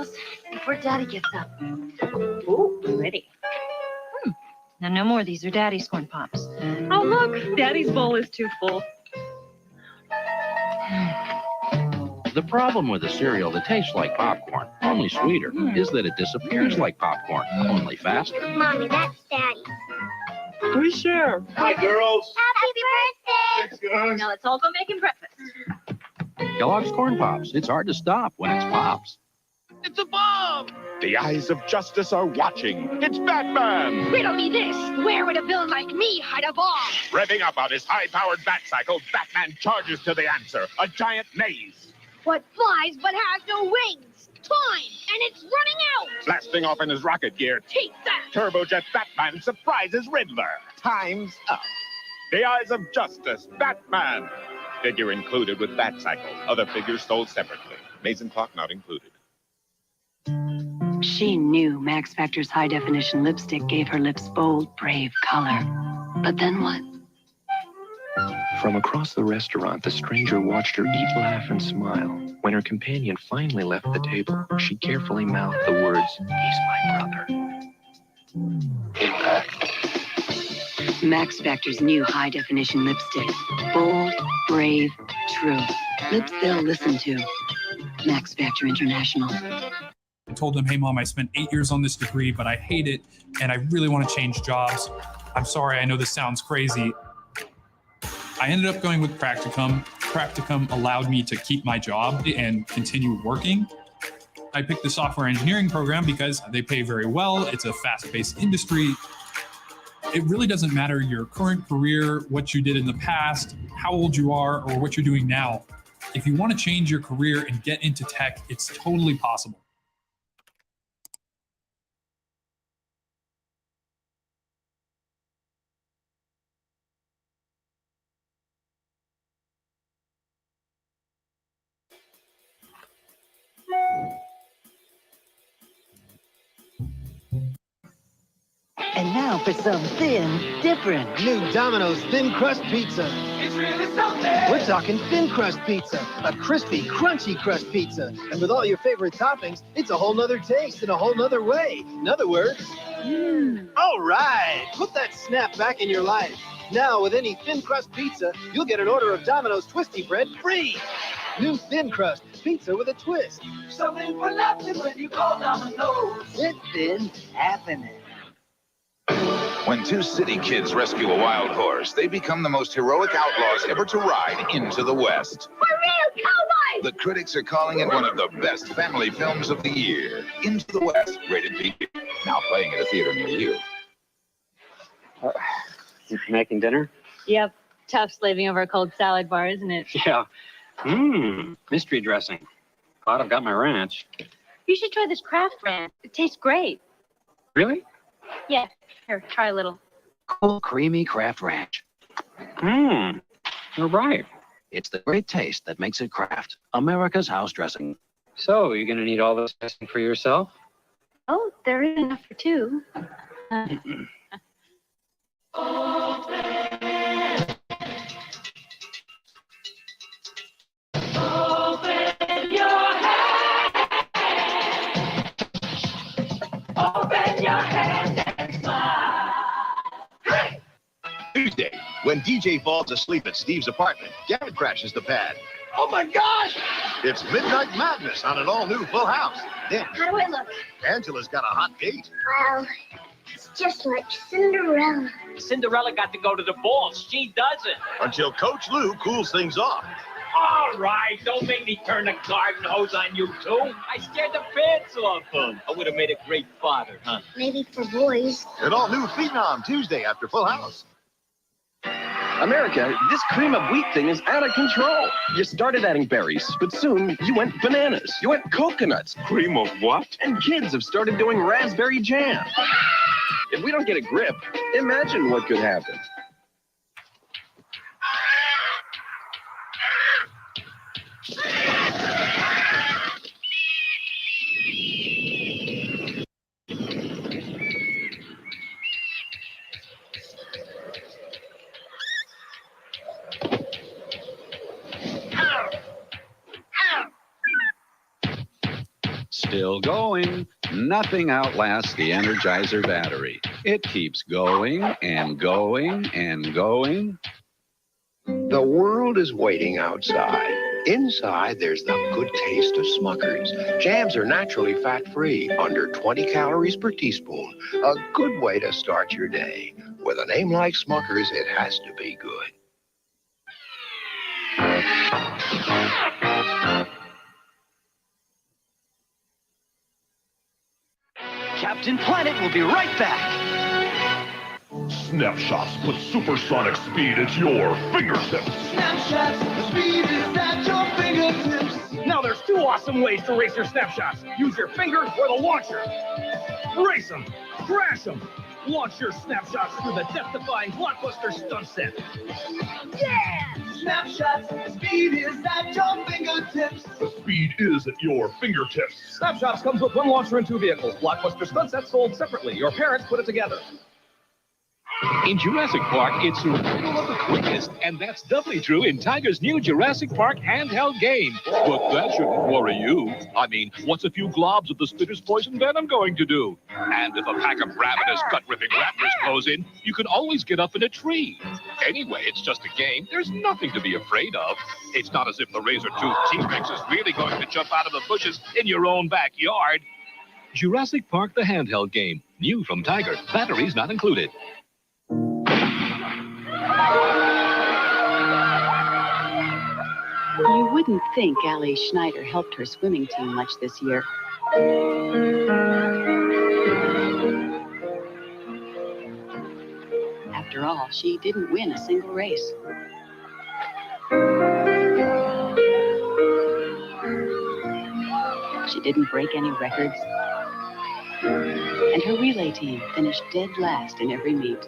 house before Daddy gets up. Ooh, pretty. Now, no more. These are Daddy's corn pops. Oh, look. Daddy's bowl is too full. The problem with a cereal that tastes like popcorn, only sweeter, is that it disappears like popcorn, only faster. Mommy, that's Daddy. We share. Hi, girls. Happy birthday! Thanks, guys. Now, let's all go make him breakfast. Kellogg's Corn Pops. It's hard to stop when it's Pops. It's a bomb! The eyes of justice are watching. It's Batman! We don't need this. Where would a villain like me hide a bomb? Revving up on his high-powered bat cycle, Batman charges to the answer. A giant maze. What flies but has no wings? Time! And it's running out! Blasting off in his rocket gear, Take that! Turbojet Batman surprises Riddler. Time's up. The eyes of justice, Batman. Figure included with bat cycle. Other figures sold separately. Maze and clock not included. She knew Max Factor's high-definition lipstick gave her lips bold, brave color. But then what? From across the restaurant, the stranger watched her eat, laugh, and smile. When her companion finally left the table, she carefully mouthed the words, "He's my brother." Impact. Max Factor's new high-definition lipstick. Bold, brave, true. Lips they'll listen to. Max Factor International. I told them, hey, Mom, I spent 8 years on this degree, but I hate it, and I really want to change jobs. I'm sorry, I know this sounds crazy. I ended up going with Practicum. Practicum allowed me to keep my job and continue working. I picked the software engineering program because they pay very well. It's a fast-paced industry. It really doesn't matter your current career, what you did in the past, how old you are, or what you're doing now. If you want to change your career and get into tech, it's totally possible. And now for some thin, different. New Domino's Thin Crust Pizza. It's really something. We're talking thin crust pizza, a crispy, crunchy crust pizza. And with all your favorite toppings, it's a whole nother taste in a whole nother way. In other words, all right, put that snap back in your life. Now, with any thin crust pizza, you'll get an order of Domino's Twisty Bread free. New Thin Crust Pizza with a twist. Something for nothing when you call Domino's. It's thin, happening. When two city kids rescue a wild horse, they become the most heroic outlaws ever to ride into the West. We're real cowboys! The critics are calling it one of the best family films of the year. Into the West, rated PG. Now playing at a theater near you. Making dinner? Yep. Tough slaving over a cold salad bar, isn't it? Yeah. Mystery dressing. Glad I've got my ranch. You should try this Kraft ranch. It tastes great. Really? Yeah. Here, try a little. Cool, creamy Kraft Ranch. You're right. It's the great taste that makes it Kraft, America's house dressing. So, you're gonna need all this dressing for yourself? Oh, there is enough for two. Tuesday, when DJ falls asleep at Steve's apartment, Gavin crashes the pad. Oh my gosh! It's Midnight Madness on an all-new Full House. Then, How do I look? Angela's got a hot date. Well, it's just like Cinderella. Cinderella got to go to the ball. She doesn't. Until Coach Lou cools things off. All right, don't make me turn the garden hose on you two. I scared the pants off them. I would have made a great father, huh? Maybe for boys. An all-new Phenom Tuesday after Full House. America, this cream of wheat thing is out of control. You started adding berries, but soon you went bananas. You went coconuts. Cream of what? And kids have started doing raspberry jam. If we don't get a grip, imagine what could happen. Still going. Nothing outlasts the Energizer battery. It keeps going and going and going. The world is waiting outside. Inside, there's the good taste of Smucker's. Jams are naturally fat-free, under 20 calories per teaspoon. A good way to start your day. With a name like Smucker's, it has to be good. Captain Planet will be right back. Snapshots put supersonic speed at your fingertips. Snapshots, the speed is at your fingertips. Now there's two awesome ways to race your snapshots. Use your finger or the launcher. Race them, crash them. Launch your snapshots through the death-defying blockbuster stunt set. Yeah! Snapshots, the speed is at your fingertips. The speed is at your fingertips. Snapshots comes with one launcher and two vehicles. Blockbuster stunt sets sold separately. Your parents put it together. In Jurassic Park, it's survival of the quickest, and that's doubly true in Tiger's new Jurassic Park handheld game. But that shouldn't worry you. I mean, what's a few globs of the spitter's poison venom going to do? And if a pack of ravenous, gut-ripping raptors close in, you can always get up in a tree. Anyway, it's just a game. There's nothing to be afraid of. It's not as if the razor-toothed T-Rex is really going to jump out of the bushes in your own backyard. Jurassic Park, the handheld game. New from Tiger. Batteries not included. You wouldn't think Allie Schneider helped her swimming team much this year. After all, she didn't win a single race. She didn't break any records. And her relay team finished dead last in every meet.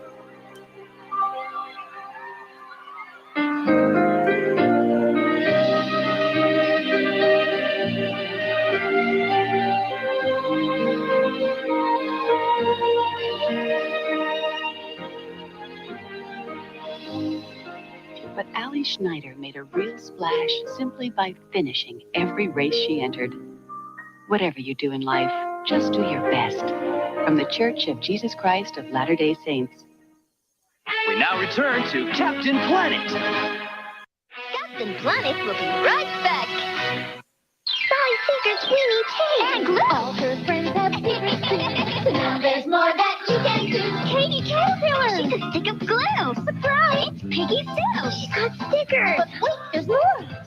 But Allie Schneider made a real splash simply by finishing every race she entered. Whatever you do in life, just do your best. From the Church of Jesus Christ of Latter-day Saints. We now return to Captain Planet. Captain Planet will be right back. Sally Seeker's Weenie Tea. And Glue. All her friends have secrets too. So now there's more that you can do. Katie Caterpillar. She's a stick of glue. Surprise. It's Piggy Sue. She's got stickers. But wait, there's more.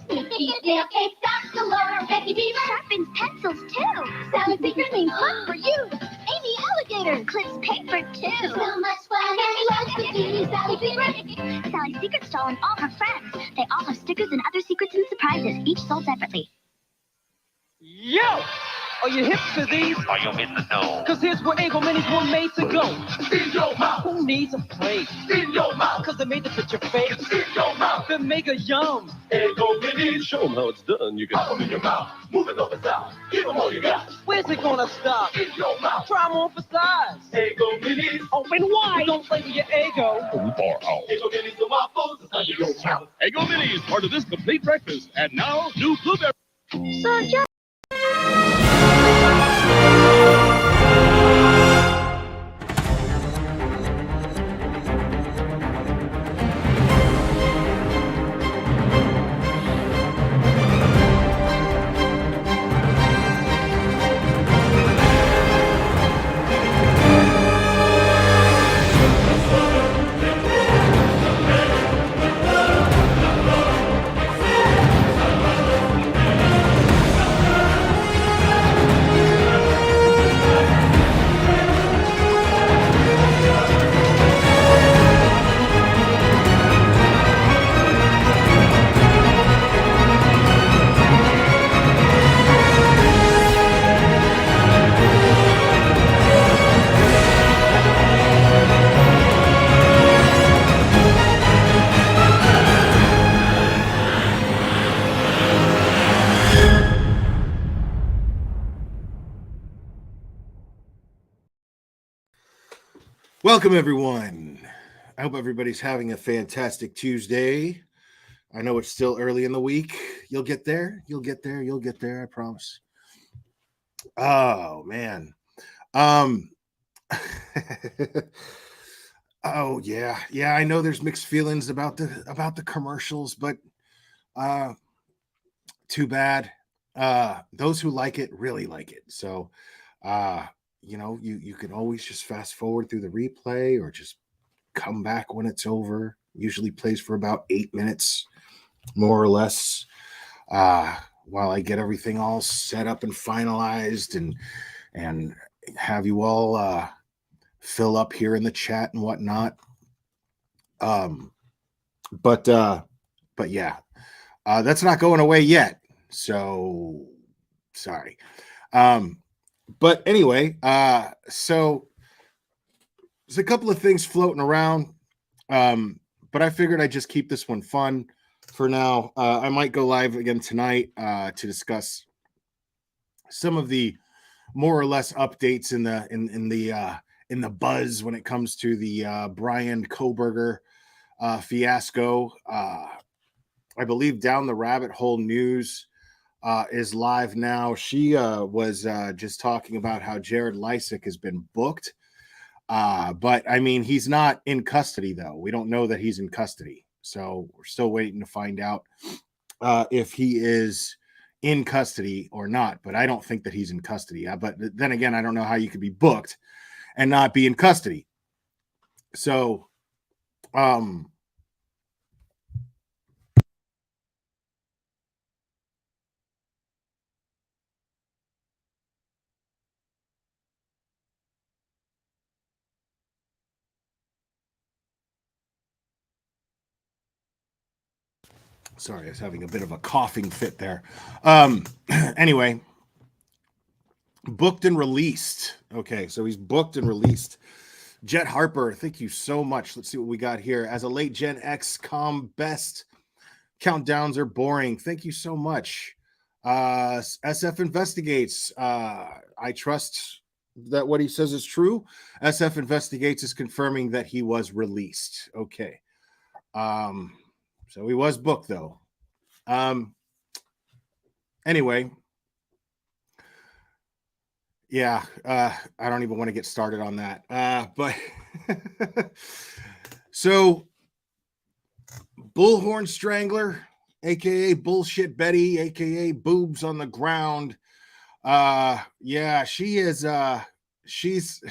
Sneaky Snail Cake, Dr. Laura, Becky Beaver. Sharpens pencils too. Sally Seeker cleans fun for you. Amy Alligator clips paper too. So much fun and loves to do. Sally Seeker. Sally Seeker's stalling all her friends. They all have stickers and other secrets and surprises, each sold separately. Yo! Are you hip to these? Are you in the know? Cause here's where Ego Minis were made to go. In your mouth. Who needs a plate? In your mouth. Cause they made to fit your face. In your mouth. They're mega yum. Ego Minis. Show them how it's done. You can Put them in your mouth. Move it up and down. Give them all you got. Where's it gonna stop? In your mouth. Try them on for size. Ego Minis. Open wide. Don't play with your ego. Far out. Ego Minis, the waffles. Under your mouth. Eggo Minis, part of this complete breakfast. And now, new blueberry. So just Welcome, everyone. I hope everybody's having a fantastic Tuesday. I know it's still early in the week. You'll get there. You'll get there. You'll get there. I promise. Oh man. Um oh yeah. Yeah, I know there's mixed feelings about the commercials, but uh too bad. Those who like it really like it. So uh you can always just fast forward through the replay or just come back when it's over. Usually plays for about 8 minutes, more or less. While I get everything all set up and finalized and have you all fill up here in the chat and whatnot. Um, but yeah, that's not going away yet. So sorry. But anyway, so there's a couple of things floating around. But I figured I'd just keep this one fun for now. I might go live again tonight to discuss some of the more or less updates in the buzz when it comes to the Brian Koberger fiasco. I believe Down the Rabbit Hole News is live now. She was just talking about how Jared Lysick has been booked. But I mean, he's not in custody, though. We don't know that he's in custody. So we're still waiting to find out if he is in custody or not. But I don't think that he's in custody. But then again, I don't know how you could be booked and not be in custody. So, sorry, I was having a bit of a coughing fit there. Anyway, booked and released. Okay, so he's booked and released. Jet Harper, thank you so much. Let's see what we got here. As a late Gen X com best, countdowns are boring. Thank you so much. SF Investigates. I trust that what he says is true. SF Investigates is confirming that he was released. Okay. So he was booked though. Anyway. Yeah, I don't even want to get started on that. But so Bullhorn Strangler, aka Bullshit Betty, aka Boobs on the Ground. Yeah, she is she's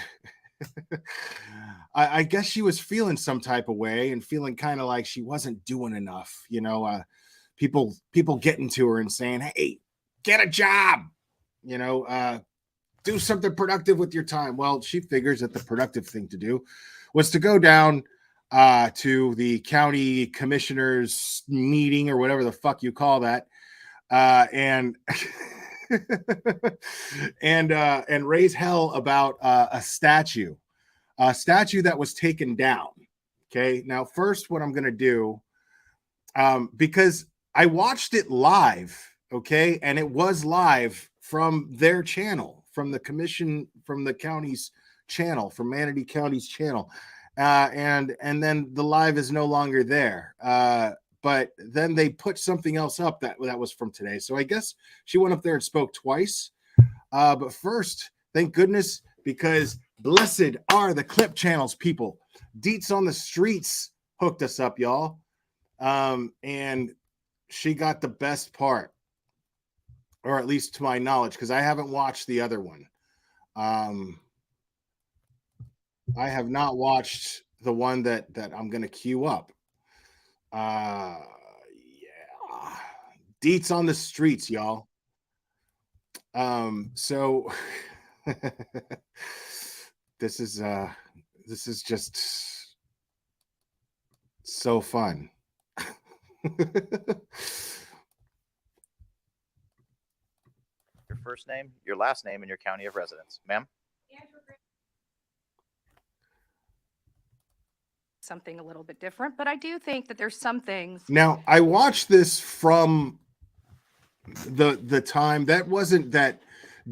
I guess she was feeling some type of way and feeling kind of like she wasn't doing enough, people getting to her and saying, "Hey, get a job." Do something productive with your time. Well, she figures that the productive thing to do was to go down to the county commissioners meeting or whatever the fuck you call that, and and raise hell about a statue that was taken down. Okay, now first, what I'm going to do, because I watched it live, okay, and it was live from their channel, from the commission, from the county's channel, from Manatee County's channel, and then the live is no longer there. But then they put something else up that was from today. So I guess she went up there and spoke twice. But first, thank goodness, because blessed are the clip channels, people. Deets on the Streets hooked us up, y'all. And she got the best part, or at least to my knowledge, because I haven't watched the other one. I have not watched the one that I'm going to queue up. Yeah. Deets on the Streets, y'all. So this is just so fun. Your first name, your last name, and your county of residence. Ma'am? Something a little bit different, but I do think that there's some things. Now, I watched this from the time that wasn't that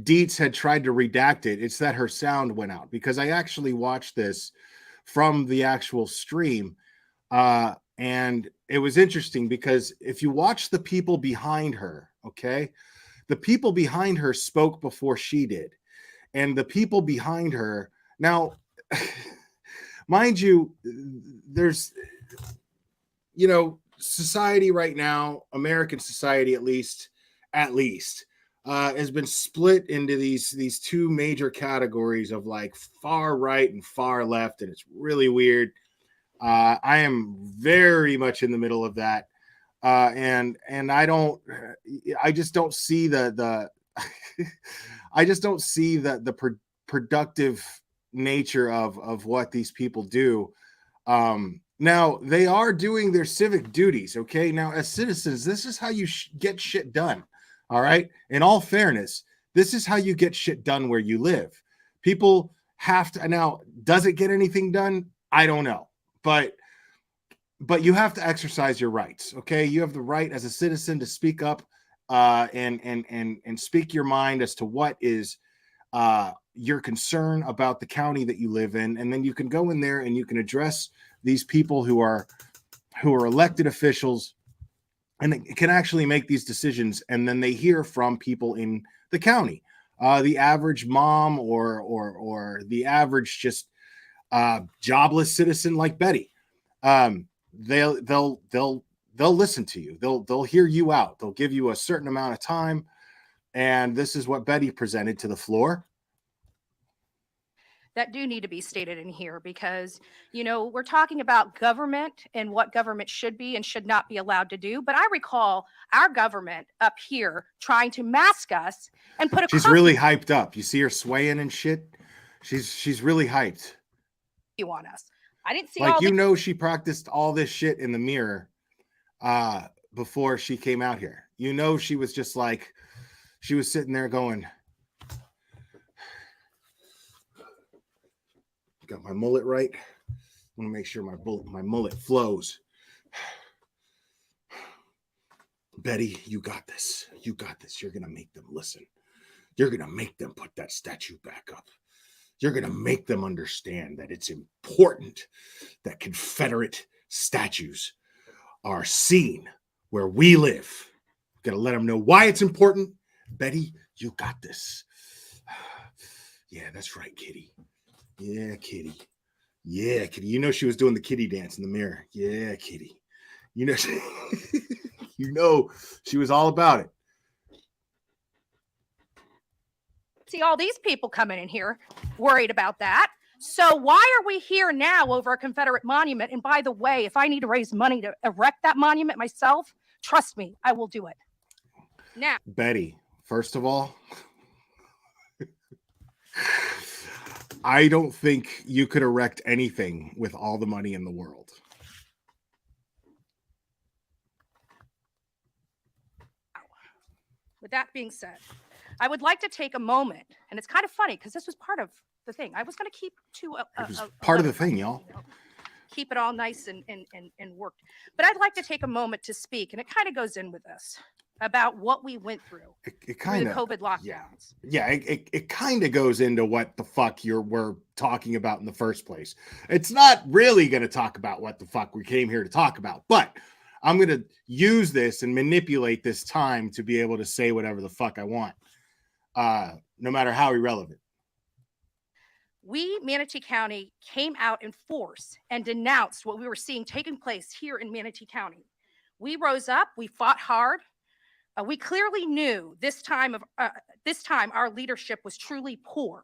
Dietz had tried to redact it. It's that her sound went out, because I actually watched this from the actual stream. And it was interesting because if you watch the people behind her, okay, the people behind her spoke before she did. And the people behind her now, mind you, there's, society right now, American society, at least, has been split into these two major categories of like far right and far left, and it's really weird. I am very much in the middle of that, and I just don't see the I just don't see the productive nature of what these people do. Now they are doing their civic duties. Okay, now as citizens, this is how you get shit done. All right. In all fairness, this is how you get shit done where you live. People have to. Now, does it get anything done? I don't know, but you have to exercise your rights. Okay, you have the right as a citizen to speak up and speak your mind as to what is your concern about the county that you live in, and then you can go in there and you can address these people who are elected officials and can actually make these decisions, and then they hear from people in the county, the average mom or the average just jobless citizen like Betty. They'll listen to you. They'll hear you out. They'll give you a certain amount of time, and this is what Betty presented to the floor. That do need to be stated in here because, we're talking about government and what government should be and should not be allowed to do. But I recall our government up here trying to mask us and put a She's really hyped up. You see her swaying and shit. She's really hyped. You on us. I didn't see like all she practiced all this shit in the mirror before she came out here. She was just like, she was sitting there going, got my mullet right. I want to make sure my mullet flows. Betty, you got this. You got this. You're going to make them listen. You're going to make them put that statue back up. You're going to make them understand that it's important that Confederate statues are seen where we live. Got to let them know why it's important. Betty, you got this. Yeah, that's right, Kitty. Yeah, Kitty. Yeah, Kitty. She was doing the kitty dance in the mirror. Yeah, Kitty. She was all about it. See all these people coming in here worried about that. So why are we here now over a Confederate monument? And by the way, if I need to raise money to erect that monument myself, trust me, I will do it. Now, Betty, first of all, I don't think you could erect anything with all the money in the world. with that being said, I would like to take a moment, and it's kind of funny because this was part of the thing. I was going to keep to part of the thing, y'all. Keep it all nice and worked. But I'd like to take a moment to speak, and it kind of goes in with this about what we went through. It kind of COVID lockdowns. Yeah, it kind of goes into what the fuck we're talking about in the first place. It's not really going to talk about what the fuck we came here to talk about, but I'm going to use this and manipulate this time to be able to say whatever the fuck I want, no matter how irrelevant. We, Manatee County, came out in force and denounced what we were seeing taking place here in Manatee County. We rose up, we fought hard. We clearly knew this time our leadership was truly poor.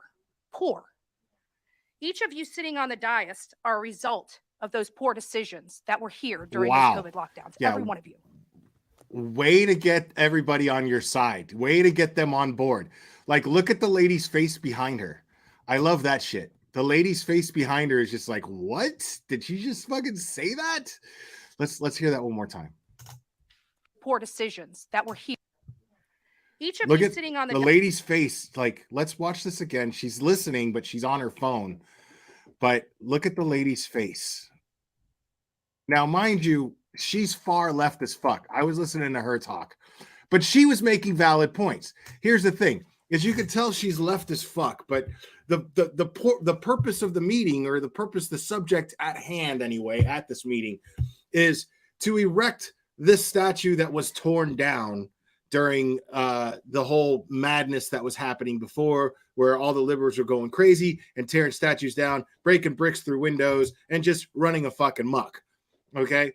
Each of you sitting on the dais are a result of those poor decisions that were here during those COVID lockdowns. Yeah. Every one of you. Way to get everybody on your side. Way to get them on board. Like, look at the lady's face behind her. I love that shit. The lady's face behind her is just like, what? Did she just fucking say that? Let's hear that one more time. Poor decisions that were here. Each of Look you at sitting on the lady's face. Like, let's watch this again. She's listening, but she's on her phone. But look at the lady's face. Now, mind you, she's far left as fuck. I was listening to her talk, but she was making valid points. Here's the thing, is you can tell she's left as fuck, but the purpose of the meeting, or the subject at hand anyway, at this meeting, is to erect this statue that was torn down during the whole madness that was happening before, where all the liberals were going crazy and tearing statues down, breaking bricks through windows, and just running a fucking muck. Okay.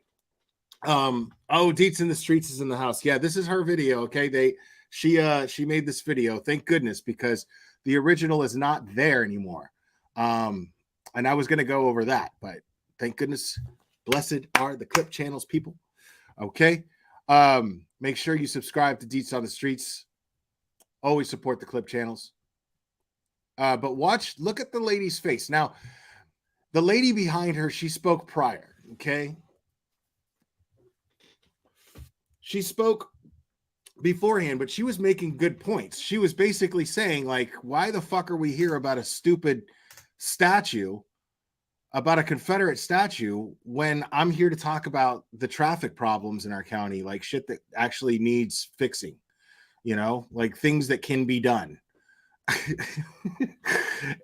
Oh, Deets in the Streets is in the house. Yeah, this is her video. Okay. She made this video. Thank goodness, because the original is not there anymore. And I was going to go over that, but thank goodness. Blessed are the clip channels, people. Okay. Make sure you subscribe to Deets on the Streets. Always support the clip channels. But look at the lady's face. Now, the lady behind her, she spoke prior. Okay. She spoke beforehand, but she was making good points. She was basically saying, like, why the fuck are we here about a stupid statue, about a Confederate statue, when I'm here to talk about the traffic problems in our county, like shit that actually needs fixing, like things that can be done.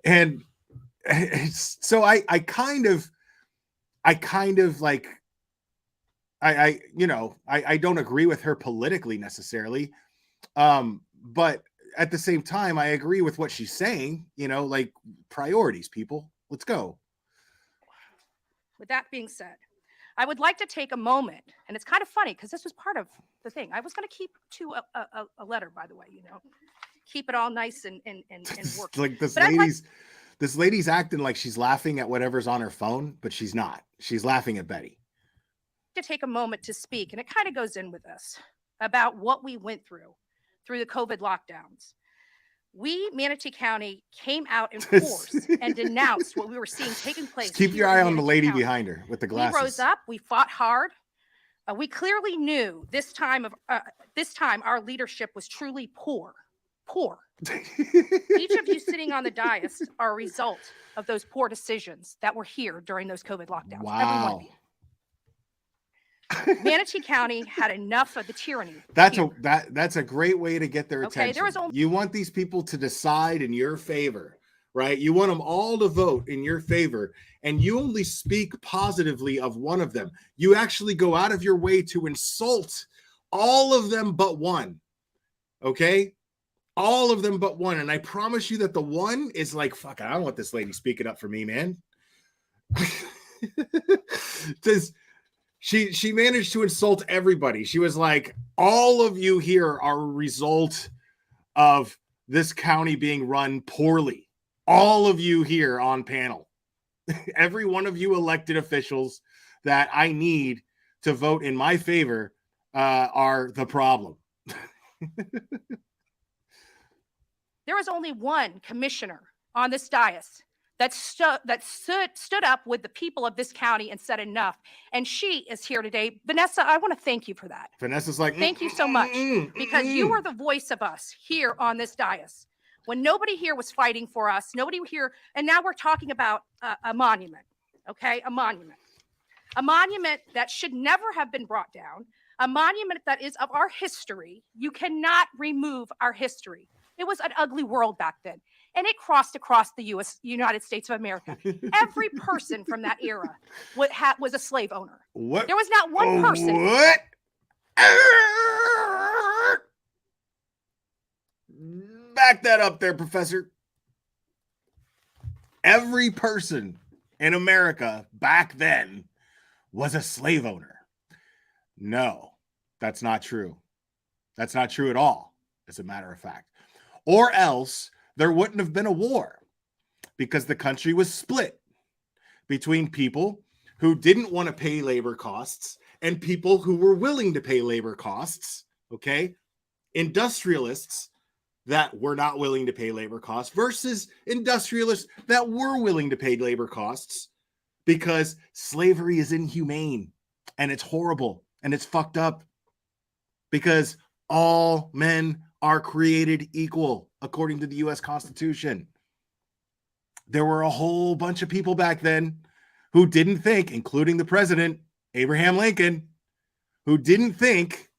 And so I kind of like, I don't agree with her politically necessarily. But at the same time, I agree with what she's saying, like priorities, people. Let's go. With that being said, I would like to take a moment, and it's kind of funny because this was part of the thing. I was going to keep to a letter, by the way, keep it all nice and working. Like But this lady's acting like she's laughing at whatever's on her phone, but she's not. She's laughing at Betty. To take a moment to speak, and it kind of goes in with this, about what we went through the COVID lockdowns. We, Manatee County, came out in force and denounced what we were seeing taking place. Just keep your eye on the lady behind her with the glasses. We rose up. We fought hard. We clearly knew this time our leadership was truly poor. Each of you sitting on the dais are a result of those poor decisions that were here during those COVID lockdowns. Wow. Every one of you. Manatee County had enough of the tyranny. That's a great way to get their attention. You want these people to decide in your favor, right? You want them all to vote in your favor, and you only speak positively of one of them. You actually go out of your way to insult all of them but one. Okay? All of them but one. And I promise you that the one is like, fuck, I don't want this lady speaking up for me, man. She managed to insult everybody. She was like, all of you here are a result of this county being run poorly. All of you here on panel. Every one of you elected officials that I need to vote in my favor are the problem. There was only one commissioner on this dais that stood up with the people of this county and said enough. And she is here today. Vanessa, I want to thank you for that. Vanessa's like, thank you so much, because you were the voice of us here on this dais. When nobody here was fighting for us, nobody here, and now we're talking about a monument, okay? A monument that should never have been brought down, a monument that is of our history. You cannot remove our history. It was an ugly world back then, and it crossed across the United States of America. Every person from that era was a slave owner. What? There was not one person. What? Back that up there, Professor. Every person in America back then was a slave owner. No, that's not true. That's not true at all, as a matter of fact. Or else there wouldn't have been a war, because the country was split between people who didn't want to pay labor costs and people who were willing to pay labor costs, okay? Industrialists that were not willing to pay labor costs versus industrialists that were willing to pay labor costs, because slavery is inhumane and it's horrible and it's fucked up, because all men are created equal according to the U.S. Constitution. There were a whole bunch of people back then who didn't think, including the president, Abraham Lincoln, who didn't think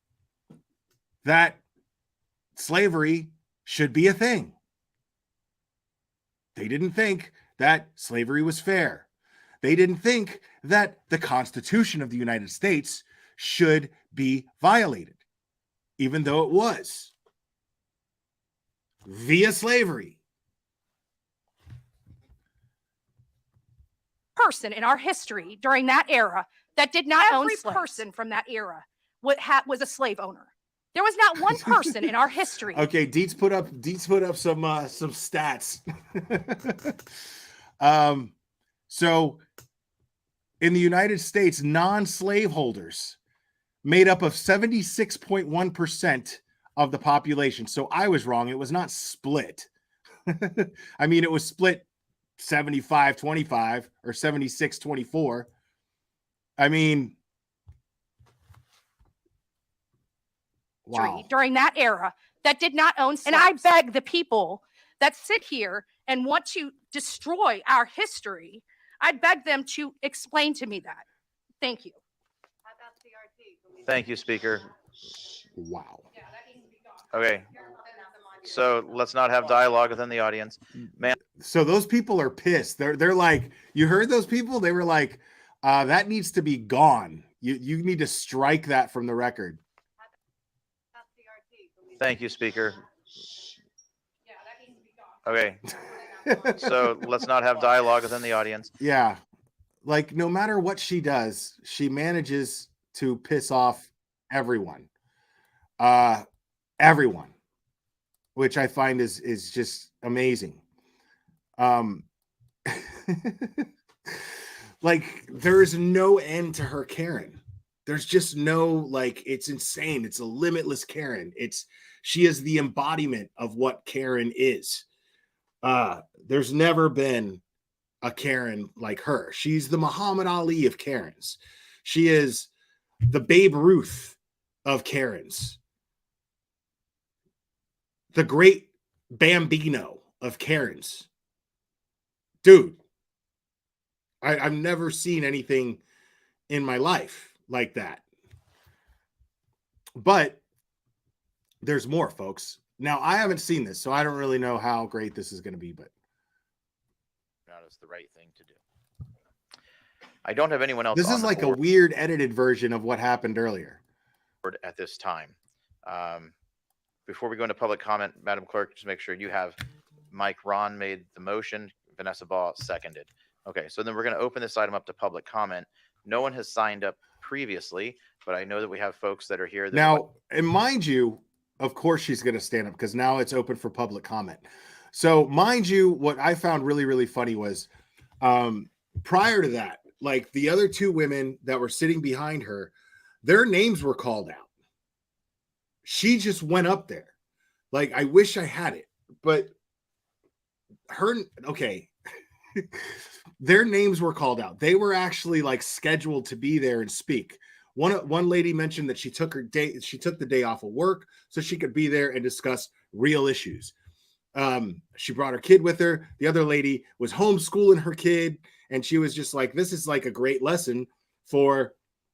that slavery should be a thing. They didn't think that slavery was fair. They didn't think that the Constitution of the United States should be violated. even though it was via slavery. Person in our history during that era that did not own slaves. Every person from that era was a slave owner. There was not one person in our history. Okay, Dietz put up some stats. So in the United States, non-slaveholders made up of 76.1% of the population. So I was wrong. It was not split. I mean, it was split 75-25 or 76-24. I mean, wow. During that era that did not own slaves. And I beg the people that sit here and want to destroy our history, I beg them to explain to me that. Thank you. Thank you, Speaker. Wow. Okay. So let's not have dialogue within the audience. Man. So those people are pissed. They're like, you heard those people? They were like, that needs to be gone. You need to strike that from the record. Thank you, Speaker. Okay. So let's not have dialogue within the audience. Yeah. Like, no matter what she does, she manages to piss off everyone. Everyone. Which I find is just amazing. Like, there's no end to her Karen. There's just no, like, it's insane. It's a limitless Karen. She is the embodiment of what Karen is. There's never been a Karen like her. She's the Muhammad Ali of Karens. She is the Babe Ruth of Karens. The great Bambino of Karens. Dude, I've never seen anything in my life like that. But there's more, folks. Now, I haven't seen this, so I don't really know how great this is going to be, but it's the right thing to do. I don't have anyone else. This is like a weird edited version of what happened earlier. At this time. Before we go into public comment, Madam Clerk, just make sure you have Mike Ron made the motion, Vanessa Baugh seconded. Okay, so then we're going to open this item up to public comment. No one has signed up previously, but I know that we have folks that are here. Now, and mind you, of course she's going to stand up because now it's open for public comment. So mind you, what I found really, really funny was prior to that, like the other two women that were sitting behind her, their names were called out. She just went up there. Like, I wish I had it, but okay. Their names were called out. They were actually like scheduled to be there and speak. One lady mentioned that she took the day off of work so she could be there and discuss real issues. She brought her kid with her. The other lady was homeschooling her kid, and she was just like, this is like a great lesson for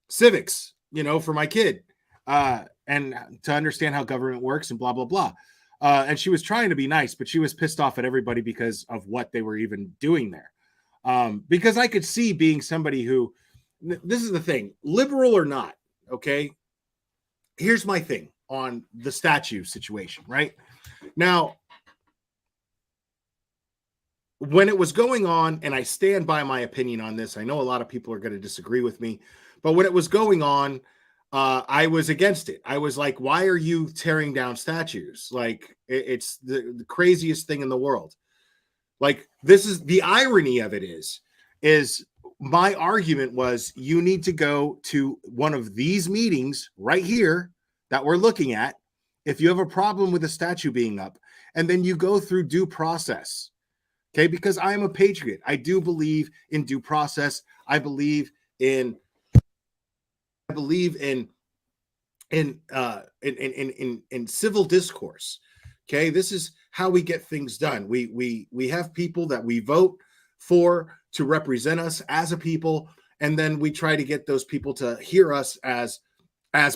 civics, for my kid. And to understand how government works and blah, blah, blah. And she was trying to be nice, but she was pissed off at everybody because of what they were even doing there. Because I could see being somebody who, this is the thing, liberal or not, okay? Here's my thing on the statue situation, right? Now, when it was going on, and I stand by my opinion on this, I know a lot of people are going to disagree with me, but when it was going on, I was against it. I was like, why are you tearing down statues? Like, it's the craziest thing in the world. Like, this is the irony of it is my argument was you need to go to one of these meetings right here that we're looking at if you have a problem with a statue being up, and then you go through due process. Okay, because I am a patriot. I do believe in due process. I believe in civil discourse. Okay, this is how we get things done. We have people that we vote for to represent us as a people, and then we try to get those people to hear us as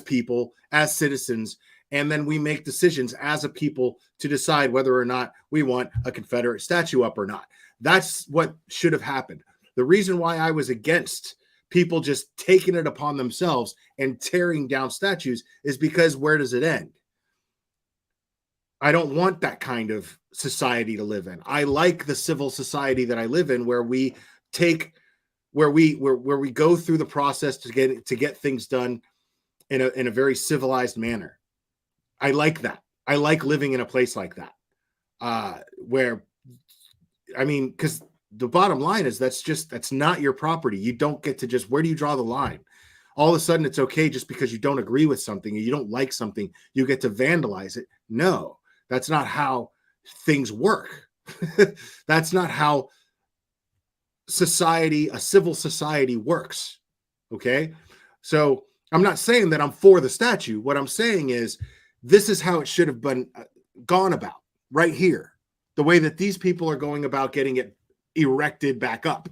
people, as citizens, and then we make decisions as a people to decide whether or not we want a Confederate statue up or not. That's what should have happened. The reason why I was against people just taking it upon themselves and tearing down statues is because where does it end? I don't want that kind of society to live in. I like the civil society that I live in, where we go through the process to get things done in a very civilized manner. I like that. I like living in a place like that. Where, I mean, because the bottom line is that's not your property. You don't get to just, where do you draw the line? All of a sudden it's okay just because you don't agree with something or you don't like something, you get to vandalize it. No, that's not how things work. That's not how a civil society works. Okay. So I'm not saying that I'm for the statue. What I'm saying is this is how it should have been gone about right here. The way that these people are going about getting it erected back up.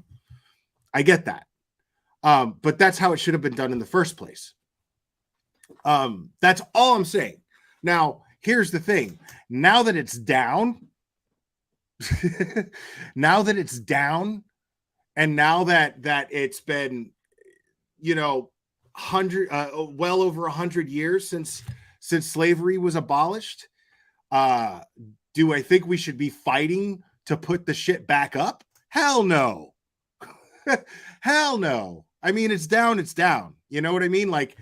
I get that. But that's how it should have been done in the first place. That's all I'm saying. Now, here's the thing. Now that it's down, and now that it's been, well over 100 years since slavery was abolished, do I think we should be fighting to put the shit back up? Hell no. Hell no. I mean, it's down, it's down. You know what I mean? Like,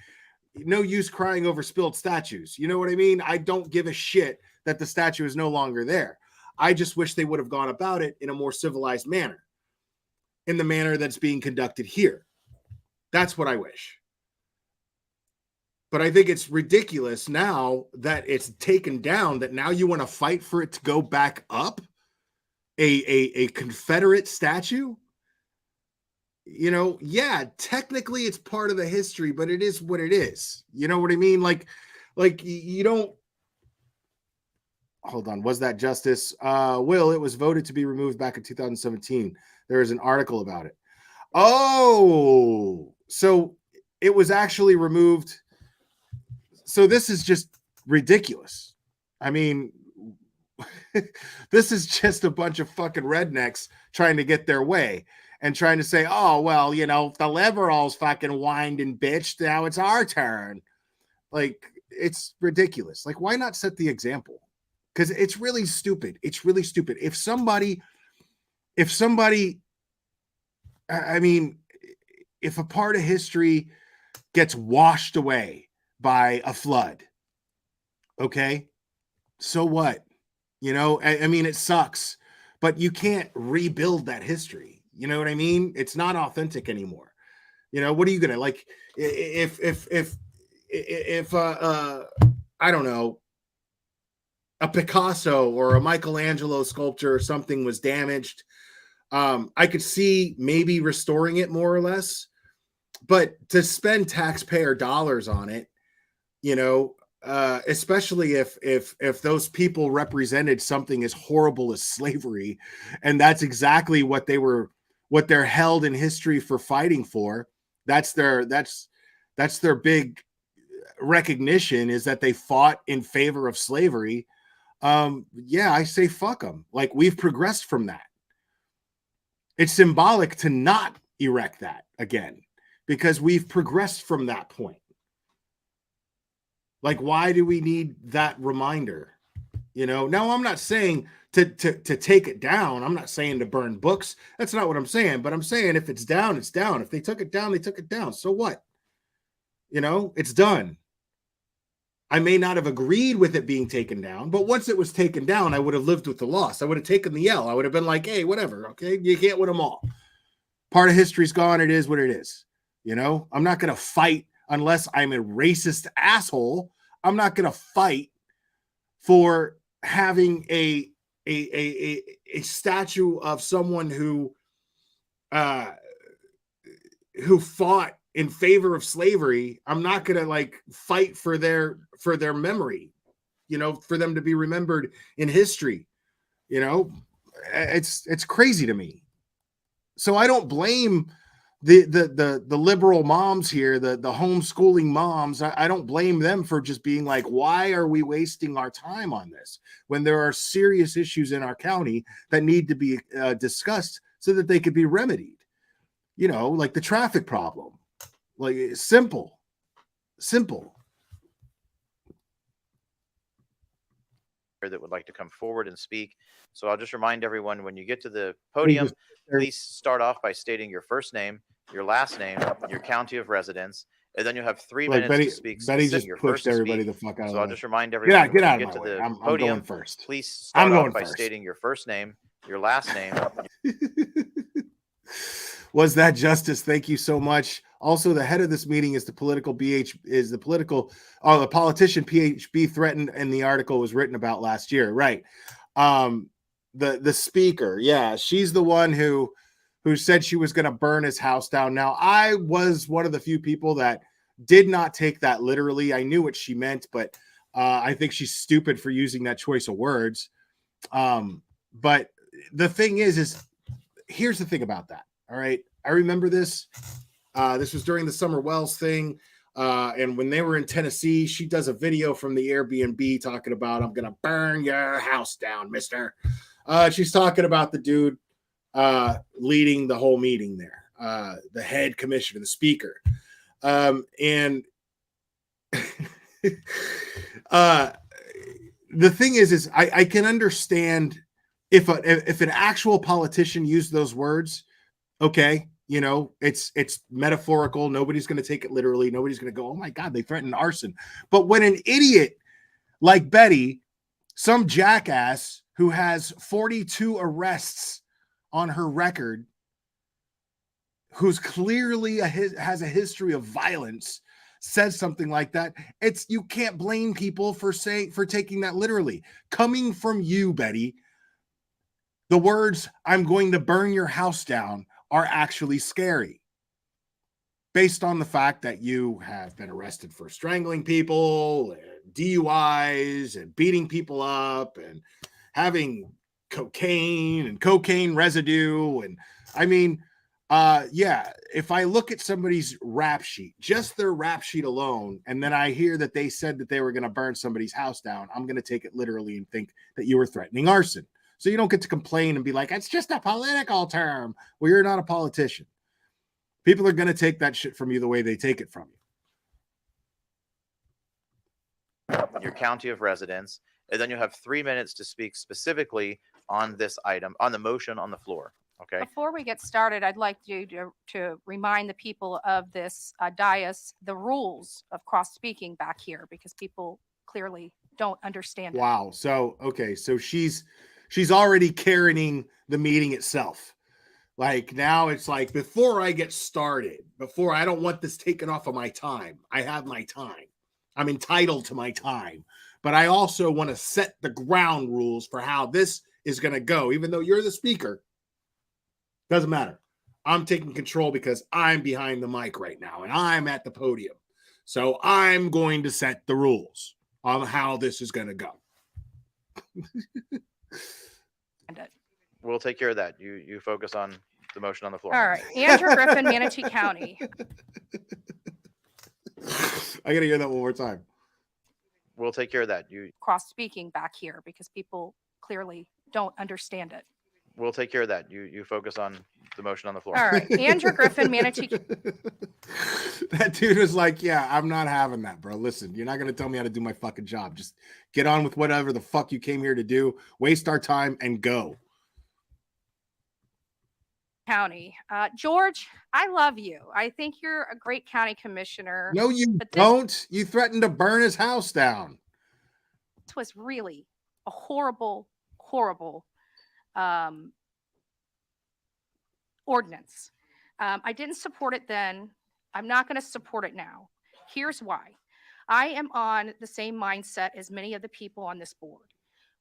no use crying over spilled statues. You know what I mean? I don't give a shit that the statue is no longer there. I just wish they would have gone about it in a more civilized manner, in the manner that's being conducted here. That's what I wish. But I think it's ridiculous now that it's taken down, that now you want to fight for it to go back up, a Confederate statue. Yeah, technically it's part of the history, but it is what it is. You know what I mean? Like you don't. Hold on. Was that justice? Will, it was voted to be removed back in 2017. There is an article about it. Oh, so it was actually removed. So this is just ridiculous. I mean, this is just a bunch of fucking rednecks trying to get their way. And trying to say, oh, well, the liberals fucking whined and bitched. Now it's our turn. Like, it's ridiculous. Like, why not set the example? Because it's really stupid. It's really stupid. If somebody, I mean, if a part of history gets washed away by a flood, okay, so what? I mean, it sucks, but you can't rebuild that history. You know what I mean? It's not authentic anymore. What are you gonna, like, if I don't know, a Picasso or a Michelangelo sculpture or something was damaged, I could see maybe restoring it more or less, but to spend taxpayer dollars on it, especially if those people represented something as horrible as slavery, and that's exactly what they're held in history for fighting for. That's their big recognition, is that they fought in favor of slavery. Yeah, I say fuck them. Like, we've progressed from that. It's symbolic to not erect that again, because we've progressed from that point. Like, why do we need that reminder? Now, I'm not saying to take it down. I'm not saying to burn books. That's not what I'm saying. But I'm saying if it's down, it's down. If they took it down, they took it down. So what? It's done. I may not have agreed with it being taken down, but once it was taken down, I would have lived with the loss. I would have taken the L. I would have been like, hey, whatever. Okay, you can't win them all. Part of history's gone. It is what it is. I'm not going to fight unless I'm a racist asshole. I'm not going to fight for having a statue of someone who fought in favor of slavery. I'm not going to fight for their memory, for them to be remembered in history. It's crazy to me. So I don't blame the liberal moms here, the homeschooling moms. I don't blame them for just being like, why are we wasting our time on this when there are serious issues in our county that need to be discussed so that they could be remedied? Like the traffic problem. Like, simple. that would like to come forward and speak. So I'll just remind everyone, when you get to the podium, please start off by stating your first name, your last name, your county of residence, and then you have 3 Like minutes to speak. Betty just Your pushed first to everybody speak. the fuck out of So the I'll way. just remind Get everyone, out, get when out you of get my to way. the I'm podium, going first. please start I'm off going by first. stating your first name, your last name. Was that justice? Thank you so much. Also, the head of this meeting is the political the politician PHB threatened, and the article was written about last year, right? The speaker, yeah, she's the one who said she was going to burn his house down. Now, I was one of the few people that did not take that literally. I knew what she meant, but I think she's stupid for using that choice of words. But the thing is here's the thing about that. All right. I remember this. This was during the Summer Wells thing. And when they were in Tennessee, she does a video from the Airbnb talking about, I'm going to burn your house down, mister. She's talking about the dude leading the whole meeting there, the head commissioner, the speaker. And the thing is I can understand if an actual politician used those words. Okay, you know, it's metaphorical. Nobody's going to take it literally. Nobody's going to go, oh my God, they threatened arson. But when an idiot like Betty, some jackass who has 42 arrests on her record, who's clearly has a history of violence, says something like that, you can't blame people for taking that literally. Coming from you, Betty, the words, I'm going to burn your house down, are actually scary, based on the fact that you have been arrested for strangling people, and DUIs, and beating people up, and having cocaine and cocaine residue. And I mean, yeah, if I look at somebody's rap sheet, just their rap sheet alone, and then I hear that they said that they were going to burn somebody's house down, I'm going to take it literally and think that you were threatening arson. So you don't get to complain and be like, it's just a political term. Well, you're not a politician. People are going to take that shit from you the way they take it from you. Your county of residence, and then you have 3 minutes to speak specifically on this item, on the motion on the floor. Okay. Before we get started, I'd like you to remind the people of this dais the rules of cross speaking back here, because people clearly don't understand it. Wow. So, okay. So she's already carrying the meeting itself. Like, now it's like, before I get started, I don't want this taken off of my time. I have my time. I'm entitled to my time. But I also want to set the ground rules for how this is going to go. Even though you're the speaker, doesn't matter. I'm taking control because I'm behind the mic right now and I'm at the podium. So I'm going to set the rules on how this is going to go. We'll take care of that. You focus on the motion on the floor. All right. Andrew Griffin, Manatee County. I got to hear that one more time. We'll take care of that. Cross speaking back here, because people clearly don't understand it. We'll take care of that. You focus on the motion on the floor. All right. Andrew Griffin, Manatee. That dude was like, yeah, I'm not having that, bro. Listen, you're not going to tell me how to do my fucking job. Just get on with whatever the fuck you came here to do. Waste our time and go. County. George, I love you. I think you're a great county commissioner. No, you don't. You threatened to burn his house down. This was really a horrible, horrible ordinance. I didn't support it then. I'm not going to support it now. Here's why. I am on the same mindset as many of the people on this board.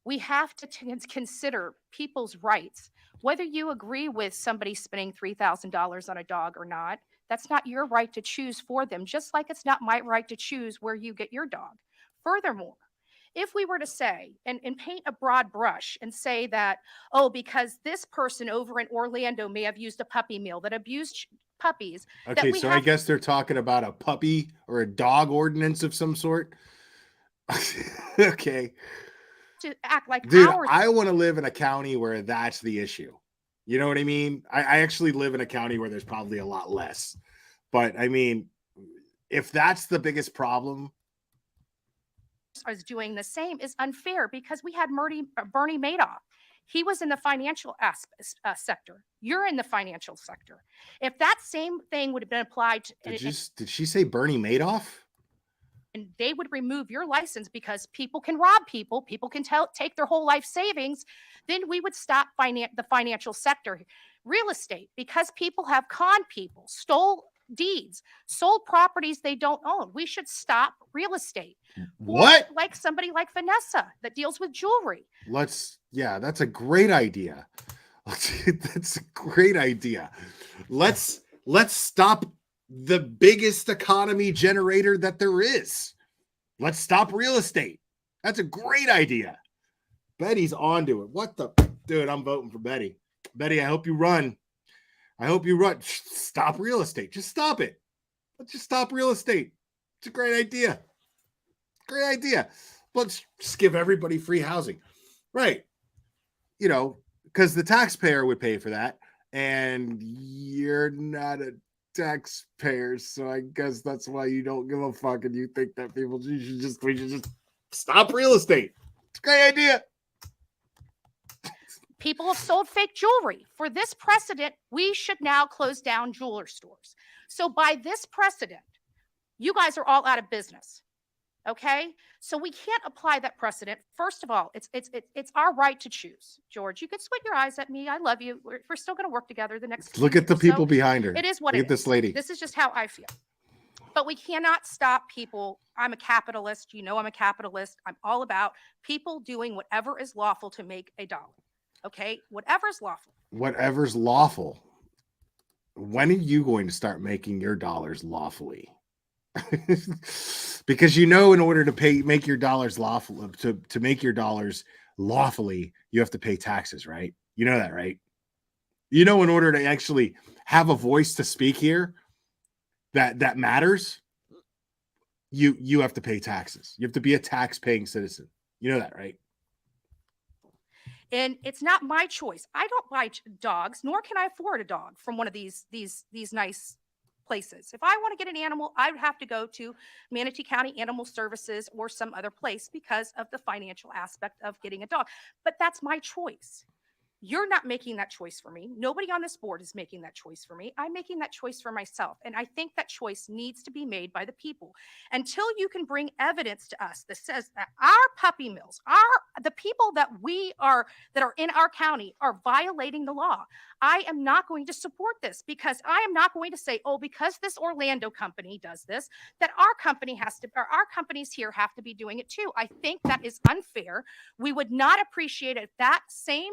We have to consider people's rights. Whether you agree with somebody spending $3,000 on a dog or not, that's not your right to choose for them, just like it's not my right to choose where you get your dog. Furthermore, if we were to say and paint a broad brush and say that, oh, because this person over in Orlando may have used a puppy mill that abused puppies. Okay, so I guess they're talking about a puppy or a dog ordinance of some sort. Okay. To act like dude, ours. I want to live in a county where that's the issue. You know what I mean? I actually live in a county where there's probably a lot less. But I mean, if that's the biggest problem. is doing the same is unfair because we had Bernie Madoff. He was in the financial sector. You're in the financial sector. If that same thing would have been applied to, Did she say Bernie Madoff? and they would remove your license because people can rob people, people can take their whole life savings, then we would stop the financial sector. Real estate, because people have conned people, stole deeds, sold properties they don't own. We should stop real estate. What? Or like somebody like Vanessa that deals with jewelry. Yeah, that's a great idea. That's a great idea. Let's stop the biggest economy generator that there is. Let's stop real estate. That's a great idea. Betty's onto it. What the dude? I'm voting for Betty. Betty, I hope you run. Stop real estate. Just stop it. Let's just stop real estate. It's a great idea. Great idea. Let's just give everybody free housing. Right. You know, because the taxpayer would pay for that. And you're not a taxpayer. So I guess that's why you don't give a fuck and you think that we should just stop real estate. It's a great idea. People have sold fake jewelry. For this precedent, we should now close down jeweler stores. So by this precedent, you guys are all out of business. Okay? So we can't apply that precedent. First of all, it's our right to choose. George, you can squint your eyes at me. I love you. We're still going to work together the next Look at the people behind her. It is what Look it at this is. lady. This is just how I feel. But we cannot stop people. I'm a capitalist. You know I'm a capitalist. I'm all about people doing whatever is lawful to make a dollar. Okay? Whatever's lawful. Whatever's lawful. When are you going to start making your dollars lawfully? Because you know, in order to make your dollars lawful, to make your dollars lawfully, you have to pay taxes, right? You know that, right? You know, in order to actually have a voice to speak here that matters, you have to pay taxes. You have to be a tax-paying citizen. You know that, right? And it's not my choice. I don't buy dogs, nor can I afford a dog from one of these nice places. If I want to get an animal, I would have to go to Manatee County Animal Services or some other place because of the financial aspect of getting a dog. But that's my choice. You're not making that choice for me. Nobody on this board is making that choice for me. I'm making that choice for myself. And I think that choice needs to be made by the people. Until you can bring evidence to us that says that our puppy mills, the people that are in our county are violating the law, I am not going to support this, because I am not going to say, oh, because this Orlando company does this, that our companies here have to be doing it too. I think that is unfair. We would not appreciate it if that same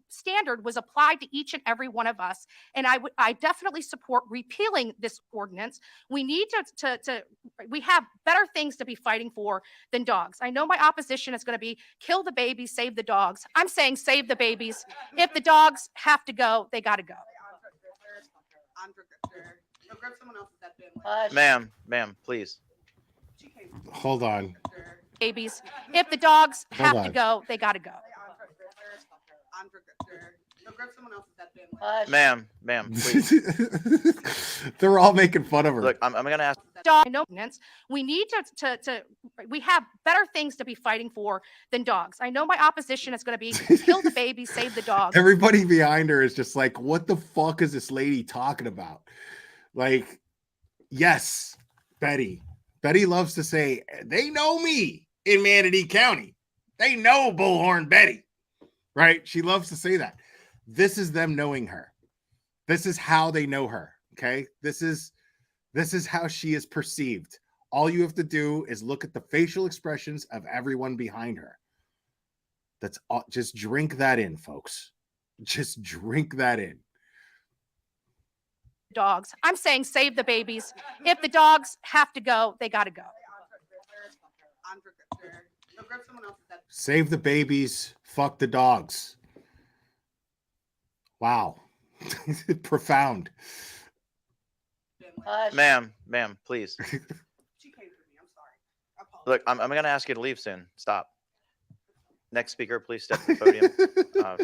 standard was applied to each and every one of us. And I definitely support repealing this ordinance. We need we have better things to be fighting for than dogs. I know my opposition is going to be kill the babies, save the dogs. I'm saying save the babies. If the dogs have to go, they got to go. Ma'am, please. Hold on. Babies. If the dogs have to go, they got to go. Ma'am, please. They're all making fun of her. Look, I'm going to ask. We need we have better things to be fighting for than dogs. I know my opposition is going to be kill the baby, save the dog. Everybody behind her is just like, what the fuck is this lady talking about? Like, yes, Betty. Betty loves to say, they know me in Manatee County. They know Bullhorn Betty. Right? She loves to say that. This is them knowing her. This is how they know her. Okay? This is how she is perceived. All you have to do is look at the facial expressions of everyone behind her. That's all. Just drink that in, folks. Just drink that in. Dogs. I'm saying save the babies. If the dogs have to go, they got to go. Save the babies, fuck the dogs. Wow. Profound. Ma'am, please. Look, I'm going to ask you to leave soon. Stop. Next speaker, please step to the podium.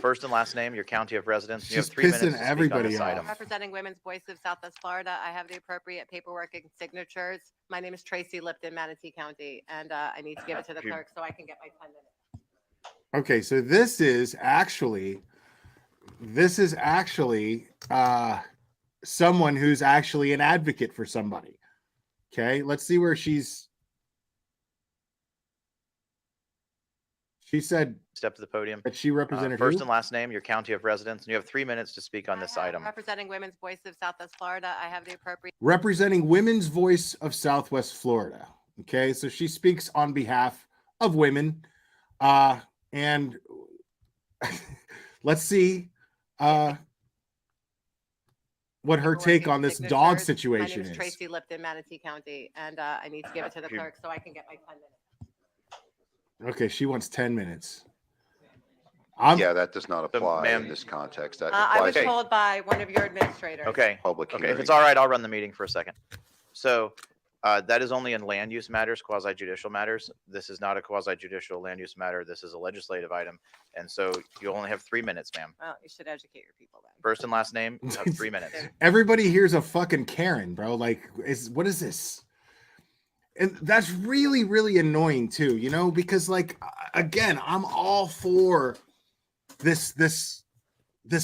First and last name, your county of residence. You have She's 3 minutes to pissing speak on everybody this off. item. Representing Women's Voice of Southwest Florida, I have the appropriate paperwork and signatures. My name is Tracy Lipton, Manatee County, and I need to give it to the clerk so I can get my 10 minutes. Okay, so this is actually someone who's actually an advocate for somebody. Okay, let's see where she said step to the podium. That she represented first who? and last name, your county of residence, and you have 3 minutes to speak on this item. Representing Women's Voice of Southwest Florida, I have the appropriate Representing Women's Voice of Southwest Florida. Okay, so she speaks on behalf of women. And let's see what her take on this dog situation My name is is. Tracy Lipton, Manatee County, and I need to give it to the clerk so I can get my 10 minutes. Okay, she wants 10 minutes. Yeah, that does not apply in this context. That I was applies told by one of your administrators. Okay. public Okay. If hearing. it's all right, I'll run the meeting for a second. So that is only in land use matters, quasi-judicial matters. This is not a quasi-judicial land use matter. This is a legislative item. And so you only have 3 minutes, ma'am. Well, you should educate your people then. First and last name, you have 3 minutes. Everybody here's a fucking Karen, bro. Like, what is this? And that's really, really annoying too, you know, because like, again, I'm all for this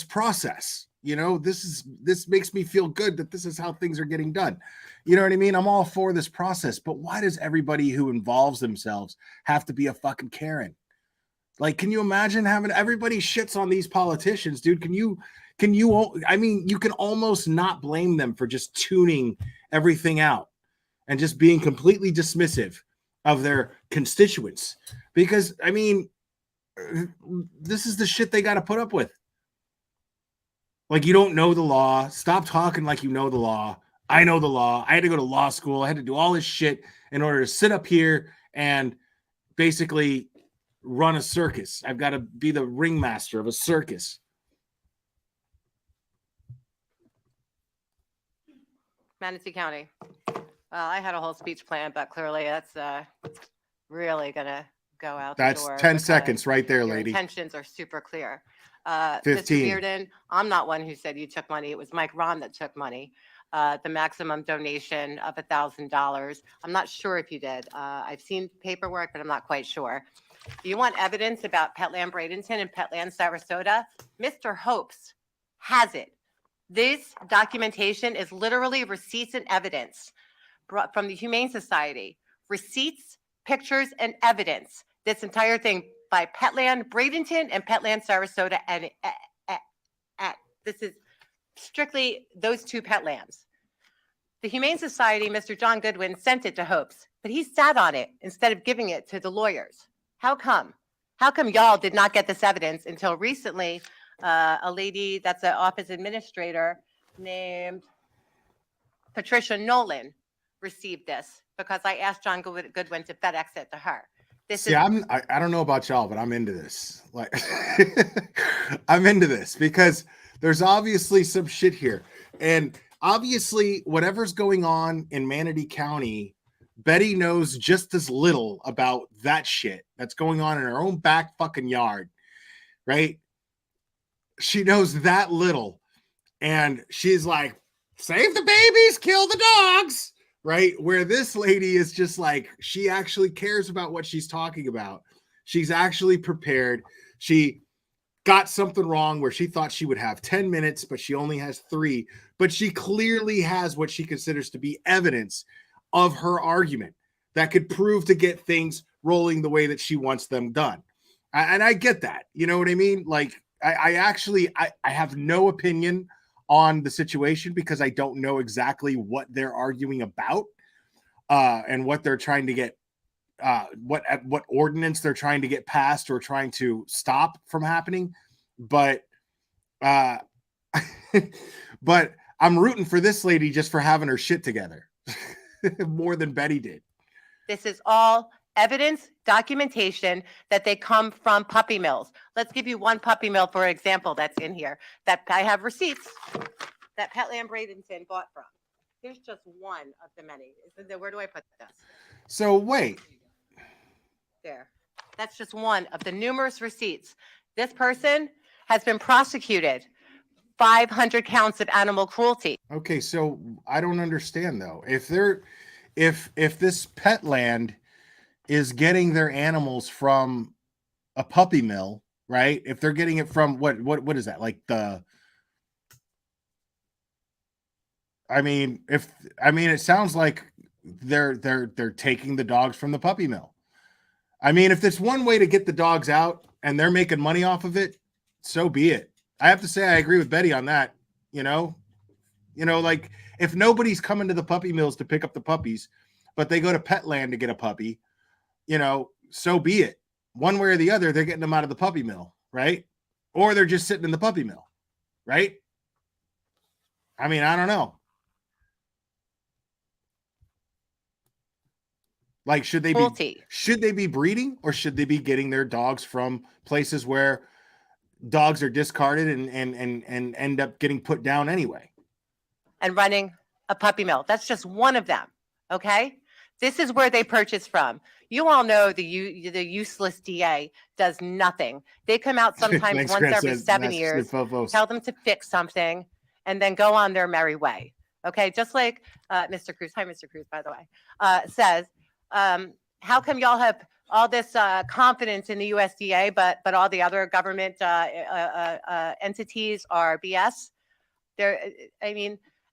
process. You know, this makes me feel good that this is how things are getting done. You know what I mean? I'm all for this process, but why does everybody who involves themselves have to be a fucking Karen? Like, can you imagine having everybody shits on these politicians, dude? I mean, you can almost not blame them for just tuning everything out and just being completely dismissive of their constituents. Because, I mean, this is the shit they got to put up with. Like, you don't know the law. Stop talking like you know the law. I know the law. I had to go to law school. I had to do all this shit in order to sit up here and basically run a circus. I've got to be the ringmaster of a circus. Manatee County. I had a whole speech plan, but clearly that's really going to go out the door. That's 10 because seconds right there, your lady. intentions are super clear. 15. Mr. Bearden, I'm not one who said you took money. It was Mike Ron that took money. The maximum donation of $1,000. I'm not sure if you did. I've seen paperwork, but I'm not quite sure. Do you want evidence about Petland Bradenton and Petland Sarasota? Mr. Hopes has it. This documentation is literally receipts and evidence brought from the Humane Society. Receipts, pictures, and evidence. This entire thing by Petland Bradenton and Petland Sarasota. And this is strictly those two Petlands. The Humane Society, Mr. John Goodwin, sent it to Hopes, but he sat on it instead of giving it to the lawyers. How come? How come y'all did not get this evidence until recently? A lady that's an office administrator named Patricia Nolan received this because I asked John Goodwin to FedEx it to her. I don't know about y'all, but I'm into this. Like, I'm into this because there's obviously some shit here. And obviously, whatever's going on in Manatee County, Betty knows just as little about that shit that's going on in her own back fucking yard, right? She knows that little. And she's like, save the babies, kill the dogs, right? Where this lady is just like, she actually cares about what she's talking about. She's actually prepared. She got something wrong where she thought she would have 10 minutes, but she only has 3. But she clearly has what she considers to be evidence of her argument that could prove to get things rolling the way that she wants them done. And I get that. You know what I mean? Like, I have no opinion on the situation because I don't know exactly what they're arguing about and what they're trying to get, what ordinance they're trying to get passed or trying to stop from happening. But but I'm rooting for this lady just for having her shit together more than Betty did. This is all evidence, documentation that they come from puppy mills. Let's give you one puppy mill, for example, that's in here that I have receipts that Petland Bradenton bought from. Here's just one of the many. Where do I put this? So wait. There. That's just one of the numerous receipts. This person has been prosecuted 500 counts of animal cruelty. Okay, so I don't understand though. If this pet land is getting their animals from a puppy mill, right? If they're getting it from what is that? Like it sounds like they're taking the dogs from the puppy mill. I mean, if there's one way to get the dogs out and they're making money off of it, so be it. I have to say I agree with Betty on that, like if nobody's coming to the puppy mills to pick up the puppies, but they go to Petland to get a puppy, so be it. One way or the other, they're getting them out of the puppy mill, right? Or they're just sitting in the puppy mill, right? I mean, I don't know. Like, should they be breeding, or should they be getting their dogs from places where dogs are discarded and end up getting put down anyway? And running a puppy mill. That's just one of them. Okay. This is where they purchase from. You all know the useless DA does nothing. They come out sometimes once every 7 years, tell them to fix something, and then go on their merry way. Okay. Just like Mr. Cruz, hi, Mr. Cruz, by the way, says, how come y'all have all this confidence in the USDA, but all the other government entities are BS?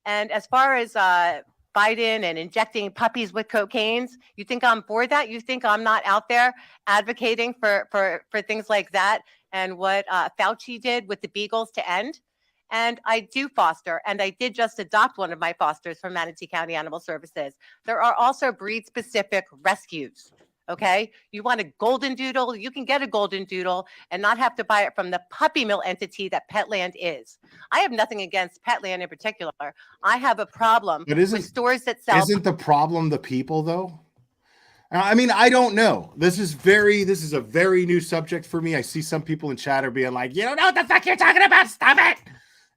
And as far as Biden and injecting puppies with cocaines, you think I'm for that? You think I'm not out there advocating for things like that and what Fauci did with the beagles to end? And I do foster, and I did just adopt one of my fosters from Manatee County Animal Services. There are also breed-specific rescues. Okay, you want a golden doodle, you can get a golden doodle and not have to buy it from the puppy mill entity that Petland is. I have nothing against Petland in particular. I have a problem with stores that sell. Isn't the problem the people though? I mean, I don't know. This is a very new subject for me. I see some people in chat are being like, you don't know what the fuck you're talking about. Stop it.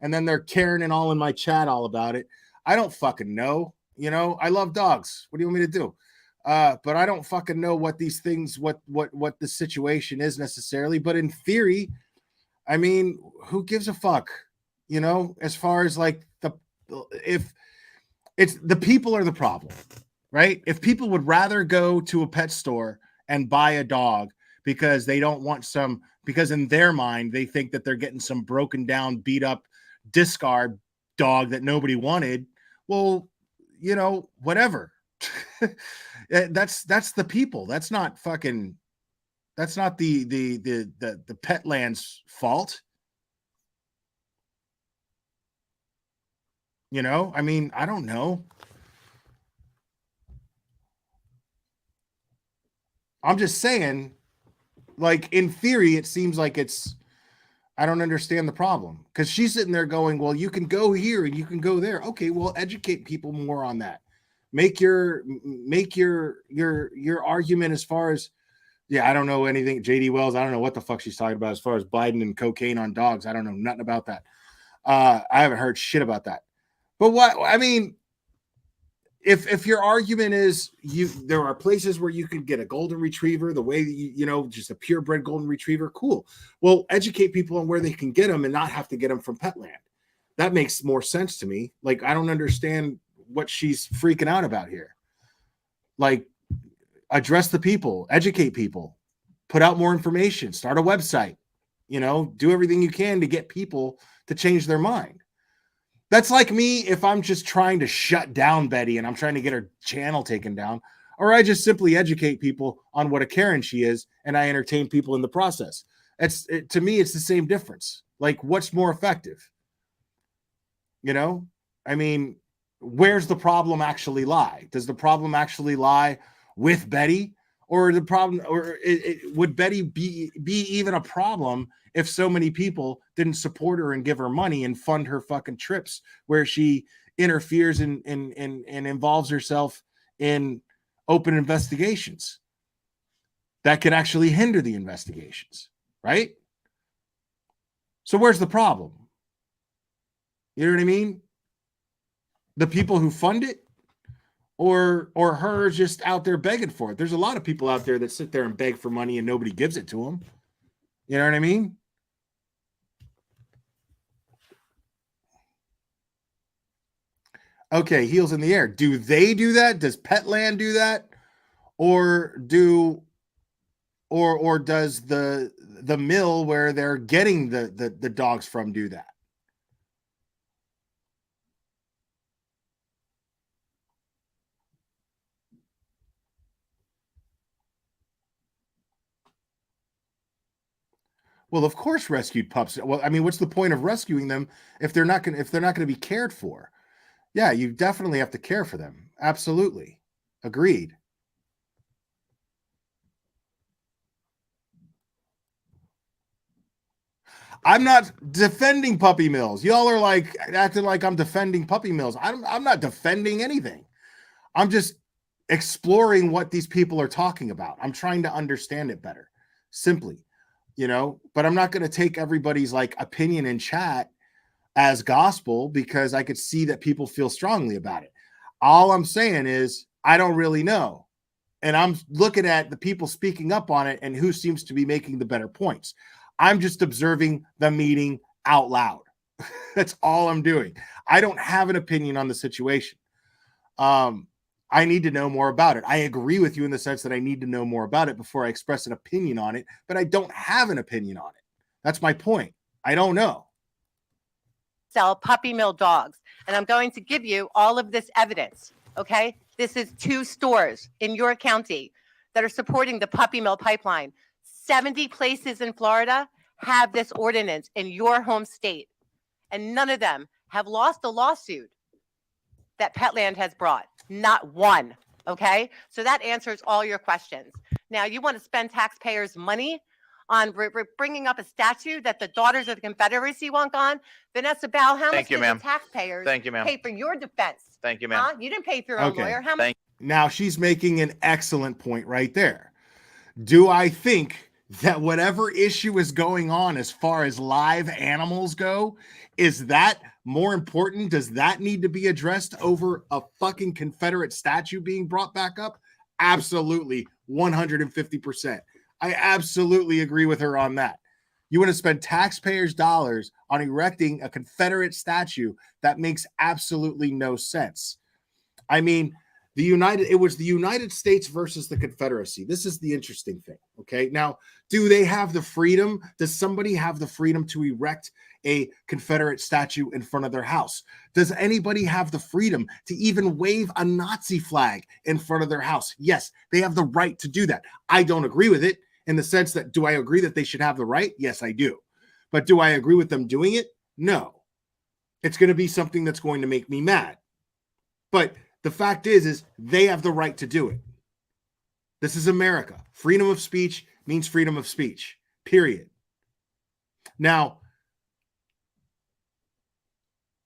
And then they're Karen and all in my chat all about it. I don't fucking know. I love dogs. What do you want me to do? But I don't fucking know what these things, what the situation is necessarily. But in theory, I mean, who gives a fuck? As far as like if it's the people are the problem, right? If people would rather go to a pet store and buy a dog because they don't want because in their mind, they think that they're getting some broken down, beat up, discard dog that nobody wanted. Well, whatever. That's the people. That's not the Petland's fault. I mean, I don't know. I'm just saying, like, in theory, it seems like I don't understand the problem, because she's sitting there going, well, you can go here and you can go there. Okay, well, educate people more on that. Make your argument as far as, I don't know anything. JD Wells, I don't know what the fuck she's talking about as far as Biden and cocaine on dogs. I don't know nothing about that. I haven't heard shit about that. But if your argument is there are places where you can get a golden retriever the way that just a purebred golden retriever, cool. Well, educate people on where they can get them and not have to get them from Petland. That makes more sense to me. Like, I don't understand what she's freaking out about here. Like, address the people, educate people, put out more information, start a website, do everything you can to get people to change their mind. That's like me if I'm just trying to shut down Betty and I'm trying to get her channel taken down, or I just simply educate people on what a Karen she is and I entertain people in the process. To me, it's the same difference. Like, what's more effective? I mean, where's the problem actually lie? Does the problem actually lie with Betty, or the problem, or would Betty be even a problem if so many people didn't support her and give her money and fund her fucking trips where she interferes and involves herself in open investigations that could actually hinder the investigations, right? So where's the problem? You know what I mean? The people who fund it, or her just out there begging for it. There's a lot of people out there that sit there and beg for money and nobody gives it to them. You know what I mean? Okay, heels in the air. Do they do that? Does Petland do that? Or does the mill where they're getting the dogs from do that? Well, of course, rescued pups. Well, I mean, what's the point of rescuing them if they're not going to be cared for? Yeah, you definitely have to care for them. Absolutely, agreed. I'm not defending puppy mills. Y'all are like acting like I'm defending puppy mills. I'm not defending anything. I'm just exploring what these people are talking about. I'm trying to understand it better, simply, but I'm not going to take everybody's like opinion in chat as gospel because I could see that people feel strongly about it. All I'm saying is I don't really know. And I'm looking at the people speaking up on it and who seems to be making the better points. I'm just observing the meeting out loud. That's all I'm doing. I don't have an opinion on the situation. I need to know more about it. I agree with you in the sense that I need to know more about it before I express an opinion on it, but I don't have an opinion on it. That's my point. I don't know. Sell puppy mill dogs. And I'm going to give you all of this evidence. Okay. This is 2 stores in your county that are supporting the puppy mill pipeline. 70 places in Florida have this ordinance in your home state, and none of them have lost a lawsuit that Petland has brought. Not one. Okay. So that answers all your questions. Now, you want to spend taxpayers' money on bringing up a statue that the Daughters of the Confederacy want gone? Vanessa Bell, how much did the taxpayers pay for your defense? Thank you, ma'am. Huh? You didn't pay for your own lawyer. How much? Now she's making an excellent point right there. Do I think that whatever issue is going on as far as live animals go, is that more important? Does that need to be addressed over a fucking Confederate statue being brought back up? Absolutely, 150%. I absolutely agree with her on that. You want to spend taxpayers' dollars on erecting a Confederate statue that makes absolutely no sense. I mean, it was the United States versus the Confederacy. This is the interesting thing. Okay. Now, do they have the freedom? Does somebody have the freedom to erect a Confederate statue in front of their house? Does anybody have the freedom to even wave a Nazi flag in front of their house? Yes, they have the right to do that. I don't agree with it in the sense that, do I agree that they should have the right? Yes, I do. But do I agree with them doing it? No. It's going to be something that's going to make me mad. But the fact is they have the right to do it. This is America. Freedom of speech means freedom of speech, period. Now,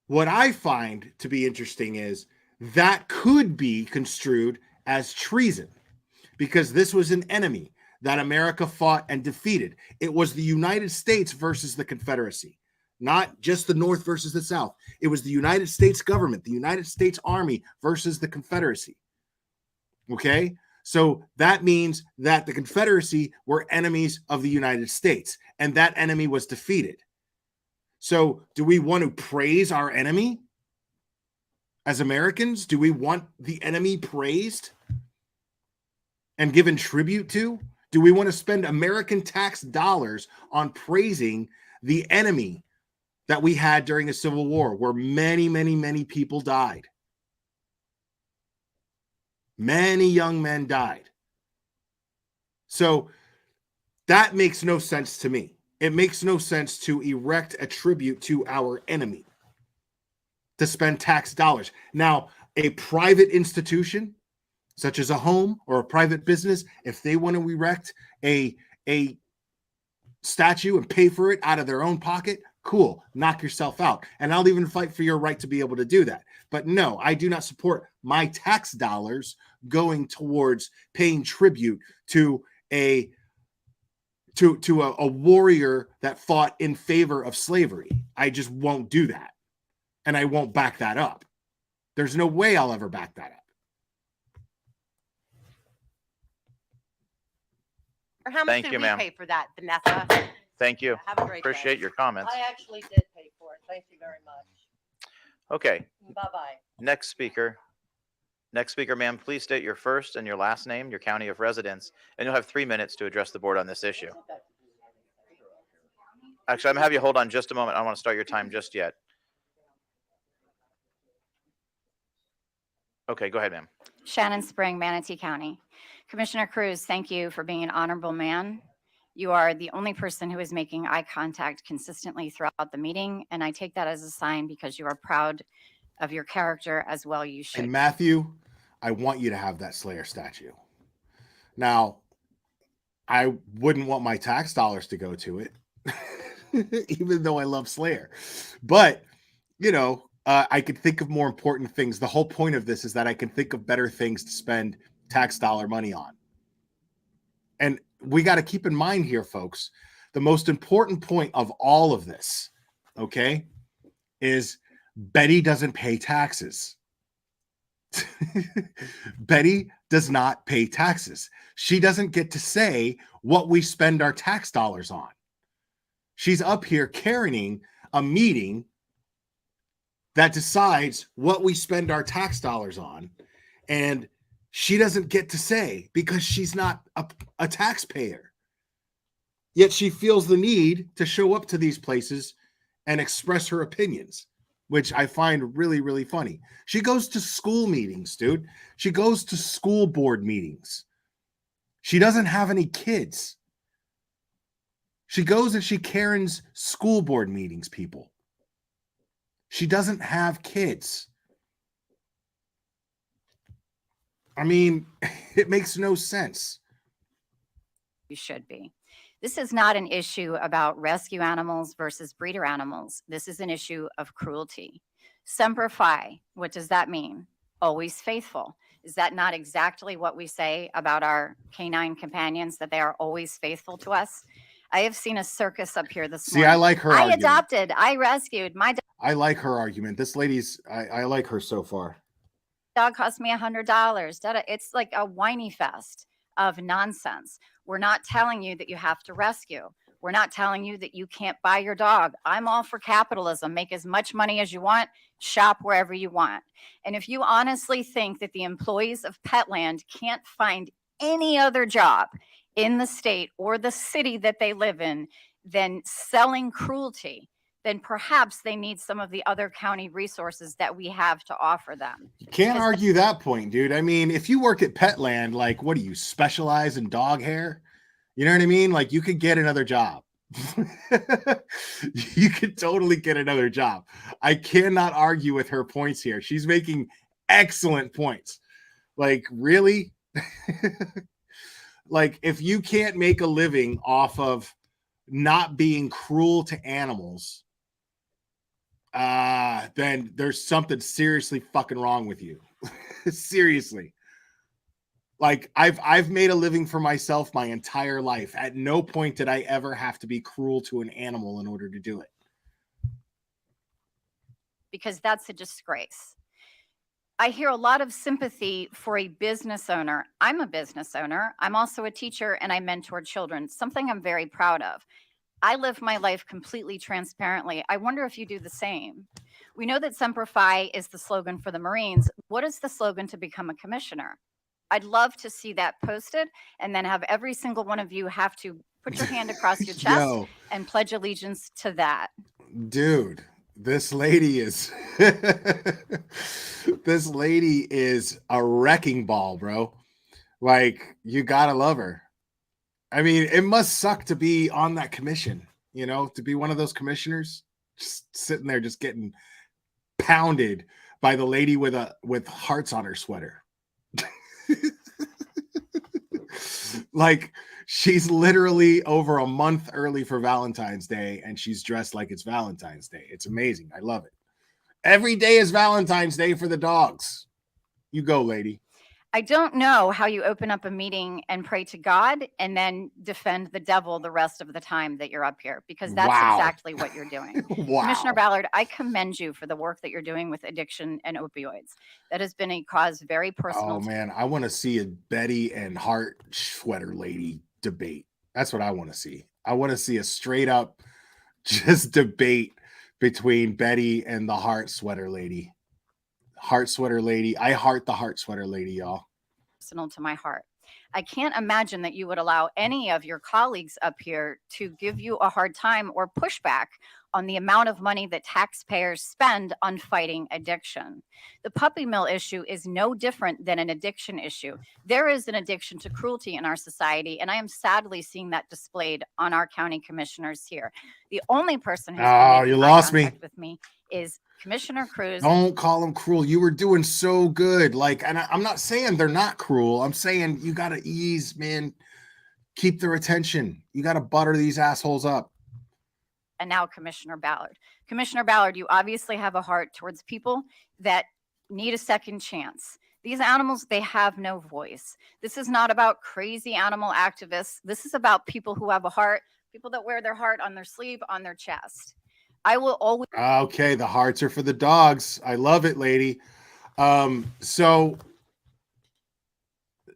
what I find to be interesting is that could be construed as treason because this was an enemy that America fought and defeated. It was the United States versus the Confederacy. Not just the North versus the South. It was the United States government, the United States Army versus the Confederacy. Okay? So that means that the Confederacy were enemies of the United States, and that enemy was defeated. So do we want to praise our enemy as Americans? Do we want the enemy praised and given tribute to? Do we want to spend American tax dollars on praising the enemy that we had during the Civil War, where many, many, many people died? Many young men died. So that makes no sense to me. It makes no sense to erect a tribute to our enemy, to spend tax dollars. Now, a private institution, such as a home or a private business, if they want to erect a statue and pay for it out of their own pocket, cool, knock yourself out. And I'll even fight for your right to be able to do that. But no, I do not support my tax dollars going towards paying tribute to a warrior that fought in favor of slavery. I just won't do that. And I won't back that up. There's no way I'll ever back that up. Or how much Thank did you, we ma'am. pay for that, Vanessa? Thank you. Have a great day. Appreciate your comments. I actually did pay for it. Thank you very much. Okay. Bye-bye. Next speaker. Next speaker, ma'am, please state your first and your last name, your county of residence, and you'll have 3 minutes to address the board on this issue. Actually, I'm going to have you hold on just a moment. I don't want to start your time just yet. Okay, go ahead, ma'am. Shannon Spring, Manatee County. Commissioner Cruz, thank you for being an honorable man. You are the only person who is making eye contact consistently throughout the meeting, and I take that as a sign because you are proud of your character as well. You should. And Matthew, I want you to have that Slayer statue. Now, I wouldn't want my tax dollars to go to it, even though I love Slayer. But, you know, I could think of more important things. The whole point of this is that I can think of better things to spend tax dollar money on. And we got to keep in mind here, folks, the most important point of all of this, okay, is Betty doesn't pay taxes. Betty does not pay taxes. She doesn't get to say what we spend our tax dollars on. She's up here carrying a meeting that decides what we spend our tax dollars on, and she doesn't get to say because she's not a taxpayer. Yet she feels the need to show up to these places and express her opinions, which I find really, really funny. She goes to school meetings, dude. She goes to school board meetings. She doesn't have any kids. She goes and she Karen's school board meetings, people. She doesn't have kids. I mean, it makes no sense. You should be. This is not an issue about rescue animals versus breeder animals. This is an issue of cruelty. Semper Fi, what does that mean? Always faithful. Is that not exactly what we say about our canine companions, that they are always faithful to us? I have seen a circus up here this morning. See, I like her argument. adopted, I rescued. My I like her argument. This lady's, I like her so far. dog cost me $100. It's like a whiny fest of nonsense. We're not telling you that you have to rescue. We're not telling you that you can't buy your dog. I'm all for capitalism. Make as much money as you want, shop wherever you want. And if you honestly think that the employees of Petland can't find any other job in the state or the city that they live in than selling cruelty, then perhaps they need some of the other county resources that we have to offer them. You can't argue that point, dude. I mean, if you work at Petland, like, what do you specialize in dog hair? You know what I mean? Like, you could get another job. You could totally get another job. I cannot argue with her points here. She's making excellent points. Like, really? Like, if you can't make a living off of not being cruel to animals, then there's something seriously fucking wrong with you. Seriously. Like, I've made a living for myself my entire life. At no point did I ever have to be cruel to an animal in order to do it. Because that's a disgrace. I hear a lot of sympathy for a business owner. I'm a business owner. I'm also a teacher and I mentor children, something I'm very proud of. I live my life completely transparently. I wonder if you do the same. We know that Semper Fi is the slogan for the Marines. What is the slogan to become a commissioner? I'd love to see that posted and then have every single one of you have to put your hand across your chest and pledge allegiance to that. Dude, this lady is this lady is a wrecking ball, bro. Like, you gotta love her. I mean, it must suck to be on that commission, you know, to be one of those commissioners, just sitting there just getting pounded by the lady with hearts on her sweater. Like, she's literally over a month early for Valentine's Day and she's dressed like it's Valentine's Day. It's amazing. I love it. Every day is Valentine's Day for the dogs. You go, lady. I don't know how you open up a meeting and pray to God and then defend the devil the rest of the time that you're up here, because that's exactly what you're doing. Commissioner Ballard, I commend you for the work that you're doing with addiction and opioids. That has been a cause very personal. Oh, man, I want to see a Betty and Hart sweater lady debate. That's what I want to see. I want to see a straight up just debate between Betty and the heart sweater lady. Heart sweater lady. I heart the heart sweater lady, y'all. Personal to my heart. I can't imagine that you would allow any of your colleagues up here to give you a hard time or pushback on the amount of money that taxpayers spend on fighting addiction. The puppy mill issue is no different than an addiction issue. There is an addiction to cruelty in our society, and I am sadly seeing that displayed on our county commissioners here. The only person who's been making you eye lost me. contact with me is Commissioner Cruz. Don't call them cruel. You were doing so good. Like, and I'm not saying they're not cruel. I'm saying you got to ease, man. Keep their attention. You got to butter these assholes up. And now Commissioner Ballard. Commissioner Ballard, you obviously have a heart towards people that need a second chance. These animals, they have no voice. This is not about crazy animal activists. This is about people who have a heart, people that wear their heart on their sleeve, on their chest. I will always. Okay, the hearts are for the dogs. I love it, lady. So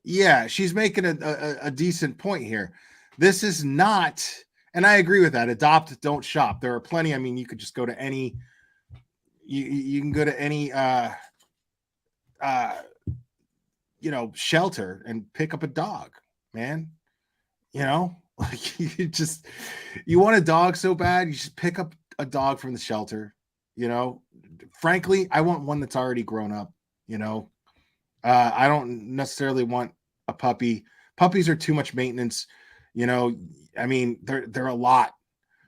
yeah, she's making a decent point here. This is not, and I agree with that. Adopt, don't shop. There are plenty. I mean, you could just go to any. You can go to any shelter and pick up a dog, man. Like you want a dog so bad, you just pick up a dog from the shelter. Frankly, I want one that's already grown up. I don't necessarily want a puppy. Puppies are too much maintenance. I mean, they're a lot,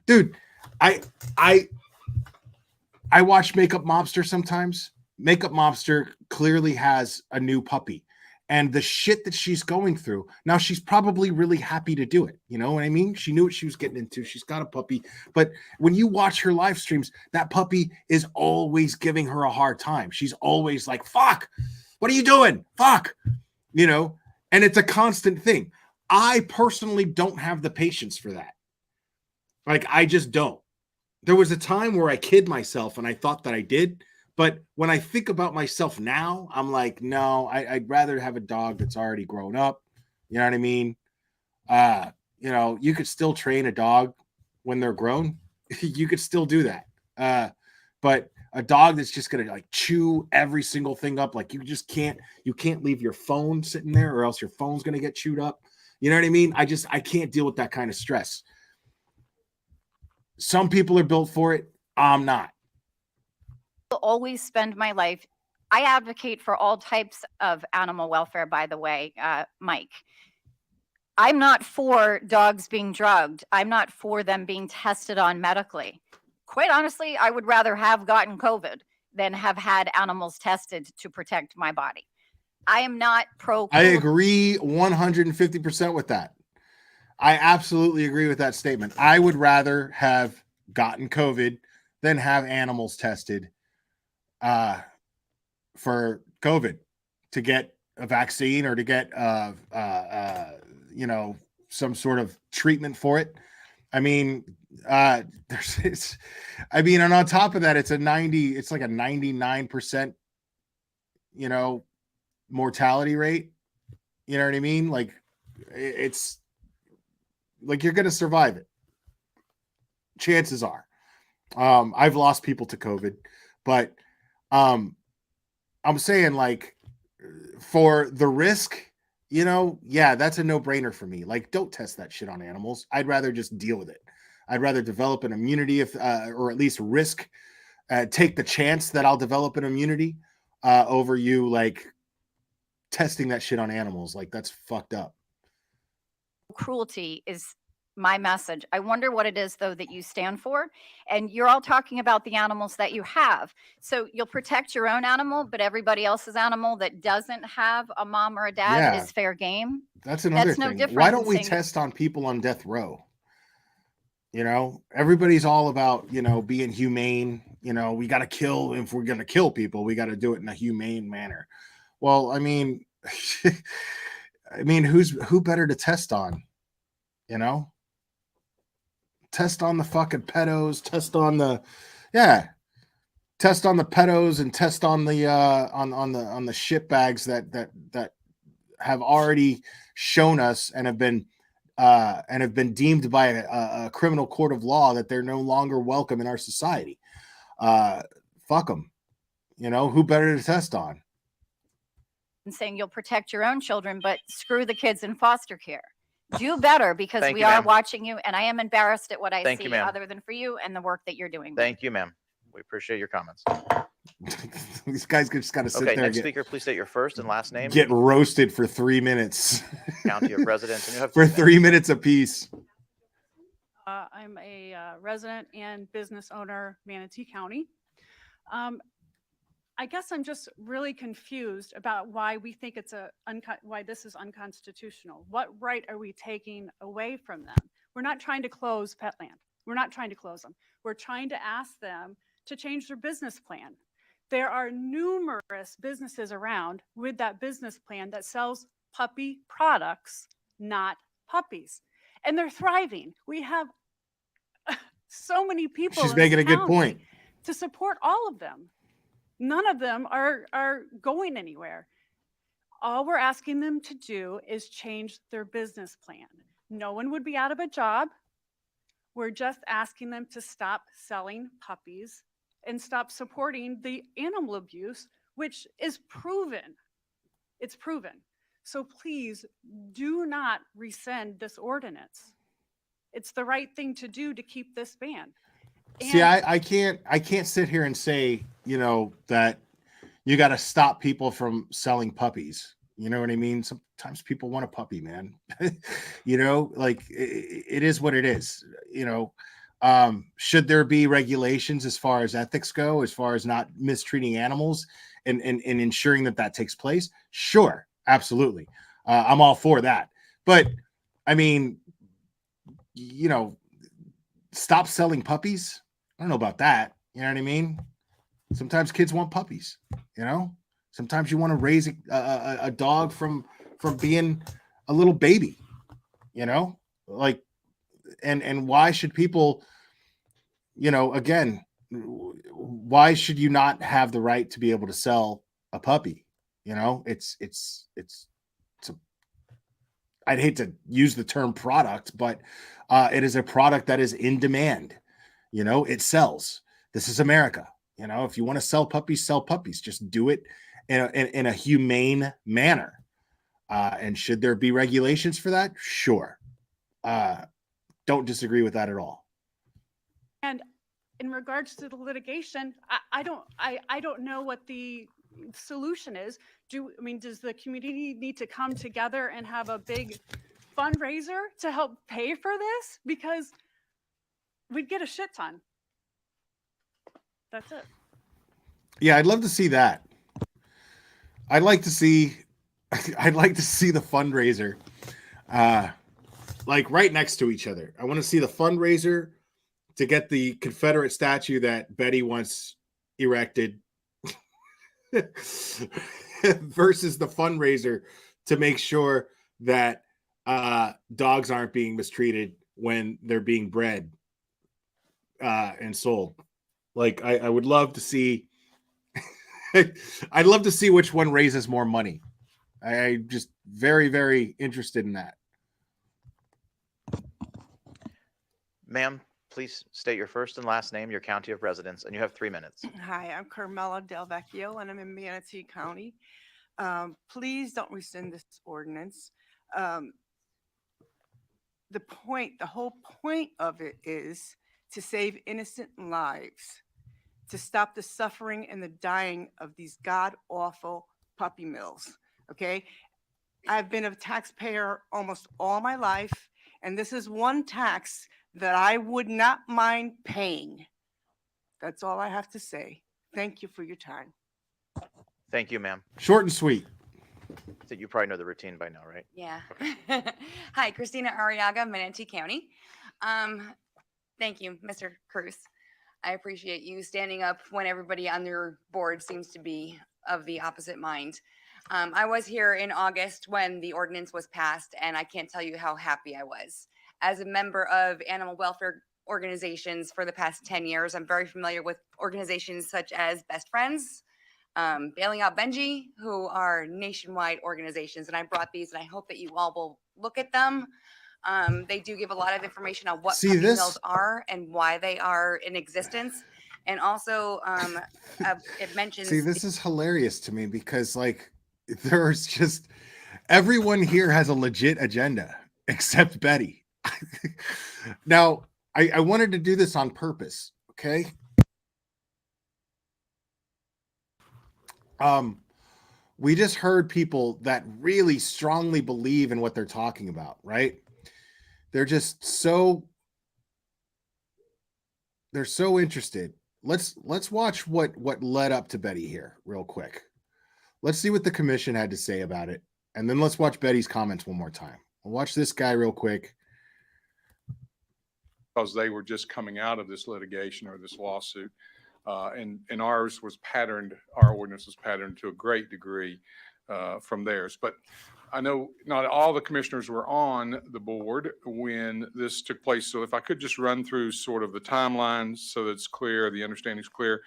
dude. I watch Makeup Mobster sometimes. Makeup Mobster clearly has a new puppy, and the shit that she's going through now, she's probably really happy to do it. You know what I mean? She knew what she was getting into. She's got a puppy, but when you watch her live streams, that puppy is always giving her a hard time. She's always like, fuck, what are you doing? Fuck, and it's a constant thing. I personally don't have the patience for that. Like, I just don't. There was a time where I kid myself and I thought that I did. But when I think about myself now, I'm like, no, I'd rather have a dog that's already grown up. You know what I mean? You could still train a dog when they're grown. You could still do that. But a dog that's just going to like chew every single thing up. Like you can't leave your phone sitting there or else your phone's going to get chewed up. You know what I mean? I can't deal with that kind of stress. Some people are built for it. I'm not. Always spend my life. I advocate for all types of animal welfare, by the way, Mike. I'm not for dogs being drugged. I'm not for them being tested on medically. Quite honestly, I would rather have gotten COVID than have had animals tested to protect my body. I am not pro. I agree 150% with that. I absolutely agree with that statement. I would rather have gotten COVID than have animals tested for COVID to get a vaccine or to get some sort of treatment for it. I mean, and on top of that, it's like a 99%, mortality rate. You know what I mean? Like it's like you're going to survive it. Chances are. I've lost people to COVID, but I'm saying like for the risk, that's a no-brainer for me. Like, don't test that shit on animals. I'd rather just deal with it. I'd rather develop an immunity or at least take the chance that I'll develop an immunity over you like testing that shit on animals. Like, that's fucked up. Cruelty is my message. I wonder what it is, though, that you stand for. And you're all talking about the animals that you have. So you'll protect your own animal, but everybody else's animal that doesn't have a mom or a dad is fair game. That's another thing. Why don't we test on people on death row? Everybody's all about, being humane. We got to kill. If we're going to kill people, we got to do it in a humane manner. Well, I mean, who better to test on? Test on the fucking pedos, test on the pedos and test on the on the shit bags that have already shown us and have been and have been deemed by a criminal court of law that they're no longer welcome in our society. Fuck them. You know, who better to test on? And saying you'll protect your own children, but screw the kids in foster care. Do better, because Thank we you, are ma'am. watching you, and I am embarrassed at what I Thank see, you, ma'am. other than for you and the work that you're doing. Thank you, ma'am. We appreciate your comments. These guys just got to sit Okay, there. next speaker, please state your first and last name. Get roasted for 3 minutes. County of residence, and you have for 3 3 minutes apiece. I'm a resident and business owner, Manatee County. I guess I'm just really confused about why we think it's why this is unconstitutional. What right are we taking away from them? We're not trying to close Petland. We're not trying to close them. We're trying to ask them to change their business plan. There are numerous businesses around with that business plan that sells puppy products, not puppies. And they're thriving. We have so many people. She's in making this a good county point. to support all of them. None of them are going anywhere. All we're asking them to do is change their business plan. No one would be out of a job. We're just asking them to stop selling puppies and stop supporting the animal abuse, which is proven. It's proven. So please do not rescind this ordinance. It's the right thing to do to keep this ban. See, I can't sit here and say, you know, that you got to stop people from selling puppies. You know what I mean? Sometimes people want a puppy, man. You know, like it is what it is. You know, should there be regulations as far as ethics go, as far as not mistreating animals and ensuring that that takes place? Sure, absolutely. I'm all for that. But I mean, you know, stop selling puppies. I don't know about that. You know what I mean? Sometimes kids want puppies, you know? Sometimes you want to raise a dog from being a little baby, you know? Like, and why should people, you know, again, why should you not have the right to be able to sell a puppy? You know, it's I'd hate to use the term product, but it is a product that is in demand. You know, it sells. This is America. You know, if you want to sell puppies, sell puppies. Just do it in a humane manner. And should there be regulations for that? Sure. Don't disagree with that at all. And in regards to the litigation, I don't know what the solution is. Does the community need to come together and have a big fundraiser to help pay for this? Because we'd get a shit ton. That's it. Yeah, I'd love to see that. I'd like to see the fundraiser like right next to each other. I want to see the fundraiser to get the Confederate statue that Betty once erected versus the fundraiser to make sure that dogs aren't being mistreated when they're being bred and sold. Like I would love to see I'd love to see which one raises more money. I'm just very, very interested in that. Ma'am, please state your first and last name, your county of residence, and you have 3 minutes. Hi, I'm Carmela Del Vecchio, and I'm in Manatee County. Please don't rescind this ordinance. The whole point of it is to save innocent lives, to stop the suffering and the dying of these god-awful puppy mills, okay? I've been a taxpayer almost all my life, and this is one tax that I would not mind paying. That's all I have to say. Thank you for your time. Thank you, ma'am. Short and sweet. I think you probably know the routine by now, right? Yeah. Hi, Christina Arriaga, Manatee County. Thank you, Mr. Cruz. I appreciate you standing up when everybody on your board seems to be of the opposite mind. I was here in August when the ordinance was passed, and I can't tell you how happy I was. As a member of animal welfare organizations for the past 10 years, I'm very familiar with organizations such as Best Friends, Bailing Out Benji, who are nationwide organizations. And I brought these, and I hope that you all will look at them. They do give a lot of information on what See, puppy this- mills are and why they are in existence. And also, it mentions See, this is hilarious to me because, like, there's just everyone here has a legit agenda except Betty. Now, I wanted to do this on purpose, okay? We just heard people that really strongly believe in what they're talking about, right? They're just so interested. Let's watch what led up to Betty here real quick. Let's see what the commission had to say about it, and then let's watch Betty's comments one more time. We'll watch this guy real quick. Because they were just coming out of this litigation or this lawsuit. And ours was patterned, our ordinance was patterned to a great degree from theirs. But I know not all the commissioners were on the board when this took place. So if I could just run through sort of the timelines so that it's clear, the understanding is clear.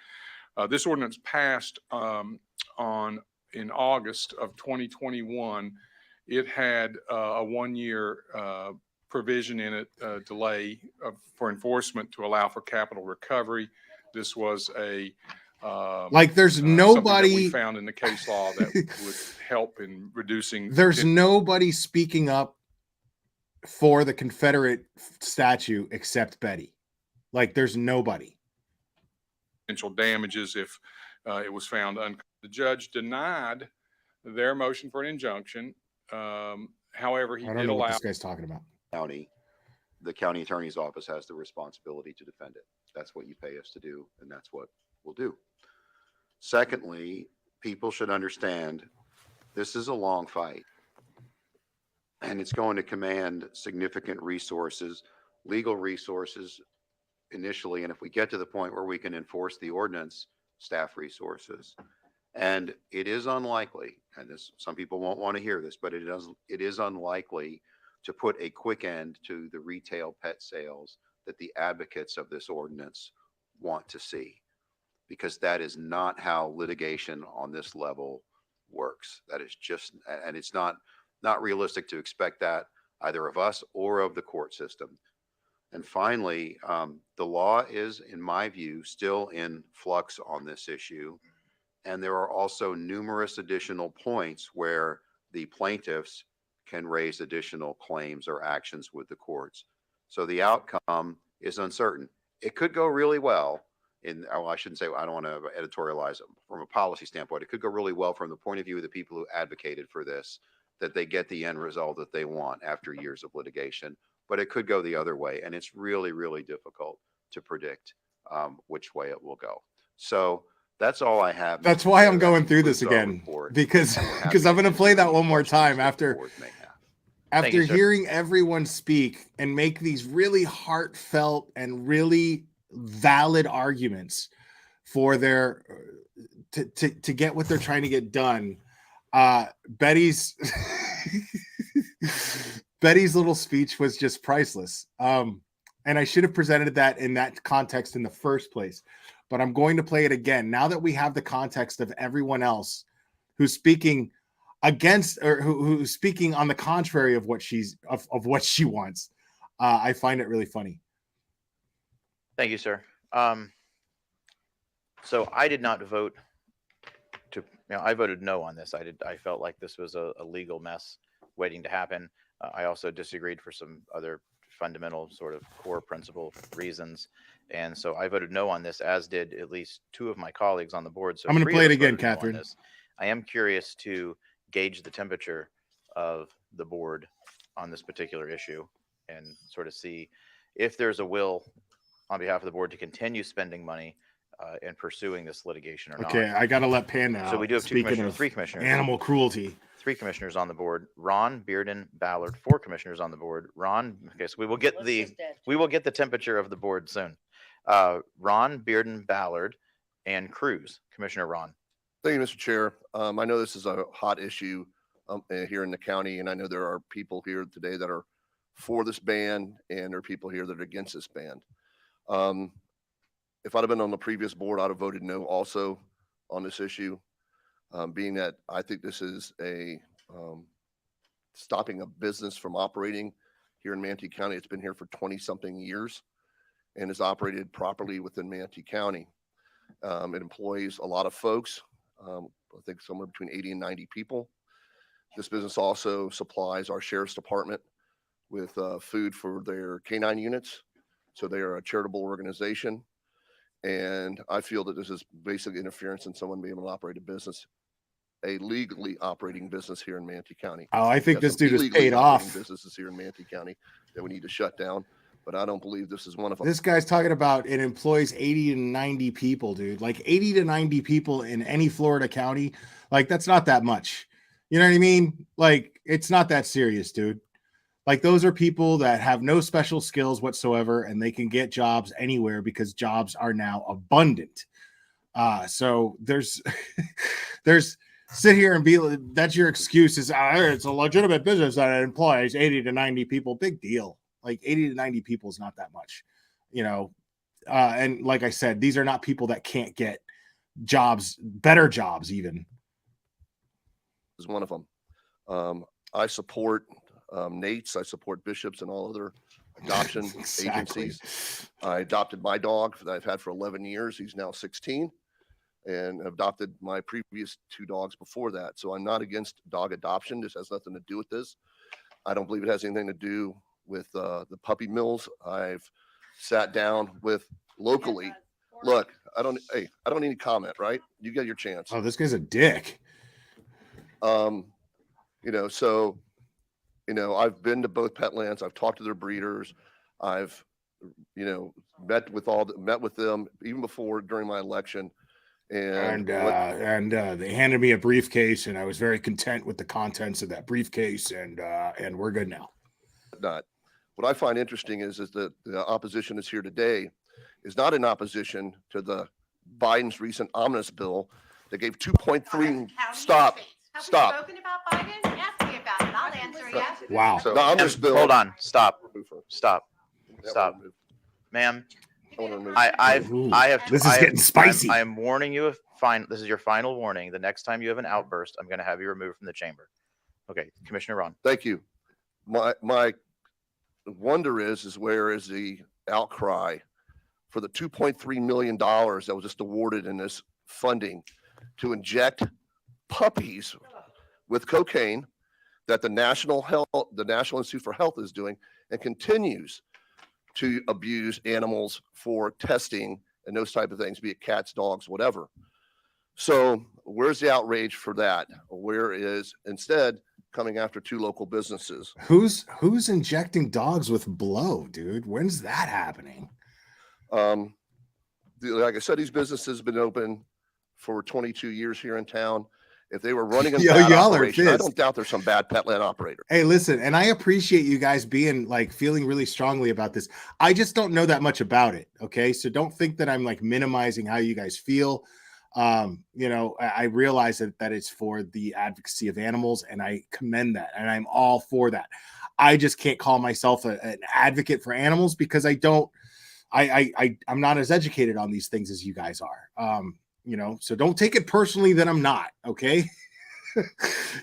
This ordinance passed in August of 2021. It had a 1-year provision in it, delay for enforcement to allow for capital recovery. This was a like there's something nobody that we found in the case law that would help in reducing. There's nobody speaking up for the Confederate statue except Betty. Like there's nobody. Potential damages if it was found the judge denied their motion for an injunction. However, he I don't did know what allow this guy's talking about. The county attorney's office has the responsibility to defend it. That's what you pay us to do, and that's what we'll do. Secondly, people should understand this is a long fight, and it's going to command significant resources, legal resources initially, and if we get to the point where we can enforce the ordinance, staff resources. And it is unlikely, and this, some people won't want to hear this, but it is unlikely to put a quick end to the retail pet sales that the advocates of this ordinance want to see, because that is not how litigation on this level works. That is just, and it's not realistic to expect that either of us or of the court system. And finally, the law is, in my view, still in flux on this issue. And there are also numerous additional points where the plaintiffs can raise additional claims or actions with the courts. So the outcome is uncertain. It could go really well I shouldn't say, I don't want to editorialize it from a policy standpoint. It could go really well from the point of view of the people who advocated for this, that they get the end result that they want after years of litigation, but it could go the other way. And it's really, really difficult to predict which way it will go. So that's all I have. That's why I'm going through this again, because I'm going to play that one more time after hearing everyone speak and make these really heartfelt and really valid arguments for their to get what they're trying to get done. Betty's little speech was just priceless. And I should have presented that in that context in the first place. But I'm going to play it again now that we have the context of everyone else who's speaking against or who's speaking on the contrary of what of what she wants. I find it really funny. Thank you, sir. So I did not vote I voted no on this. I felt like this was a legal mess waiting to happen. I also disagreed for some other fundamental sort of core principle reasons. And so I voted no on this, as did at least 2 of my colleagues on the board. So I'm going to play it again, Catherine. No, I am curious to gauge the temperature of the board on this particular issue and sort of see if there's a will on behalf of the board to continue spending money and pursuing this litigation or not. Okay, I got to let Panda out. So we do have Speaking 2 commissioners, of 3 commissioners. Animal cruelty. 3 commissioners on the board. Ron, Bearden, Ballard, 4 commissioners on the board. Ron, okay, so we will get the temperature of the board soon. Ron, Bearden, Ballard, and Cruz. Commissioner Ron. Thank you, Mr. Chair. I know this is a hot issue here in the county, and I know there are people here today that are for this ban, and there are people here that are against this ban. If I'd have been on the previous board, I'd have voted no also on this issue, being that I think this is a stopping a business from operating here in Manatee County. It's been here for 20-something years and is operated properly within Manatee County. It employs a lot of folks, I think somewhere between 80 and 90 people. This business also supplies our sheriff's department with food for their canine units. So they are a charitable organization. And I feel that this is basic interference in someone being able to operate a business, a legally operating business here in Manatee County. Oh, I think We got this some dude was illegally paid operating off. businesses here in Manatee County that we need to shut down, but I don't believe this is one of them. This guy's talking about it employs 80 to 90 people, dude. Like 80 to 90 people in any Florida county. Like that's not that much. You know what I mean? Like it's not that serious, dude. Like those are people that have no special skills whatsoever and they can get jobs anywhere because jobs are now abundant. So there's sit here and be that's your excuse is it's a legitimate business that employs 80 to 90 people. Big deal. Like 80 to 90 people is not that much, you know. And like I said, these are not people that can't get jobs, better jobs even. Is one of them. I support Nate's, I support Bishop's and all other adoption agencies. I adopted my dog that I've had for 11 years. He's now 16 and adopted my previous 2 dogs before that. So I'm not against dog adoption. This has nothing to do with this. I don't believe it has anything to do with the puppy mills. I've sat down with locally. Look, I don't need to comment, right? You get your chance. Oh, this guy's a dick. You know, so, you know, I've been to both pet lands. I've talked to their breeders. I've, you know, met with them even before during my election. And they handed me a briefcase and I was very content with the contents of that briefcase and we're good now. Not. What I find interesting is that the opposition that's here today is not in opposition to the Biden's recent omnibus bill that gave 2.3. Stop. Spoken about Biden? Ask me about it. I'll answer yes. Wow. So, the omnibus bill. Hold on. Stop. Ma'am. I have. This is getting spicy. I am warning you. This is your final warning. The next time you have an outburst, I'm going to have you removed from the chamber. Okay, Commissioner Ron. Thank you. My wonder is where is the outcry for the $2.3 million that was just awarded in this funding to inject puppies with cocaine that the National Institute for Health is doing and continues to abuse animals for testing and those type of things, be it cats, dogs, whatever. So where's the outrage for that? Where is instead coming after 2 local businesses? Who's injecting dogs with blow, dude? When's that happening? Like I said, these businesses have been open for 22 years here in town. If they were running a Yo, bad y'all are operation, I pissed. don't doubt there's some bad pet land operator. Hey, listen, and I appreciate you guys being like feeling really strongly about this. I just don't know that much about it. Okay. So don't think that I'm like minimizing how you guys feel. You know, I realize that it's for the advocacy of animals and I commend that and I'm all for that. I just can't call myself an advocate for animals because I'm not as educated on these things as you guys are. You know, so don't take it personally that I'm not, okay?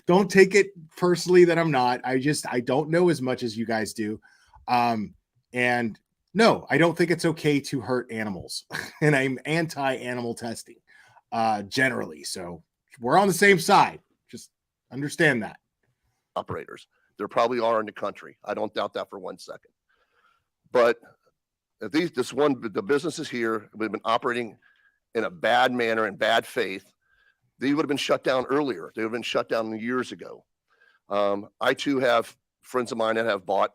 Don't take it personally that I'm not. I don't know as much as you guys do. And no, I don't think it's okay to hurt animals. And I'm anti-animal testing, generally. So we're on the same side. Just understand that. Operators. There probably are in the country. I don't doubt that for 1 second. But if the businesses here have been operating in a bad manner and bad faith, they would have been shut down earlier. They would have been shut down years ago. I too have friends of mine that have bought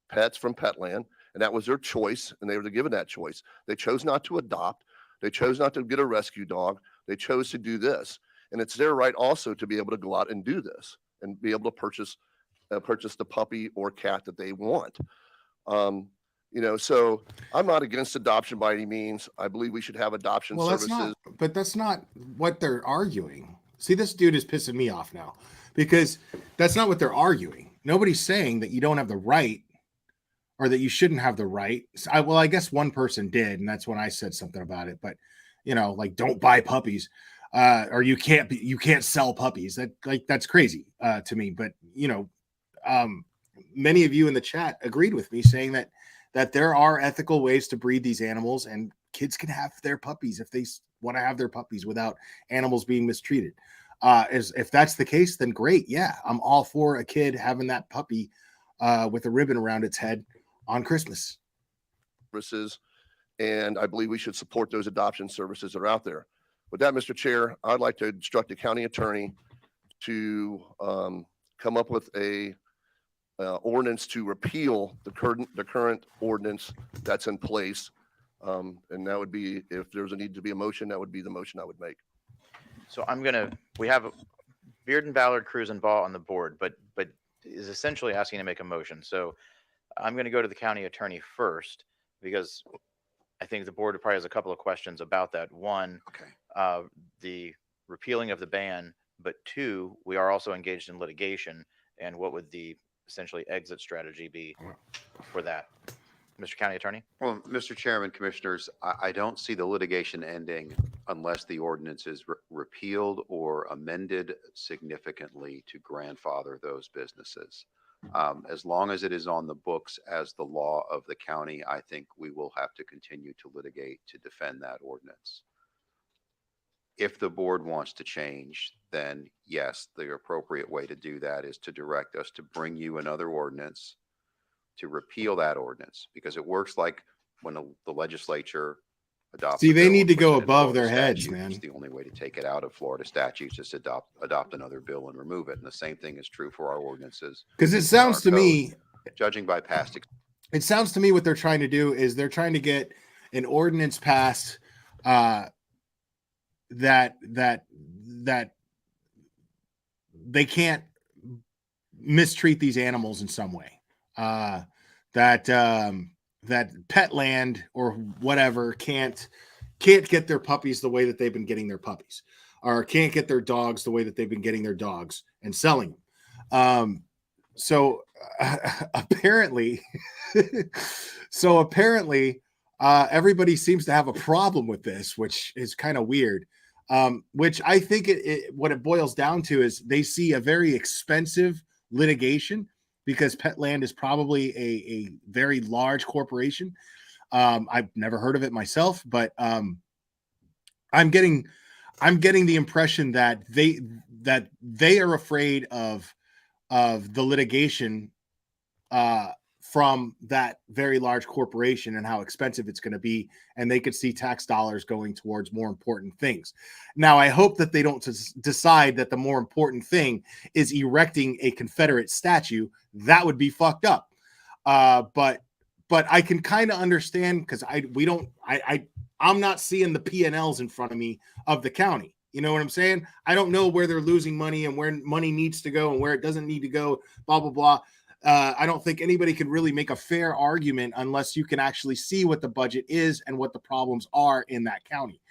pets from Petland, and that was their choice, and they were given that choice. They chose not to adopt. They chose not to get a rescue dog. They chose to do this, and it's their right also to be able to go out and do this and be able to purchase the puppy or cat that they want. You know, so I'm not against adoption by any means. I believe we should have adoption services. That's not what they're arguing. See, this dude is pissing me off now because that's not what they're arguing. Nobody's saying that you don't have the right or that you shouldn't have the right. I guess one person did, and that's when I said something about it. But you know, like don't buy puppies, or you can't sell puppies. That's crazy to me. But you know, many of you in the chat agreed with me, saying that there are ethical ways to breed these animals, and kids can have their puppies if they want to have their puppies without animals being mistreated. If that's the case, then great. Yeah, I'm all for a kid having that puppy with a ribbon around its head on Christmas. Services, and I believe we should support those adoption services that are out there. With that, Mr. Chair, I'd like to instruct the county attorney to come up with a ordinance to repeal the current ordinance that's in place. And that would be, if there's a need to be a motion, that would be the motion I would make. So we have Bearden, Ballard, Cruz, and Ball on the board, but is essentially asking to make a motion. So I'm going to go to the county attorney first, because I think the board probably has a couple of questions about that. One, the repealing of the ban, but two, we are also engaged in litigation, and what would the essentially exit strategy be for that? Mr. County Attorney? Well, Mr. Chairman, Commissioners, I don't see the litigation ending unless the ordinance is repealed or amended significantly to grandfather those businesses. As long as it is on the books as the law of the county, I think we will have to continue to litigate to defend that ordinance. If the board wants to change, then yes, the appropriate way to do that is to direct us to bring you another ordinance to repeal that ordinance, because it works like when the legislature adopts. See, they need to go above their heads, man. It's the only way to take it out of Florida statutes is to adopt another bill and remove it. And the same thing is true for our ordinances. Because it sounds to me, judging by past, it sounds to me what they're trying to do is they're trying to get an ordinance passed that they can't mistreat these animals in some way. That Petland or whatever can't get their puppies the way that they've been getting their puppies, or can't get their dogs the way that they've been getting their dogs and selling them. So apparently, everybody seems to have a problem with this, which is kind of weird. Which I think what it boils down to is they see a very expensive litigation, because Petland is probably a very large corporation. I've never heard of it myself, but I'm getting the impression that they are afraid of the litigation from that very large corporation and how expensive it's going to be, and they could see tax dollars going towards more important things. Now, I hope that they don't decide that the more important thing is erecting a Confederate statue. That would be fucked up. But I can kind of understand, because I'm not seeing the P&Ls in front of me of the county. You know what I'm saying? I don't know where they're losing money and where money needs to go and where it doesn't need to go, blah, blah, blah. I don't think anybody can really make a fair argument unless you can actually see what the budget is and what the problems are in that county.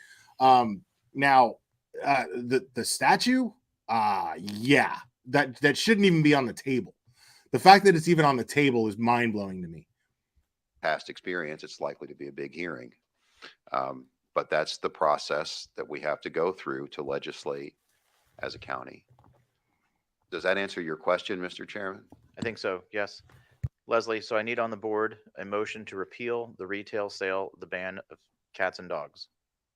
Now, the statue, yeah, that shouldn't even be on the table. The fact that it's even on the table is mind-blowing to me. past experience, it's likely to be a big hearing. But that's the process that we have to go through to legislate as a county. Does that answer your question, Mr. Chairman? I think so, yes. Leslie, so I need on the board a motion to repeal the retail sale, the ban of cats and dogs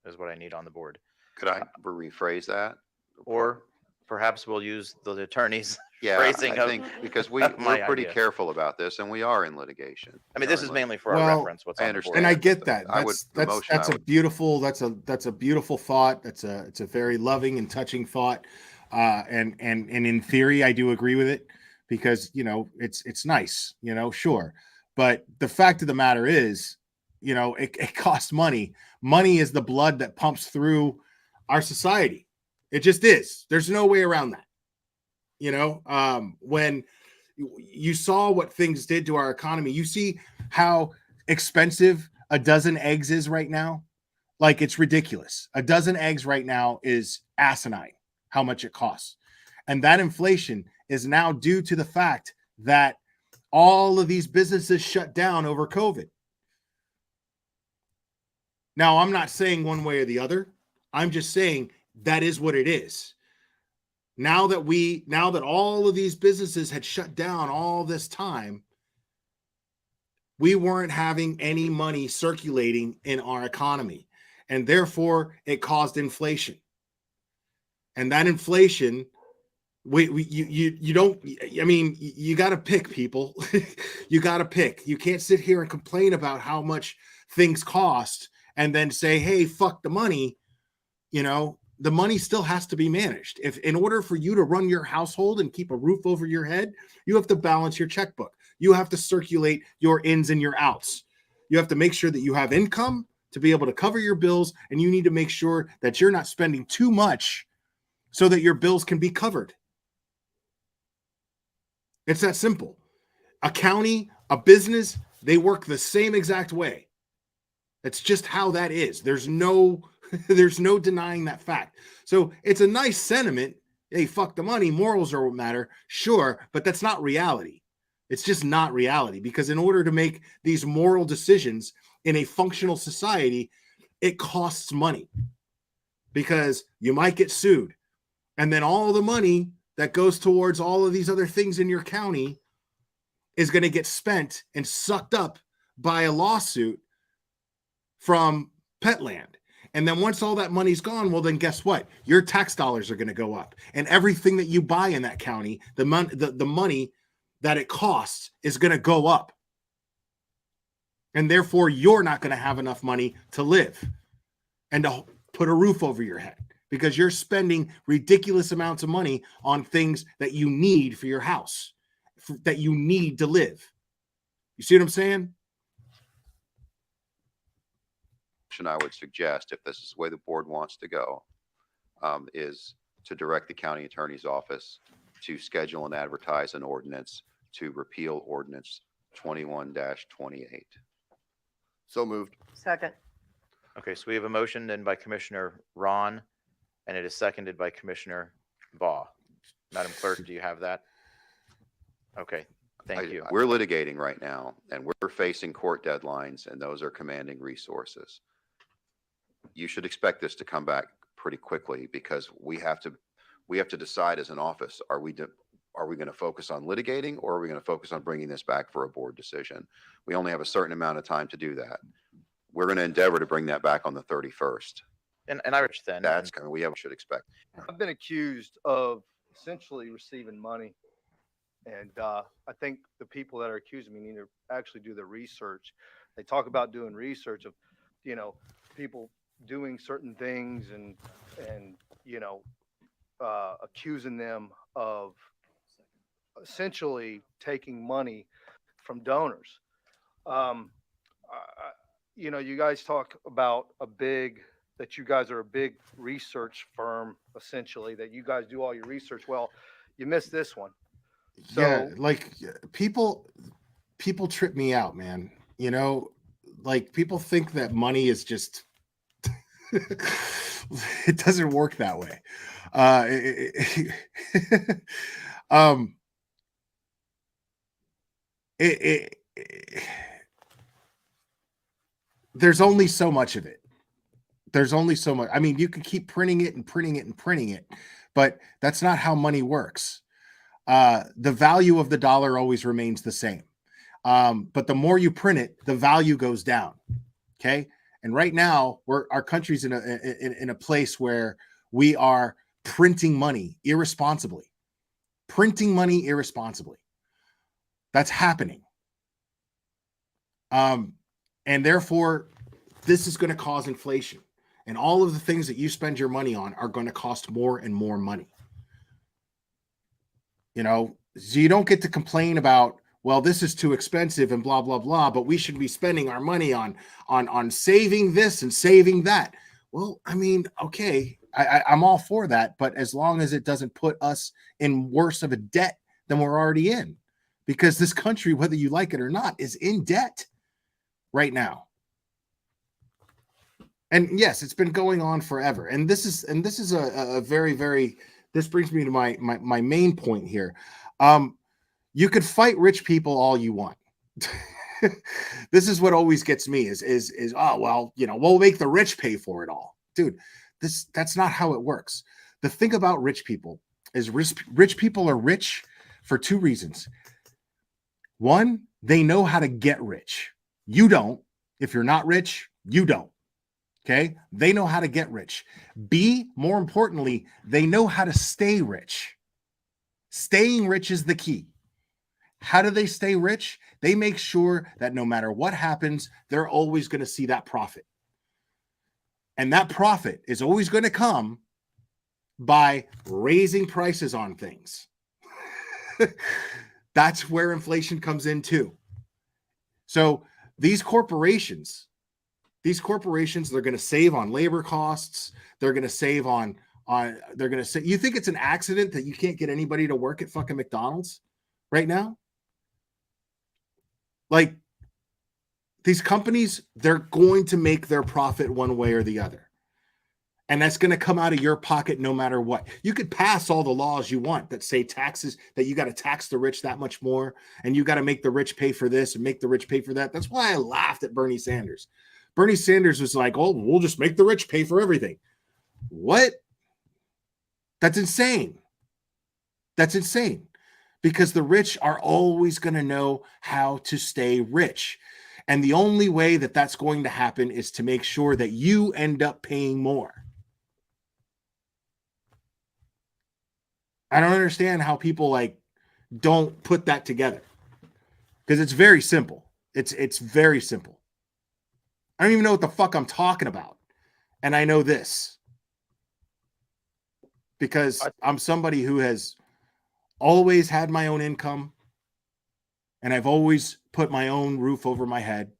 is what I need on the board. Could I rephrase that? Or perhaps we'll use the attorney's Yeah, phrasing I of think because we're pretty idea. careful about this, and we are in litigation. I mean, this is mainly for Well, our reference. What's I on the board. And I get that. I would- That's a beautiful thought. It's a very loving and touching thought. And in theory, I do agree with it, because it's nice, sure. But the fact of the matter is, it costs money. Money is the blood that pumps through our society. It just is. There's no way around that. When you saw what things did to our economy, you see how expensive a dozen eggs is right now. Like, it's ridiculous. A dozen eggs right now is asinine how much it costs. And that inflation is now due to the fact that all of these businesses shut down over COVID. Now, I'm not saying one way or the other. I'm just saying that is what it is. now that all of these businesses had shut down all this time, we weren't having any money circulating in our economy. And therefore, it caused inflation. And that inflation, you don't, I mean, you got to pick, people. You got to pick. You can't sit here and complain about how much things cost and then say, hey, fuck the money. You know, the money still has to be managed. If in order for you to run your household and keep a roof over your head, you have to balance your checkbook. You have to circulate your ins and your outs. You have to make sure that you have income to be able to cover your bills, and you need to make sure that you're not spending too much so that your bills can be covered. It's that simple. A county, a business, they work the same exact way. That's just how that is. There's no denying that fact. So it's a nice sentiment. Hey, fuck the money. Morals are what matter. Sure, but that's not reality. It's just not reality, because in order to make these moral decisions in a functional society, it costs money, because you might get sued. And then all the money that goes towards all of these other things in your county is going to get spent and sucked up by a lawsuit from Petland. And then once all that money's gone, well, then guess what? Your tax dollars are going to go up. And everything that you buy in that county, the money that it costs is going to go up. And therefore, you're not going to have enough money to live and to put a roof over your head, because you're spending ridiculous amounts of money on things that you need for your house, that you need to live. You see what I'm saying? I would suggest, if this is the way the board wants to go, is to direct the county attorney's office to schedule and advertise an ordinance to repeal ordinance 21-28. So moved. Second. Okay, so we have a motion then by Commissioner Ron, and it is seconded by Commissioner Baugh. Madam Clerk, do you have that? Okay, thank you. We're litigating right now, and we're facing court deadlines, and those are commanding resources. You should expect this to come back pretty quickly, because we have to decide as an office, are we going to focus on litigating, or are we going to focus on bringing this back for a board decision? We only have a certain amount of time to do that. We're going to endeavor to bring that back on the 31st. And I then that's coming. We should expect. I've been accused of essentially receiving money. And I think the people that are accusing me need to actually do the research. They talk about doing research of, people doing certain things and accusing them of essentially taking money from donors. You guys talk about that you guys are a big research firm, essentially, that you guys do all your research. Well, you missed this one. So, yeah, like people trip me out, man. Like people think that money is just it doesn't work that way. There's only so much of it. There's only so much. I mean, you can keep printing it and printing it and printing it, but that's not how money works. The value of the dollar always remains the same. But the more you print it, the value goes down. Okay. And right now our country's in a place where we are printing money irresponsibly. That's happening. And therefore this is going to cause inflation, and all of the things that you spend your money on are going to cost more and more money. So you don't get to complain about, well, this is too expensive and blah, blah, blah, but we should be spending our money on saving this and saving that. Well, I mean, okay, I'm all for that, but as long as it doesn't put us in worse of a debt than we're already in, because this country, whether you like it or not, is in debt right now. And yes, it's been going on forever. And this is a very, very, this brings me to my main point here. You could fight rich people all you want. This is what always gets me is oh, well, we'll make the rich pay for it all. Dude, that's not how it works. The thing about rich people is rich people are rich for two reasons. One, they know how to get rich. You don't. If you're not rich, you don't. Okay? They know how to get rich. B, more importantly, they know how to stay rich. Staying rich is the key. How do they stay rich? They make sure that no matter what happens, they're always going to see that profit. And that profit is always going to come by raising prices on things. That's where inflation comes in too. So these corporations, they're going to save on labor costs. They're going to save on they're going to say, you think it's an accident that you can't get anybody to work at fucking McDonald's right now? Like, these companies, they're going to make their profit one way or the other. And that's going to come out of your pocket no matter what. You could pass all the laws you want that say taxes, that you got to tax the rich that much more, and you got to make the rich pay for this and make the rich pay for that. That's why I laughed at Bernie Sanders. Bernie Sanders was like, oh, we'll just make the rich pay for everything. What? That's insane. That's insane. Because the rich are always going to know how to stay rich. And the only way that that's going to happen is to make sure that you end up paying more. I don't understand how people like don't put that together. Because it's very simple. It's very simple. I don't even know what the fuck I'm talking about. And I know this. Because I'm somebody who has always had my own income, and I've always put my own roof over my head.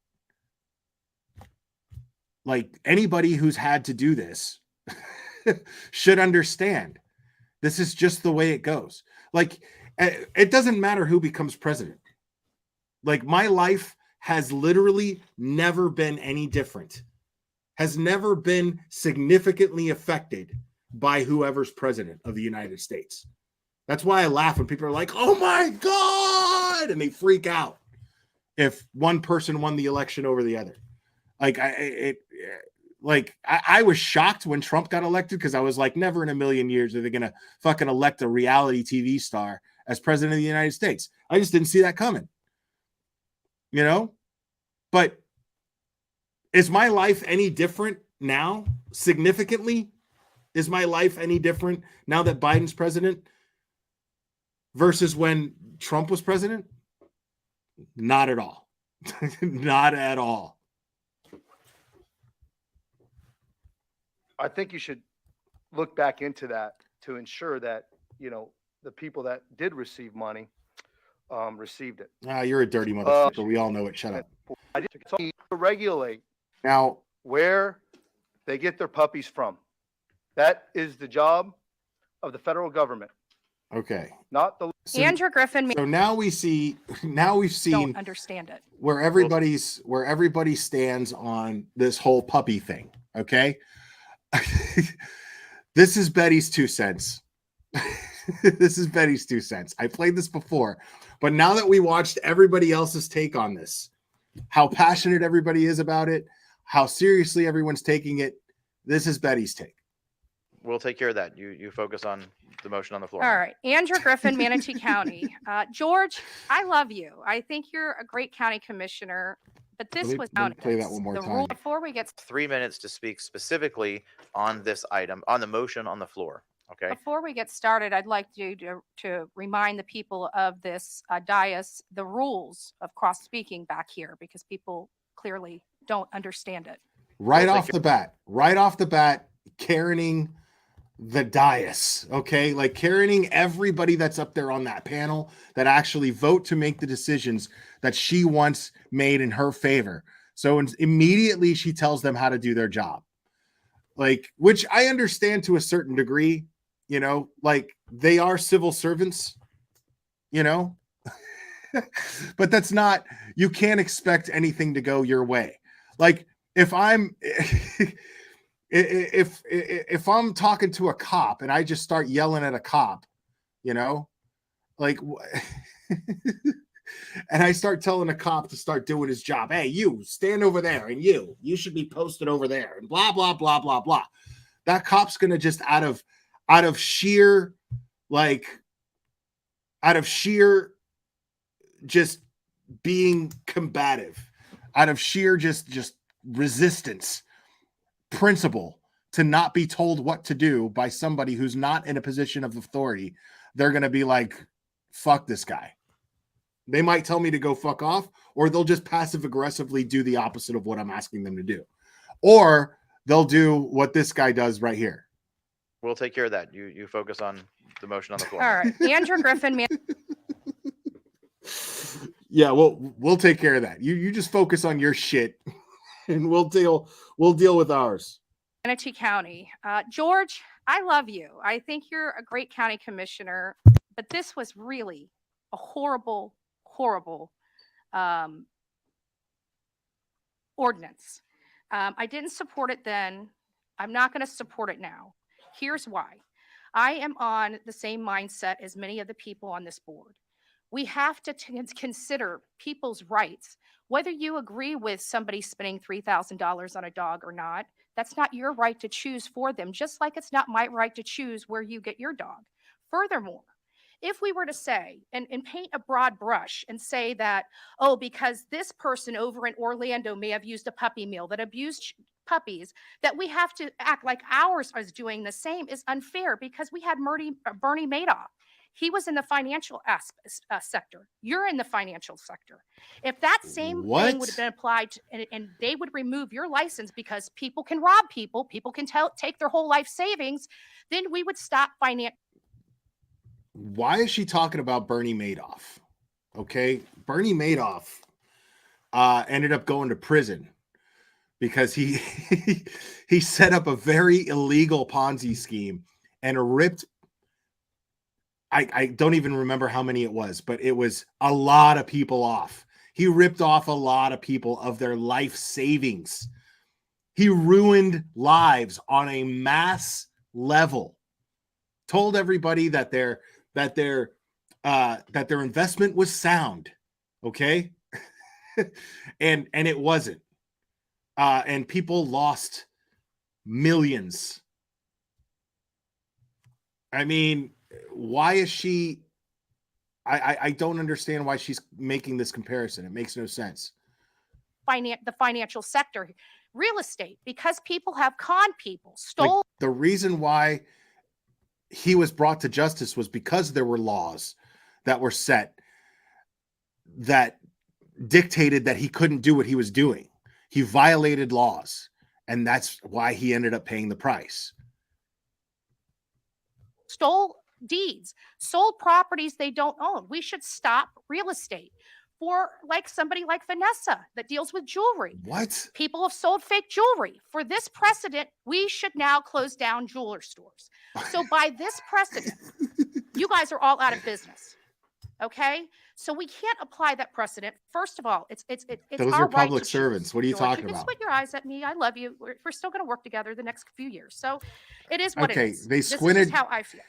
Like, anybody who's had to do this should understand this is just the way it goes. Like, it doesn't matter who becomes president. Like, my life has literally never been any different, has never been significantly affected by whoever's president of the United States. That's why I laugh when people are like, oh my God, and they freak out if one person won the election over the other. Like, I was shocked when Trump got elected, because I was like, never in a million years are they going to fucking elect a reality TV star as president of the United States. I just didn't see that coming. You know? But is my life any different now? Significantly? Is my life any different now that Biden's president versus when Trump was president? Not at all. Not at all. I think you should look back into that to ensure that, you know, the people that did receive money received it. You're a dirty motherfucker. We all know it. Shut up. I just to regulate now where they get their puppies from. That is the job of the federal government. Okay. Not the Andrew Griffin. So now we've seen Don't understand it. where everybody stands on this whole puppy thing. Okay. This is Betty's 2 cents. This is Betty's 2 cents. I played this before, but now that we watched everybody else's take on this, how passionate everybody is about it, how seriously everyone's taking it, this is Betty's take. We'll take care of that. You focus on the motion on the floor. All right. Andrew Griffin, Manatee County. George, I love you. I think you're a great county commissioner, but this was let me play that one more the time. rule before we get 3 minutes to speak specifically on this item, on the motion on the floor. Okay. before we get started, I'd like you to remind the people of this dais the rules of cross speaking back here, because people clearly don't understand it. Right off the bat, Karening the dais, okay? Like Karening everybody that's up there on that panel that actually vote to make the decisions that she wants made in her favor. So immediately she tells them how to do their job. Like, which I understand to a certain degree, you know, like they are civil servants, you know, but that's not, you can't expect anything to go your way. Like if I'm, if I'm talking to a cop and I just start yelling at a cop, you know, like, and I start telling a cop to start doing his job. Hey, you stand over there, and you should be posted over there, and blah, blah, blah, blah, blah. That cop's going to just out of sheer like out of sheer just being combative, out of sheer just resistance, principle, to not be told what to do by somebody who's not in a position of authority, they're going to be like, fuck this guy. They might tell me to go fuck off, or they'll just passive aggressively do the opposite of what I'm asking them to do. Or they'll do what this guy does right here. We'll take care of that. You focus on the motion on the floor. All right. Andrew Griffin, Yeah, we'll take care of that. You just focus on your shit and we'll deal with ours. Manatee County. George, I love you. I think you're a great county commissioner, but this was really a horrible, horrible ordinance. I didn't support it then. I'm not going to support it now. Here's why. I am on the same mindset as many of the people on this board. We have to consider people's rights. Whether you agree with somebody spending $3,000 on a dog or not, that's not your right to choose for them, just like it's not my right to choose where you get your dog. Furthermore, if we were to say and paint a broad brush and say that, oh, because this person over in Orlando may have used a puppy mill that abused puppies, that we have to act like ours is doing the same, is unfair, because we had Bernie Madoff. He was in the financial sector. You're in the financial sector. If that same thing would have been applied and they would remove your license because people can rob people, people can take their whole life savings, then we would stop financial. Why is she talking about Bernie Madoff? Okay, Bernie Madoff ended up going to prison because he he set up a very illegal Ponzi scheme and ripped. I don't even remember how many it was, but it was a lot of people off. He ripped off a lot of people of their life savings. He ruined lives on a mass level. Told everybody that their investment was sound, okay? and it wasn't. And people lost millions. I mean, why is she? I don't understand why she's making this comparison. It makes no sense. The financial sector, real estate, because people have conned people, stole. Like, the reason why he was brought to justice was because there were laws that were set that dictated that he couldn't do what he was doing. He violated laws, and that's why he ended up paying the price. Stole deeds, sold properties they don't own. We should stop real estate for like somebody like Vanessa that deals with jewelry. What? People have sold fake jewelry. For this precedent, we should now close down jeweler stores. So by this precedent, you guys are all out of business. Okay? So we can't apply that precedent. First of all, it's those our are right public to servants. choose. What are you George, talking you can about? squint your eyes at me. I love you. We're still going to work together the next few years. So it is what it is. They This squinted. is just how I feel.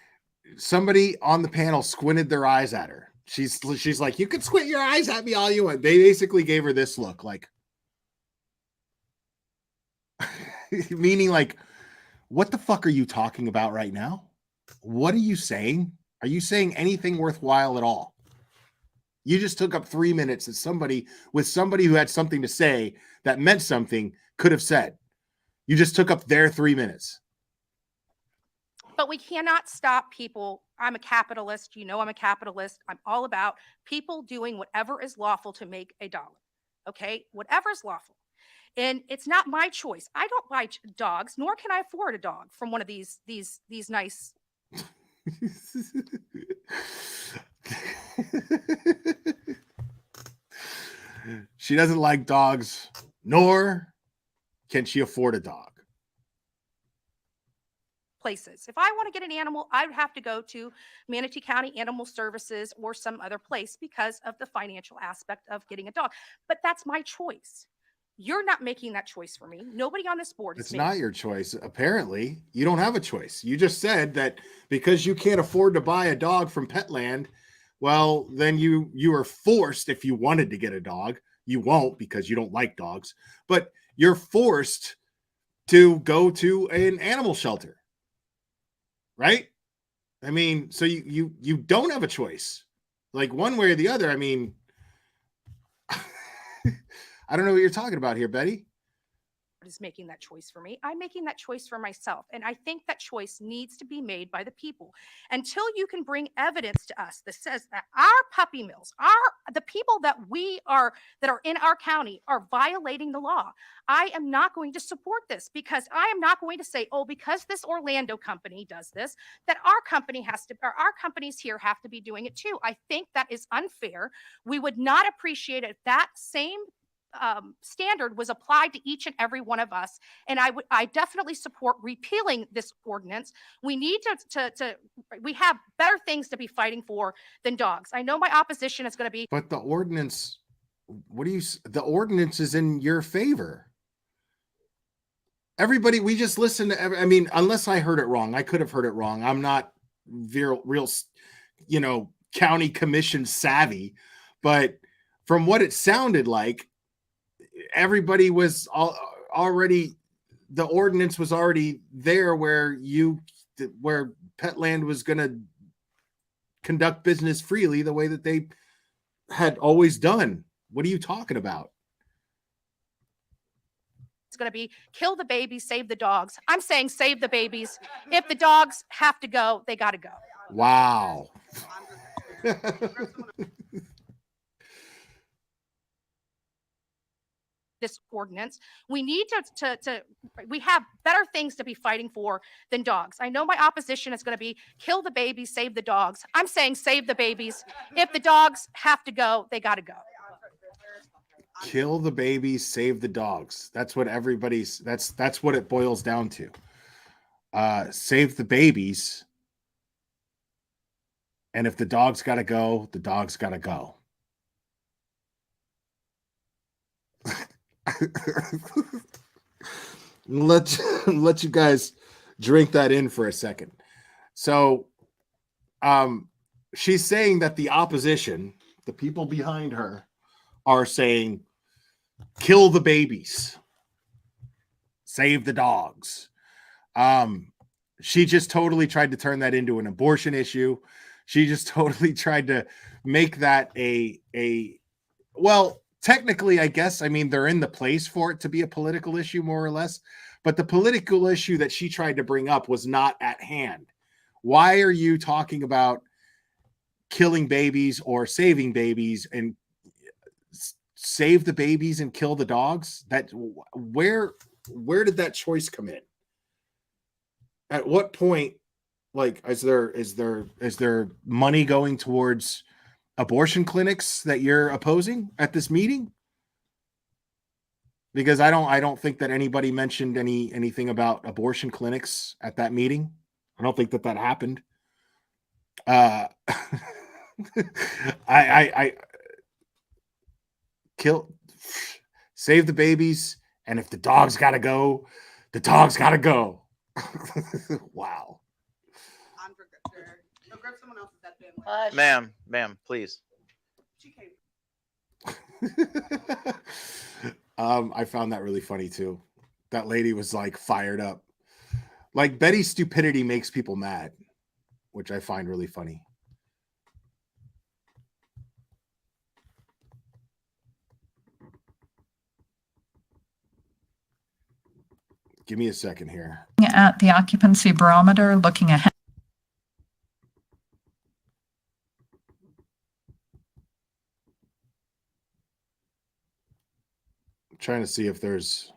Somebody on the panel squinted their eyes at her. She's like, you can squint your eyes at me all you want. They basically gave her this look, like, meaning like, what the fuck are you talking about right now? What are you saying? Are you saying anything worthwhile at all? You just took up 3 minutes that somebody who had something to say that meant something could have said. You just took up their 3 minutes. But we cannot stop people. I'm a capitalist. You know, I'm a capitalist. I'm all about people doing whatever is lawful to make a dollar. Okay? Whatever is lawful. And it's not my choice. I don't buy dogs, nor can I afford a dog from one of these nice. She doesn't like dogs, nor can she afford a dog. Places. If I want to get an animal, I would have to go to Manatee County Animal Services or some other place because of the financial aspect of getting a dog. But that's my choice. You're not making that choice for me. Nobody on this board is It's making not your choice. Apparently, you don't have a choice. You just said that because you can't afford to buy a dog from Petland, well, then you are forced, if you wanted to get a dog, you won't because you don't like dogs, but you're forced to go to an animal shelter. Right? I mean, so you don't have a choice, like one way or the other. I mean, I don't know what you're talking about here, Betty. Is making that choice for me. I'm making that choice for myself. And I think that choice needs to be made by the people. Until you can bring evidence to us that says that our puppy mills, the people that are in our county are violating the law, I am not going to support this, because I am not going to say, oh, because this Orlando company does this, that our company has to, or our companies here have to be doing it too. I think that is unfair. We would not appreciate it if that same standard was applied to each and every one of us. And I definitely support repealing this ordinance. We need we have better things to be fighting for than dogs. I know my opposition is going to be. But the ordinance, the ordinance is in your favor. Everybody, we just listen to, I mean, unless I heard it wrong, I could have heard it wrong. I'm not real, county commission savvy, but from what it sounded like, everybody was already, the ordinance was already there where Petland was going to conduct business freely the way that they had always done. What are you talking about? It's going to be kill the babies, save the dogs. I'm saying save the babies. If the dogs have to go, they got to go. Wow. This ordinance, we need we have better things to be fighting for than dogs. I know my opposition is going to be kill the babies, save the dogs. I'm saying save the babies. If the dogs have to go, they got to go. Kill the babies, save the dogs. That's what that's what it boils down to. Save the babies. And if the dogs got to go, the dogs got to go. let you guys drink that in for a second. So she's saying that the opposition, the people behind her, are saying kill the babies, save the dogs. She just totally tried to turn that into an abortion issue. She just totally tried to make that well, technically, I guess, I mean, they're in the place for it to be a political issue, more or less. But the political issue that she tried to bring up was not at hand. Why are you talking about killing babies or saving babies, and save the babies and kill the dogs? Where did that choice come in? At what point, like, is there money going towards abortion clinics that you're opposing at this meeting? Because I don't think that anybody mentioned anything about abortion clinics at that meeting. I don't think that happened. I save the babies, and if the dogs gotta go, the dogs gotta go. Wow. Ma'am, please. I found that really funny too. That lady was like fired up. Like, Betty's stupidity makes people mad, which I find really funny. Give me a second here. At the occupancy barometer, looking ahead. Trying to see if there's.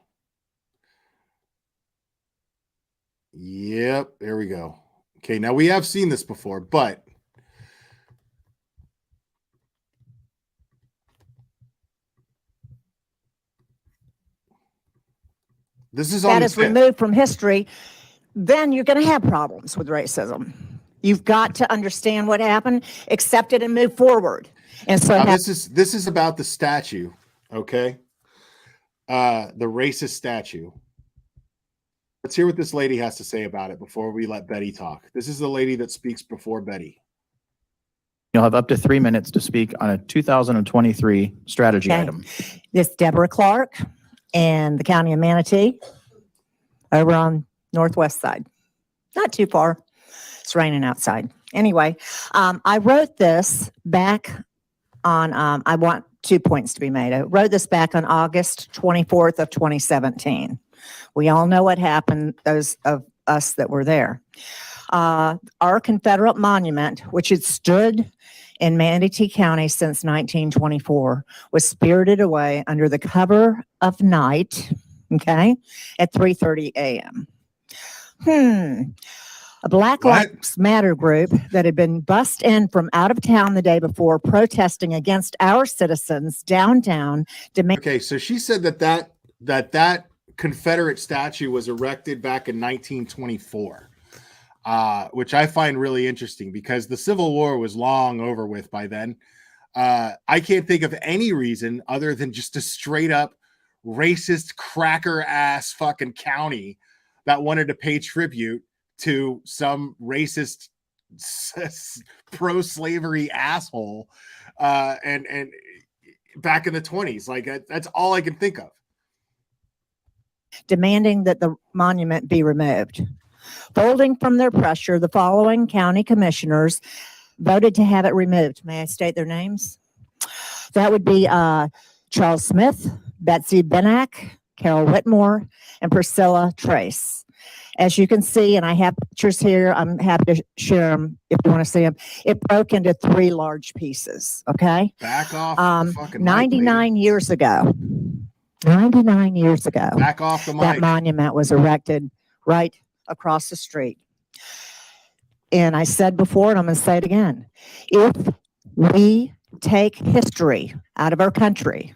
Yep, there we go. Okay, now we have seen this before, but this is that is removed from history, then you're going to have problems with racism. You've got to understand what happened, accept it, and move forward. And so this is about the statue, okay? The racist statue. Let's hear what this lady has to say about it before we let Betty talk. This is the lady that speaks before Betty. You'll have up to 3 minutes to speak on a 2023 strategy item. This is Deborah Clark and the County of Manatee over on northwest side. Not too far. It's raining outside. Anyway, I wrote this back on, I want 2 points to be made. I wrote this back on August 24th of 2017. We all know what happened, those of us that were there. Our Confederate monument, which had stood in Manatee County since 1924, was spirited away under the cover of night, okay, at 3:30 a.m. A Black Lives Matter group that had been bussed in from out of town the day before, protesting against our citizens downtown. Okay, so she said that Confederate statue was erected back in 1924, which I find really interesting because the Civil War was long over with by then. I can't think of any reason other than just a straight up racist cracker ass fucking county that wanted to pay tribute to some racist pro-slavery asshole and back in the 20s. Like that's all I can think of. Demanding that the monument be removed. Folding from their pressure, the following county commissioners voted to have it removed. May I state their names? That would be Charles Smith, Betsy Benak, Carol Whitmore, and Priscilla Trace. As you can see, and I have pictures here, I'm happy to share them if you want to see them. It broke into 3 large pieces, okay? Back off the fucking 99 years ago. 99 years ago. Back off the mic. That monument was erected right across the street. And I said before, and I'm going to say it again. If we take history out of our country,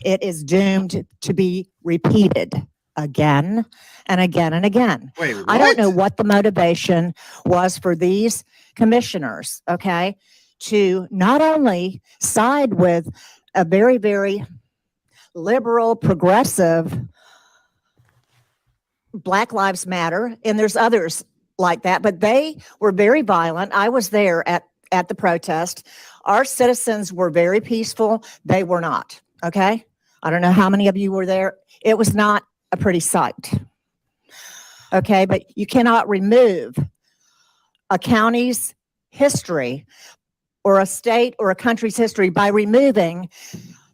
it is doomed to be repeated again and again and again. Wait, I don't know what the motivation was for these commissioners, okay, to not only side with a very, very liberal, progressive Black Lives Matter, and there's others like that, but they were very violent. I was there at the protest. Our citizens were very peaceful. They were not, okay? I don't know how many of you were there. It was not a pretty sight. Okay, but you cannot remove a county's history or a state or a country's history by removing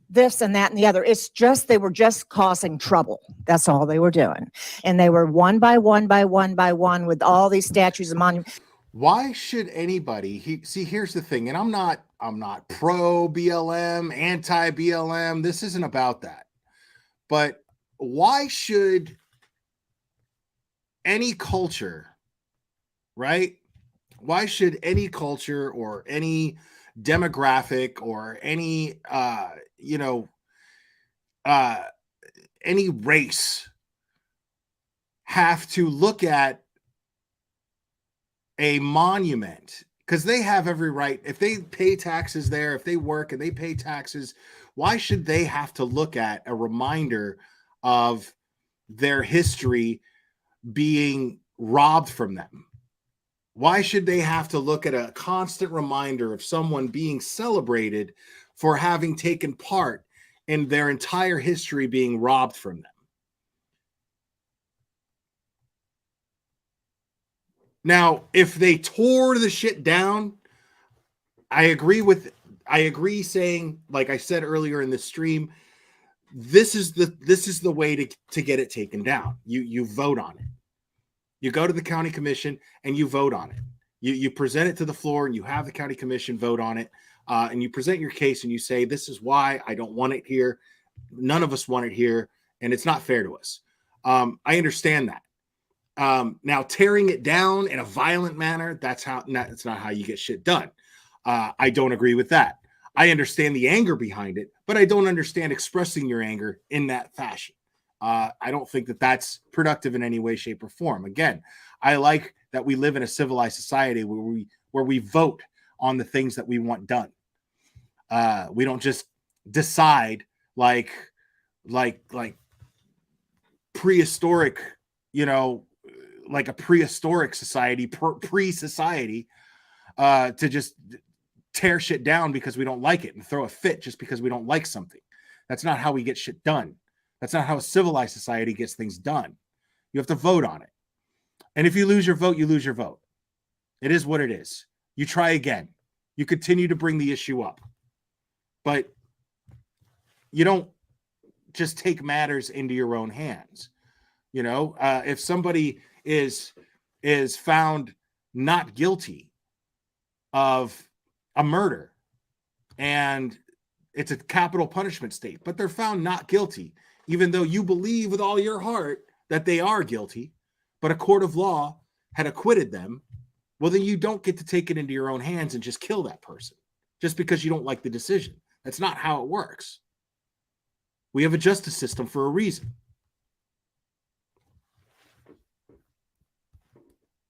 this and that and the other. It's just, they were just causing trouble. That's all they were doing. And they were one by one by one by one with all these statues and monuments. Why should anybody see, here's the thing, and I'm not pro BLM, anti BLM. This isn't about that. But why should any culture, right? Why should any culture or any demographic or any any race have to look at a monument? Because they have every right. If they pay taxes there, if they work and they pay taxes, why should they have to look at a reminder of their history being robbed from them? Why should they have to look at a constant reminder of someone being celebrated for having taken part in their entire history being robbed from them? Now, if they tore the shit down, I agree saying, like I said earlier in the stream, this is the way to get it taken down. You vote on it. You go to the county commission and you vote on it. You present it to the floor and you have the county commission vote on it. And you present your case and you say, this is why I don't want it here. None of us want it here. And it's not fair to us. I understand that. Now, tearing it down in a violent manner, that's not how you get shit done. I don't agree with that. I understand the anger behind it, but I don't understand expressing your anger in that fashion. I don't think that that's productive in any way, shape, or form. Again, I like that we live in a civilized society where we vote on the things that we want done. We don't just decide like prehistoric, like a prehistoric society, pre-society, to just tear shit down because we don't like it and throw a fit just because we don't like something. That's not how we get shit done. That's not how a civilized society gets things done. You have to vote on it. And if you lose your vote, you lose your vote. It is what it is. You try again. You continue to bring the issue up, but you don't just take matters into your own hands. You know, if somebody is found not guilty of a murder and it's a capital punishment state, but they're found not guilty, even though you believe with all your heart that they are guilty, but a court of law had acquitted them, well, then you don't get to take it into your own hands and just kill that person just because you don't like the decision. That's not how it works. We have a justice system for a reason.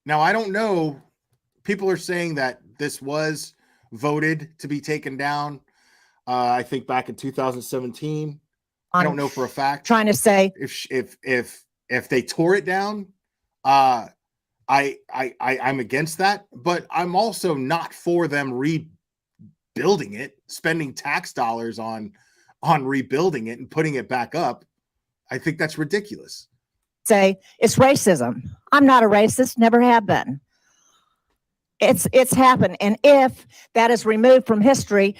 Now, I don't know. People are saying that this was voted to be taken down. I think back in 2017. I don't know for a fact. Trying to say if they tore it down, I'm against that, but I'm also not for them rebuilding it, spending tax dollars on rebuilding it and putting it back up. I think that's ridiculous. say it's racism. I'm not a racist, never have been. It's happened. And if that is removed from history,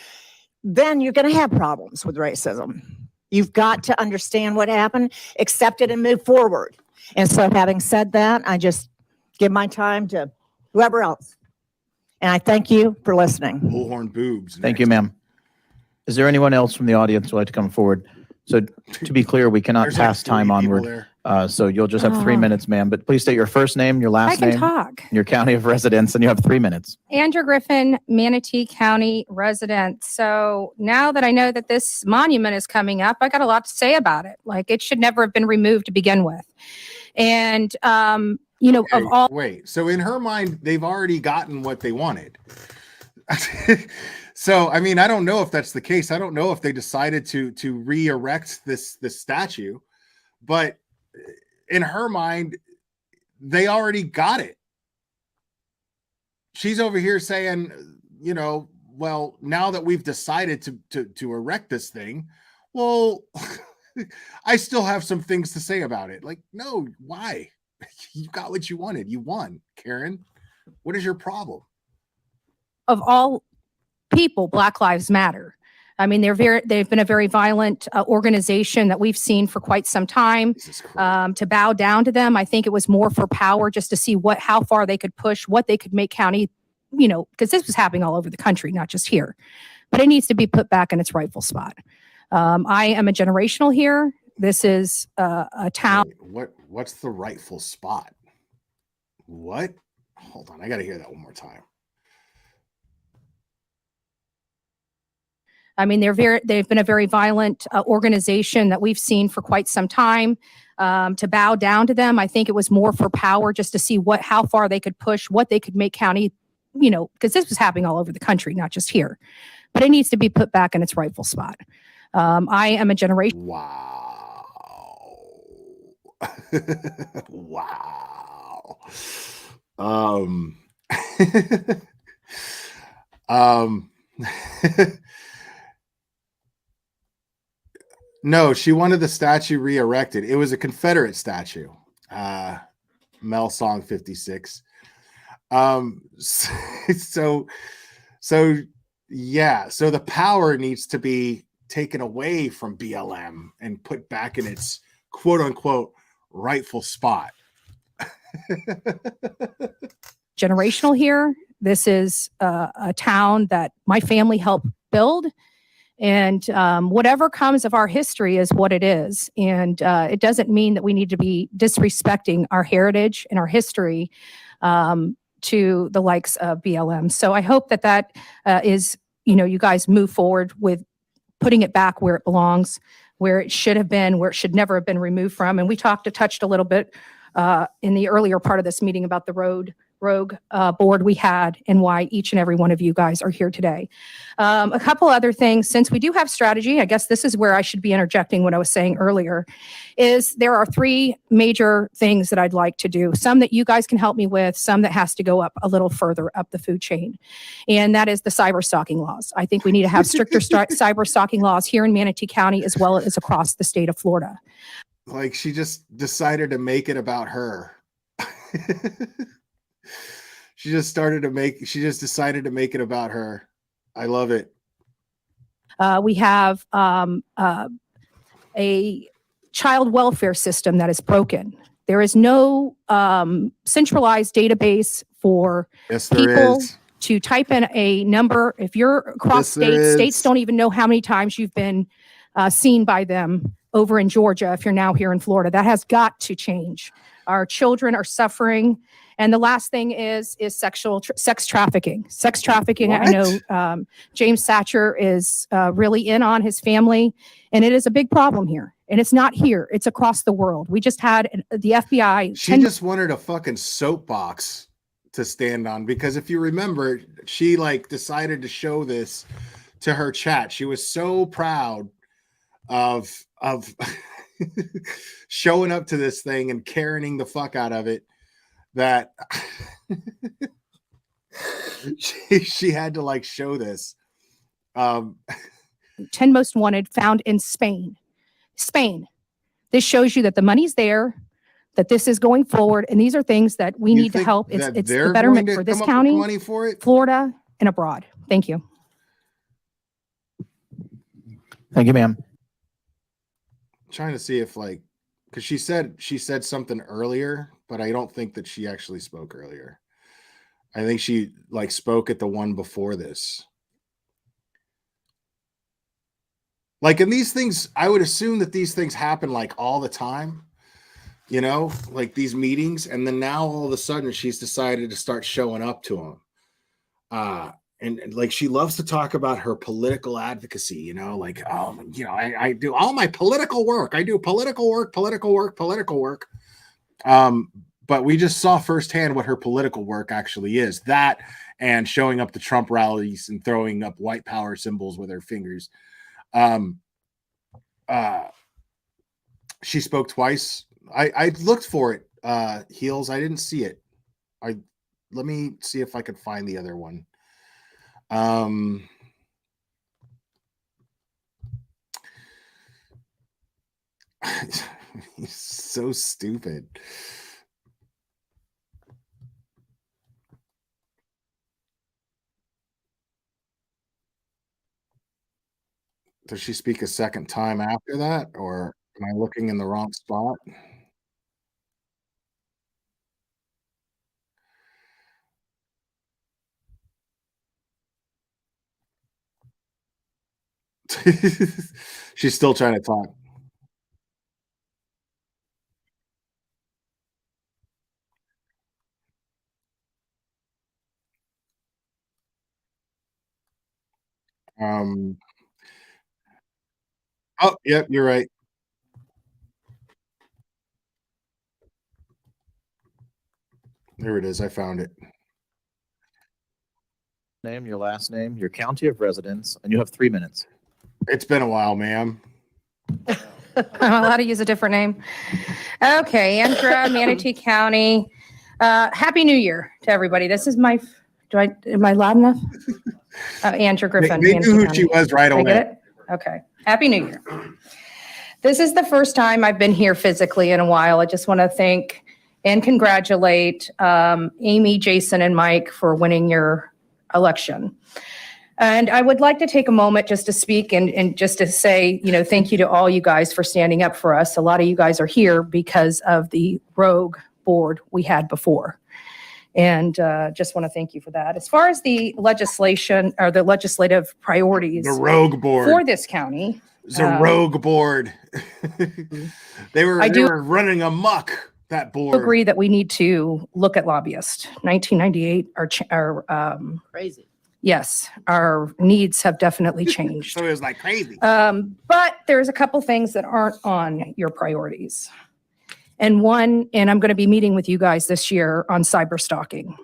then you're going to have problems with racism. You've got to understand what happened, accept it, and move forward. And so having said that, I just give my time to whoever else. And I thank you for listening. Bullhorn boobs. Thank you, ma'am. Is there anyone else from the audience who would like to come forward? So to be clear, we cannot There's pass like 3 time people onward. there. So you'll just have 3 minutes, ma'am. But please state your first name, your I last can name, talk. your county of residence, and you have 3 minutes. Andrew Griffin, Manatee County resident. So now that I know that this monument is coming up, I got a lot to say about it. Like, it should never have been removed to begin with. And, you know, of all. Wait, so in her mind, they've already gotten what they wanted. So, I mean, I don't know if that's the case. I don't know if they decided to re-erect this statue, but in her mind, they already got it. She's over here saying, you know, well, now that we've decided to erect this thing, well, I still have some things to say about it. Like, no, why? You got what you wanted. You won, Karen. What is your problem? Of all people, Black Lives Matter. I mean, they've been a very violent organization that we've seen for quite some time. To bow down to them, I think it was more for power, just to see how far they could push, what they could make county, you know, because this was happening all over the country, not just here. But it needs to be put back in its rightful spot. I am a generational here. This is a town. Wait, what's the rightful spot? What? Hold on, I got to hear that one more time. I mean, they've been a very violent organization that we've seen for quite some time. To bow down to them, I think it was more for power, just to see how far they could push, what they could make county, you know, because this was happening all over the country, not just here. But it needs to be put back in its rightful spot. I am a generation. Wow. Wow. No, she wanted the statue re-erected. It was a Confederate statue. Mel Song 56. So yeah, so the power needs to be taken away from BLM and put back in its quote unquote rightful spot. Generational here. This is a town that my family helped build. And whatever comes of our history is what it is. And it doesn't mean that we need to be disrespecting our heritage and our history to the likes of BLM. So I hope that is, you know, you guys move forward with putting it back where it belongs, where it should have been, where it should never have been removed from. And we touched a little bit in the earlier part of this meeting about the rogue board we had and why each and every one of you guys are here today. A couple other things, since we do have strategy, I guess this is where I should be interjecting what I was saying earlier, is there are 3 major things that I'd like to do. Some that you guys can help me with, some that has to go up a little further up the food chain. And that is the cyber stalking laws. I think we need to have stricter cyber stalking laws here in Manatee County as well as across the state of Florida. Like, she just decided to make it about her. She just decided to make it about her. I love it. We have a child welfare system that is broken. There is no centralized database for Yes, there people is. to type in a number. If you're across Yes, there states, is. states don't even know how many times you've been seen by them over in Georgia if you're now here in Florida. That has got to change. Our children are suffering. And the last thing is sex trafficking. Sex trafficking, I know James Satcher is really in on his family, and it is a big problem here. And it's not here, it's across the world. We just had the FBI. She just wanted a fucking soapbox to stand on, because if you remember, she like decided to show this to her chat. She was so proud of showing up to this thing and Karening the fuck out of it that she had to like show this. 10 most wanted found in Spain. This shows you that the money's there, that this is going forward, and these are things that we need to help. It's the betterment for this county, money for it? Florida, and abroad. Thank you. Thank you, ma'am. Trying to see if like, because she said something earlier, but I don't think that she actually spoke earlier. I think she like spoke at the one before this. Like, in these things, I would assume that these things happen like all the time, you know, like these meetings. And then now all of a sudden she's decided to start showing up to them. And like, she loves to talk about her political advocacy, you know, like, you know, I do all my political work. I do political work. But we just saw firsthand what her political work actually is. That and showing up to Trump rallies and throwing up white power symbols with her fingers. She spoke twice. I looked for it, Heels. I didn't see it. Let me see if I could find the other one. He's so stupid. Does she speak a second time after that, or am I looking in the wrong spot? She's still trying to talk. Oh, yep, you're right. There it is. I found it. Name, your last name, your county of residence, and you have 3 minutes. It's been a while, ma'am. I'm allowed to use a different name. Okay, Andrea, Manatee County. Happy New Year to everybody. This is my, am I loud enough? Andrew Griffin. They knew who Manatee she County. was right Did I away. get it? Okay. Happy New Year. This is the first time I've been here physically in a while. I just want to thank and congratulate Amy, Jason, and Mike for winning your election. And I would like to take a moment just to speak and just to say, you know, thank you to all you guys for standing up for us. A lot of you guys are here because of the rogue board we had before. And just want to thank you for that. As far as the legislation or the legislative priorities, The rogue board. for this county, It's a rogue board. They were running amok, that board. agree that we need to look at lobbyists. 1998, Crazy. yes, our needs have definitely changed. So it was like crazy. But there's a couple things that aren't on your priorities. And one, and I'm going to be meeting with you guys this year on cyber stalking.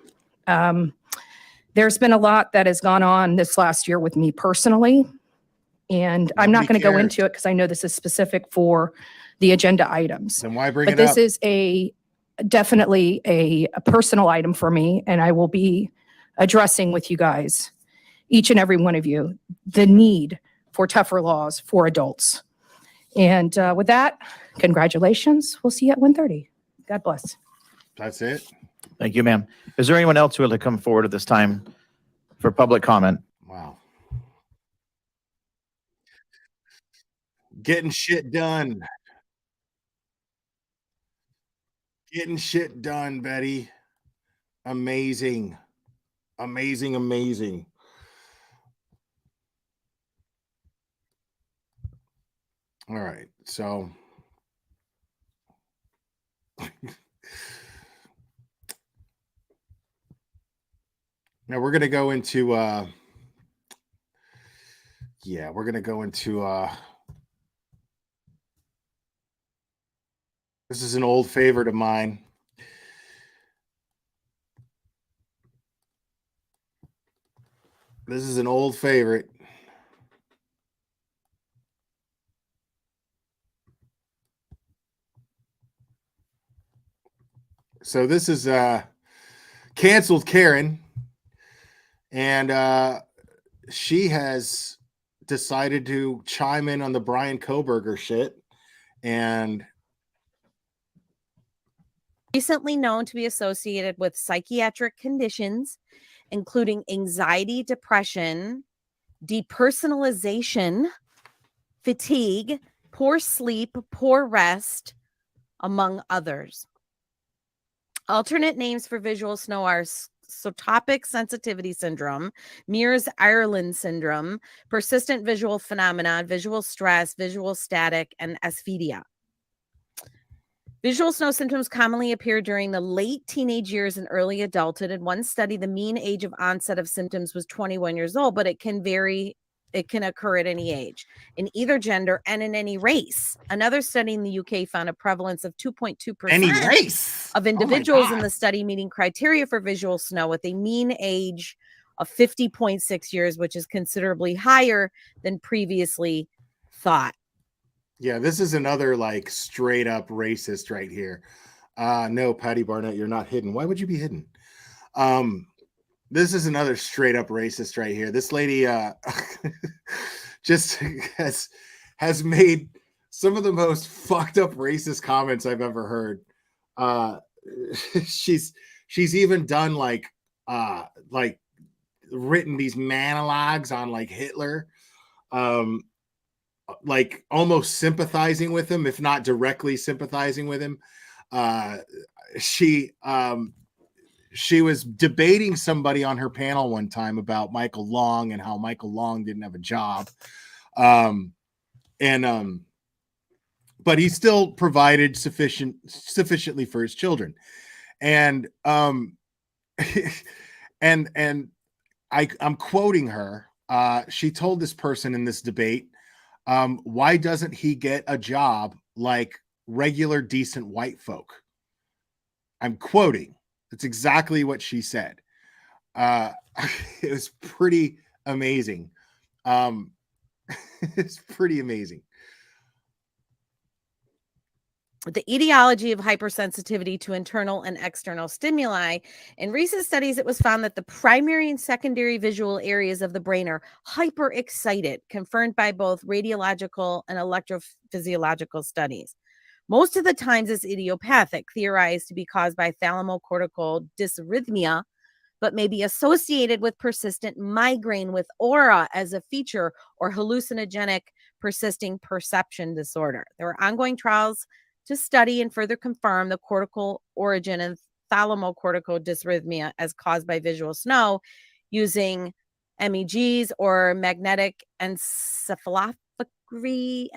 There's been a lot that has gone on this last year with me personally. And I'm not going to go into it because I know this is specific for the agenda items. Then why bring But it this up? is definitely a personal item for me, and I will be addressing with you guys, each and every one of you, the need for tougher laws for adults. And with that, congratulations. We'll see you at 1:30. God bless. That's it. Thank you, ma'am. Is there anyone else who would like to come forward at this time for public comment? Wow. Getting shit done. Getting shit done, Betty. Amazing. Amazing, amazing. All right. So now we're going to go into we're going to go into this is an old favorite of mine. This is an old favorite. So this is canceled Karen, and she has decided to chime in on the Brian Koberger shit, and recently known to be associated with psychiatric conditions, including anxiety, depression, depersonalization, fatigue, poor sleep, poor rest, among others. Alternate names for visual snow are sotopic sensitivity syndrome, Mears-Ireland syndrome, persistent visual phenomena, visual stress, visual static, and asphydia. Visual snow symptoms commonly appear during the late teenage years and early adulthood. In one study, the mean age of onset of symptoms was 21 years old, but it can vary. It can occur at any age, in either gender, and in any race. Another study in the UK found a prevalence of 2.2% any race of individuals in the study meeting criteria for visual snow with a mean age of 50.6 years, which is considerably higher than previously thought. yeah, this is another like straight up racist right here. No, Patty Barnett, you're not hidden. Why would you be hidden? This is another straight up racist right here. This lady just has made some of the most fucked up racist comments I've ever heard. She's even done like written these monologues on like Hitler, like almost sympathizing with him, if not directly sympathizing with him. She was debating somebody on her panel one time about Michael Long and how Michael Long didn't have a job. But he still provided sufficiently for his children. And I'm quoting her. She told this person in this debate, why doesn't he get a job like regular decent white folk? I'm quoting. That's exactly what she said. It was pretty amazing. It's pretty amazing. The etiology of hypersensitivity to internal and external stimuli. In recent studies, it was found that the primary and secondary visual areas of the brain are hyperexcited, confirmed by both radiological and electrophysiological studies. Most of the times it's idiopathic, theorized to be caused by thalamocortical dysrhythmia, but may be associated with persistent migraine with aura as a feature or hallucinogenic persisting perception disorder. There are ongoing trials to study and further confirm the cortical origin of thalamocortical dysrhythmia as caused by visual snow using MEGs or magnetic encephalography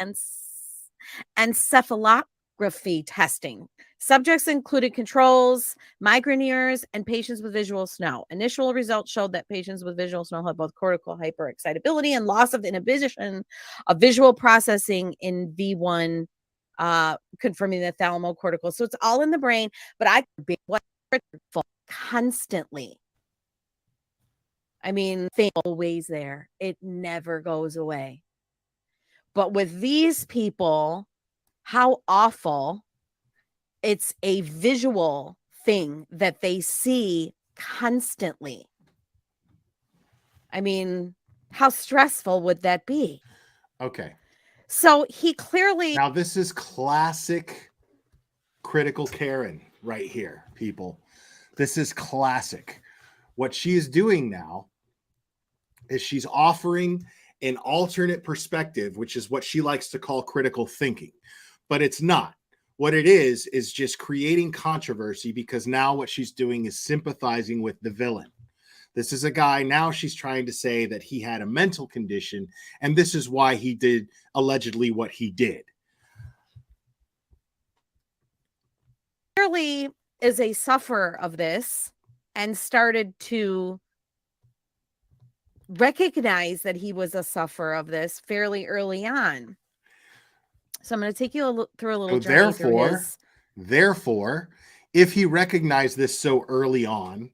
testing. Subjects included controls, migraineurs, and patients with visual snow. Initial results showed that patients with visual snow had both cortical hyperexcitability and loss of inhibition of visual processing in V1, confirming the thalamocortical. So it's all in the brain, but I could be constantly. I mean, thing always there. It never goes away. But with these people, how awful. It's a visual thing that they see constantly. I mean, how stressful would that be? Okay. So he clearly. Now, this is classic critical Karen right here, people. This is classic. What she is doing now is she's offering an alternate perspective, which is what she likes to call critical thinking, but it's not. What it is just creating controversy, because now what she's doing is sympathizing with the villain. This is a guy, now she's trying to say that he had a mental condition, and this is why he did allegedly what he did. Clearly is a sufferer of this and started to recognize that he was a sufferer of this fairly early on. So I'm going to take you through a little journey through his. Therefore, if he recognized this so early on,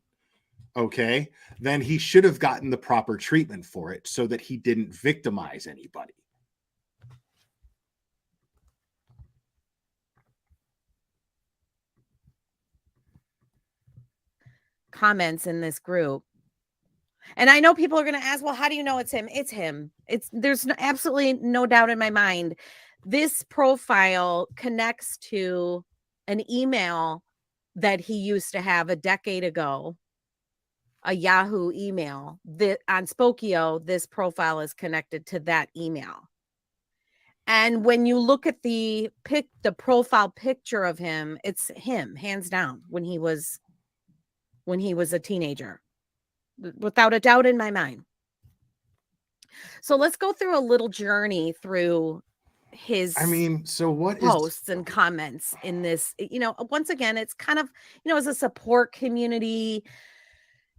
okay, then he should have gotten the proper treatment for it so that he didn't victimize anybody. Comments in this group. And I know people are going to ask, well, how do you know it's him? It's him. There's absolutely no doubt in my mind. This profile connects to an email that he used to have a decade ago, a Yahoo email. On Spokio, this profile is connected to that email. And when you look at the profile picture of him, it's him, hands down, when he was a teenager, without a doubt in my mind. So let's go through a little journey through his posts and comments in this. Once again, it's kind of, as a support community,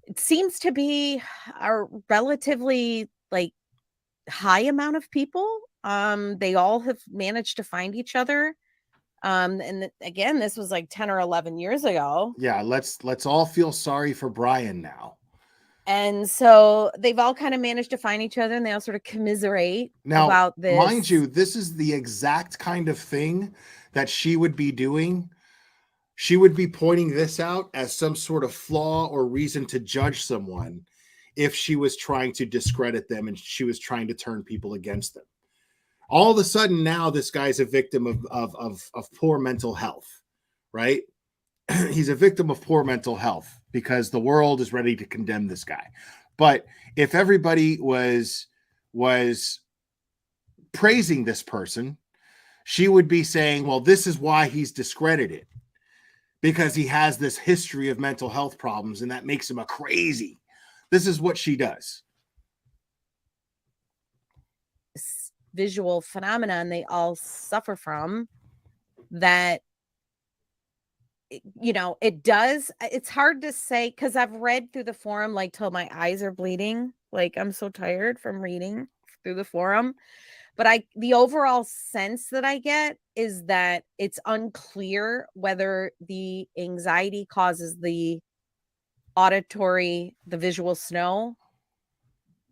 it seems to be a relatively high amount of people. They all have managed to find each other. And again, this was 10 or 11 years ago. Yeah, let's all feel sorry for Brian now. And so they've all kind of managed to find each other, and they all sort of commiserate about this. Mind you, this is the exact kind of thing that she would be doing. She would be pointing this out as some sort of flaw or reason to judge someone if she was trying to discredit them and she was trying to turn people against them. All of a sudden now this guy's a victim of poor mental health, right? He's a victim of poor mental health because the world is ready to condemn this guy. But if everybody was praising this person, she would be saying, well, this is why he's discredited, because he has this history of mental health problems and that makes him a crazy. This is what she does. Visual phenomenon they all suffer from, that it's hard to say, because I've read through the forum till my eyes are bleeding, I'm so tired from reading through the forum, but the overall sense that I get is that it's unclear whether the anxiety causes the visual snow,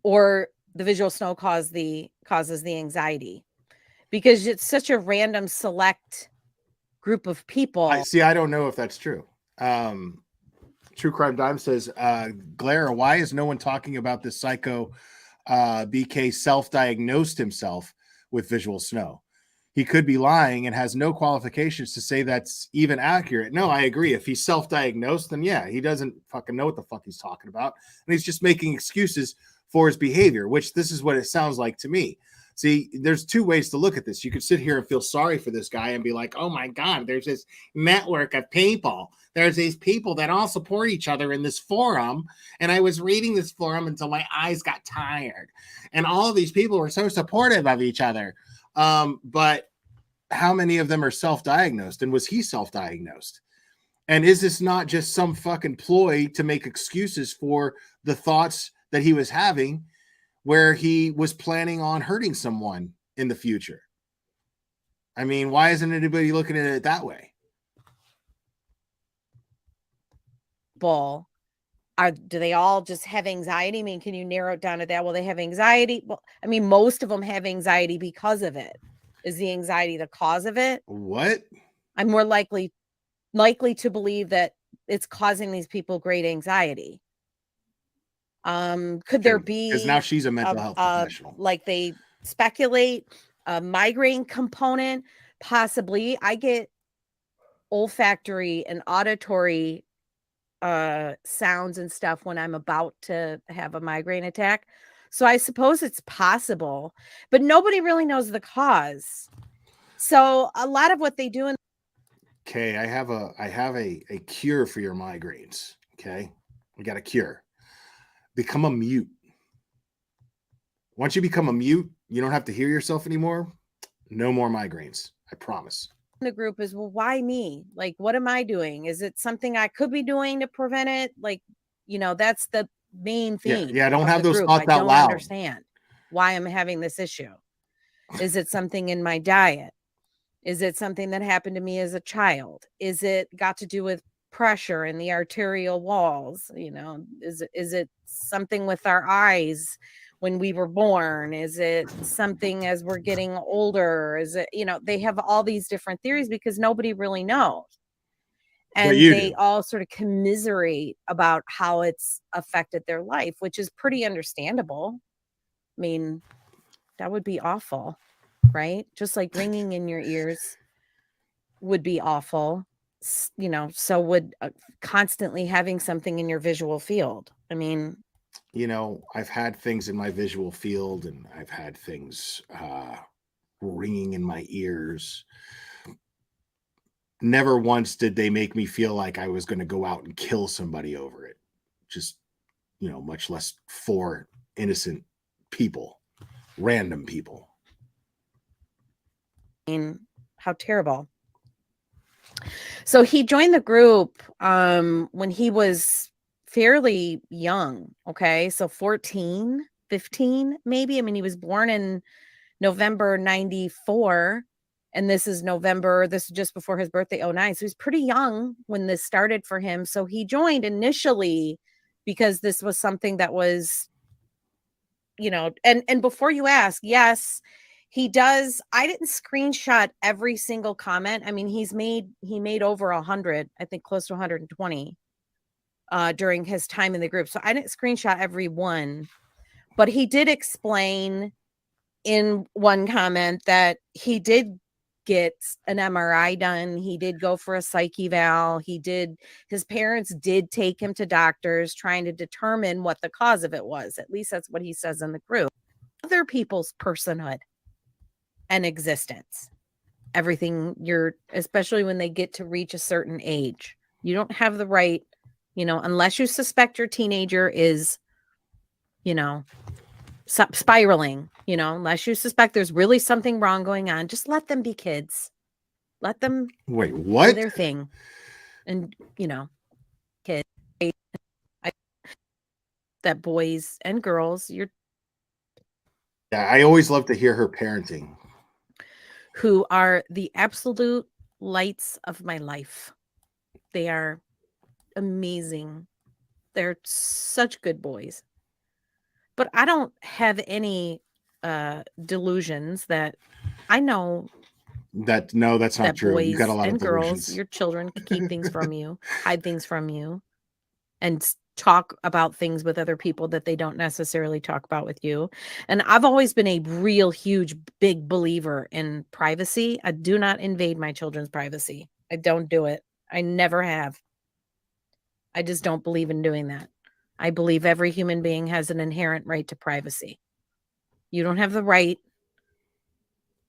or the visual snow causes the anxiety, because it's such a random select group of people. I don't know if that's true. True Crime Dime says, Glare, why is no one talking about this psycho BK self-diagnosed himself with visual snow? He could be lying and has no qualifications to say that's even accurate. No, I agree. If he's self-diagnosed, then yeah, he doesn't fucking know what the fuck he's talking about. And he's just making excuses for his behavior, which this is what it sounds like to me. See, there's two ways to look at this. You could sit here and feel sorry for this guy and be like, oh my God, there's this network of people. There's these people that all support each other in this forum. And I was reading this forum until my eyes got tired. And all of these people were so supportive of each other. But how many of them are self-diagnosed? And was he self-diagnosed? And is this not just some fucking ploy to make excuses for the thoughts that he was having, where he was planning on hurting someone in the future? I mean, why isn't anybody looking at it that way? Do they all just have anxiety? I mean, can you narrow it down to that? Well, they have anxiety. Well, I mean, most of them have anxiety because of it. Is the anxiety the cause of it? What? I'm more likely to believe that it's causing these people great anxiety. Could there be, because now she's a mental health professional, they speculate, a migraine component? Possibly. I get olfactory and auditory sounds and stuff when I'm about to have a migraine attack. So I suppose it's possible, but nobody really knows the cause. So a lot of what they do in Okay, I have a cure for your migraines. Okay, we got a cure. Become a mute. Once you become a mute, you don't have to hear yourself anymore. No more migraines. I promise. the group is, well, why me? Like, what am I doing? Is it something I could be doing to prevent it? Like, that's the main theme. Yeah. Don't of have the those group. I thoughts out don't loud. understand why I'm having this issue. Is it something in my diet? Is it something that happened to me as a child? Is it got to do with pressure in the arterial walls? Is it something with our eyes when we were born? Is it something as we're getting older? Is it, they have all these different theories because nobody really knows. And you they do. all sort of commiserate about how it's affected their life, which is pretty understandable. I mean, that would be awful, right? Just like ringing in your ears would be awful. So would constantly having something in your visual field. I mean, I've had things in my visual field, and I've had things ringing in my ears. Never once did they make me feel like I was going to go out and kill somebody over it. Just, much less 4 innocent people, random people. How terrible. So he joined the group when he was fairly young. Okay. So 14, 15, maybe. I mean, he was born in November 94. And this is just before his birthday, 09. So he's pretty young when this started for him. So he joined initially because this was something that was, and before you ask, yes, he does. I didn't screenshot every single comment. I mean, he made over 100, I think close to 120 during his time in the group. So I didn't screenshot every one, but he did explain in one comment that he did get an MRI done. He did go for a psych eval. His parents did take him to doctors trying to determine what the cause of it was. At least that's what he says in the group. Other people's personhood and existence. Everything especially when they get to reach a certain age, you don't have the right, unless you suspect your teenager is, spiraling, unless you suspect there's really something wrong going on, just let them be kids. Let them Wait, do what? their thing. And, kids, that boys and girls, Yeah, I always love to hear her parenting. Who are the absolute lights of my life. They are amazing. They're such good boys. But I don't have any delusions that I know That's not true. You got a lot of and delusions. girls, your children can keep things from you, hide things from you, and talk about things with other people that they don't necessarily talk about with you. And I've always been a real huge, big believer in privacy. I do not invade my children's privacy. I don't do it. I never have. I just don't believe in doing that. I believe every human being has an inherent right to privacy. You don't have the right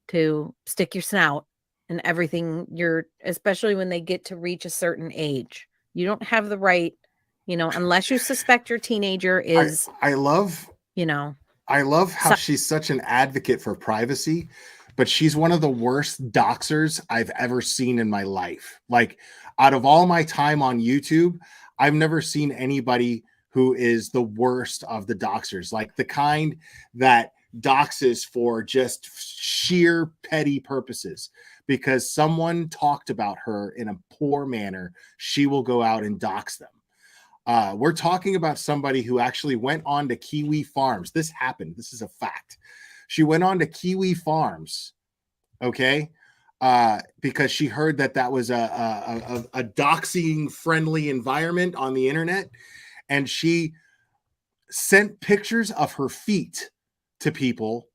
to stick your snout in everything especially when they get to reach a certain age. You don't have the right, unless you suspect your teenager is, I love how so- she's such an advocate for privacy, but she's one of the worst doxers I've ever seen in my life. Like, out of all my time on YouTube, I've never seen anybody who is the worst of the doxers, like the kind that doxes for just sheer petty purposes. Because someone talked about her in a poor manner, she will go out and dox them. We're talking about somebody who actually went on to Kiwi Farms. This happened. This is a fact. She went on to Kiwi Farms, okay, because she heard that was a doxing-friendly environment on the internet, and she sent pictures of her feet to people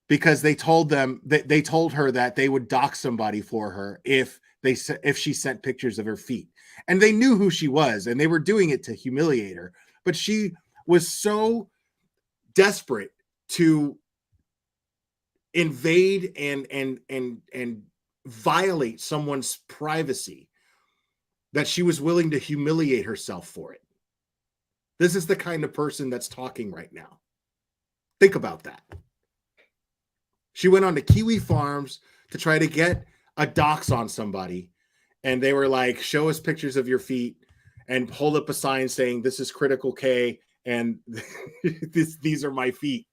because they told her that they would dox somebody for her if she sent pictures of her feet. And they knew who she was, and they were doing it to humiliate her. But she was so desperate to invade and violate someone's privacy that she was willing to humiliate herself for it. This is the kind of person that's talking right now. Think about that. She went on to Kiwi Farms to try to get a dox on somebody, and they were like, show us pictures of your feet and hold up a sign saying this is critical K and these are my feet.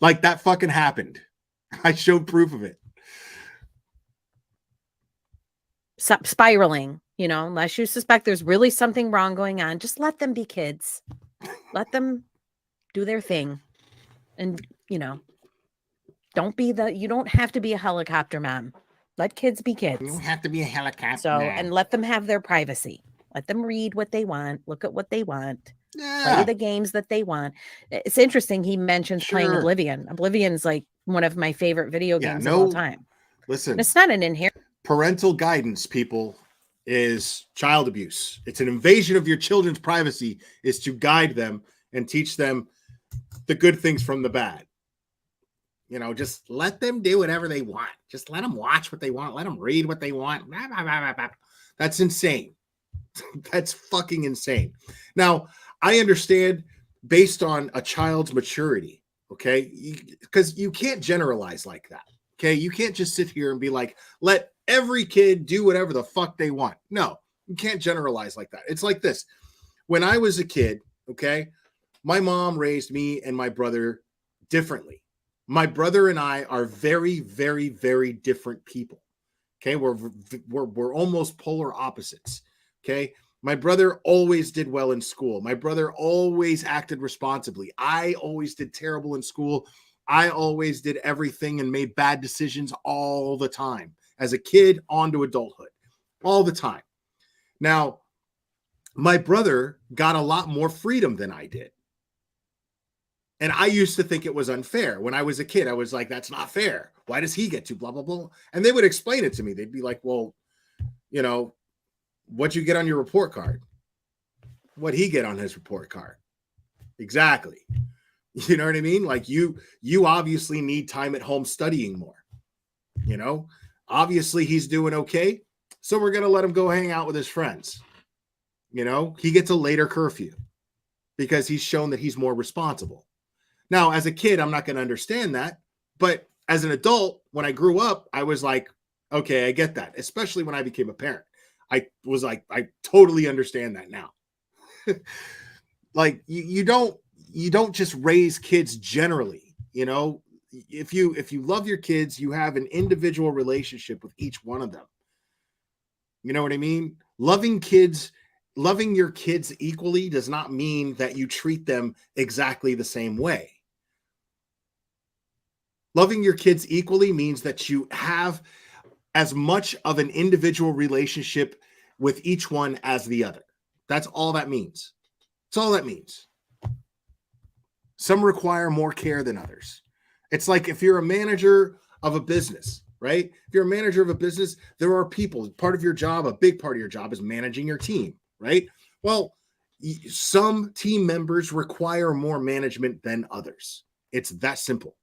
Like, that fucking happened. I showed proof of it. Stop spiraling, unless you suspect there's really something wrong going on. Just let them be kids. Let them do their thing. And, you don't have to be a helicopter mom. Let kids be kids. You don't have to be a helicopter So, mom. and let them have their privacy. Let them read what they want, look at what they want, Yeah. play the games that they want. It's interesting. He mentions playing Sure. Oblivion. Oblivion's like one of my favorite video games of all time. Listen, And it's not an inherent. Parental guidance, people, is child abuse. It's an invasion of your children's privacy, is to guide them and teach them the good things from the bad. Just let them do whatever they want. Just let them watch what they want. Let them read what they want. Blah, blah, blah, blah, blah. That's insane. That's fucking insane. Now, I understand based on a child's maturity, okay? Because you can't generalize like that, okay? You can't just sit here and be like, let every kid do whatever the fuck they want. No, you can't generalize like that. It's like this. When I was a kid, okay, my mom raised me and my brother differently. My brother and I are very, very, very different people. Okay, we're almost polar opposites. Okay, my brother always did well in school. My brother always acted responsibly. I always did terrible in school. I always did everything and made bad decisions all the time, as a kid on to adulthood, all the time. Now, my brother got a lot more freedom than I did. And I used to think it was unfair. When I was a kid, I was like, that's not fair. Why does he get to blah, blah, blah? And they would explain it to me. They'd be like, well, what'd you get on your report card? What'd he get on his report card? Exactly. You know what I mean? Like you obviously need time at home studying more. Obviously he's doing okay. So we're going to let him go hang out with his friends. He gets a later curfew because he's shown that he's more responsible. Now, as a kid, I'm not going to understand that. But as an adult, when I grew up, I was like, okay, I get that. Especially when I became a parent. I was like, I totally understand that now. Like you don't just raise kids generally. If you love your kids, you have an individual relationship with each one of them. You know what I mean? Loving your kids equally does not mean that you treat them exactly the same way. Loving your kids equally means that you have as much of an individual relationship with each one as the other. That's all that means. That's all that means. Some require more care than others. It's like if you're a manager of a business, right? If you're a manager of a business, there are people. Part of your job, a big part of your job is managing your team, right? Well, some team members require more management than others. It's that simple.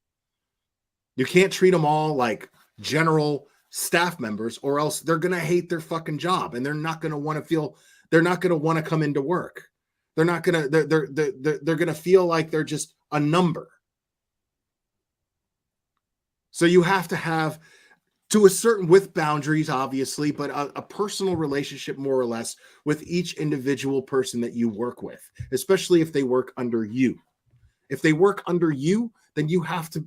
You can't treat them all like general staff members, or else they're going to hate their fucking job and they're not going to want to come into work. They're going to feel like they're just a number. So you have to have, to a certain, with boundaries, obviously, but a personal relationship, more or less, with each individual person that you work with, especially if they work under you. If they work under you, then you have to,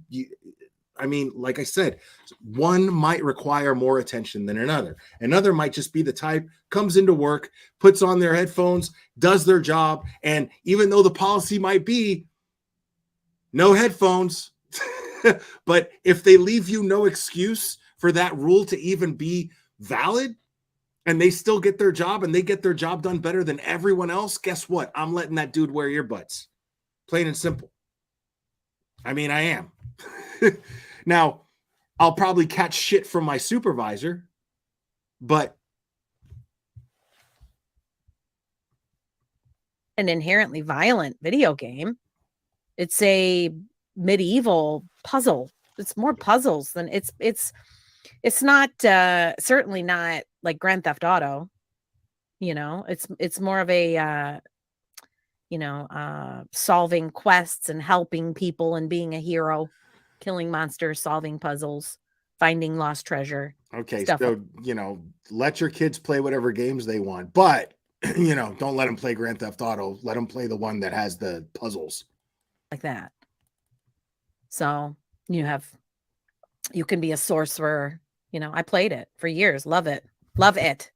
like I said, one might require more attention than another. Another might just be the type, comes into work, puts on their headphones, does their job, and even though the policy might be no headphones, but if they leave you no excuse for that rule to even be valid, and they still get their job and they get their job done better than everyone else, guess what? I'm letting that dude wear earbuds. Plain and simple. I am. Now, I'll probably catch shit from my supervisor, but an inherently violent video game. It's a medieval puzzle. It's more puzzles than it's not certainly not like Grand Theft Auto. You know, it's more of a solving quests and helping people and being a hero, killing monsters, solving puzzles, finding lost treasure. Okay, stuff so let your kids play whatever games they want, but don't let them play Grand Theft Auto. Let them play the one that has the puzzles. like that. So you can be a sorcerer. I played it for years. Love it. Love it.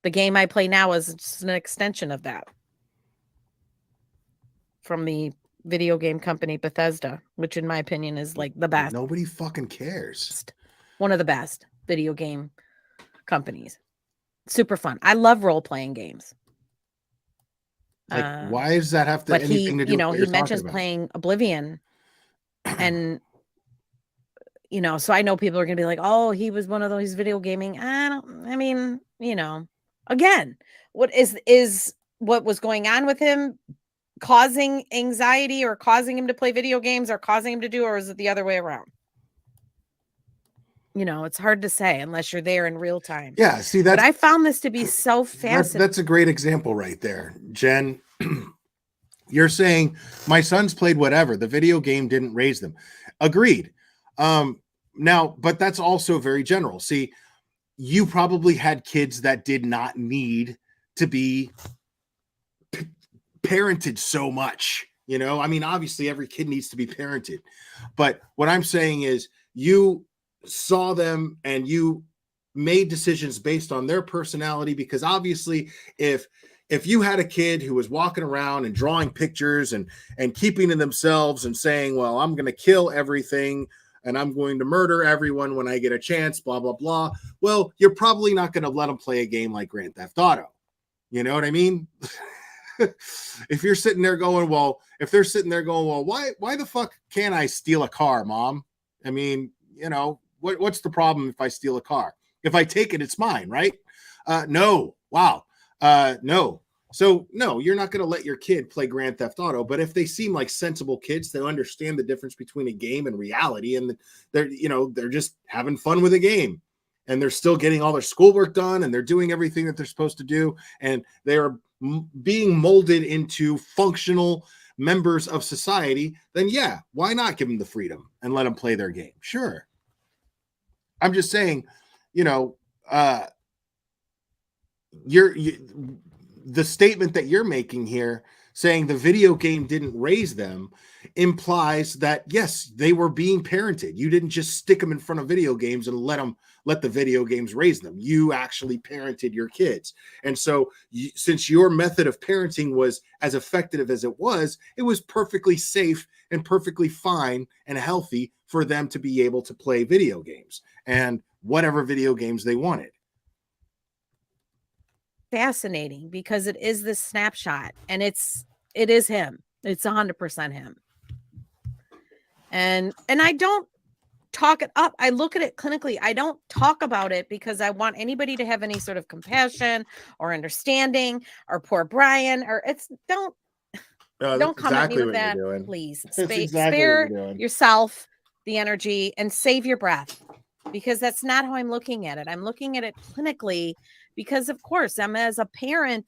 The game I play now is just an extension of that. From the video game company Bethesda, which in my opinion is like the best. Nobody fucking cares. One of the best video game companies. Super fun. I love role-playing games. Like, why does that have to But anything to do with what he you're mentions talking about? playing Oblivion, and so I know people are gonna be like, "Oh, he was one of those video gaming." Again, what was going on with him causing anxiety or causing him to play video games or causing him to do, or is it the other way around? It's hard to say unless you're there in real time. Yeah, see, but I found this to be so fascinating. That's a great example right there, Jen. You're saying my sons played whatever. The video game didn't raise them. Agreed. Now, but that's also very general. See, you probably had kids that did not need to be parented so much. Obviously every kid needs to be parented. But what I'm saying is you saw them and you made decisions based on their personality, because obviously if you had a kid who was walking around and drawing pictures and keeping to themselves and saying, well, I'm going to kill everything and I'm going to murder everyone when I get a chance, blah, blah, blah. Well, you're probably not going to let them play a game like Grand Theft Auto. You know what I mean? If they're sitting there going, well, why the fuck can't I steal a car, Mom? What's the problem if I steal a car? If I take it, it's mine, right? No. Wow. No. So no, you're not going to let your kid play Grand Theft Auto. But if they seem like sensible kids, they understand the difference between a game and reality, and they're just having fun with a game, and they're still getting all their schoolwork done, and they're doing everything that they're supposed to do, and they are being molded into functional members of society, then yeah, why not give them the freedom and let them play their game? Sure. I'm just saying, the statement that you're making here, saying the video game didn't raise them, implies that yes, they were being parented. You didn't just stick them in front of video games and let the video games raise them. You actually parented your kids. And so since your method of parenting was as effective as it was perfectly safe and perfectly fine and healthy for them to be able to play video games and whatever video games they wanted. Fascinating, because it is this snapshot, and it is him. It's 100% him. And I don't talk it up. I look at it clinically. I don't talk about it because I want anybody to have any sort of compassion or understanding, or poor Brian, or don't come at me with that, please. Spare yourself the energy and save your breath, because that's not how I'm looking at it. I'm looking at it clinically, because of course I'm, as a parent.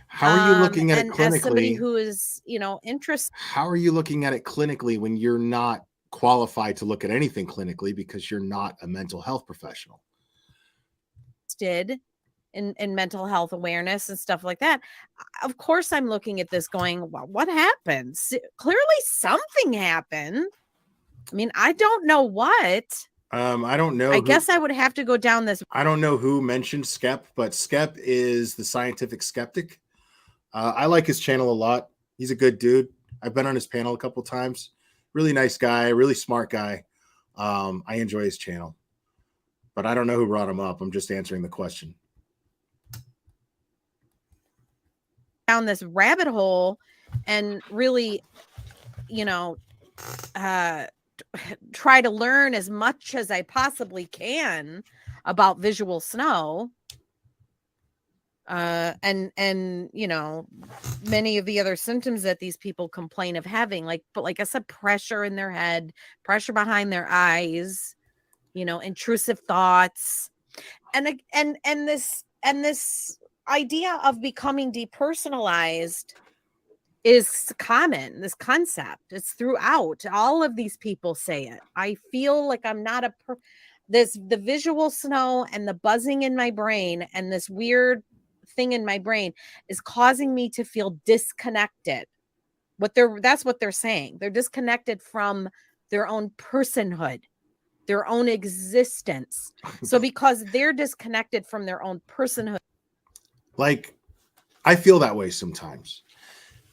How are you looking at it clinically? As somebody who is, interested. How are you looking at it clinically when you're not qualified to look at anything clinically, because you're not a mental health professional? In mental health awareness and stuff like that. Of course, I'm looking at this going, well, what happened? Clearly something happened. I don't know what. I don't know. I guess I would have to go down this. I don't know who mentioned Skep, but Skep is the scientific skeptic. I like his channel a lot. He's a good dude. I've been on his panel a couple times. Really nice guy, really smart guy. I enjoy his channel, but I don't know who brought him up. I'm just answering the question. Down this rabbit hole and really, try to learn as much as I possibly can about visual snow. And you know, many of the other symptoms that these people complain of having, but like I said, pressure in their head, pressure behind their eyes, you know, intrusive thoughts, and this idea of becoming depersonalized is common. This concept, it's throughout. All of these people say it. I feel like I'm not the visual snow and the buzzing in my brain and this weird thing in my brain is causing me to feel disconnected. That's what they're saying. They're disconnected from their own personhood, their own existence. So because they're disconnected from their own personhood. Like, I feel that way sometimes.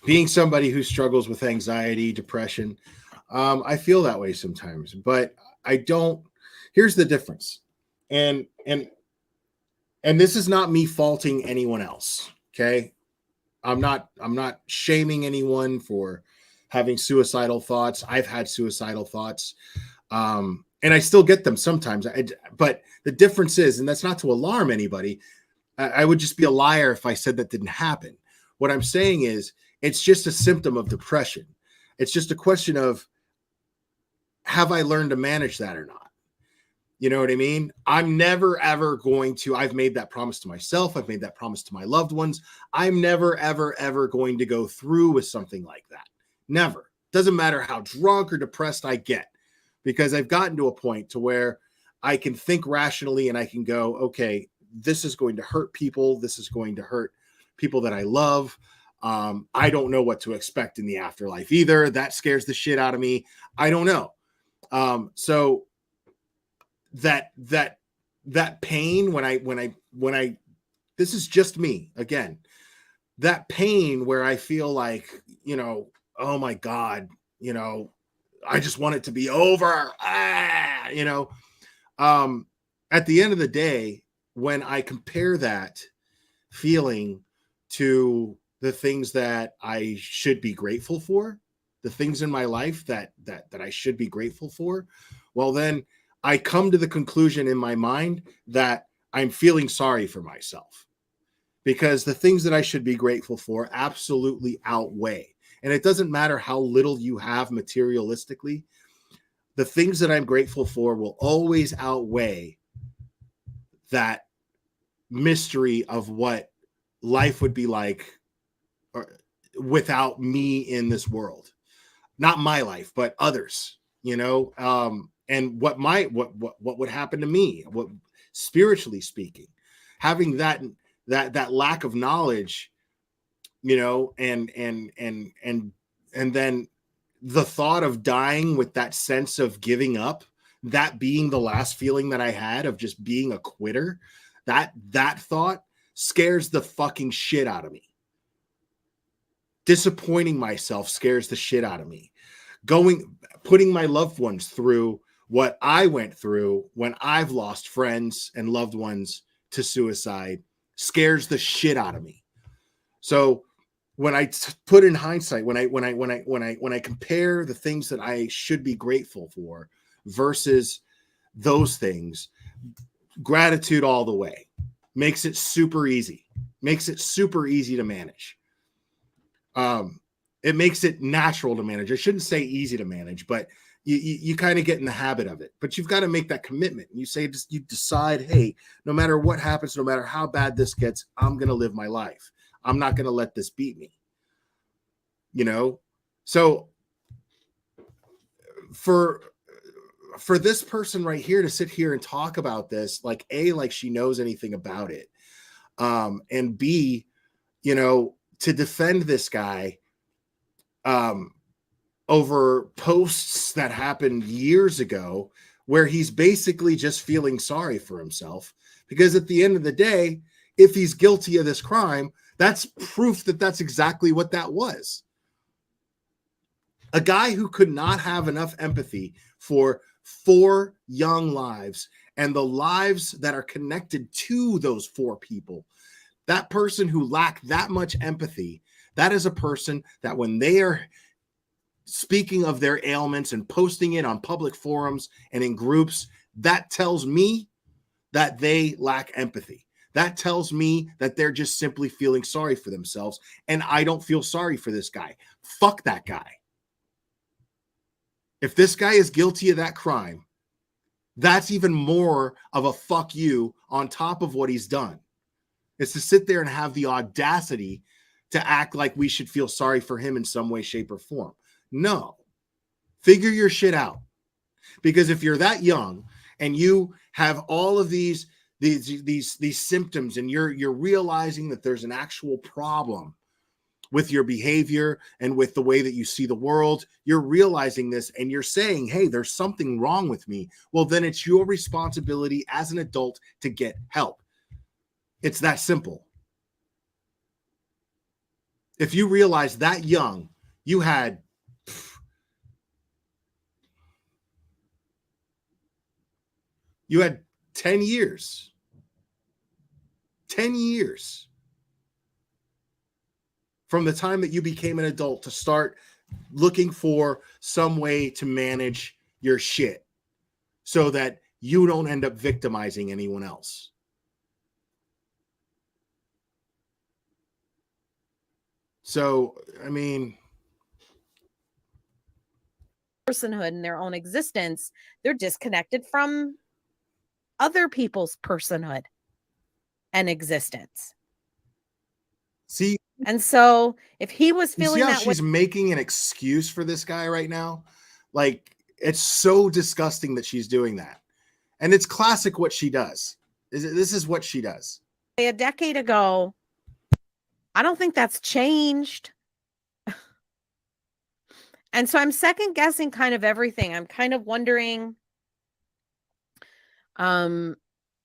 Being somebody who struggles with anxiety, depression, I feel that way sometimes, but I don't. Here's the difference. And this is not me faulting anyone else. Okay. I'm not shaming anyone for having suicidal thoughts. I've had suicidal thoughts. And I still get them sometimes. But the difference is, and that's not to alarm anybody, I would just be a liar if I said that didn't happen. What I'm saying is, it's just a symptom of depression. It's just a question of, have I learned to manage that or not? You know what I mean? I'm never, ever going to, I've made that promise to myself. I've made that promise to my loved ones. I'm never, ever, ever going to go through with something like that. Never. Doesn't matter how drunk or depressed I get, because I've gotten to a point to where I can think rationally and I can go, okay, this is going to hurt people. This is going to hurt people that I love. I don't know what to expect in the afterlife either. That scares the shit out of me. I don't know. So that pain when I this is just me again, that pain where I feel like, you know, oh my God, you know, I just want it to be over. You know, at the end of the day, when I compare that feeling to the things that I should be grateful for, the things in my life that I should be grateful for, well, then I come to the conclusion in my mind that I'm feeling sorry for myself, because the things that I should be grateful for absolutely outweigh. And it doesn't matter how little you have materialistically, the things that I'm grateful for will always outweigh that mystery of what life would be like without me in this world. Not my life, but others, you know, and what would happen to me, what spiritually speaking, having that lack of knowledge, you know, and then the thought of dying with that sense of giving up, that being the last feeling that I had of just being a quitter, that thought scares the fucking shit out of me. Disappointing myself scares the shit out of me. Putting my loved ones through what I went through when I've lost friends and loved ones to suicide scares the shit out of me. So when I put in hindsight, when I compare the things that I should be grateful for versus those things, gratitude all the way makes it super easy. Makes it super easy to manage. It makes it natural to manage. I shouldn't say easy to manage, but you kind of get in the habit of it. But you've got to make that commitment. You decide, hey, no matter what happens, no matter how bad this gets, I'm going to live my life. I'm not going to let this beat me. You know? So for this person right here to sit here and talk about this, like A, like she knows anything about it. And B, you know, to defend this guy over posts that happened years ago where he's basically just feeling sorry for himself, because at the end of the day, if he's guilty of this crime, that's proof that that's exactly what that was. A guy who could not have enough empathy for 4 young lives and the lives that are connected to those 4 people. That person who lacked that much empathy, that is a person that when they are speaking of their ailments and posting it on public forums and in groups, that tells me that they lack empathy. That tells me that they're just simply feeling sorry for themselves. And I don't feel sorry for this guy. Fuck that guy. If this guy is guilty of that crime, that's even more of a fuck you on top of what he's done. It's to sit there and have the audacity to act like we should feel sorry for him in some way, shape, or form. No. Figure your shit out. Because if you're that young and you have all of these symptoms and you're realizing that there's an actual problem with your behavior and with the way that you see the world, you're realizing this and you're saying, hey, there's something wrong with me. Well, then it's your responsibility as an adult to get help. It's that simple. If you realize that young, you had 10 years. 10 years from the time that you became an adult to start looking for some way to manage your shit so that you don't end up victimizing anyone else. So, I mean, personhood in their own existence, they're disconnected from other people's personhood and existence. See, and so if he was you see feeling how that way, she's making an excuse for this guy right now? Like, it's so disgusting that she's doing that. And it's classic what she does. This is what she does. a decade ago, I don't think that's changed. And so I'm second guessing kind of everything. I'm kind of wondering, you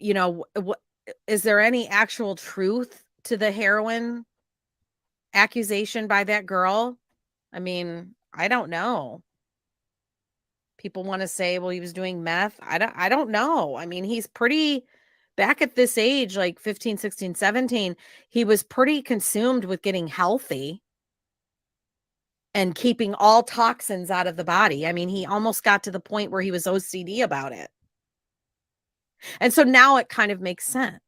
know, what is there any actual truth to the heroin accusation by that girl? I mean, I don't know. People want to say, well, he was doing meth. I don't know. I mean, he's pretty back at this age, like 15, 16, 17, he was pretty consumed with getting healthy and keeping all toxins out of the body. I mean, he almost got to the point where he was OCD about it. And so now it kind of makes sense.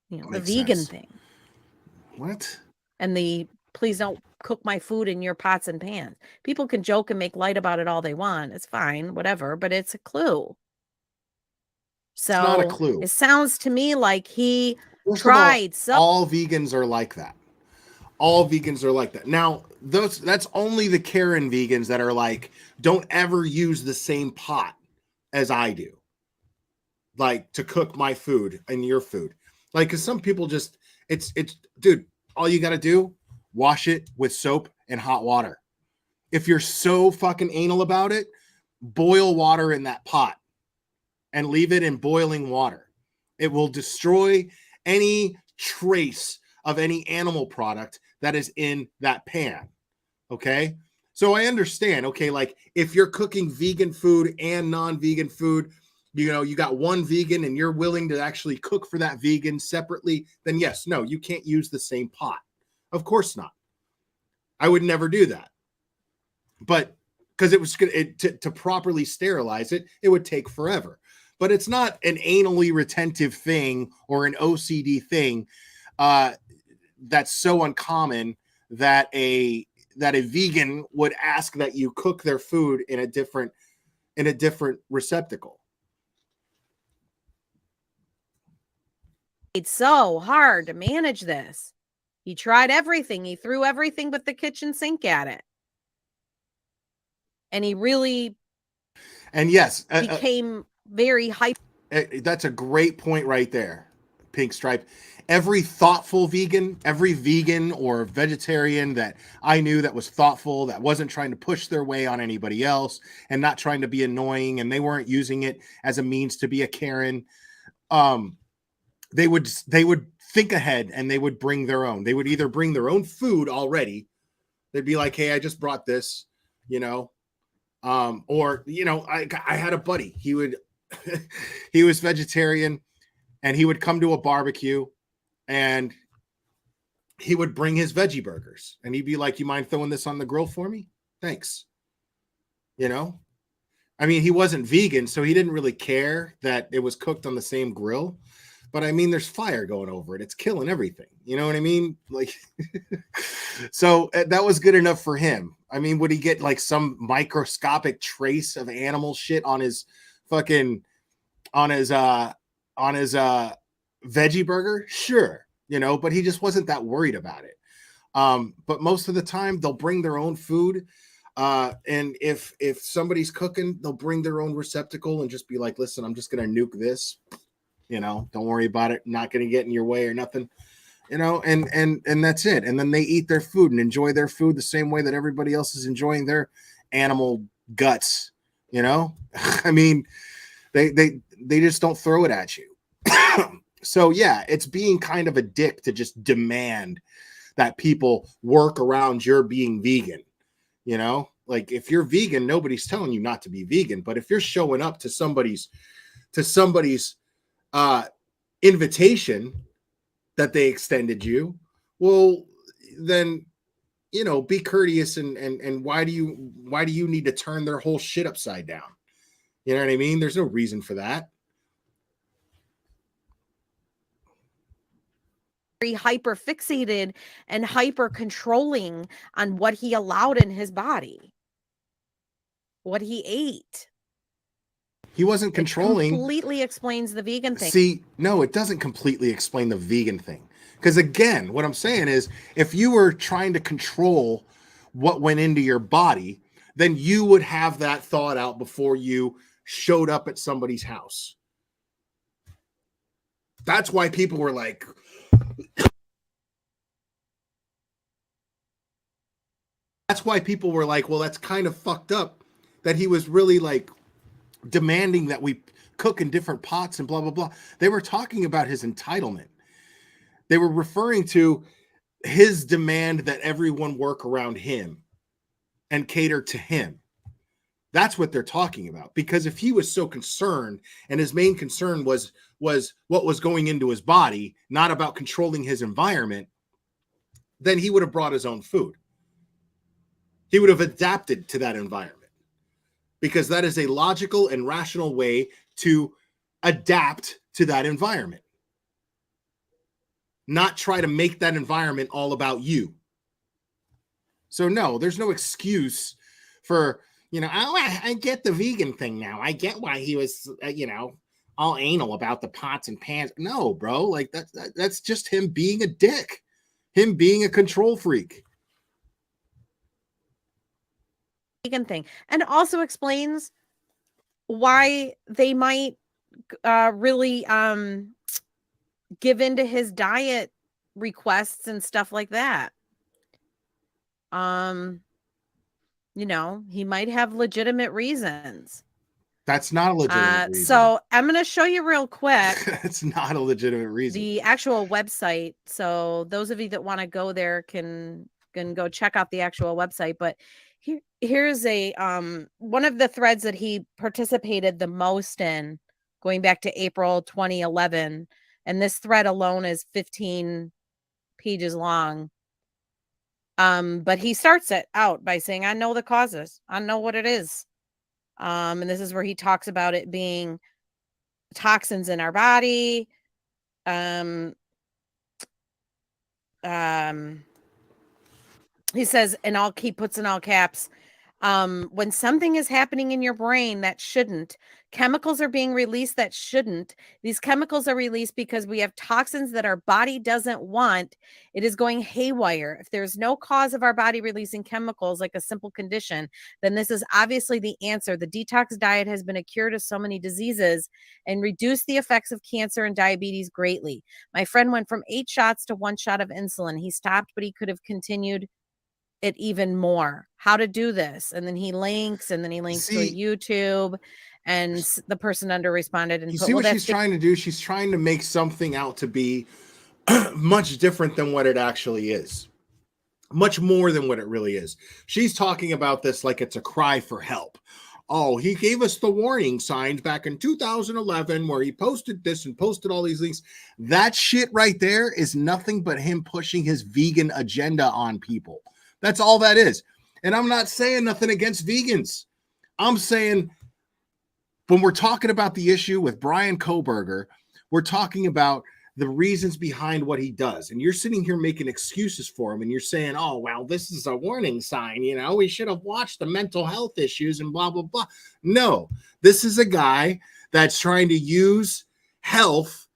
You know, the vegan thing. What? And the please don't cook my food in your pots and pans. People can joke and make light about it all they want. It's fine, whatever, but it's a clue. So It's not a clue. It sounds to me like he First tried. of all vegans are like that. All vegans are like that. Now, that's only the Karen vegans that are like, don't ever use the same pot as I do. Like, to cook my food and your food. Like, because some people just, it's, dude, all you got to do, wash it with soap and hot water. If you're so fucking anal about it, boil water in that pot and leave it in boiling water. It will destroy any trace of any animal product that is in that pan. Okay? So I understand, okay, like if you're cooking vegan food and non-vegan food, you know, you got one vegan and you're willing to actually cook for that vegan separately, then yes, no, you can't use the same pot. Of course not. I would never do that. But because it was to properly sterilize it, it would take forever. But it's not an anally retentive thing or an OCD thing that's so uncommon that a vegan would ask that you cook their food in a different receptacle. It's so hard to manage this. He tried everything. He threw everything but the kitchen sink at it. And he really became very hyper. That's a great point right there, Pink Stripe. Every thoughtful vegan, every vegan or vegetarian that I knew that was thoughtful, that wasn't trying to push their way on anybody else and not trying to be annoying, and they weren't using it as a means to be a Karen, they would think ahead and they would bring their own. They would either bring their own food already. They'd be like, hey, I just brought this, you know, or, you know, I had a buddy, he was vegetarian and he would come to a barbecue and he would bring his veggie burgers and he'd be like, you mind throwing this on the grill for me? Thanks. You know, I mean, he wasn't vegan, so he didn't really care that it was cooked on the same grill, but I mean, there's fire going over it. It's killing everything. You know what I mean? Like, so that was good enough for him. I mean, would he get like some microscopic trace of animal shit on his fucking, on his veggie burger? Sure. You know, but he just wasn't that worried about it. But most of the time they'll bring their own food. And if somebody's cooking, they'll bring their own receptacle and just be like, listen, I'm just going to nuke this, you know, don't worry about it. Not going to get in your way or nothing, you know, and that's it. And then they eat their food and enjoy their food the same way that everybody else is enjoying their animal guts, you know. I mean, they just don't throw it at you. So yeah, it's being kind of a dick to just demand that people work around your being vegan. You know, like if you're vegan, nobody's telling you not to be vegan. But if you're showing up to somebody's invitation that they extended you, well, then, you know, be courteous and why do you need to turn their whole shit upside down? You know what I mean? There's no reason for that. Very hyper fixated and hyper controlling on what he allowed in his body, what he ate. He wasn't controlling. Completely explains the vegan thing. See, no, it doesn't completely explain the vegan thing. Because again, what I'm saying is, if you were trying to control what went into your body, then you would have that thought out before you showed up at somebody's house. That's why people were like, well, that's kind of fucked up that he was really like demanding that we cook in different pots and blah, blah, blah. They were talking about his entitlement. They were referring to his demand that everyone work around him and cater to him. That's what they're talking about. Because if he was so concerned and his main concern was what was going into his body, not about controlling his environment, then he would have brought his own food. He would have adapted to that environment, because that is a logical and rational way to adapt to that environment. Not try to make that environment all about you. So no, there's no excuse for, you know, oh, I get the vegan thing now. I get why he was, you know, all anal about the pots and pans. No, bro, like that's just him being a dick, him being a control freak. Vegan thing, and also explains why they might really give into his diet requests and stuff like that. You know, he might have legitimate reasons. That's not a legitimate reason. So I'm going to show you real quick. It's not a legitimate reason. The actual website. So those of you that want to go there can go check out the actual website. But here's a one of the threads that he participated the most in, going back to April 2011. And this thread alone is 15 pages long. But he starts it out by saying, I know the causes. I know what it is. And this is where he talks about it being toxins in our body. He says, he puts in all caps, when something is happening in your brain that shouldn't, chemicals are being released that shouldn't. These chemicals are released because we have toxins that our body doesn't want. It is going haywire. If there's no cause of our body releasing chemicals, like a simple condition, then this is obviously the answer. The detox diet has been a cure to so many diseases and reduced the effects of cancer and diabetes greatly. My friend went from 8 shots to 1 shot of insulin. He stopped, but he could have continued it even more. How to do this? And then he links to a YouTube, and the person under responded and you put, see what she's trying to do? She's trying to make something out to be much different than what it actually is. Much more than what it really is. She's talking about this like it's a cry for help. Oh, he gave us the warning signs back in 2011 where he posted this and posted all these links. That shit right there is nothing but him pushing his vegan agenda on people. That's all that is. And I'm not saying nothing against vegans. I'm saying when we're talking about the issue with Brian Koberger, We're talking about the reasons behind what he does. And you're sitting here making excuses for him and you're saying, oh, well, this is a warning sign. You know, we should have watched the mental health issues and blah, blah, blah. No, this is a guy that's trying to use health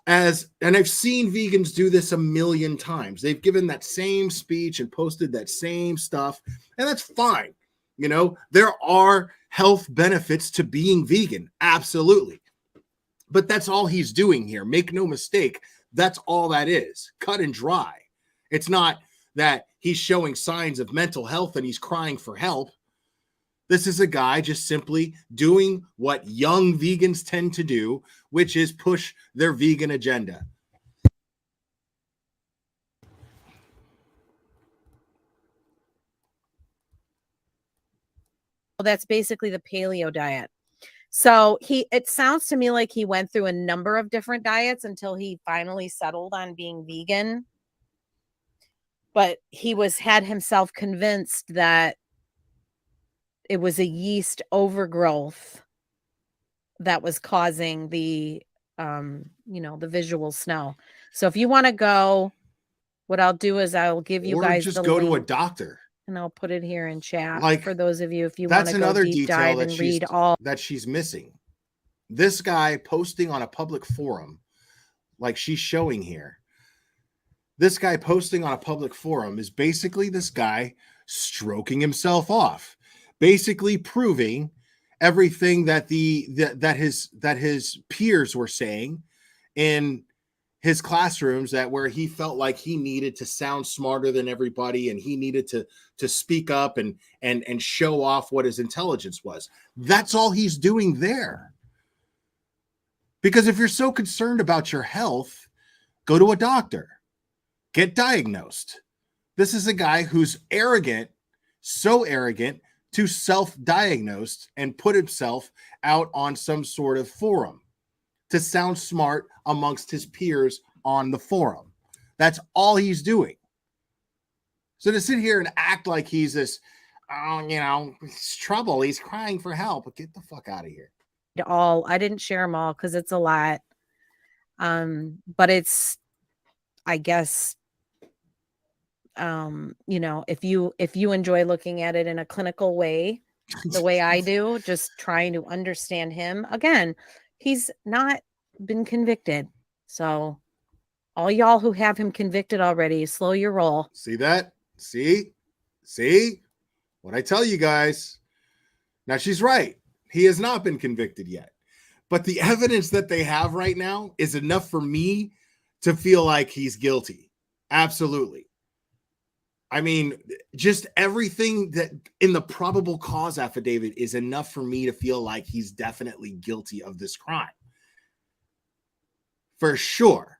as, and I've seen vegans do this a million times. They've given that same speech and posted that same stuff, and that's fine. You know, there are health benefits to being vegan. Absolutely. But that's all he's doing here. Make no mistake. That's all that is. Cut and dry. It's not that he's showing signs of mental health and he's crying for help. This is a guy just simply doing what young vegans tend to do, which is push their vegan agenda. Well, that's basically the paleo diet. So it sounds to me like he went through a number of different diets until he finally settled on being vegan. But he had himself convinced that it was a yeast overgrowth that was causing the, the visual snow. So if you want to go, what I'll do is I'll give you guys just the go to a link, doctor. and I'll put it here in chat Like, for those of you if you want that's to go another deep detail dive that and read all. that she's missing. This guy posting on a public forum, like she's showing here, this guy posting on a public forum is basically this guy stroking himself off, basically proving everything that that his peers were saying in his classrooms, that where he felt like he needed to sound smarter than everybody and he needed to speak up and show off what his intelligence was. That's all he's doing there. Because if you're so concerned about your health, go to a doctor, get diagnosed. This is a guy who's arrogant, so arrogant to self-diagnose and put himself out on some sort of forum to sound smart amongst his peers on the forum. That's all he's doing. So to sit here and act like he's this, it's trouble, he's crying for help, but get the fuck out of here. I didn't share them all because it's a lot. But it's, I guess, if you enjoy looking at it in a clinical way, the way I do, just trying to understand him. Again, he's not been convicted. So all y'all who have him convicted already, slow your roll. See that? See what I tell you guys. Now she's right. He has not been convicted yet. But the evidence that they have right now is enough for me to feel like he's guilty. Absolutely. I mean, just everything that in the probable cause affidavit is enough for me to feel like he's definitely guilty of this crime. For sure.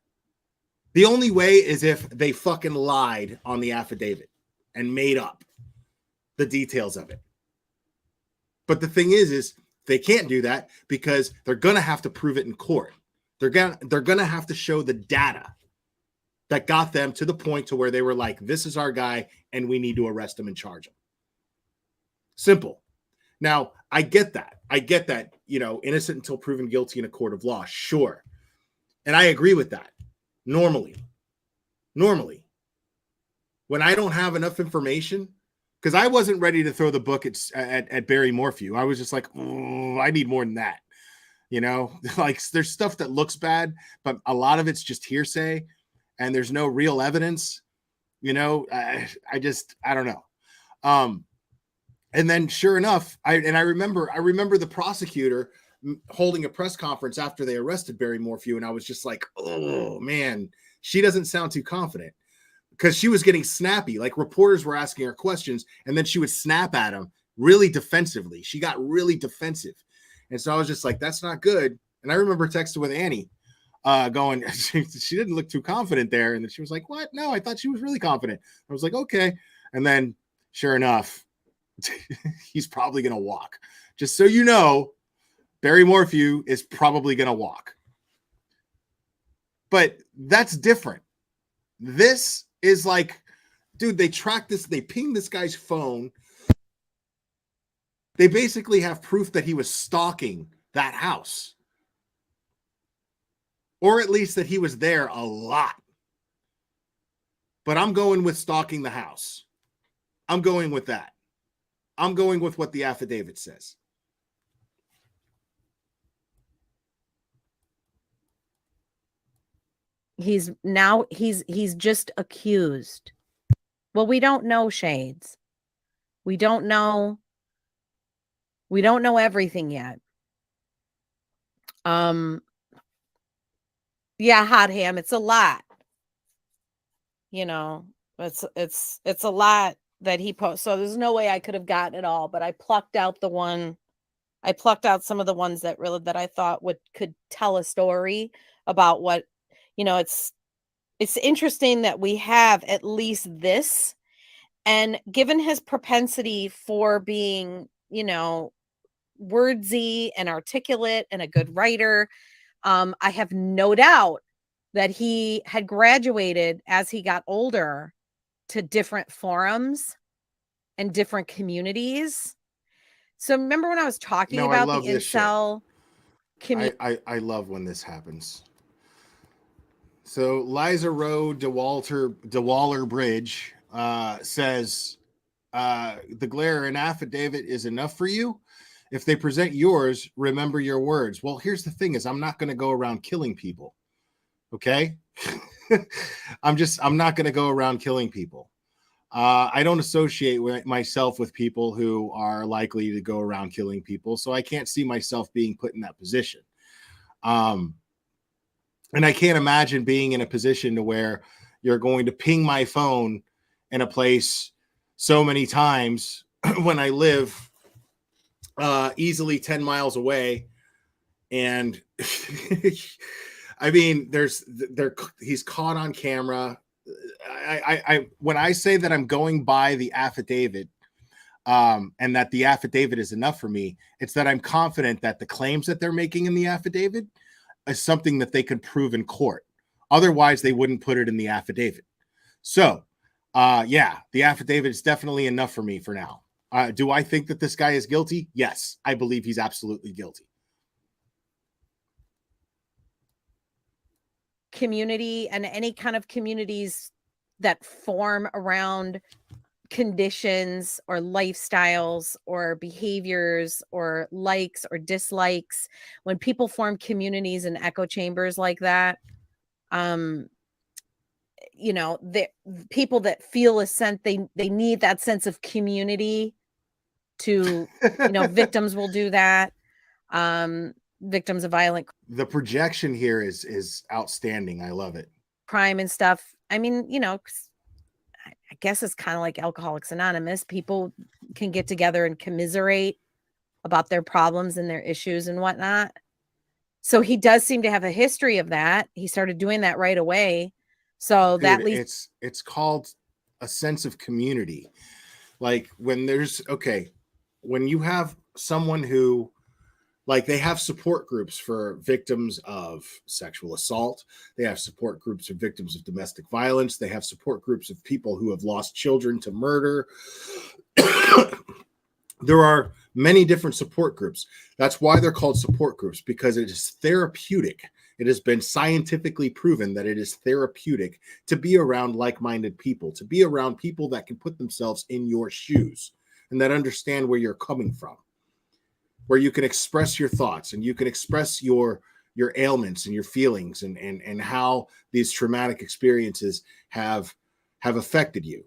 The only way is if they fucking lied on the affidavit and made up the details of it. But the thing is they can't do that because they're going to have to prove it in court. They're going to have to show the data that got them to the point to where they were like, this is our guy and we need to arrest him and charge him. Simple. Now, I get that. Innocent until proven guilty in a court of law. Sure. And I agree with that. Normally. When I don't have enough information, because I wasn't ready to throw the book at Barry Morphew. I was just like, oh, I need more than that. Like there's stuff that looks bad, but a lot of it's just hearsay and there's no real evidence. I don't know. And then sure enough, I remember the prosecutor holding a press conference after they arrested Barry Morphew. And I was just like, oh man, she doesn't sound too confident. Because she was getting snappy, like reporters were asking her questions, and then she would snap at them really defensively. She got really defensive. And so I was just like, that's not good. And I remember texting with Annie going, she didn't look too confident there. And then she was like, what? No, I thought she was really confident. I was like, okay. And then sure enough, he's probably going to walk. Just so you know, Barry Morphew is probably going to walk. But that's different. This is like, dude, they tracked this, they pinged this guy's phone. They basically have proof that he was stalking that house. or at least that he was there a lot. But I'm going with stalking the house. I'm going with that. I'm going with what the affidavit says. He's just accused. Well, we don't know, Shades. We don't know everything yet. Yeah, hot ham, it's a lot. You know, it's a lot that he posts. So there's no way I could have gotten it all, but I plucked out some of the ones that I thought could tell a story about what, it's interesting that we have at least this. And given his propensity for being, wordsy and articulate and a good writer, I have no doubt that he had graduated as he got older to different forums and different communities. So remember when I was talking No, I about the love this shit. incel community? I love when this happens. So Liza Rowe DeWaller Bridge says the glare and affidavit is enough for you. If they present yours, remember your words. Well, here's the thing: is I'm not going to go around killing people. Okay, I'm not going to go around killing people. I don't associate myself with people who are likely to go around killing people, so I can't see myself being put in that position. And I can't imagine being in a position to where you're going to ping my phone in a place so many times when I live easily 10 miles away. And I mean, he's caught on camera. When I say that I'm going by the affidavit, and that the affidavit is enough for me, it's that I'm confident that the claims that they're making in the affidavit is something that they could prove in court. Otherwise, they wouldn't put it in the affidavit. So, yeah, the affidavit is definitely enough for me for now. Do I think that this guy is guilty? Yes, I believe he's absolutely guilty. Community and any kind of communities that form around conditions or lifestyles or behaviors or likes or dislikes, when people form communities and echo chambers like that, the people that feel a sense, they need that sense of community to, victims will do that. Victims of violent The projection here is outstanding. I love it. crime and stuff. I mean, I guess it's kind of like Alcoholics Anonymous. People can get together and commiserate about their problems and their issues and whatnot. So he does seem to have a history of that. He started doing that right away. So Dude, that leads. it's called a sense of community. Like when you have someone who, like, they have support groups for victims of sexual assault. They have support groups for victims of domestic violence. They have support groups of people who have lost children to murder. There are many different support groups. That's why they're called support groups, because it is therapeutic. It has been scientifically proven that it is therapeutic to be around like-minded people, to be around people that can put themselves in your shoes and that understand where you're coming from, where you can express your thoughts and you can express your ailments and your feelings and how these traumatic experiences have affected you.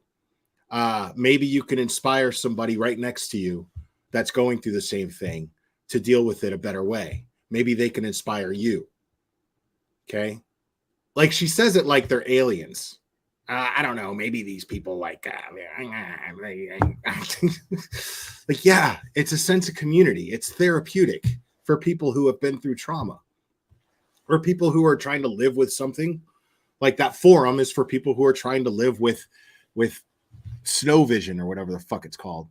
Maybe you can inspire somebody right next to you that's going through the same thing to deal with it a better way. Maybe they can inspire you. Okay. Like she says it like they're aliens. I don't know. Maybe these people like, like, yeah, it's a sense of community. It's therapeutic for people who have been through trauma or people who are trying to live with something. Like that forum is for people who are trying to live with snow vision or whatever the fuck it's called.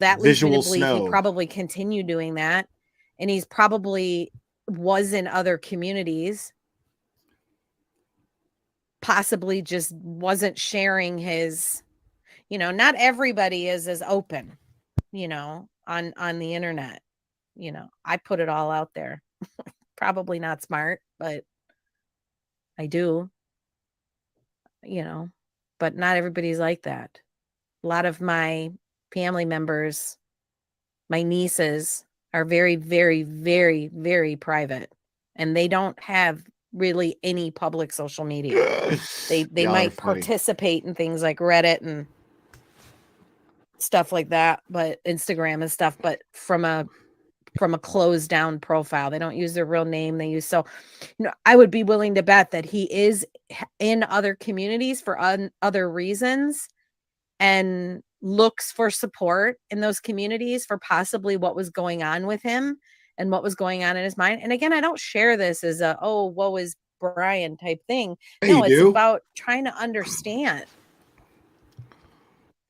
That leads me to Visual believe snow. he probably continued doing that. And he's probably was in other communities. Possibly just wasn't sharing his, not everybody is as open, on the internet. I put it all out there. Probably not smart, but I do, but not everybody's like that. A lot of my family members, my nieces, are very, very, very, very private, and they don't have really any public social media. They Y'all are might funny. participate in things like Reddit and stuff like that, but Instagram and stuff, but from a closed down profile. They don't use their real name. They use, so, I would be willing to bet that he is in other communities for other reasons and looks for support in those communities for possibly what was going on with him and what was going on in his mind. And again, I don't share this as a, oh, woe is Brian type thing. Yeah, No, you it's do. about trying to understand.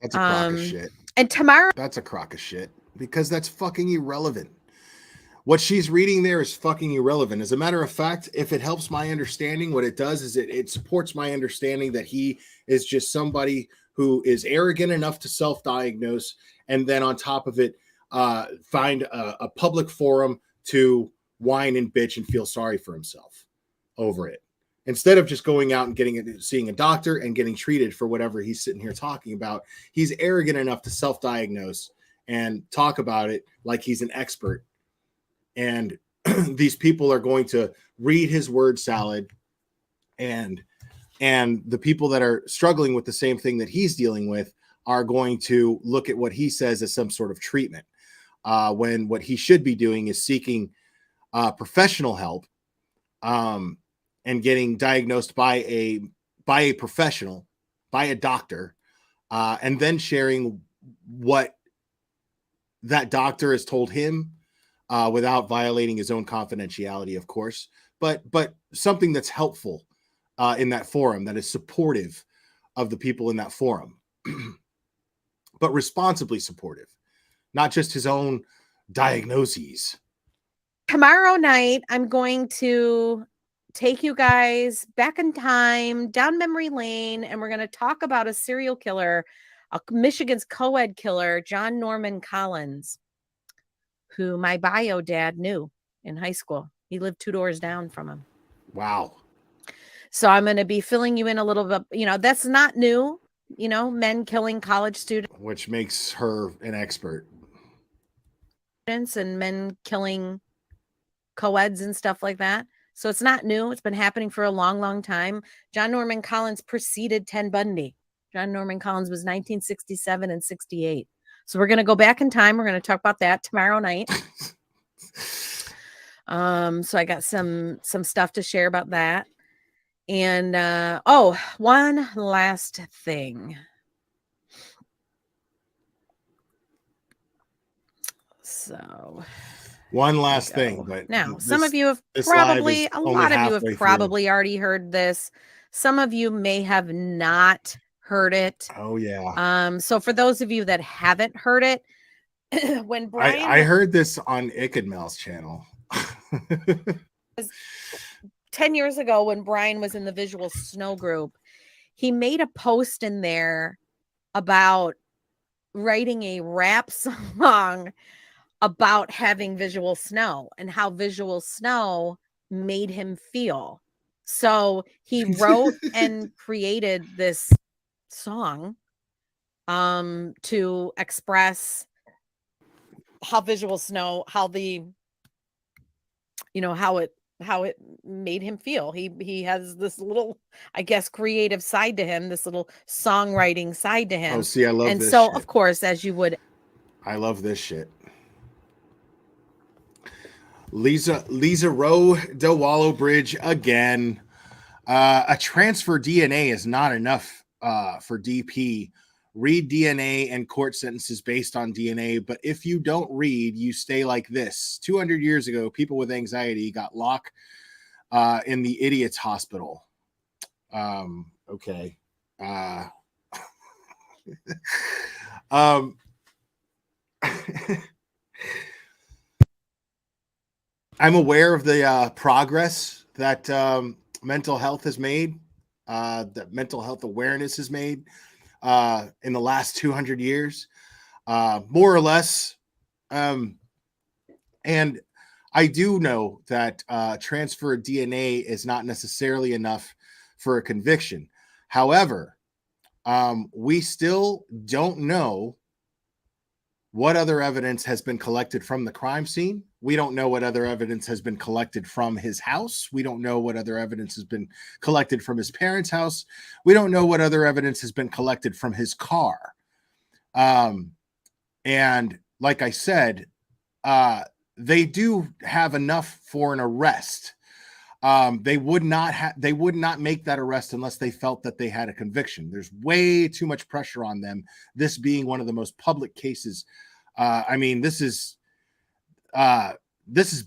That's a crock of shit. And tomorrow, That's a crock of shit because that's fucking irrelevant. What she's reading there is fucking irrelevant. As a matter of fact, if it helps my understanding, what it does is it supports my understanding that he is just somebody who is arrogant enough to self-diagnose, and then on top of it, find a public forum to whine and bitch and feel sorry for himself over it, instead of just going out and seeing a doctor and getting treated for whatever he's sitting here talking about. He's arrogant enough to self-diagnose and talk about it like he's an expert. And these people are going to read his word salad, and the people that are struggling with the same thing that he's dealing with are going to look at what he says as some sort of treatment, when what he should be doing is seeking professional help, and getting diagnosed by a professional, by a doctor, and then sharing what that doctor has told him, without violating his own confidentiality, of course, but something that's helpful in that forum, that is supportive of the people in that forum, but responsibly supportive, not just his own diagnoses. tomorrow night, I'm going to take you guys back in time, down memory lane, and we're going to talk about a serial killer, Michigan's co-ed killer, John Norman Collins, who my bio dad knew in high school. He lived 2 doors down from him. Wow. So I'm going to be filling you in a little bit. That's not new, men killing college students. Which makes her an expert. And men killing co-eds and stuff like that. So it's not new. It's been happening for a long, long time. John Norman Collins preceded Ted Bundy. John Norman Collins was 1967 and 68. So we're going to go back in time. We're going to talk about that tomorrow night. So I got some stuff to share about that. And one last thing. So one last thing, but now some of you have probably, a lot of you have probably already heard this. Some of you may have not heard it. Oh yeah. So for those of you that haven't heard it, when Brian, I heard this on Ikadmel's channel. 10 years ago, when Brian was in the Visual Snow group, he made a post in there about writing a rap song about having visual snow and how visual snow made him feel. So he wrote and created this song to express how visual snow, how it made him feel. He has this little, I guess, creative side to him, this little songwriting side to him. Oh, see, I love and this so shit. Of course, as you would, I love this shit. Lisa Rowe DeWallow Bridge again. A transfer DNA is not enough for DP. Read DNA and court sentences based on DNA, but if you don't read, you stay like this. 200 years ago, people with anxiety got locked in the idiot's hospital. Okay. I'm aware of the progress that mental health has made, that mental health awareness has made in the last 200 years. More or less, And I do know that transfer of DNA is not necessarily enough for a conviction. However, we still don't know what other evidence has been collected from the crime scene. We don't know what other evidence has been collected from his house. We don't know what other evidence has been collected from his parents' house. We don't know what other evidence has been collected from his car. And like I said, they do have enough for an arrest. They would not make that arrest unless they felt that they had a conviction. There's way too much pressure on them. This being one of the most public cases. I mean, this is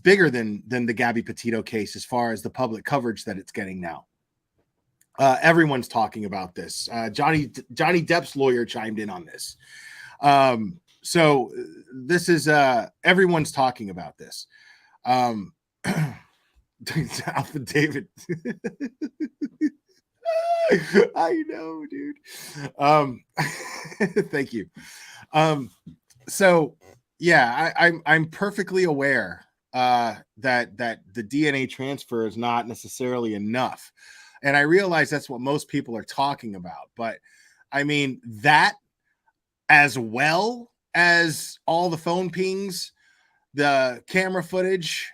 bigger than the Gabby Petito case as far as the public coverage that it's getting now. Everyone's talking about this. Johnny Depp's lawyer chimed in on this. So this is everyone's talking about this. Alpha David. I know, dude. Thank you. So yeah, I'm perfectly aware that the DNA transfer is not necessarily enough. And I realize that's what most people are talking about. But I mean, that as well as all the phone pings, the camera footage,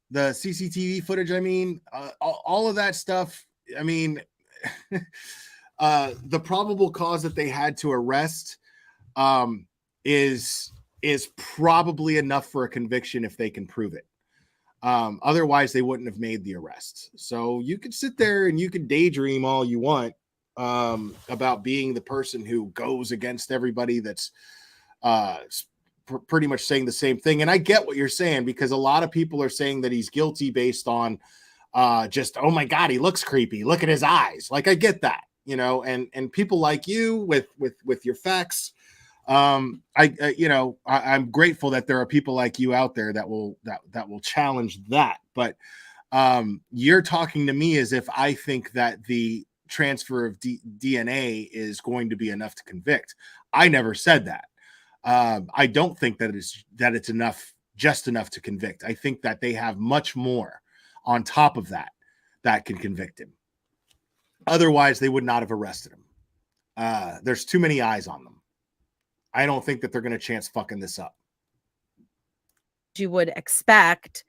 the CCTV footage, I mean, all of that stuff. I mean, the probable cause that they had to arrest is probably enough for a conviction if they can prove it. Otherwise, they wouldn't have made the arrest. So you could sit there and you could daydream all you want about being the person who goes against everybody that's pretty much saying the same thing. And I get what you're saying, because a lot of people are saying that he's guilty based on just, oh my God, he looks creepy. Look at his eyes. Like, I get that, you know, and people like you with your facts. I'm grateful that there are people like you out there that will challenge that. But you're talking to me as if I think that the transfer of DNA is going to be enough to convict. I never said that. I don't think that it's enough, just enough to convict. I think that they have much more on top of that can convict him. Otherwise, they would not have arrested him. There's too many eyes on them. I don't think that they're going to chance fucking this up. You would expect,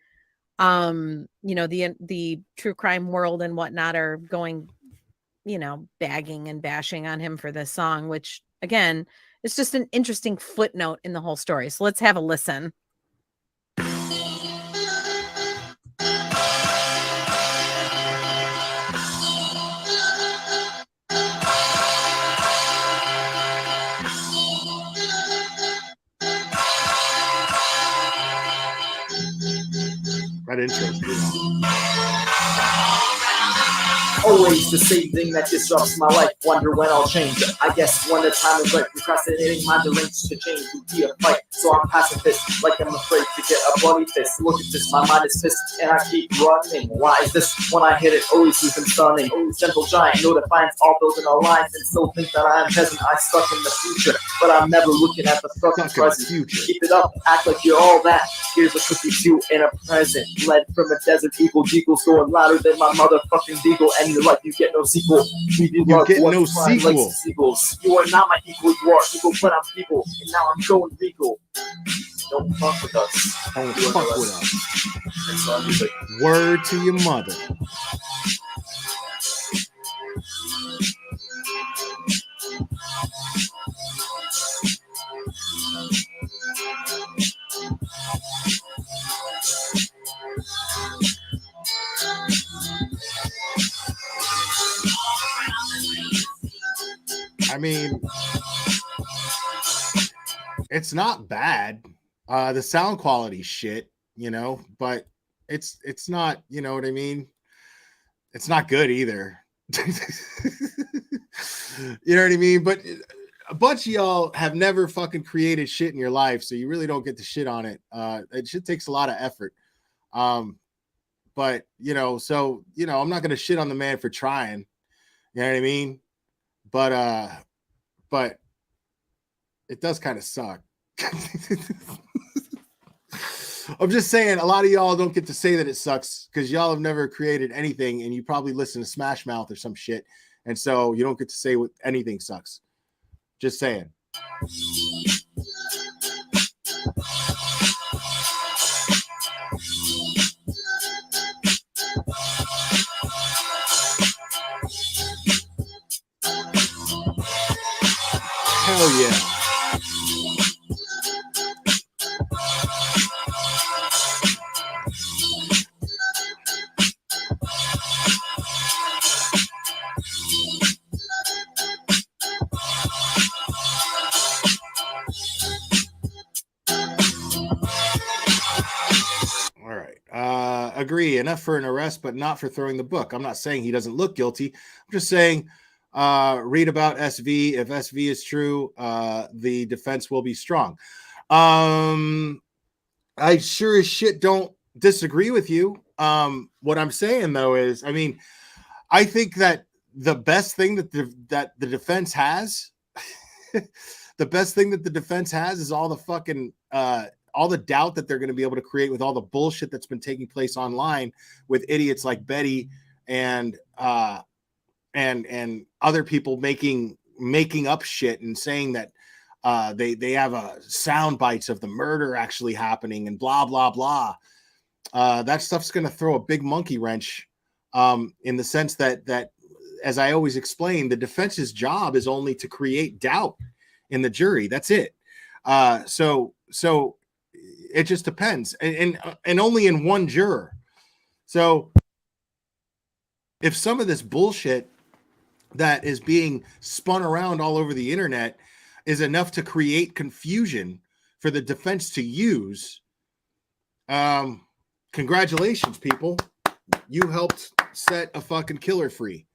the true crime world and whatnot are going, bagging and bashing on him for this song, which again, it's just an interesting footnote in the whole story. So let's have a listen. That intro is good. Always the same thing that disrupts my life. Wonder when I'll change. I guess when the time is right, procrastinating my deranged to change would be a fight. So I'm pacifist, like I'm afraid to get a bloody fist. Look at this, my mind is pissed, and I keep running. Why is this? When I hit it, always has been stunning. Gentle giant, no defiance, all building our lines, and still think that I am peasant. I stuck in the future, but I'm never looking at the fucking present. Keep it up, act like you're all that. Here's a cookie too in a present. Led from a desert, eagle deagles going louder than my motherfucking deagle. And you're like, you get no sequel. You get no sequel. Sequels. You are not my equal. You are equal, but I'm people. And now I'm going legal. Don't fuck with us. Don't fuck with us. Word to your mother. I mean, it's not bad. The sound quality shit, but it's not, you know what I mean? It's not good either. You know what I mean? But a bunch of y'all have never fucking created shit in your life, so you really don't get to shit on it. It shit takes a lot of effort. But I'm not gonna shit on the man for trying. You know what I mean? But it does kind of suck. I'm just saying, a lot of y'all don't get to say that it sucks because y'all have never created anything, and you probably listen to Smash Mouth or some shit, and so you don't get to say what anything sucks. Just saying. Hell yeah. All right. Agree. Enough for an arrest, but not for throwing the book. I'm not saying he doesn't look guilty. I'm just saying read about SV. If SV is true, the defense will be strong. I sure as shit don't disagree with you. What I'm saying though is, I mean, I think that the best thing that the defense has, the best thing that the defense has is all the fucking all the doubt that they're going to be able to create with all the bullshit that's been taking place online with idiots like Betty and other people making up shit and saying that they have sound bites of the murder actually happening and blah blah blah. That stuff's going to throw a big monkey wrench in the sense that as I always explain, the defense's job is only to create doubt in the jury. That's it. So it just depends, and only in one juror. So if some of this bullshit that is being spun around all over the internet is enough to create confusion for the defense to use, congratulations, people. You helped set a fucking killer free.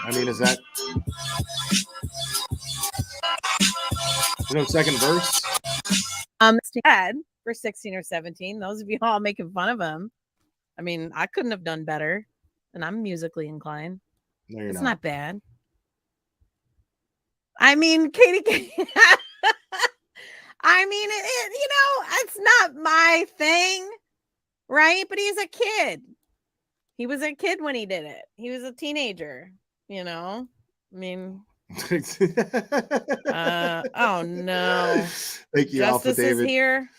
I mean, is that second verse? Dad for 16 or 17. Those of you all making fun of him. I mean, I couldn't have done better, and I'm musically inclined. No, it's not bad. I mean, Katie. I mean, it's not my thing, right? But he's a kid. He was a kid when he did it. He was a teenager, I mean, oh no. Thank you, Justice Alpha David. is here.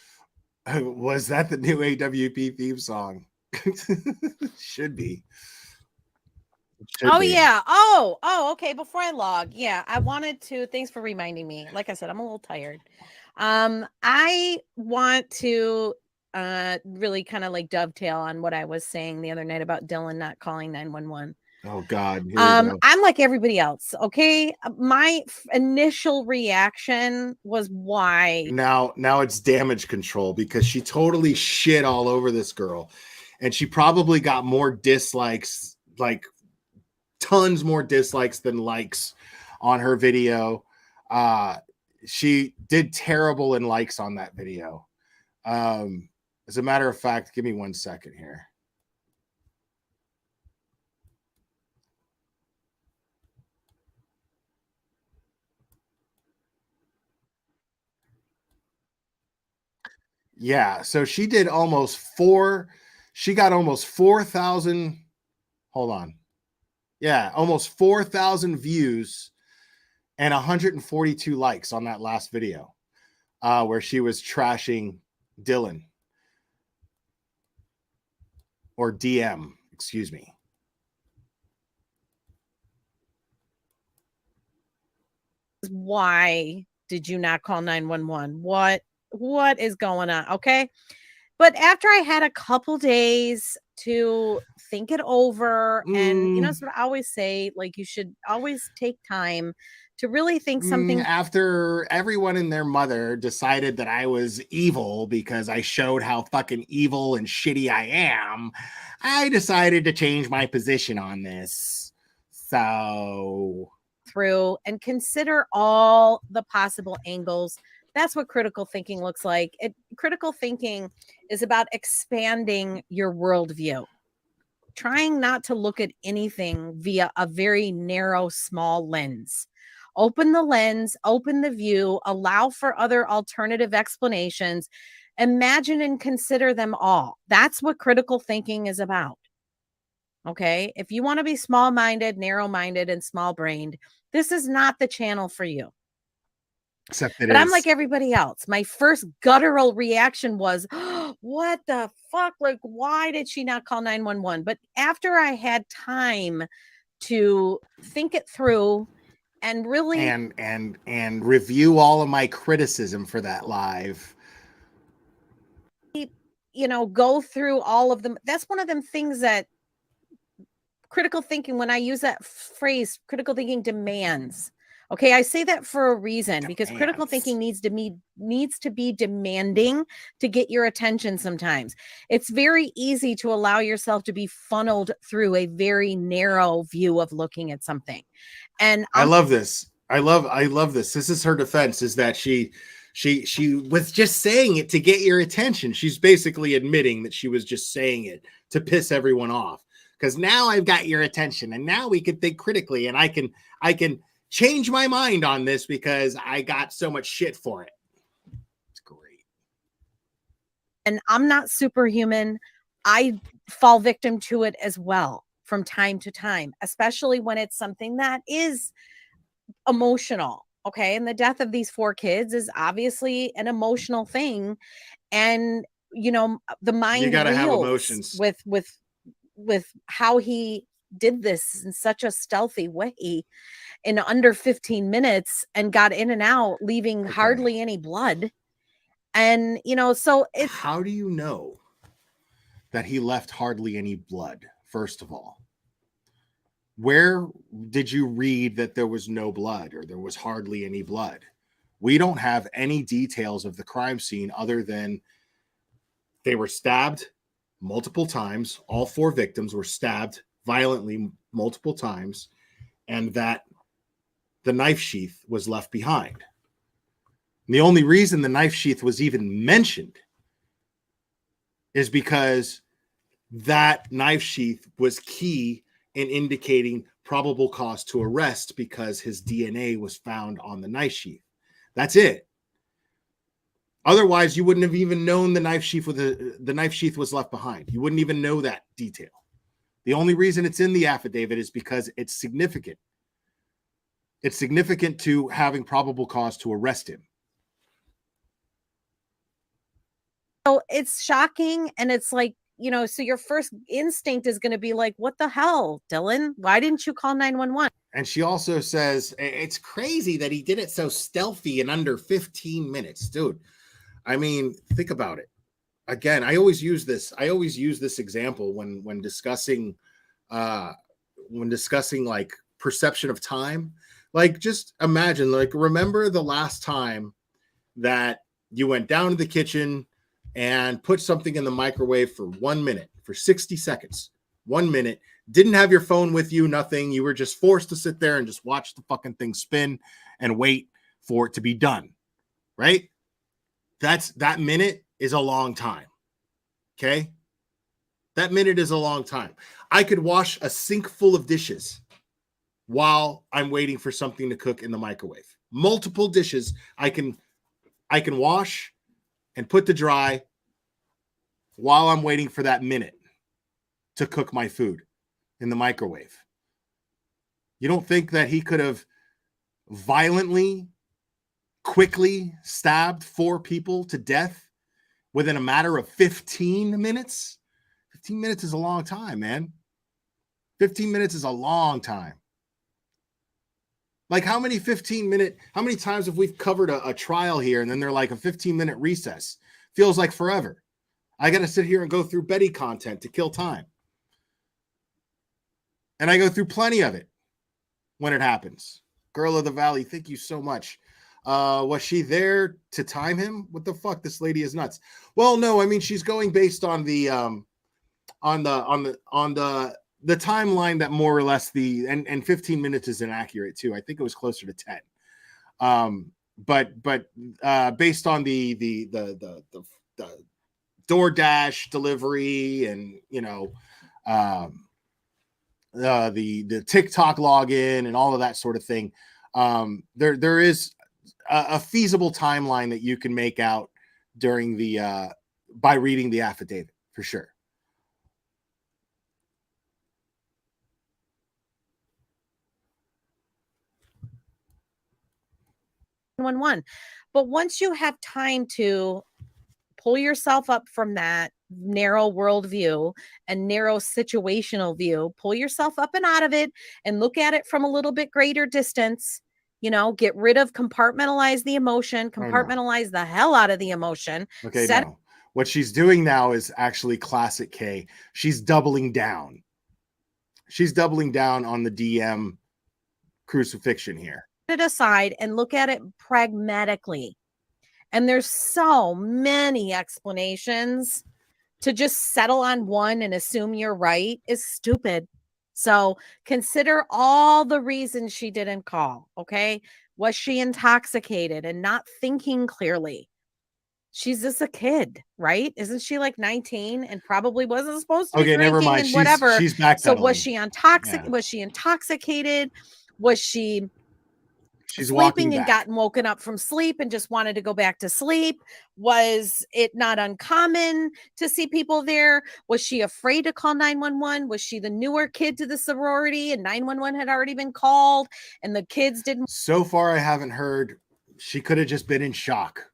Was that the new AWP theme song? Should be. Should be. Yeah. Oh, okay. Before I log, yeah, I wanted to. Thanks for reminding me. Like I said, I'm a little tired. I want to really kind of like dovetail on what I was saying the other night about Dylan not calling 911. Oh God. Here we go. I'm like everybody else. Okay. My initial reaction was why. Now it's damage control because she totally shit all over this girl. And she probably got more dislikes, like tons more dislikes than likes on her video. She did terrible in likes on that video. As a matter of fact, give me 1 second here. Yeah, so she did almost she got almost 4,000. Hold on. Yeah, almost 4,000 views and 142 likes on that last video where she was trashing Dylan. Or DM, excuse me. Why did you not call 911? What is going on? Okay. But after I had a couple days to think it over, and that's what I always say, like you should always take time to really think something. After everyone and their mother decided that I was evil because I showed how fucking evil and shitty I am, I decided to change my position on this. So through and consider all the possible angles. That's what critical thinking looks like. Critical thinking is about expanding your worldview. trying not to look at anything via a very narrow, small lens. Open the lens, open the view, allow for other alternative explanations, imagine and consider them all. That's what critical thinking is about. Okay. If you want to be small minded, narrow minded, and small brained, this is not the channel for you. Except it But I'm is. like everybody else. My first guttural reaction was, oh, what the fuck? Like, why did she not call 911? But after I had time to think it through and really and review all of my criticism for that live, go through all of them. That's one of them things that critical thinking, when I use that phrase, critical thinking demands. Okay, I say that for a reason, because critical thinking needs to be demanding to get your attention sometimes. It's very easy to allow yourself to be funneled through a very narrow view of looking at something. And I love this. I love this. This is her defense, is that she was just saying it to get your attention. She's basically admitting that she was just saying it to piss everyone off. Because now I've got your attention, and now we can think critically, and I can change my mind on this because I got so much shit for it. It's great. And I'm not superhuman. I fall victim to it as well from time to time, especially when it's something that is emotional. Okay. And the death of these 4 kids is obviously an emotional thing. And, the mind, you gotta have reels emotions with how he did this in such a stealthy way in under 15 minutes and got in and out, leaving hardly any blood. And, so it's... How do you know that he left hardly any blood? First of all, where did you read that there was no blood or there was hardly any blood? We don't have any details of the crime scene other than they were stabbed multiple times. All 4 victims were stabbed violently multiple times, and that the knife sheath was left behind. And the only reason the knife sheath was even mentioned is because that knife sheath was key in indicating probable cause to arrest, because his DNA was found on the knife sheath. That's it. Otherwise, you wouldn't have even known the knife sheath was left behind. You wouldn't even know that detail. The only reason it's in the affidavit is because it's significant. It's significant to having probable cause to arrest him. So it's shocking. And it's like, so your first instinct is going to be like, what the hell, Dylan? Why didn't you call 911? And she also says, it's crazy that he did it so stealthy in under 15 minutes. Dude, I mean, think about it. Again, I always use this example when discussing like perception of time. Like, just imagine, like, remember the last time that you went down to the kitchen and put something in the microwave for 1 minute, for 60 seconds, 1 minute, didn't have your phone with you, nothing. You were just forced to sit there and just watch the fucking thing spin and wait for it to be done. Right? That minute is a long time. Okay? That minute is a long time. I could wash a sink full of dishes while I'm waiting for something to cook in the microwave. Multiple dishes I can wash and put to dry while I'm waiting for that minute to cook my food in the microwave. You don't think that he could have violently, quickly stabbed 4 people to death within a matter of 15 minutes? 15 minutes is a long time, man. 15 minutes is a long time. Like, how many times have we covered a trial here and then they're like a 15-minute recess? Feels like forever. I got to sit here and go through Betty content to kill time. And I go through plenty of it when it happens. Girl of the Valley, thank you so much. Was she there to time him? What the fuck? This lady is nuts. Well, no, I mean, she's going based on the timeline that more or less and 15 minutes is inaccurate too. I think it was closer to 10. But based on the DoorDash delivery and the TikTok login and all of that sort of thing. There is a feasible timeline that you can make out during the by reading the affidavit for sure. But once you have time to pull yourself up from that narrow worldview and narrow situational view, pull yourself up and out of it and look at it from a little bit greater distance. Get rid of, compartmentalize the emotion, compartmentalize the hell out of the emotion. Okay, no. What she's doing now is actually classic K. She's doubling down. She's doubling down on the DM crucifixion here. It aside and look at it pragmatically. And there's so many explanations. To just settle on one and assume you're right is stupid. So consider all the reasons she didn't call. Okay. Was she intoxicated and not thinking clearly? She's just a kid, right? Isn't she like 19 and probably wasn't supposed to be Okay, never drinking mind. and whatever? She's backpedaling. So was she Was she intoxicated? Was she She's walking sleeping and back. gotten woken up from sleep and just wanted to go back to sleep? Was it not uncommon to see people there? Was she afraid to call 911? Was she the newer kid to the sorority and 911 had already been called and the kids didn't? So far, I haven't heard. She could have just been in shock.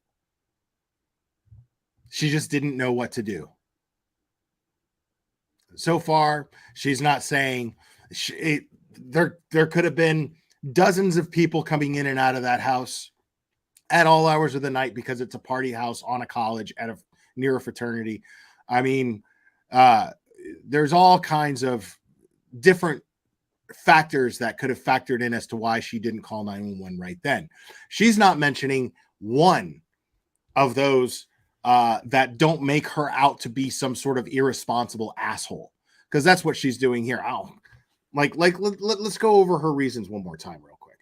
She just didn't know what to do. So far, she's not saying there could have been dozens of people coming in and out of that house at all hours of the night because it's a party house on a college near a fraternity. I mean, there's all kinds of different factors that could have factored in as to why she didn't call 911 right then. She's not mentioning one of those that don't make her out to be some sort of irresponsible asshole, because that's what she's doing here. Let's go over her reasons one more time real quick.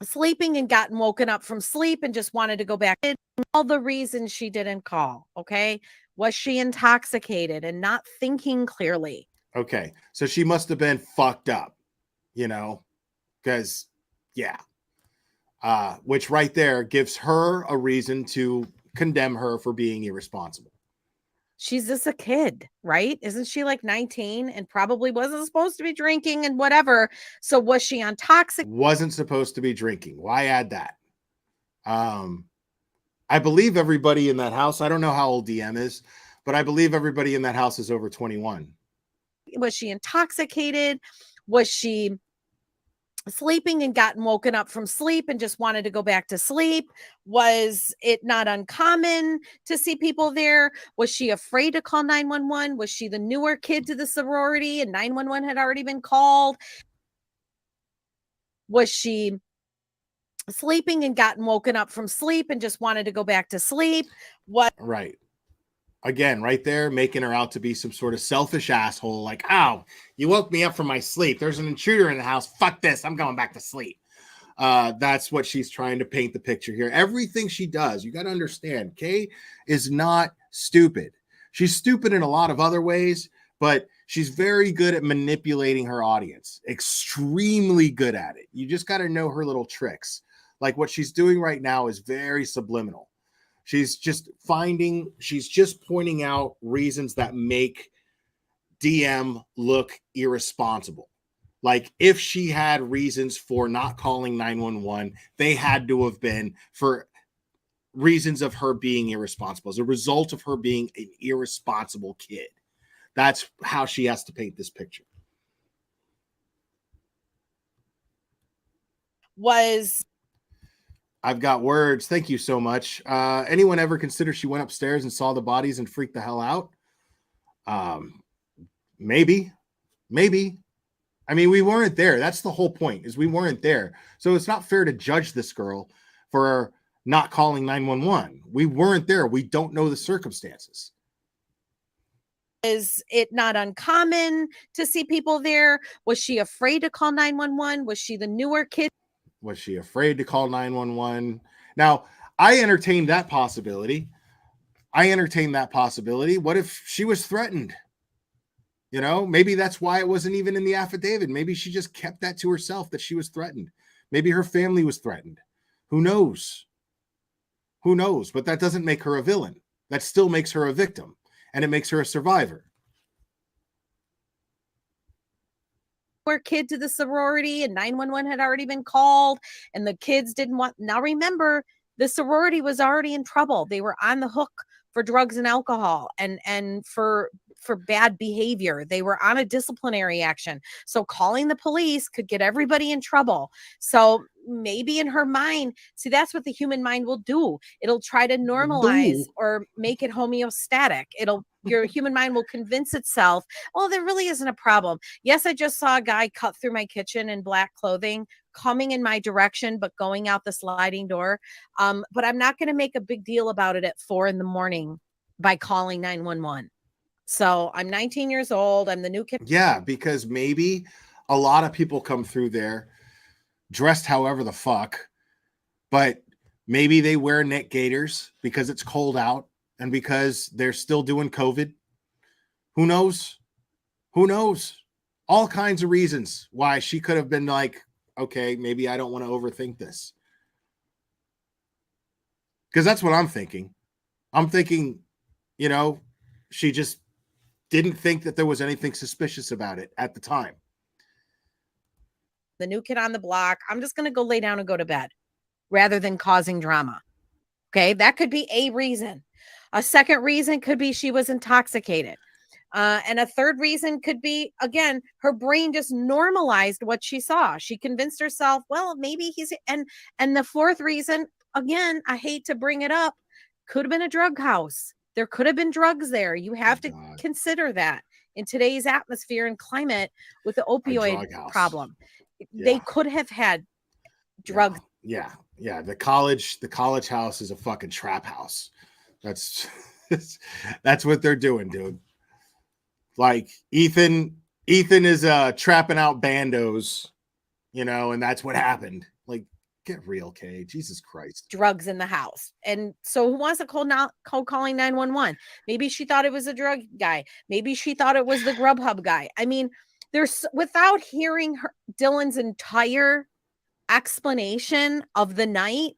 Sleeping and gotten woken up from sleep and just wanted to go back. All the reasons she didn't call. Okay. Was she intoxicated and not thinking clearly? Okay. So she must have been fucked up, because which right there gives her a reason to condemn her for being irresponsible. She's just a kid, right? Isn't she like 19 and probably wasn't supposed to be drinking and whatever? So was she on toxic? Wasn't supposed to be drinking. Why add that? I believe everybody in that house, I don't know how old DM is, but I believe everybody in that house is over 21. Was she intoxicated? Was she sleeping and gotten woken up from sleep and just wanted to go back to sleep? Was it not uncommon to see people there? Was she afraid to call 911? Was she the newer kid to the sorority and 911 had already been called? Was she sleeping and gotten woken up from sleep and just wanted to go back to sleep? What? Right. Again, right there, making her out to be some sort of selfish asshole. Like, oh, you woke me up from my sleep. There's an intruder in the house. Fuck this. I'm going back to sleep. That's what she's trying to paint the picture here. Everything she does, you got to understand, Kay is not stupid. She's stupid in a lot of other ways, but she's very good at manipulating her audience. Extremely good at it. You just got to know her little tricks. Like what she's doing right now is very subliminal. She's just pointing out reasons that make DM look irresponsible. Like if she had reasons for not calling 911, they had to have been for reasons of her being irresponsible, as a result of her being an irresponsible kid. That's how she has to paint this picture. I've got words. Thank you so much. Anyone ever consider she went upstairs and saw the bodies and freaked the hell out? Maybe. I mean, we weren't there. That's the whole point, is we weren't there. So it's not fair to judge this girl for not calling 911. We weren't there. We don't know the circumstances. Is it not uncommon to see people there? Was she afraid to call 911? Was she the newer kid? Was she afraid to call 911? Now, I entertained that possibility. I entertain that possibility. What if she was threatened? You know, maybe that's why it wasn't even in the affidavit. Maybe she just kept that to herself, that she was threatened. Maybe her family was threatened. Who knows? Who knows? But that doesn't make her a villain. That still makes her a victim, and it makes her a survivor. Kid to the sorority, and 911 had already been called, and the kids didn't want. Now remember, the sorority was already in trouble. They were on the hook for drugs and alcohol and for bad behavior. They were on a disciplinary action. So calling the police could get everybody in trouble. So maybe in her mind, see, that's what the human mind will do. It'll try to normalize or make it homeostatic. Your human mind will convince itself, oh, there really isn't a problem. Yes, I just saw a guy cut through my kitchen in black clothing, coming in my direction, but going out the sliding door. But I'm not going to make a big deal about it at 4 a.m. by calling 911. So I'm 19 years old. I'm the new kid. Yeah, because maybe a lot of people come through there dressed however the fuck, but maybe they wear knit gaiters because it's cold out and because they're still doing COVID. Who knows? Who knows? All kinds of reasons why she could have been like, okay, maybe I don't want to overthink this. Because that's what I'm thinking. I'm thinking, you know, she just didn't think that there was anything suspicious about it at the time. The new kid on the block. I'm just going to go lay down and go to bed rather than causing drama. Okay. That could be a reason. A second reason could be she was intoxicated. And a third reason could be, again, her brain just normalized what she saw. She convinced herself, well, maybe he's, and the fourth reason, again, I hate to bring it up, could have been a drug house. There could have been drugs there. You have to consider that in today's atmosphere and climate with the opioid problem. They could have had drugs. Yeah. The college house is a fucking trap house. That's what they're doing, dude. Like Ethan is trapping out bandos, you know, and that's what happened. Like, get real, Kay. Jesus Christ. Drugs in the house. And so who wants to call calling 911? Maybe she thought it was a drug guy. Maybe she thought it was the Grubhub guy. I mean, without hearing Dylan's entire explanation of the night,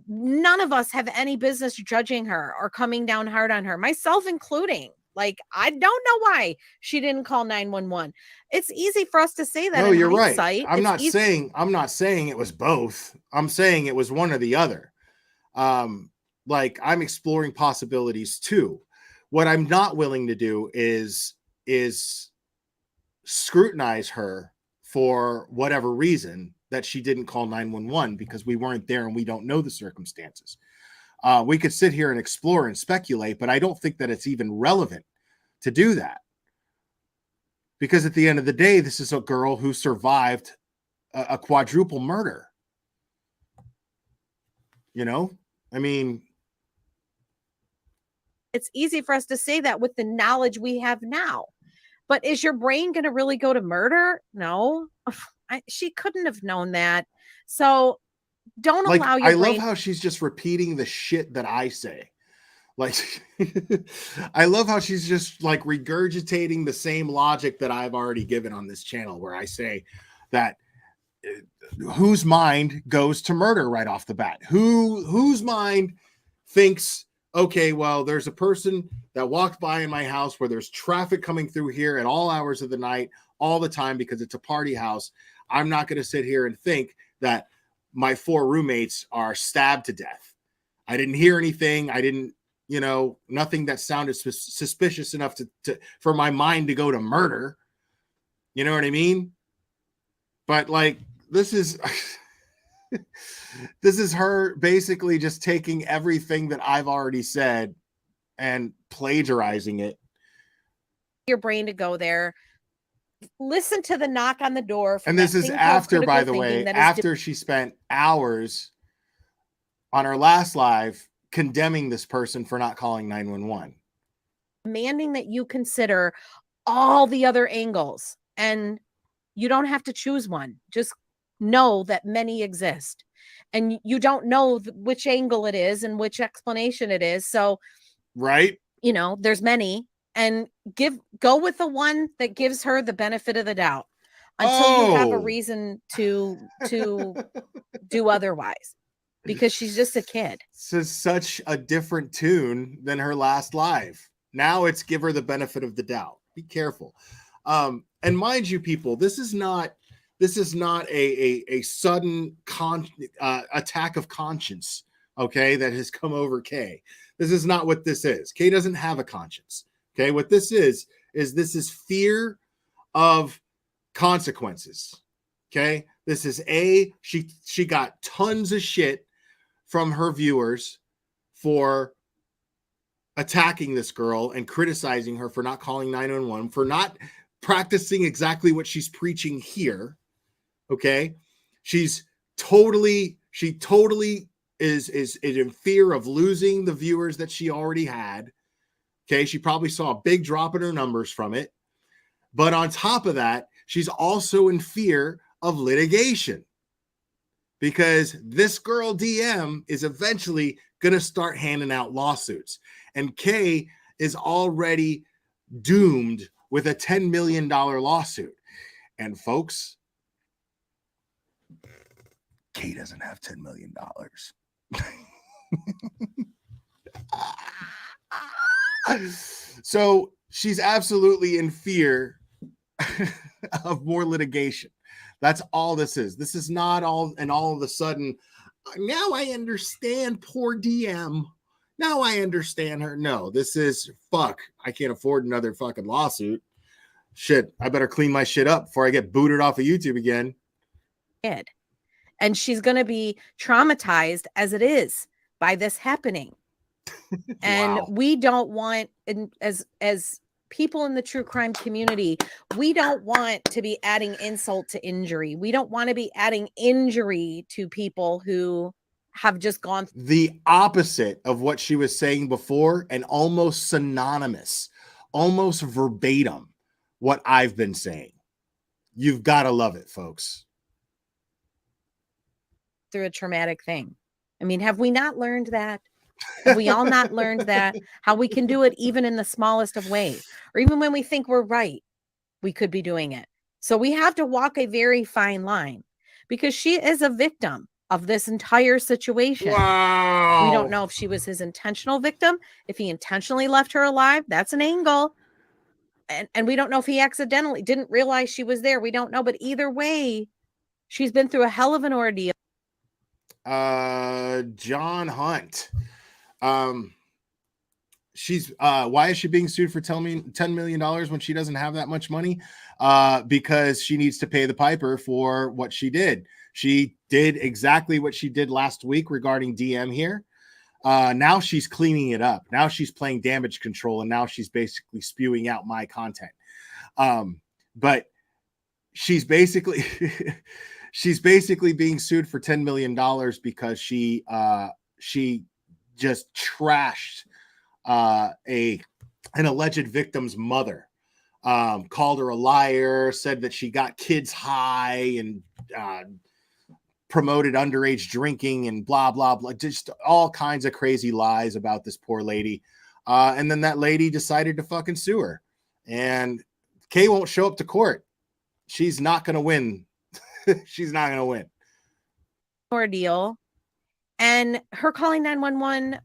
none of us have any business judging her or coming down hard on her, myself including. Like, I don't know why she didn't call 911. It's easy for us to say that. No, you're hindsight. right. I'm not saying it was both. I'm saying it was one or the other. Like, I'm exploring possibilities too. What I'm not willing to do is scrutinize her for whatever reason that she didn't call 911 because we weren't there and we don't know the circumstances. We could sit here and explore and speculate, but I don't think that it's even relevant to do that. Because at the end of the day, this is a girl who survived a quadruple murder. You know? I mean, it's easy for us to say that with the knowledge we have now. But is your brain going to really go to murder? No. She couldn't have known that. So don't allow your brain. I love how she's just repeating the shit that I say. Like, I love how she's just like regurgitating the same logic that I've already given on this channel, where I say that whose mind goes to murder right off the bat? Whose mind thinks, okay, well, there's a person that walked by in my house where there's traffic coming through here at all hours of the night, all the time, because it's a party house. I'm not going to sit here and think that my 4 roommates are stabbed to death. I didn't hear anything. I didn't, you know, nothing that sounded suspicious enough for my mind to go to murder. You know what I mean? But like, this is her basically just taking everything that I've already said and plagiarizing it. Your brain to go there. Listen to the knock on the door. And this is after, by the way, after she spent hours on her last live condemning this person for not calling 911. Demanding that you consider all the other angles, and you don't have to choose one. Just know that many exist, and you don't know which angle it is and which explanation it is. So Right? You know, there's many, and go with the one that gives her the benefit of the doubt until you have a Oh. reason to do otherwise, because she's just a kid. This is such a different tune than her last live. Now it's give her the benefit of the doubt. Be careful. And mind you, people, this is not a sudden attack of conscience, okay, that has come over Kay. This is not what this is. Kay doesn't have a conscience. Okay, what this is this is fear of consequences. Okay, this is she got tons of shit from her viewers for attacking this girl and criticizing her for not calling 911, for not practicing exactly what she's preaching here. Okay, she totally is in fear of losing the viewers that she already had. Okay, she probably saw a big drop in her numbers from it. But on top of that, she's also in fear of litigation, because this girl DM is eventually going to start handing out lawsuits. And Kay is already doomed with a $10 million lawsuit. And folks, Kay doesn't have $10 million. So she's absolutely in fear of more litigation. That's all this is. This is not all of a sudden, now I understand poor DM. Now I understand her. No, this is fuck. I can't afford another fucking lawsuit. Shit, I better clean my shit up before I get booted off of YouTube again. And she's going to be traumatized as it is by this happening. And Wow. we don't want, as people in the true crime community, we don't want to be adding insult to injury. We don't want to be adding injury to people who have just gone the opposite of what she was saying before, and almost synonymous, almost verbatim what I've been saying. You've got to love it, folks. through a traumatic thing. I mean, have we not learned that? Have we all not learned that? How we can do it even in the smallest of ways, or even when we think we're right, we could be doing it. So we have to walk a very fine line, because she is a victim of this entire situation. Wow. We don't know if she was his intentional victim, if he intentionally left her alive. That's an angle. And we don't know if he accidentally didn't realize she was there. We don't know. But either way, she's been through a hell of an ordeal. John Hunt. She's why is she being sued for $10 million when she doesn't have that much money? Because she needs to pay the piper for what she did. She did exactly what she did last week regarding DM here. Now she's cleaning it up. Now she's playing damage control, and now she's basically spewing out my content. But she's basically being sued for $10 million because she just trashed an alleged victim's mother, called her a liar, said that she got kids high, and promoted underage drinking and blah, blah, blah, just all kinds of crazy lies about this poor lady. And then that lady decided to fucking sue her, and Kay won't show up to court. She's not going to win. She's not going to win. Ordeal. And her calling 911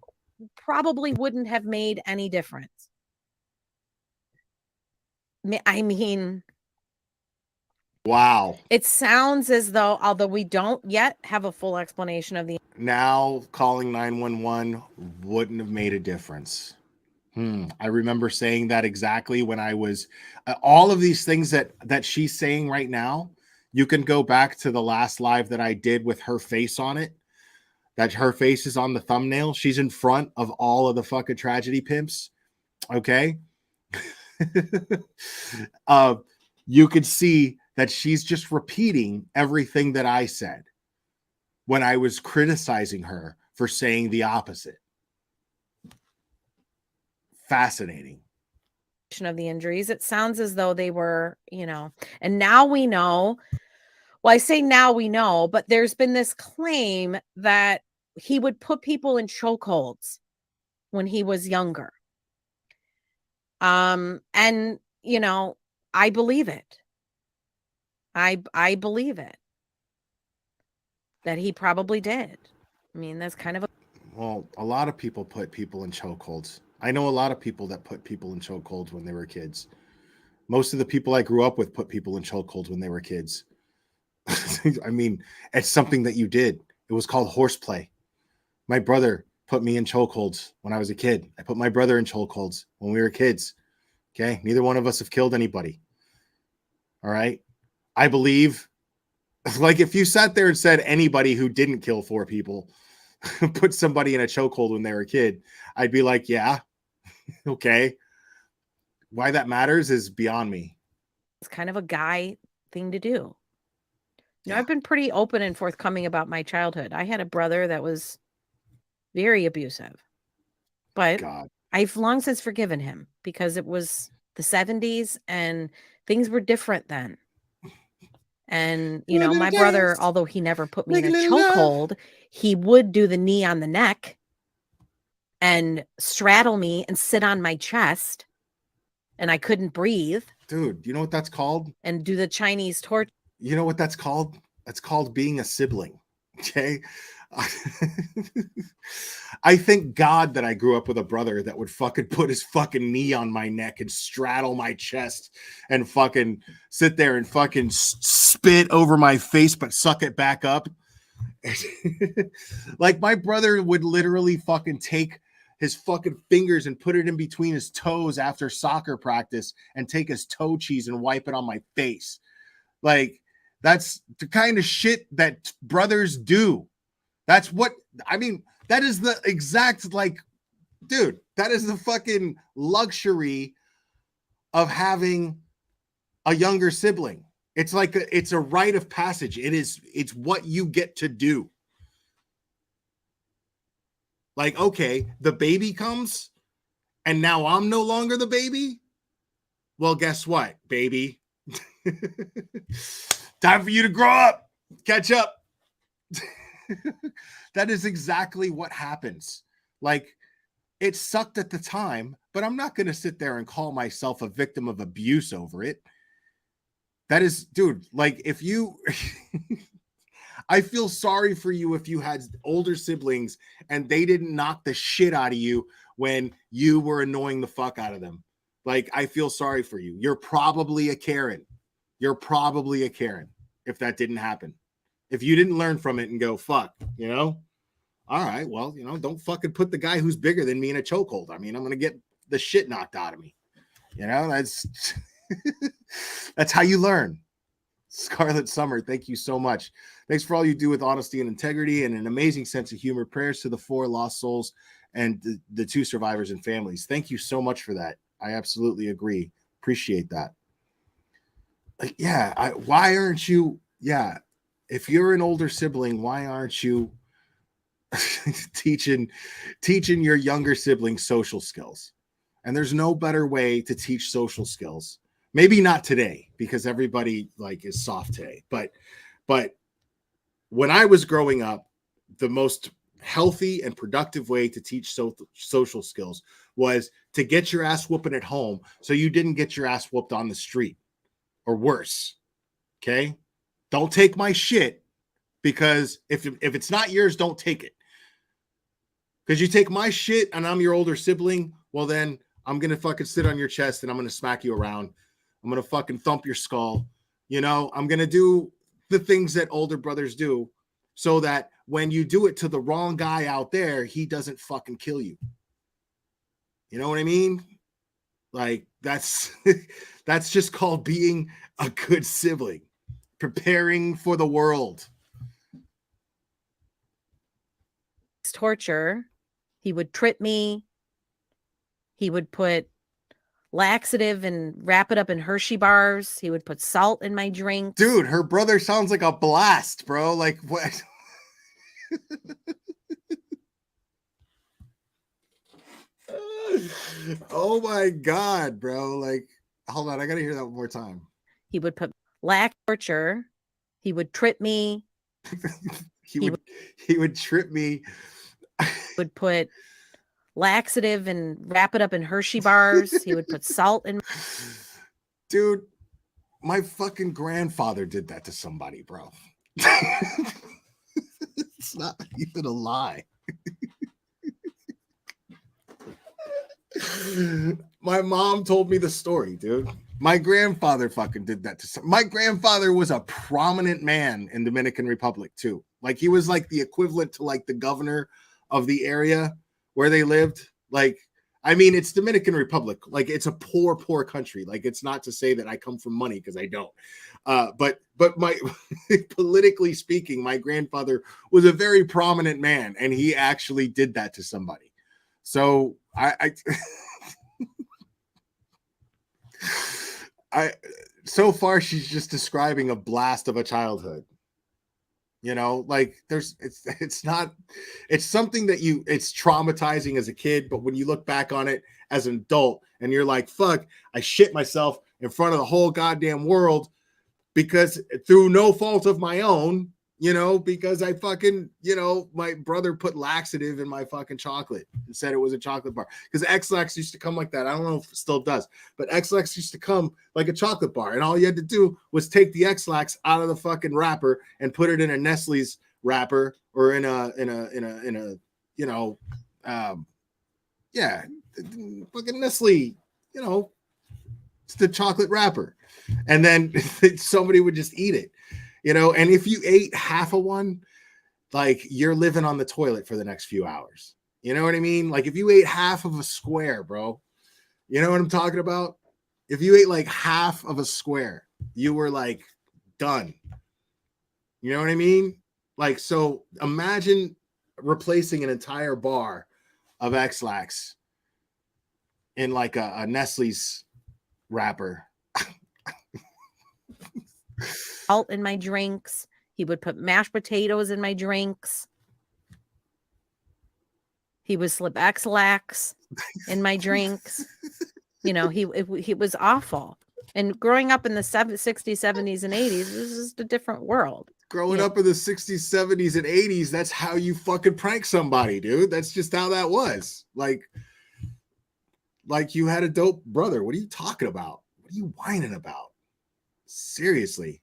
probably wouldn't have made any difference. I mean, wow. It sounds as though, although we don't yet have a full explanation of the Now calling 911 wouldn't have made a difference. I remember saying that exactly when I was all of these things that she's saying right now. You can go back to the last live that I did with her face on it. That her face is on the thumbnail. She's in front of all of the fucking tragedy pimps. Okay. You could see that she's just repeating everything that I said when I was criticizing her for saying the opposite. Fascinating. of the injuries. It sounds as though they were, and now we know. Well, I say now we know, but there's been this claim that he would put people in chokeholds when he was younger. And you know, I believe it. I believe it that he probably did. I mean, that's kind of a Well, a lot of people put people in chokeholds. I know a lot of people that put people in chokeholds when they were kids. Most of the people I grew up with put people in chokeholds when they were kids. I mean, it's something that you did. It was called horseplay. My brother put me in chokeholds when I was a kid. I put my brother in chokeholds when we were kids. Okay. Neither one of us have killed anybody. All right. I believe, like, if you sat there and said anybody who didn't kill 4 people put somebody in a chokehold when they were a kid, I'd be like, yeah, okay. Why that matters is beyond me. it's kind of a guy thing to do. You know, I've been pretty open and forthcoming about my childhood. I had a brother that was very abusive, but God. I've long since forgiven him because it was the 70s and things were different then. And, you know, my brother, although he never put me in a chokehold, he would do the knee on the neck and straddle me and sit on my chest, and I couldn't breathe. Dude, you know what that's called? And do the Chinese torture. You know what that's called? That's called being a sibling. Okay. I thank God that I grew up with a brother that would fucking put his fucking knee on my neck and straddle my chest and fucking sit there and fucking spit over my face, but suck it back up. Like, my brother would literally fucking take his fucking fingers and put it in between his toes after soccer practice and take his toe cheese and wipe it on my face. Like, that's the kind of shit that brothers do. That's what, I mean, that is the exact, like, dude, that is the fucking luxury of having a younger sibling. It's like, it's a rite of passage. It's what you get to do. Like, okay, the baby comes and now I'm no longer the baby. Well, guess what, baby? Time for you to grow up, catch up. That is exactly what happens. Like, it sucked at the time, but I'm not going to sit there and call myself a victim of abuse over it. That is, dude, like, if you, I feel sorry for you if you had older siblings and they didn't knock the shit out of you when you were annoying the fuck out of them. Like, I feel sorry for you. You're probably a Karen. You're probably a Karen if that didn't happen. If you didn't learn from it and go, fuck, you know? All right, well, you know, don't fucking put the guy who's bigger than me in a chokehold. I mean, I'm going to get the shit knocked out of me. You know, that's that's how you learn. Scarlet Summer, thank you so much. Thanks for all you do with honesty and integrity and an amazing sense of humor. Prayers to the 4 lost souls and the 2 survivors and families. Thank you so much for that. I absolutely agree. Appreciate that. Like, yeah, why aren't you, yeah, if you're an older sibling, why aren't you teaching your younger siblings social skills? And there's no better way to teach social skills. Maybe not today because everybody like is soft today, but when I was growing up, the most healthy and productive way to teach social skills was to get your ass whooping at home so you didn't get your ass whooped on the street or worse. Okay? Don't take my shit, because if it's not yours, don't take it. Because you take my shit and I'm your older sibling, well, then I'm going to fucking sit on your chest and I'm going to smack you around. I'm going to fucking thump your skull. You know, I'm going to do the things that older brothers do so that when you do it to the wrong guy out there, he doesn't fucking kill you. You know what I mean? Like, that's that's just called being a good sibling, preparing for the world. Torture. He would trip me. He would put laxative and wrap it up in Hershey bars. He would put salt in my drinks. Dude, her brother sounds like a blast, bro. Like, what? Oh my God, bro. Like, hold on. I got to hear that one more time. He would put torture. He would trip me. He would trip me. Would put laxative and wrap it up in Hershey bars. He would put salt in. Dude, my fucking grandfather did that to somebody, bro. It's not even a lie. My mom told me the story, dude. My grandfather fucking did that to some. My grandfather was a prominent man in Dominican Republic too. Like he was like the equivalent to like the governor of the area where they lived. Like, I mean, it's Dominican Republic. Like it's a poor, poor country. Like it's not to say that I come from money because I don't. But my politically speaking, my grandfather was a very prominent man, and he actually did that to somebody. So I so far she's just describing a blast of a childhood. You know, like it's not, it's something that it's traumatizing as a kid, but when you look back on it as an adult and you're like, fuck, I shit myself in front of the whole goddamn world because through no fault of my own, you know, because I fucking, you know, my brother put laxative in my fucking chocolate and said it was a chocolate bar. Because X-Lax used to come like that. I don't know if it still does, but X-Lax used to come like a chocolate bar. And all you had to do was take the X-Lax out of the fucking wrapper and put it in a Nestle's wrapper or in a, you know, yeah, fucking Nestle, you know, it's the chocolate wrapper. And then somebody would just eat it. You know, and if you ate half of one, like you're living on the toilet for the next few hours. You know what I mean? Like if you ate half of a square, bro, you know what I'm talking about? If you ate like half of a square, you were like done. You know what I mean? Like, so imagine replacing an entire bar of X-Lax in like a Nestle's wrapper. Salt in my drinks. He would put mashed potatoes in my drinks. He would slip X-Lax in my drinks. You know, he was awful. And growing up in the 60s, 70s, and 80s, it was just a different world. Growing up in the 60s, 70s, and 80s, that's how you fucking prank somebody, dude. That's just how that was. Like you had a dope brother. What are you talking about? What are you whining about? Seriously.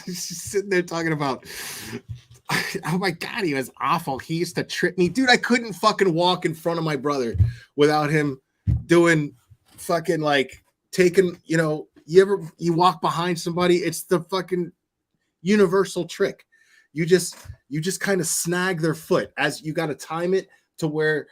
She's sitting there talking about, oh my God, he was awful. He used to trip me. Dude, I couldn't fucking walk in front of my brother without him doing fucking like taking, you know, you walk behind somebody, it's the fucking universal trick. You just kind of snag their foot as you got to time it to where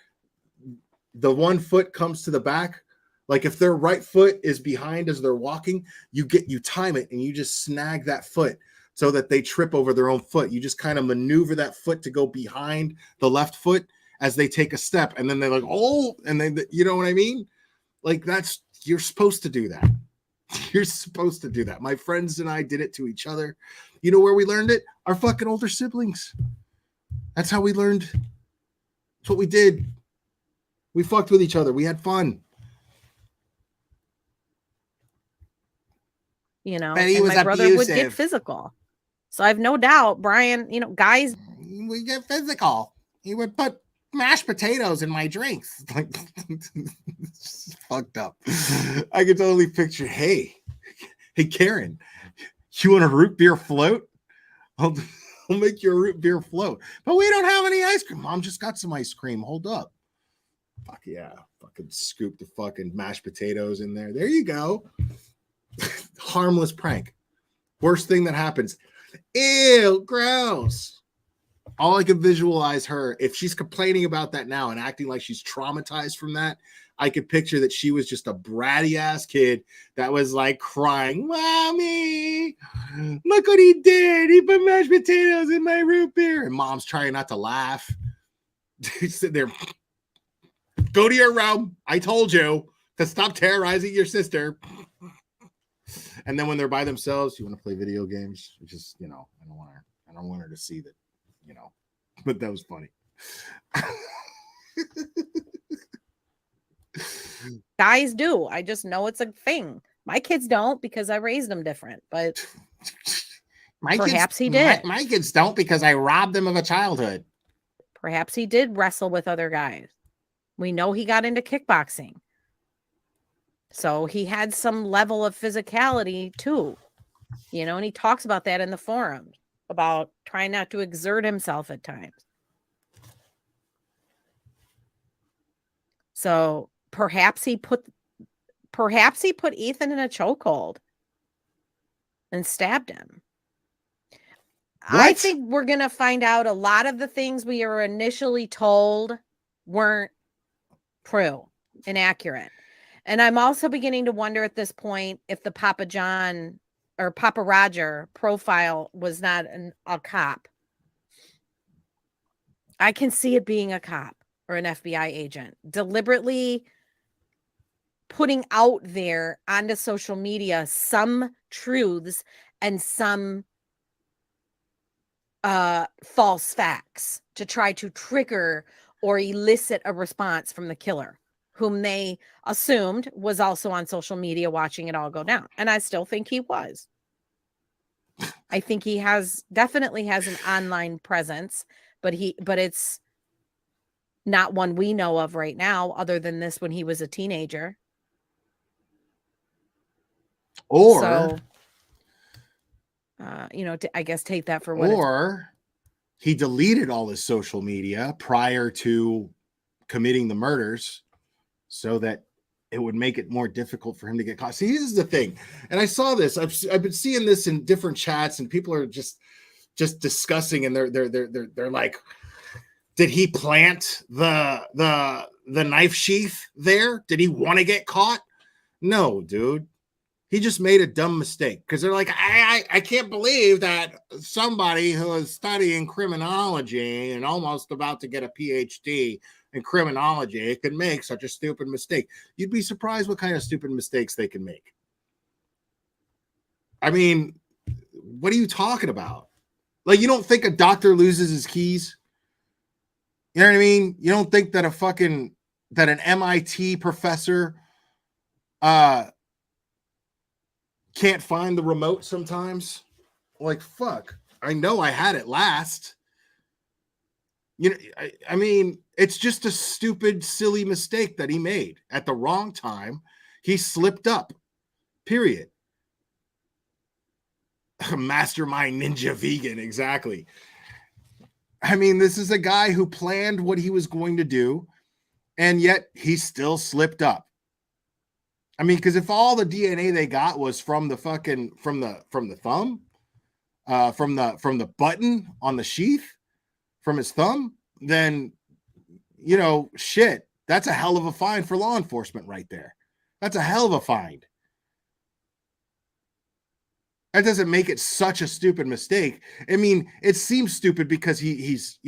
the one foot comes to the back. Like if their right foot is behind as they're walking, you time it and you just snag that foot so that they trip over their own foot. You just kind of maneuver that foot to go behind the left foot as they take a step. And then they're like, oh, and then, you know what I mean? Like you're supposed to do that. You're supposed to do that. My friends and I did it to each other. You know where we learned it? Our fucking older siblings. That's how we learned. That's what we did. We fucked with each other. We had fun. You know, But he and was my brother would get abusive. physical. So I've no doubt, Brian, you know, guys. We get physical. He would put mashed potatoes in my drinks. Like, it's fucked up. I could totally picture, hey, Karen, you want a root beer float? I'll make you a root beer float. But we don't have any ice cream. Mom just got some ice cream. Hold up. Fuck yeah. Fucking scoop the fucking mashed potatoes in there. There you go. Harmless prank. Worst thing that happens. Ew, gross. All I could visualize her, if she's complaining about that now and acting like she's traumatized from that, I could picture that she was just a bratty ass kid that was like crying, Mommy, look what he did. He put mashed potatoes in my root beer. And mom's trying not to laugh. Sitting there, go to your room. I told you to stop terrorizing your sister. And then when they're by themselves, you want to play video games, which is, you know, I don't want her to see that, you know, but that was funny. Guys do. I just know it's a thing. My kids don't because I raised them different, but perhaps he did. My kids don't because I robbed them of a childhood. Perhaps he did wrestle with other guys. We know he got into kickboxing. So he had some level of physicality too, and he talks about that in the forum about trying not to exert himself at times. So perhaps he put Ethan in a chokehold and stabbed him. I What? think we're going to find out a lot of the things we were initially told weren't true, inaccurate. And I'm also beginning to wonder at this point if the Papa John or Papa Roger profile was not a cop. I can see it being a cop or an FBI agent deliberately putting out there onto social media some truths and some false facts to try to trigger or elicit a response from the killer, whom they assumed was also on social media watching it all go down. And I still think he was. I think he definitely has an online presence, but it's not one we know of right now, other than this when he was a teenager. Or, so, I guess take that for what it's. Or he deleted all his social media prior to committing the murders so that it would make it more difficult for him to get caught. See, this is the thing. And I saw this. I've been seeing this in different chats, and people are just discussing, and they're like, did he plant the knife sheath there? Did he want to get caught? No, dude. He just made a dumb mistake, because they're like, I can't believe that somebody who is studying criminology and almost about to get a PhD in criminology can make such a stupid mistake. You'd be surprised what kind of stupid mistakes they can make. I mean, what are you talking about? Like, you don't think a doctor loses his keys? You know what I mean? You don't think that that an MIT professor can't find the remote sometimes? Like, fuck, I know I had it last. I mean, it's just a stupid, silly mistake that he made at the wrong time. He slipped up, period. Mastermind ninja vegan, exactly. I mean, this is a guy who planned what he was going to do, and yet he still slipped up. I mean, because if all the DNA they got was from the fucking from the thumb, from the button on the sheath, from his thumb, then shit, that's a hell of a find for law enforcement right there. That's a hell of a find. That doesn't make it such a stupid mistake. I mean, it seems stupid because he's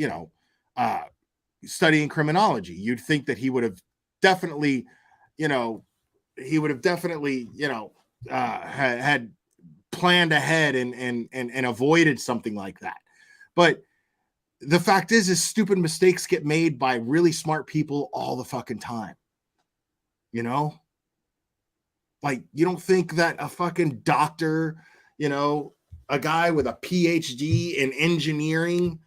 studying criminology. You'd think that he would have definitely, had planned ahead and avoided something like that. But the fact is stupid mistakes get made by really smart people all the fucking time. Like, you don't think that a fucking doctor, a guy with a PhD in engineering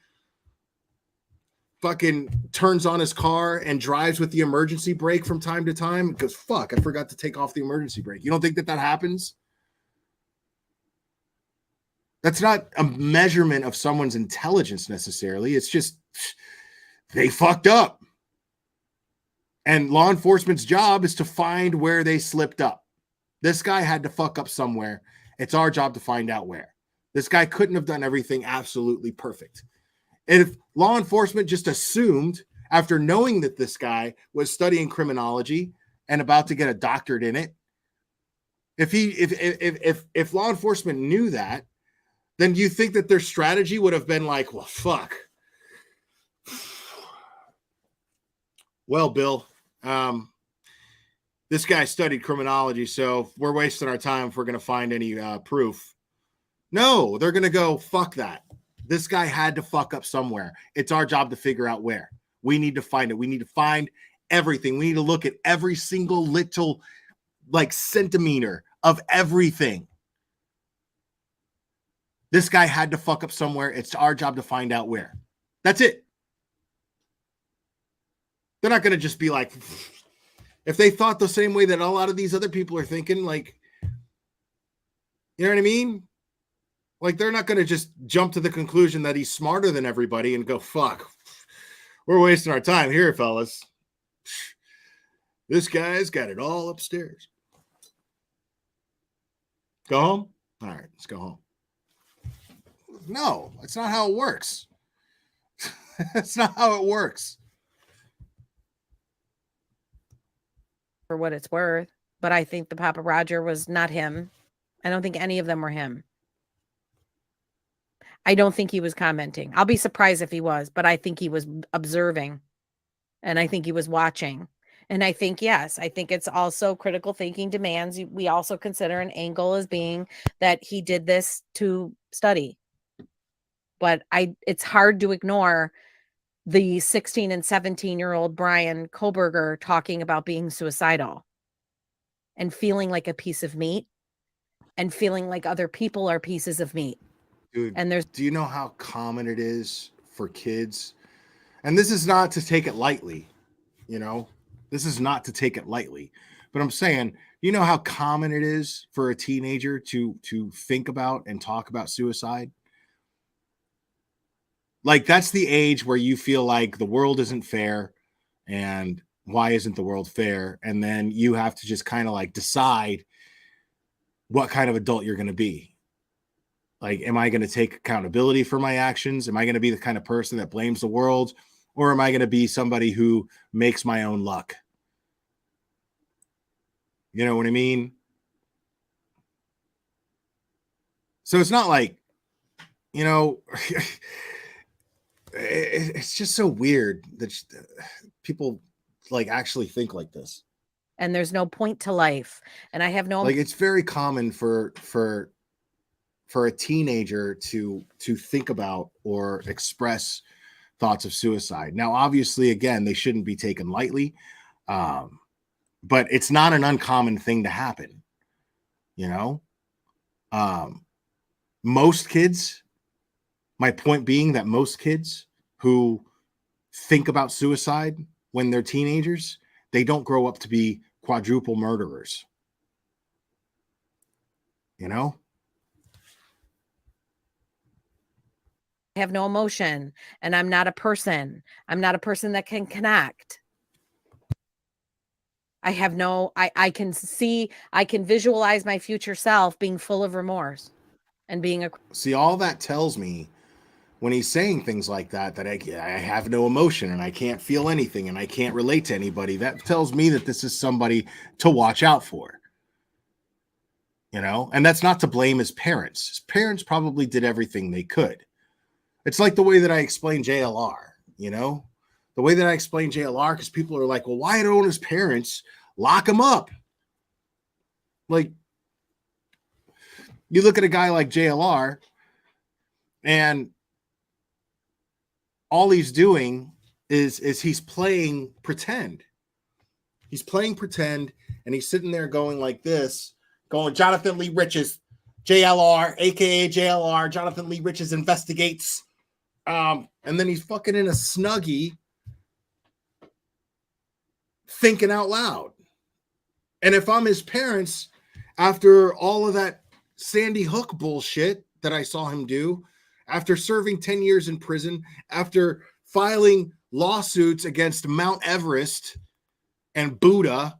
fucking turns on his car and drives with the emergency brake from time to time because, fuck, I forgot to take off the emergency brake. You don't think that happens? That's not a measurement of someone's intelligence necessarily. It's just they fucked up. And law enforcement's job is to find where they slipped up. This guy had to fuck up somewhere. It's our job to find out where. This guy couldn't have done everything absolutely perfect. And if law enforcement just assumed, after knowing that this guy was studying criminology and about to get a doctorate in it, if law enforcement knew that, then do you think that their strategy would have been like, well, fuck. Well, Bill, this guy studied criminology, so we're wasting our time if we're going to find any proof. No, they're going to go, fuck that. This guy had to fuck up somewhere. It's our job to figure out where. We need to find it. We need to find everything. We need to look at every single little, centimeter of everything. This guy had to fuck up somewhere. It's our job to find out where. That's it. They're not going to just be like, if they thought the same way that a lot of these other people are thinking, like, you know what I mean? Like, they're not going to just jump to the conclusion that he's smarter than everybody and go, fuck, we're wasting our time here, fellas. This guy's got it all upstairs. Go home? All right, let's go home. No, that's not how it works. That's not how it works. For what it's worth, but I think the Papa Roger was not him. I don't think any of them were him. I don't think he was commenting. I'll be surprised if he was, but I think he was observing, and I think he was watching. And I think, yes, I think it's also critical thinking demands. We also consider an angle as being that he did this to study. But it's hard to ignore the 16 and 17-year-old Brian Koberger talking about being suicidal and feeling like a piece of meat and feeling like other people are pieces of meat. Dude, and do you know how common it is for kids? And this is not to take it lightly, you know? This is not to take it lightly. But I'm saying, you know how common it is for a teenager to think about and talk about suicide? Like, that's the age where you feel like the world isn't fair, and why isn't the world fair? And then you have to just kind of like decide what kind of adult you're going to be. Like, am I going to take accountability for my actions? Am I going to be the kind of person that blames the world? Or am I going to be somebody who makes my own luck? You know what I mean? So it's not like, you know, it's just so weird that people like actually think like this. And there's no point to life. And I have no, like, it's very common for a teenager to think about or express thoughts of suicide. Now, obviously, again, they shouldn't be taken lightly, but it's not an uncommon thing to happen. You know, most kids, my point being that most kids who think about suicide when they're teenagers, they don't grow up to be quadruple murderers. You know? I have no emotion, and I'm not a person. I'm not a person that can connect. I have no, I can visualize my future self being full of remorse and being a. See, all that tells me when he's saying things like that, that I have no emotion and I can't feel anything and I can't relate to anybody. That tells me that this is somebody to watch out for. You know, and that's not to blame his parents. His parents probably did everything they could. It's like the way that I explain JLR, you know, the way that I explain JLR, because people are like, well, why don't his parents lock him up? Like, you look at a guy like JLR, and all he's doing is he's playing pretend. He's playing pretend, and he's sitting there going like this, going, Jonathan Lee Riches, JLR, aka JLR, Jonathan Lee Riches investigates. And then he's fucking in a Snuggie thinking out loud. And if I'm his parents, after all of that Sandy Hook bullshit that I saw him do, after serving 10 years in prison, after filing lawsuits against Mount Everest and Buddha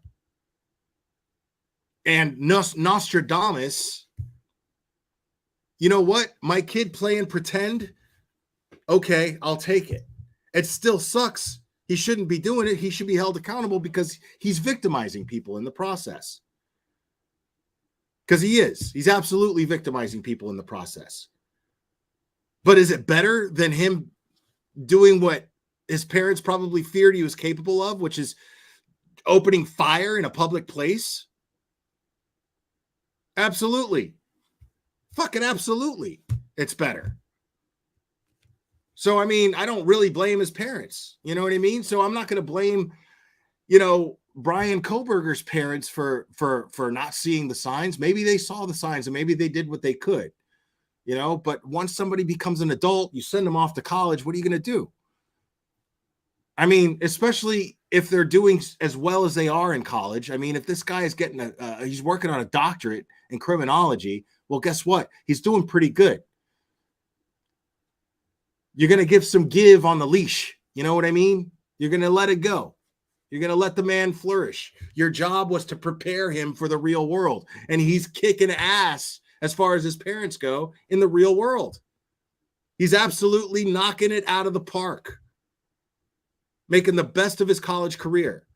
and Nostradamus, you know what? My kid playing pretend, okay, I'll take it. It still sucks. He shouldn't be doing it. He should be held accountable because he's victimizing people in the process. Because he is. He's absolutely victimizing people in the process. But is it better than him doing what his parents probably feared he was capable of, which is opening fire in a public place? Absolutely. Fucking absolutely. It's better. So, I mean, I don't really blame his parents. You know what I mean? So I'm not going to blame, you know, Brian Koberger's parents for not seeing the signs. Maybe they saw the signs and maybe they did what they could, you know, but once somebody becomes an adult, you send them off to college. What are you going to do? I mean, especially if they're doing as well as they are in college. I mean, if this guy is getting he's working on a doctorate in criminology, well, guess what? He's doing pretty good. You're going to give some give on the leash. You know what I mean? You're going to let it go. You're going to let the man flourish. Your job was to prepare him for the real world. And he's kicking ass as far as his parents go in the real world. He's absolutely knocking it out of the park, making the best of his college career,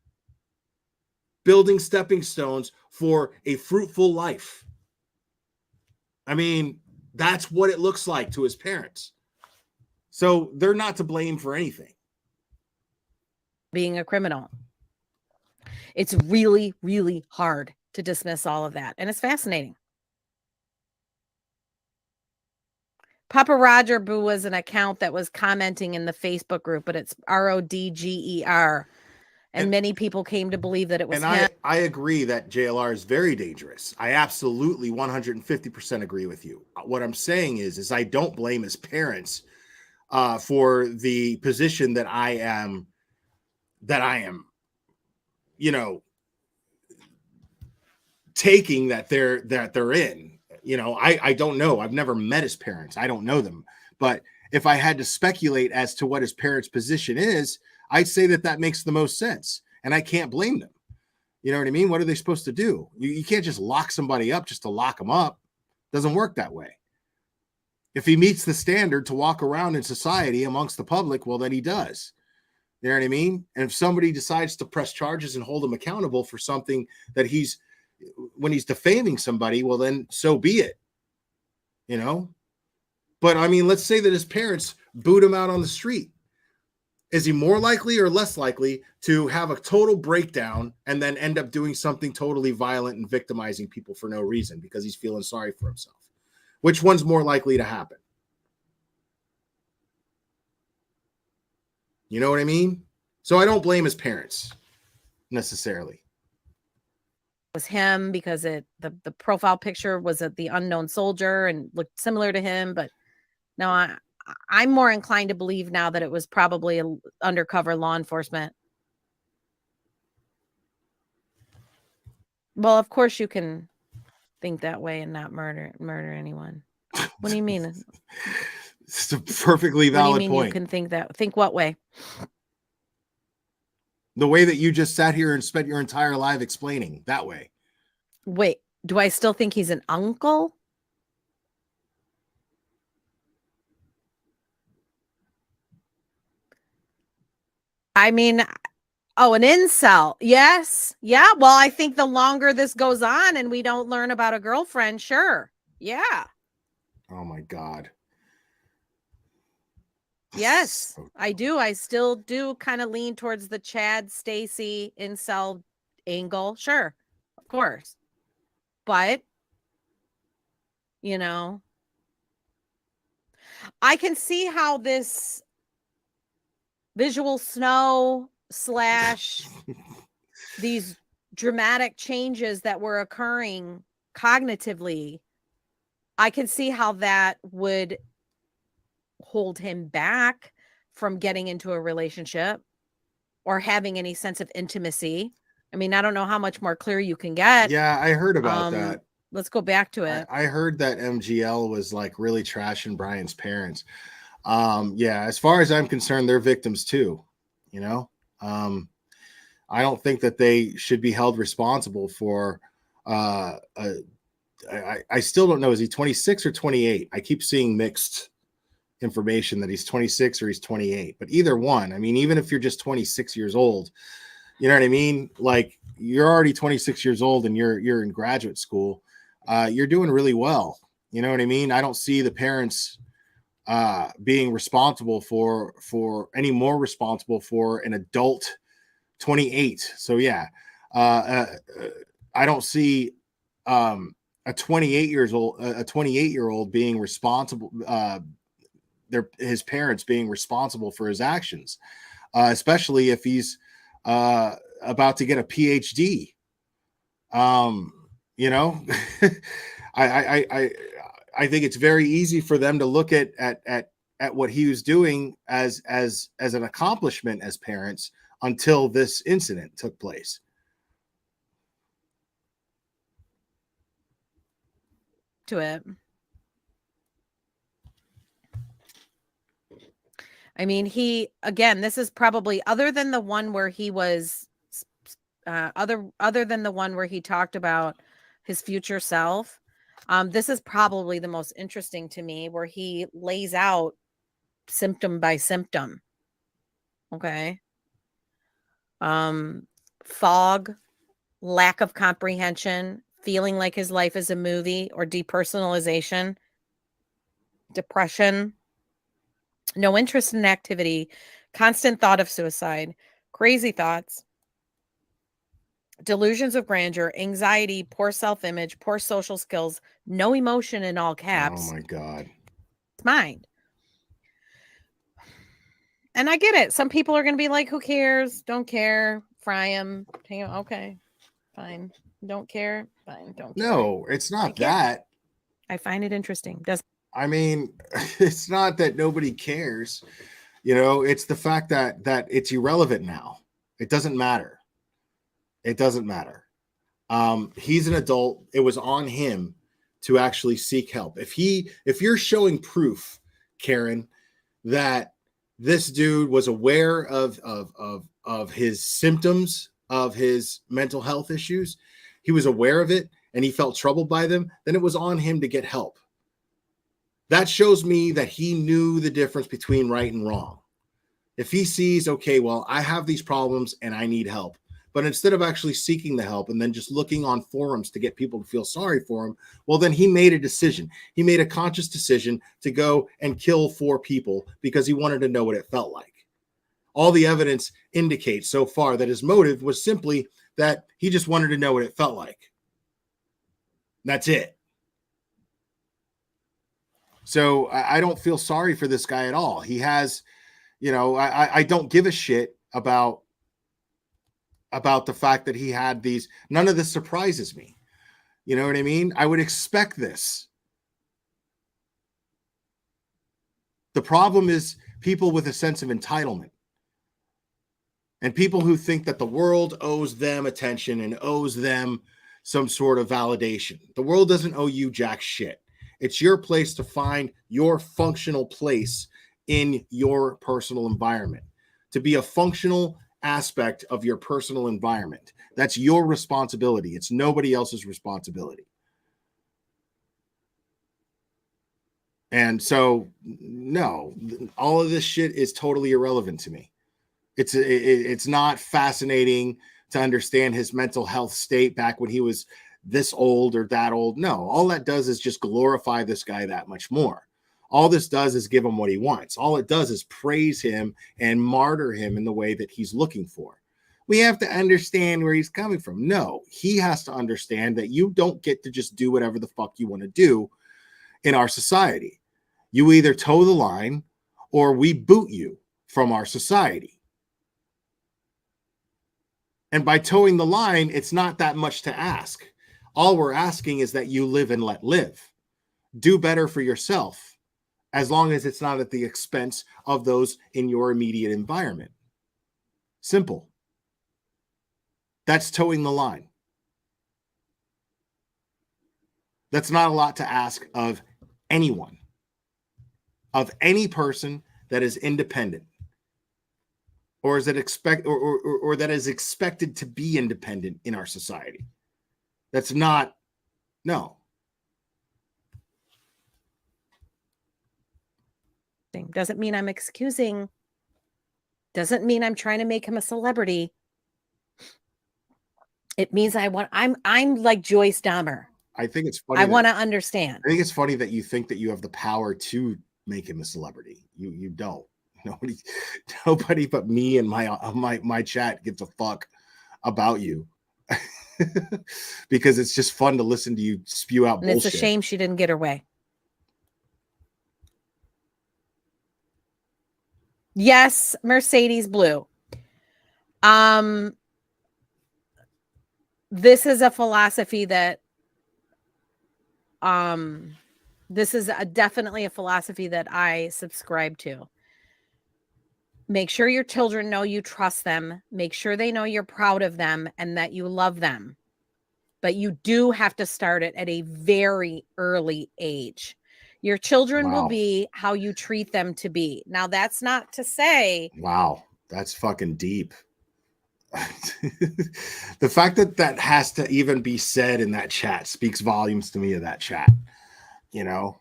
building stepping stones for a fruitful life. I mean, that's what it looks like to his parents. So they're not to blame for anything. Being a criminal. It's really, really hard to dismiss all of that. And it's fascinating. Papa Roger Boo was an account that was commenting in the Facebook group, but it's RODGER. And many people came to believe that it was And him. I agree that JLR is very dangerous. I absolutely 150% agree with you. What I'm saying is I don't blame his parents for the position that I am, you know, taking that they're in. You know, I don't know. I've never met his parents. I don't know them. But if I had to speculate as to what his parents' position is, I'd say that makes the most sense. And I can't blame them. You know what I mean? What are they supposed to do? You can't just lock somebody up just to lock them up. It doesn't work that way. If he meets the standard to walk around in society amongst the public, well, then he does. You know what I mean? And if somebody decides to press charges and hold him accountable for something that when he's defaming somebody, well, then so be it. You know? But I mean, let's say that his parents boot him out on the street. Is he more likely or less likely to have a total breakdown and then end up doing something totally violent and victimizing people for no reason because he's feeling sorry for himself? Which one's more likely to happen? You know what I mean? So I don't blame his parents necessarily. It was him because the profile picture was of the unknown soldier and looked similar to him. But no, I'm more inclined to believe now that it was probably an undercover law enforcement. Well, of course you can think that way and not murder anyone. What do you mean? It's a perfectly valid what do you mean point. You can think that? Think what way? The way that you just sat here and spent your entire life explaining that way. Wait, do I still think he's an uncle? I mean, an incel. Yes. Yeah. Well, I think the longer this goes on and we don't learn about a girlfriend, sure. Yeah. Oh my God. Yes, I do. I still do kind of lean towards the Chad Stacy incel angle. Sure. Of course. But, you know, I can see how this visual snow / these dramatic changes that were occurring cognitively, I can see how that would hold him back from getting into a relationship or having any sense of intimacy. I mean, I don't know how much more clear you can get. Yeah, I heard about that. Let's go back to it. I heard that MGL was like really trashing Brian's parents. Yeah, as far as I'm concerned, they're victims too. You know, I don't think that they should be held responsible for. I still don't know. Is he 26 or 28? I keep seeing mixed information that he's 26 or he's 28. But either one, I mean, even if you're just 26 years old, you know what I mean? Like you're already 26 years old and you're in graduate school. You're doing really well. You know what I mean? I don't see the parents being responsible for any more responsible for an adult 28. So yeah, I don't see a 28-year-old being responsible. His parents being responsible for his actions, especially if he's about to get a PhD. You know, I think it's very easy for them to look at at what he was doing as an accomplishment as parents until this incident took place. To it. I mean, this is probably, other than the one where he was other than the one where he talked about his future self, this is probably the most interesting to me, where he lays out symptom by symptom. Okay. Fog, lack of comprehension, feeling like his life is a movie or depersonalization, depression, no interest in activity, constant thought of suicide, crazy thoughts, delusions of grandeur, anxiety, poor self-image, poor social skills, no emotion in all caps. Oh my God. Mind. And I get it. Some people are going to be like, who cares? Don't care. Fry him. Okay, fine. Don't care. Fine. Don't care. No, it's not that. I find it interesting. I mean, it's not that nobody cares. It's the fact that it's irrelevant now. It doesn't matter. It doesn't matter. He's an adult. It was on him to actually seek help. If you're showing proof, Karen, that this dude was aware of his symptoms of his mental health issues, he was aware of it, and he felt troubled by them, then it was on him to get help. That shows me that he knew the difference between right and wrong. If he sees, okay, well, I have these problems and I need help, but instead of actually seeking the help and then just looking on forums to get people to feel sorry for him, well, then he made a decision. He made a conscious decision to go and kill 4 people because he wanted to know what it felt like. All the evidence indicates so far that his motive was simply that he just wanted to know what it felt like. That's it. So I don't feel sorry for this guy at all. He has, I don't give a shit about the fact that he had these. None of this surprises me. You know what I mean? I would expect this. The problem is people with a sense of entitlement and people who think that the world owes them attention and owes them some sort of validation. The world doesn't owe you jack shit. It's your place to find your functional place in your personal environment, to be a functional aspect of your personal environment. That's your responsibility. It's nobody else's responsibility. And so, no, all of this shit is totally irrelevant to me. It's not fascinating to understand his mental health state back when he was this old or that old. No, all that does is just glorify this guy that much more. All this does is give him what he wants. All it does is praise him and martyr him in the way that he's looking for. We have to understand where he's coming from. No, he has to understand that you don't get to just do whatever the fuck you want to do in our society. You either toe the line or we boot you from our society. And by towing the line, it's not that much to ask. All we're asking is that you live and let live. Do better for yourself, as long as it's not at the expense of those in your immediate environment. Simple. That's towing the line. That's not a lot to ask of anyone, of any person that is independent, or is it or that is expected to be independent in our society. That's not, no. Doesn't mean I'm excusing. Doesn't mean I'm trying to make him a celebrity. It means I'm like Joyce Dahmer. I think it's funny. I want to understand. I think it's funny that you think that you have the power to make him a celebrity. You don't. Nobody but me and my chat gives a fuck about you. Because it's just fun to listen to you spew out bullshit. And it's a shame she didn't get her way. Yes, Mercedes blue. This is a philosophy that This is definitely a philosophy that I subscribe to. Make sure your children know you trust them. Make sure they know you're proud of them and that you love them. But you do have to start it at a very early age. Your children will Wow. be how you treat them to be. Now, that's not to say Wow. That's fucking deep. The fact that that has to even be said in that chat speaks volumes to me of that chat. You know,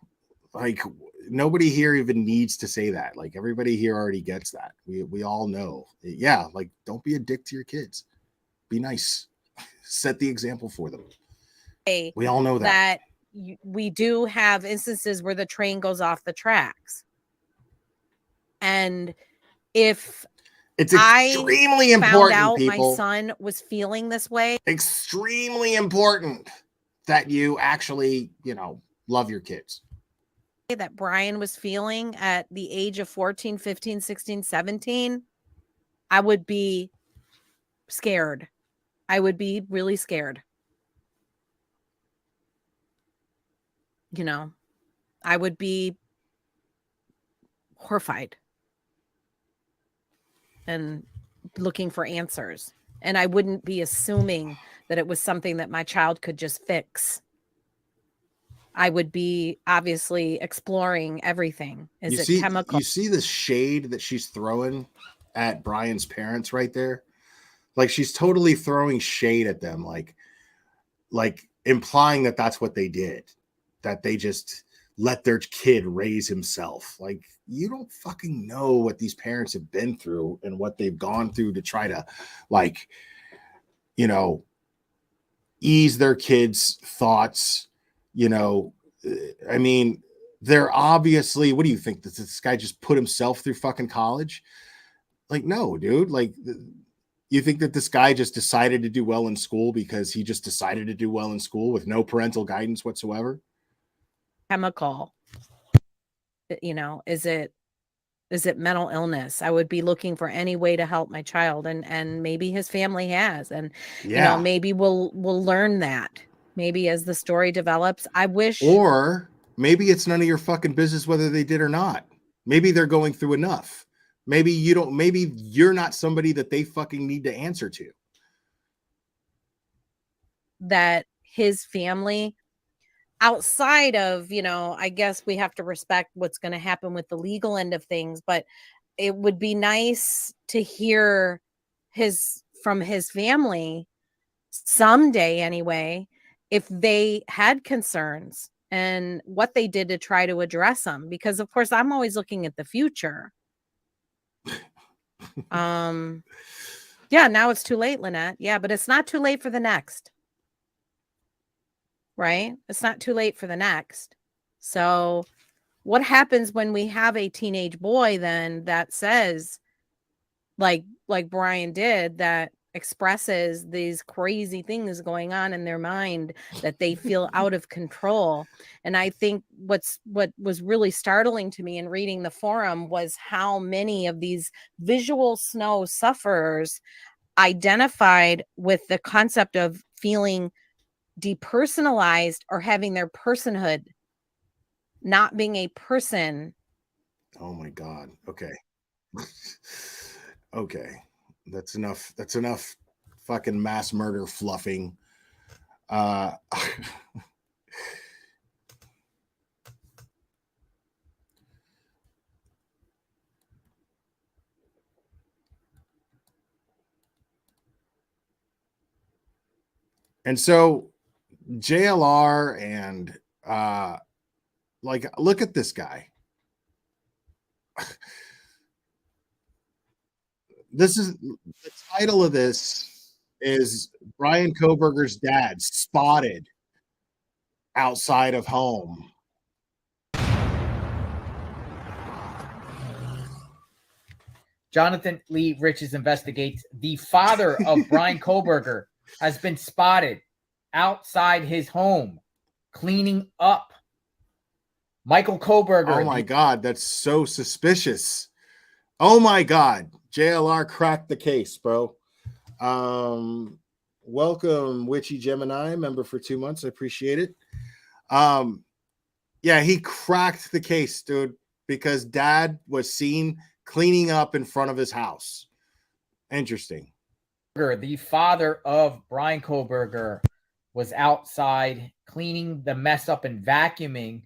like nobody here even needs to say that. Like everybody here already gets that. We all know. Yeah, like don't be a dick to your kids. Be nice. Set the example for them. We all know that. We do have instances where the train goes off the tracks. And if it's extremely important, found out people. my son was feeling this way, extremely important that you actually, you know, love your kids. That Brian was feeling at the age of 14, 15, 16, 17, I would be scared. I would be really scared. You know, I would be horrified and looking for answers. And I wouldn't be assuming that it was something that my child could just fix. I would be obviously exploring everything. Is it chemical? You see the shade that she's throwing at Brian's parents right there? Like she's totally throwing shade at them, like implying that that's what they did, that they just let their kid raise himself. Like you don't fucking know what these parents have been through and what they've gone through to try to, like, you know, ease their kids' thoughts. You know, I mean, they're obviously, what do you think? That this guy just put himself through fucking college? Like, no, dude. Like, you think that this guy just decided to do well in school because he just decided to do well in school with no parental guidance whatsoever? Chemical. You know, is it mental illness? I would be looking for any way to help my child, and maybe his family has, and you know, maybe we'll learn that. Maybe as the story develops, I wish. Or maybe it's none of your fucking business whether they did or not. Maybe they're going through enough. Maybe you're not somebody that they fucking need to answer to. That his family, outside of, you know, I guess we have to respect what's going to happen with the legal end of things, but it would be nice to hear from his family someday anyway, if they had concerns and what they did to try to address them. Because of course I'm always looking at the future. Yeah, now it's too late, Lynette. Yeah, but it's not too late for the next. Right? It's not too late for the next. So what happens when we have a teenage boy then that says, like Brian did, that expresses these crazy things going on in their mind that they feel out of control? And I think what was really startling to me in reading the forum was how many of these visual snow sufferers identified with the concept of feeling depersonalized or having their personhood not being a person. Oh my God. Okay. Okay. That's enough fucking mass murder fluffing. And so JLR and like, look at this guy. This is the title of this is Brian Koberger's dad spotted outside of home. Jonathan Lee Riches investigates. The father of Brian Koberger has been spotted outside his home cleaning up. Michael Koberger. Oh my God, that's so suspicious. Oh my God, JLR cracked the case, bro. Welcome, Witchy Gemini, member for 2 months. I appreciate it. Yeah, he cracked the case, dude, because dad was seen cleaning up in front of his house. Interesting. The father of Brian Kohlberger was outside cleaning the mess up and vacuuming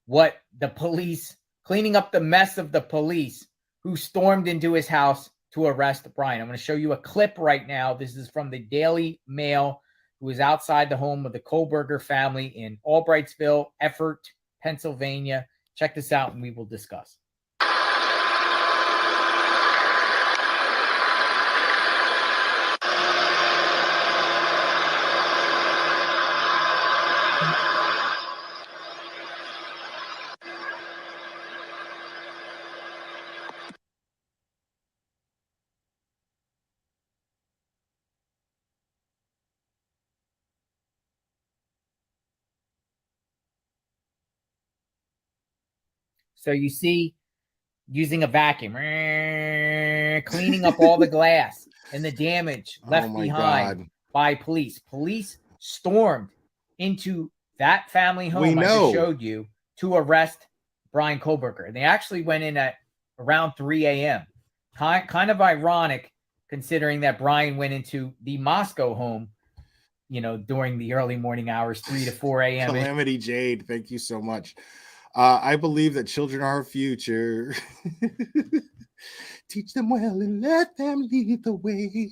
what the police, cleaning up the mess of the police who stormed into his house to arrest Brian. I'm going to show you a clip right now. This is from the Daily Mail, who is outside the home of the Kohlberger family in Albrightsville, Effort, Pennsylvania. Check this out and we will discuss. So you see, using a vacuum, cleaning up all the glass and the damage left behind by police. Police stormed into that family home I just showed you to arrest Brian Kohlberger. And they actually went in at around 3 a.m. Kind of ironic, considering that Brian went into the Moscow home, during the early morning hours, 3 to 4 a.m. Calamity Jade, thank you so much. I believe that children are our future. Teach them well and let them lead the way.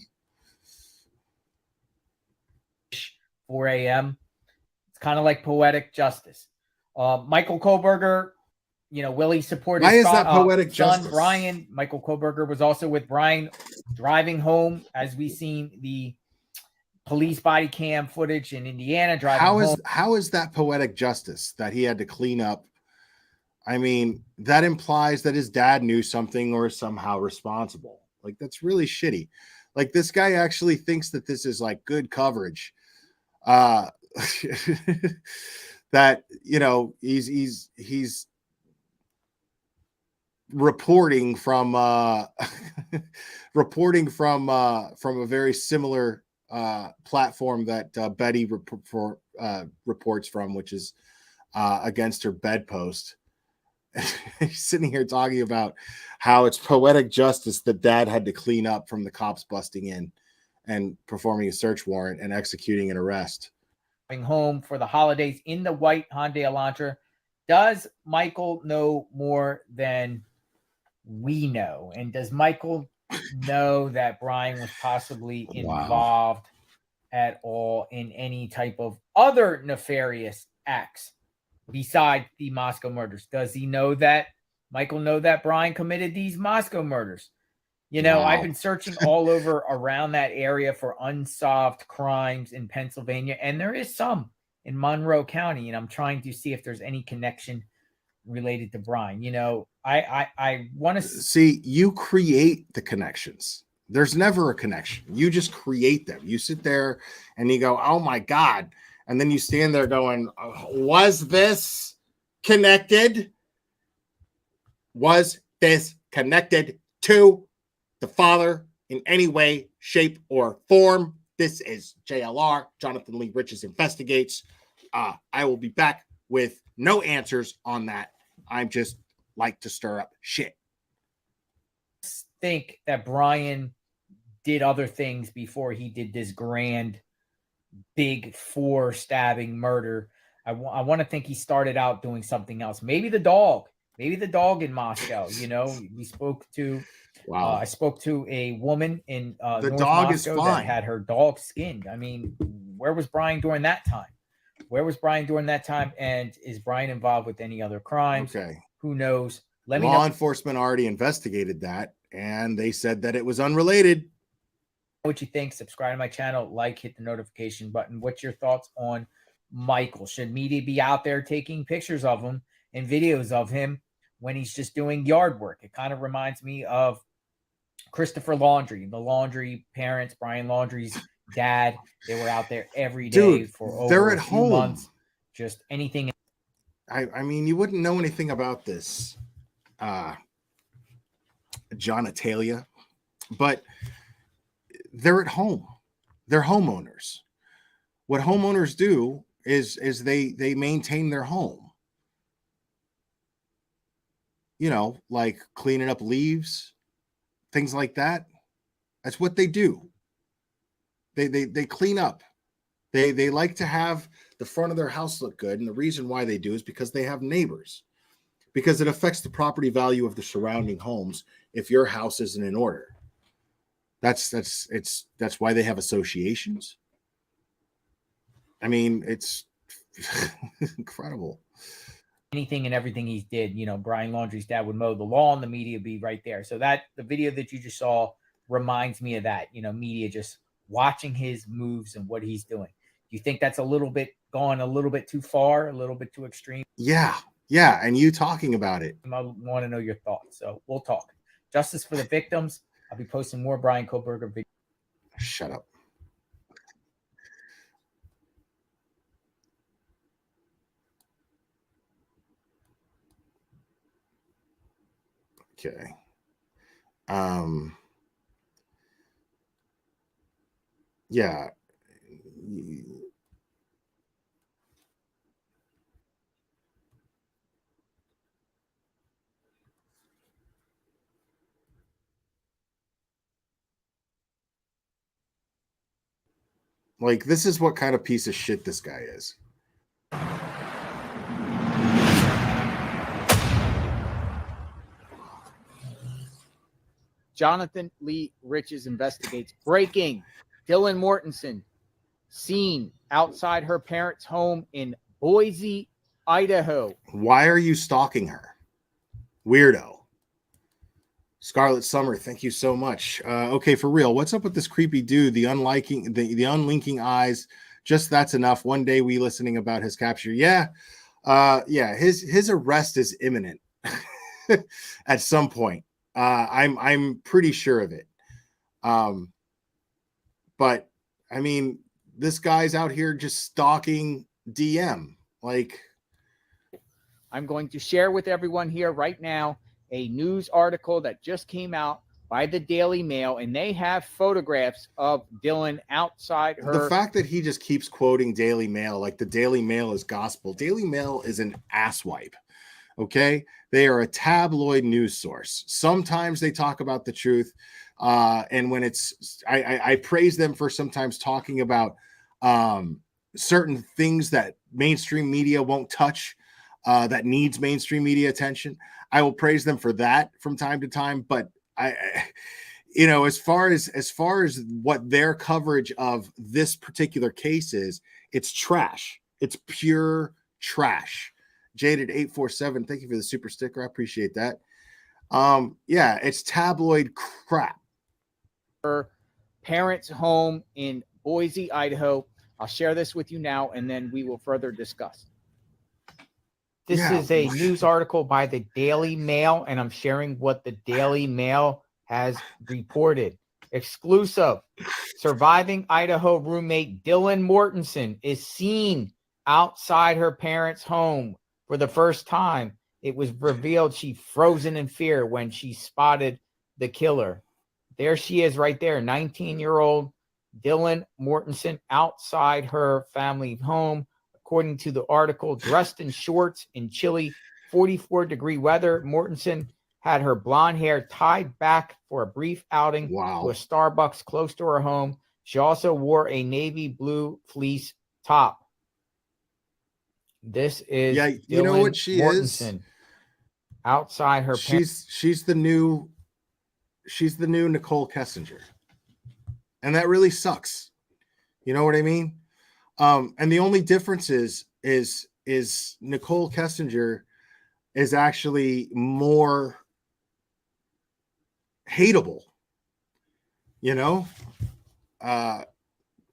4 a.m. It's kind of like poetic justice. Michael Kohlberger, Willie supported Why is that poetic son justice? Brian. Michael Kohlberger was also with Brian driving home, as we seen the police body cam footage in Indiana driving home. How is that poetic justice that he had to clean up? I mean, that implies that his dad knew something or is somehow responsible. Like, that's really shitty. Like, this guy actually thinks that this is like good coverage. That, he's reporting from a very similar platform that Betty reports from, which is against her bedpost. He's sitting here talking about how it's poetic justice that dad had to clean up from the cops busting in and performing a search warrant and executing an arrest. Home for the holidays in the white Hyundai Elantra. Does Michael know more than we know? And does Michael know that Brian was possibly involved at all in any type of other nefarious acts besides the Moscow murders? Does he know that Michael know that Brian committed these Moscow murders? I've been searching all over around that area for unsolved crimes in Pennsylvania, and there is some in Monroe County, and I'm trying to see if there's any connection related to Brian. I want to see, you create the connections. There's never a connection. You just create them. You sit there and you go, oh my God. And then you stand there going, was this connected? Was this connected to the father in any way, shape, or form? This is JLR, Jonathan Lee Riches Investigates. I will be back with no answers on that. I'm just like to stir up shit. Think that Brian did other things before he did this grand, big 4 stabbing murder. I want to think he started out doing something else. Maybe the dog in Moscow. We spoke to. I spoke to a woman in the North dog Moscow is that had her dog skinned. I mean, where was Brian during that time? And is Brian involved with any other crimes? Okay. Who knows? Let me know. Law enforcement already investigated that, and they said that it was unrelated. What you think? Subscribe to my channel, hit the notification button. What's your thoughts on Michael? Should media be out there taking pictures of him and videos of him when he's just doing yard work? It kind of reminds me of Christopher Laundrie, the Laundrie parents, Brian Laundrie's dad. They were out there every day for over a few months. Just anything. I mean, you wouldn't know anything about this, genitalia, but they're at home. They're homeowners. What homeowners do is they maintain their home. like cleaning up leaves, things like that. That's what they do. They clean up. They like to have the front of their house look good. And the reason why they do is because they have neighbors, because it affects the property value of the surrounding homes if your house isn't in order. That's why they have associations. I mean, it's incredible. Anything and everything he did, Brian Laundrie's dad would mow the lawn, the media would be right there. So that the video that you just saw reminds me of that, media just watching his moves and what he's doing. Do you think that's gone a little bit too far, a little bit too extreme? Yeah. And you talking about it. I want to know your thoughts. So we'll talk. Justice for the victims. I'll be posting more Brian Koberger videos. Shut up. Okay. Yeah. Like, this is what kind of piece of shit this guy is. Jonathan Lee Riches investigates. Breaking. Dylan Mortensen seen outside her parents' home in Boise, Idaho. Why are you stalking her? Weirdo. Scarlet Summer, thank you so much. Okay, for real, what's up with this creepy dude? The unlinking eyes. Just that's enough. One day we listening about his capture. Yeah. His arrest is imminent at some point. I'm pretty sure of it. But I mean, this guy's out here just stalking DM. Like, I'm going to share with everyone here right now a news article that just came out by the Daily Mail, and they have photographs of Dylan outside her. The fact that he just keeps quoting Daily Mail, like the Daily Mail is gospel. Daily Mail is an asswipe. Okay. They are a tabloid news source. Sometimes they talk about the truth. And when I praise them for sometimes talking about certain things that mainstream media won't touch, that needs mainstream media attention. I will praise them for that from time to time. But as far as what their coverage of this particular case is, it's trash. It's pure trash. Jaded 847, thank you for the super sticker. I appreciate that. It's tabloid crap. Her parents' home in Boise, Idaho. I'll share this with you now, and then we will further discuss. This is a news article by the Daily Mail, and I'm sharing what the Daily Mail has reported. Exclusive. Surviving Idaho roommate Dylan Mortensen is seen outside her parents' home for the first time. It was revealed she frozen in fear when she spotted the killer. There she is right there, 19-year-old Dylan Mortensen outside her family home. According to the article, dressed in shorts in chilly 44-degree weather, Mortensen had her blonde hair tied back for a brief outing to a Starbucks close to her home. She also wore a navy blue fleece top. This is you know what she Mortensen, is? outside her She's the new Nicole Kessinger. And that really sucks. You know what I mean? And the only difference is Nicole Kessinger is actually more hateable.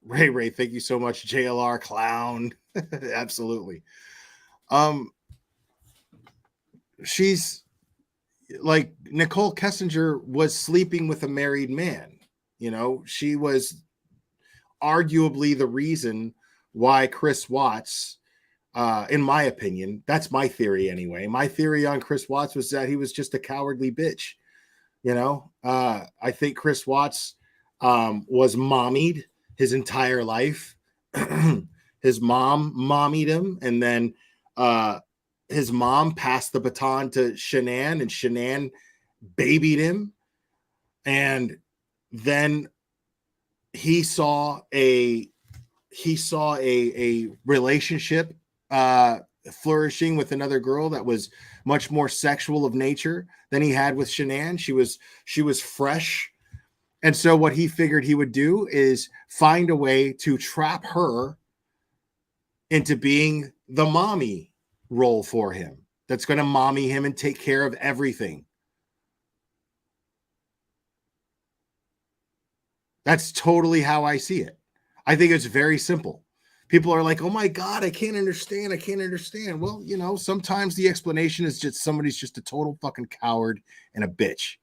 Ray, thank you so much. JLR clown. Absolutely. She's like, Nicole Kessinger was sleeping with a married man. She was arguably the reason why Chris Watts, in my opinion, that's my theory anyway. My theory on Chris Watts was that he was just a cowardly bitch. I think Chris Watts was mommied his entire life. His mom mommied him, and then his mom passed the baton to Shanann, and Shanann babied him. And then he saw a relationship flourishing with another girl that was much more sexual of nature than he had with Shanann. She was fresh. And so what he figured he would do is find a way to trap her into being the mommy role for him. That's going to mommy him and take care of everything. That's totally how I see it. I think it's very simple. People are like, oh my God, I can't understand. I can't understand. Well, you know, sometimes the explanation is just somebody's just a total fucking coward and a bitch,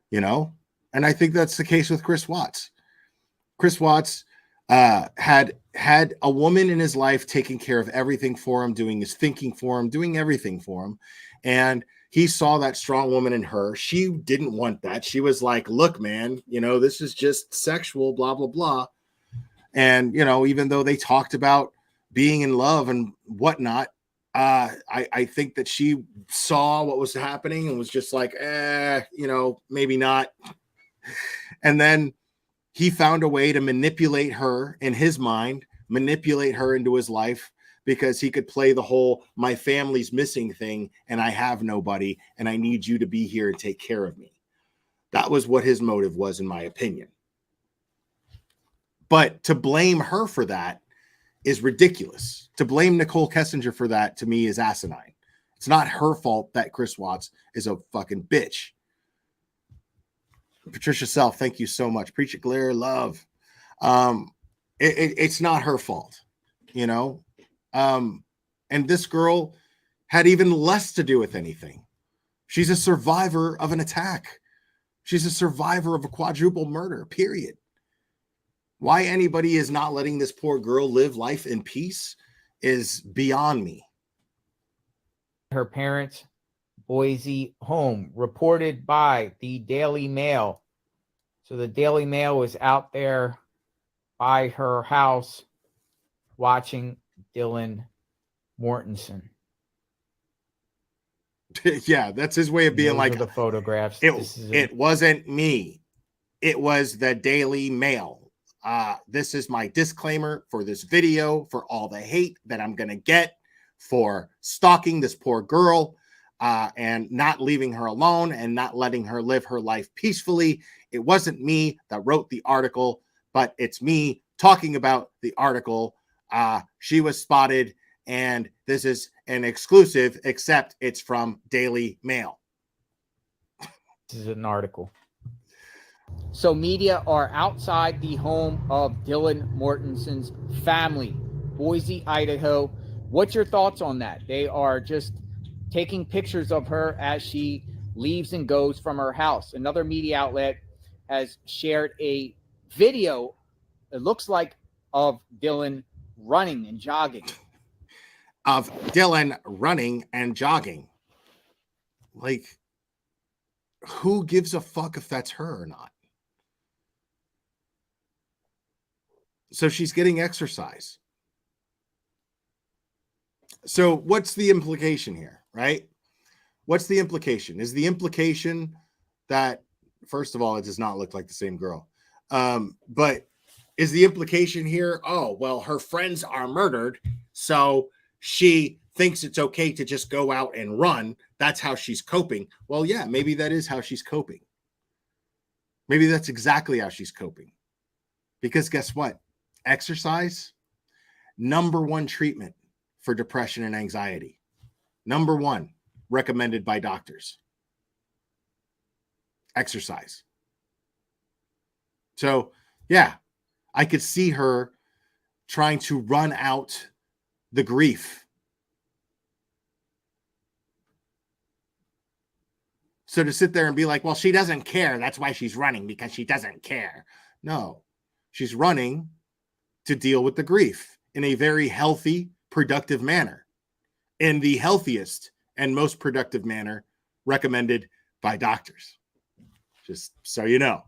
you know? And I think that's the case with Chris Watts. Chris Watts had a woman in his life taking care of everything for him, doing his thinking for him, doing everything for him. And he saw that strong woman in her. She didn't want that. She was like, look, man, you know, this is just sexual, blah, blah, blah. And, you know, even though they talked about being in love and whatnot, I think that she saw what was happening and was just like, you know, maybe not. And then he found a way to manipulate her in his mind, manipulate her into his life, because he could play the whole my family's missing thing and I have nobody and I need you to be here and take care of me. That was what his motive was, in my opinion. But to blame her for that is ridiculous. To blame Nicole Kessinger for that, to me, is asinine. It's not her fault that Chris Watts is a fucking bitch. Patricia Self, thank you so much. Preach it, Glare, love. It's not her fault, you know? And this girl had even less to do with anything. She's a survivor of an attack. She's a survivor of a quadruple murder, period. Why anybody is not letting this poor girl live life in peace is beyond me. Her parents' Boise home, reported by the Daily Mail. So the Daily Mail was out there by her house watching Dylan Mortensen. Yeah, that's his way of being Those like, are the photographs. It wasn't me. It was the Daily Mail. This is my disclaimer for this video, for all the hate that I'm going to get for stalking this poor girl and not leaving her alone and not letting her live her life peacefully. It wasn't me that wrote the article, but it's me talking about the article. She was spotted, and this is an exclusive, except it's from Daily Mail. This is an article. So media are outside the home of Dylan Mortensen's family, Boise, Idaho. What's your thoughts on that? They are just taking pictures of her as she leaves and goes from her house. Another media outlet has shared a video, it looks like, of Dylan running and jogging. Of Dylan running and jogging. Like, who gives a fuck if that's her or not? So she's getting exercise. So what's the implication here, right? What's the implication? Is the implication that, first of all, it does not look like the same girl. But is the implication here, oh, well, her friends are murdered, so she thinks it's okay to just go out and run. That's how she's coping. Well, yeah, maybe that is how she's coping. Maybe that's exactly how she's coping. Because guess what? Exercise, #1 treatment for depression and anxiety. #1 recommended by doctors. Exercise. So, yeah, I could see her trying to run out the grief. So to sit there and be like, well, she doesn't care. That's why she's running, because she doesn't care. No, she's running to deal with the grief in a very healthy, productive manner, in the healthiest and most productive manner recommended by doctors. Just so you know.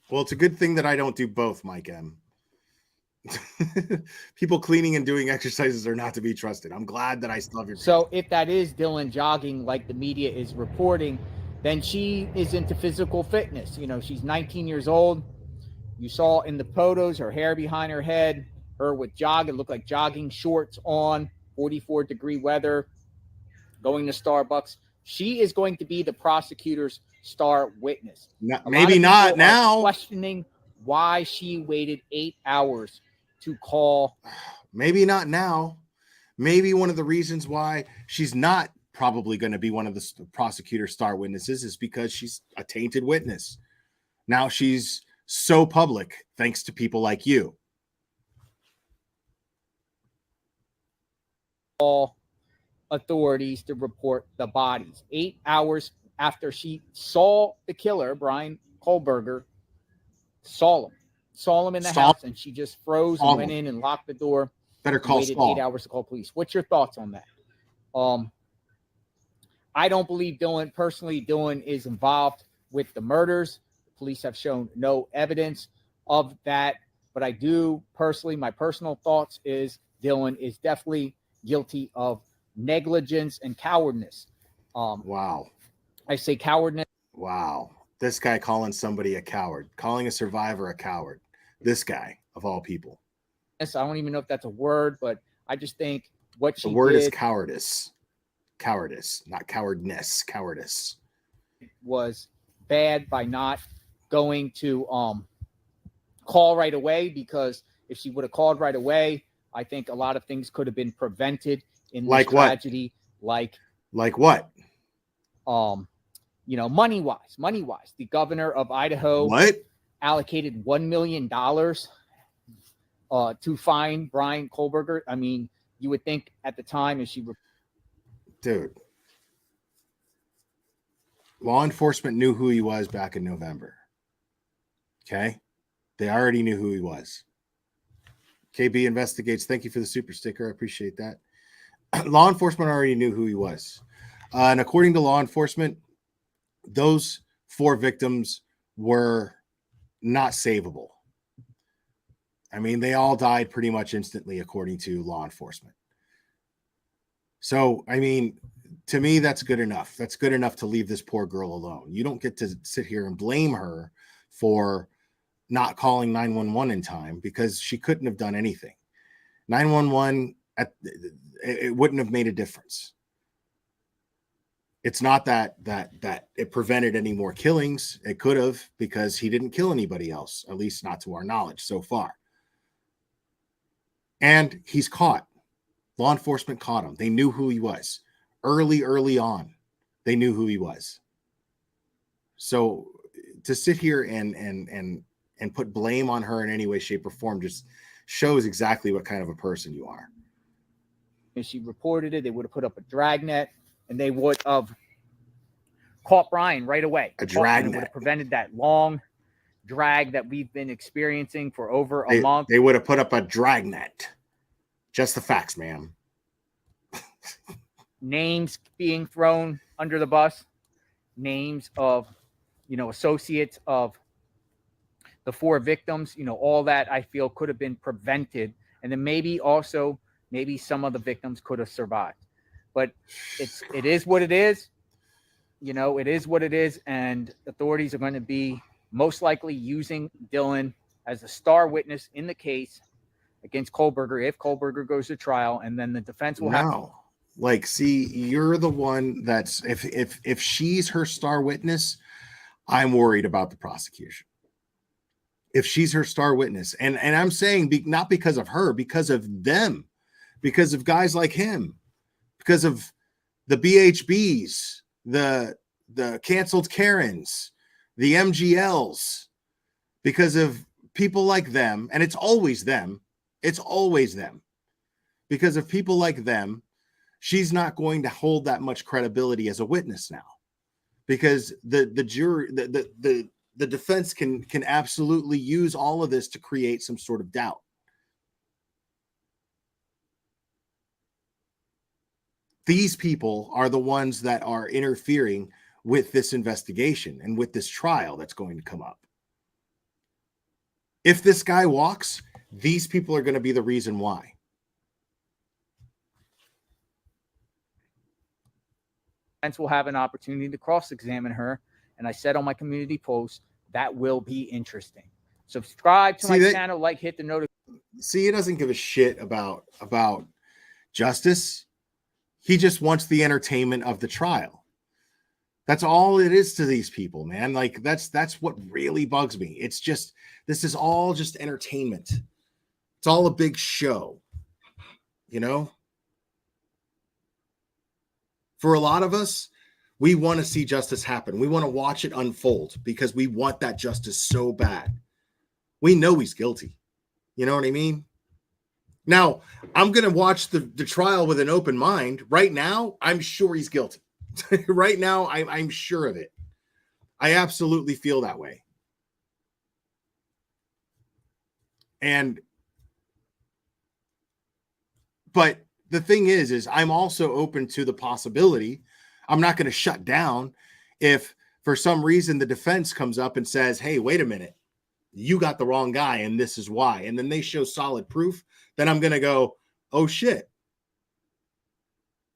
Well, it's a good thing that I don't do both, Mike M. People cleaning and doing exercises are not to be trusted. I'm glad that I still have your. So if that is Dylan jogging like the media is reporting, then she is into physical fitness. You know, she's 19 years old. You saw in the photos her hair behind her head, her with it looked like jogging shorts on, 44-degree weather, going to Starbucks. She is going to be the prosecutor's star witness. Maybe not now. Questioning why she waited 8 hours to call. Maybe not now. Maybe one of the reasons why she's not probably going to be one of the prosecutor's star witnesses is because she's a tainted witness. Now she's so public thanks to people like you. All authorities to report the bodies. 8 hours after she saw the killer, Brian Kohlberger, saw him in the house, and she just froze and went in and locked the door. Better call waited Saul. 8 hours to call police. What's your thoughts on that? I don't believe Dylan is involved with the murders. Police have shown no evidence of that, but I do personally, my personal thoughts is Dylan is definitely guilty of negligence and cowardness. Wow. I say cowardness. Wow. This guy calling somebody a coward, calling a survivor a coward. This guy, of all people. I don't even know if that's a word, but I just think what she The word did is cowardice. Cowardice, not cowardness. Cowardice. was bad by not going to call right away, because if she would have called right away, I think a lot of things could have been prevented in this Like what? tragedy. Like what? Money wise, the governor of Idaho allocated $1 million to find Brian Kohlberger. I mean, you would think at the time, as she Dude, law enforcement knew who he was back in November. Okay? They already knew who he was. KB investigates. Thank you for the super sticker. I appreciate that. Law enforcement already knew who he was. And according to law enforcement, those 4 victims were not savable. I mean, they all died pretty much instantly, according to law enforcement. So, I mean, to me, that's good enough. That's good enough to leave this poor girl alone. You don't get to sit here and blame her for not calling 911 in time, because she couldn't have done anything. 911, it wouldn't have made a difference. It's not that it prevented any more killings. It could have, because he didn't kill anybody else, at least not to our knowledge so far. And he's caught. Law enforcement caught him. They knew who he was. Early on, they knew who he was. So to sit here and put blame on her in any way, shape, or form just shows exactly what kind of a person you are. and she reported it, they would have put up a dragnet, and they would have caught Brian right away. A dragnet would have prevented that long drag that we've been experiencing for over a month. They would have put up a dragnet. Just the facts, ma'am. Names being thrown under the bus, names of, associates of the 4 victims, all that I feel could have been prevented. And then maybe some of the victims could have survived. But it is what it is. It is what it is. And authorities are going to be most likely using Dylan as a star witness in the case against Kohlberger if Kohlberger goes to trial, and then the defense will have. Like, see, you're the one that's if she's her star witness, I'm worried about the prosecution. If she's her star witness, and I'm saying not because of her, because of them, because of guys like him, because of the BHBs, the canceled Karens, the MGLs, because of people like them, and it's always them. It's always them. Because of people like them, she's not going to hold that much credibility as a witness now, because the jury, the defense can absolutely use all of this to create some sort of doubt. These people are the ones that are interfering with this investigation and with this trial that's going to come up. If this guy walks, these people are going to be the reason why. Will have an opportunity to cross-examine her. And I said on my community post, that will be interesting. Subscribe to my channel, hit the notification. See, he doesn't give a shit about justice. He just wants the entertainment of the trial. That's all it is to these people, man. Like that's what really bugs me. It's just, this is all just entertainment. It's all a big show, you know? For a lot of us, we want to see justice happen. We want to watch it unfold because we want that justice so bad. We know he's guilty. You know what I mean? Now, I'm going to watch the trial with an open mind. Right now, I'm sure he's guilty. Right now, I'm sure of it. I absolutely feel that way. But the thing is I'm also open to the possibility. I'm not going to shut down if for some reason the defense comes up and says, hey, wait a minute, you got the wrong guy and this is why. And then they show solid proof. Then I'm going to go, oh shit.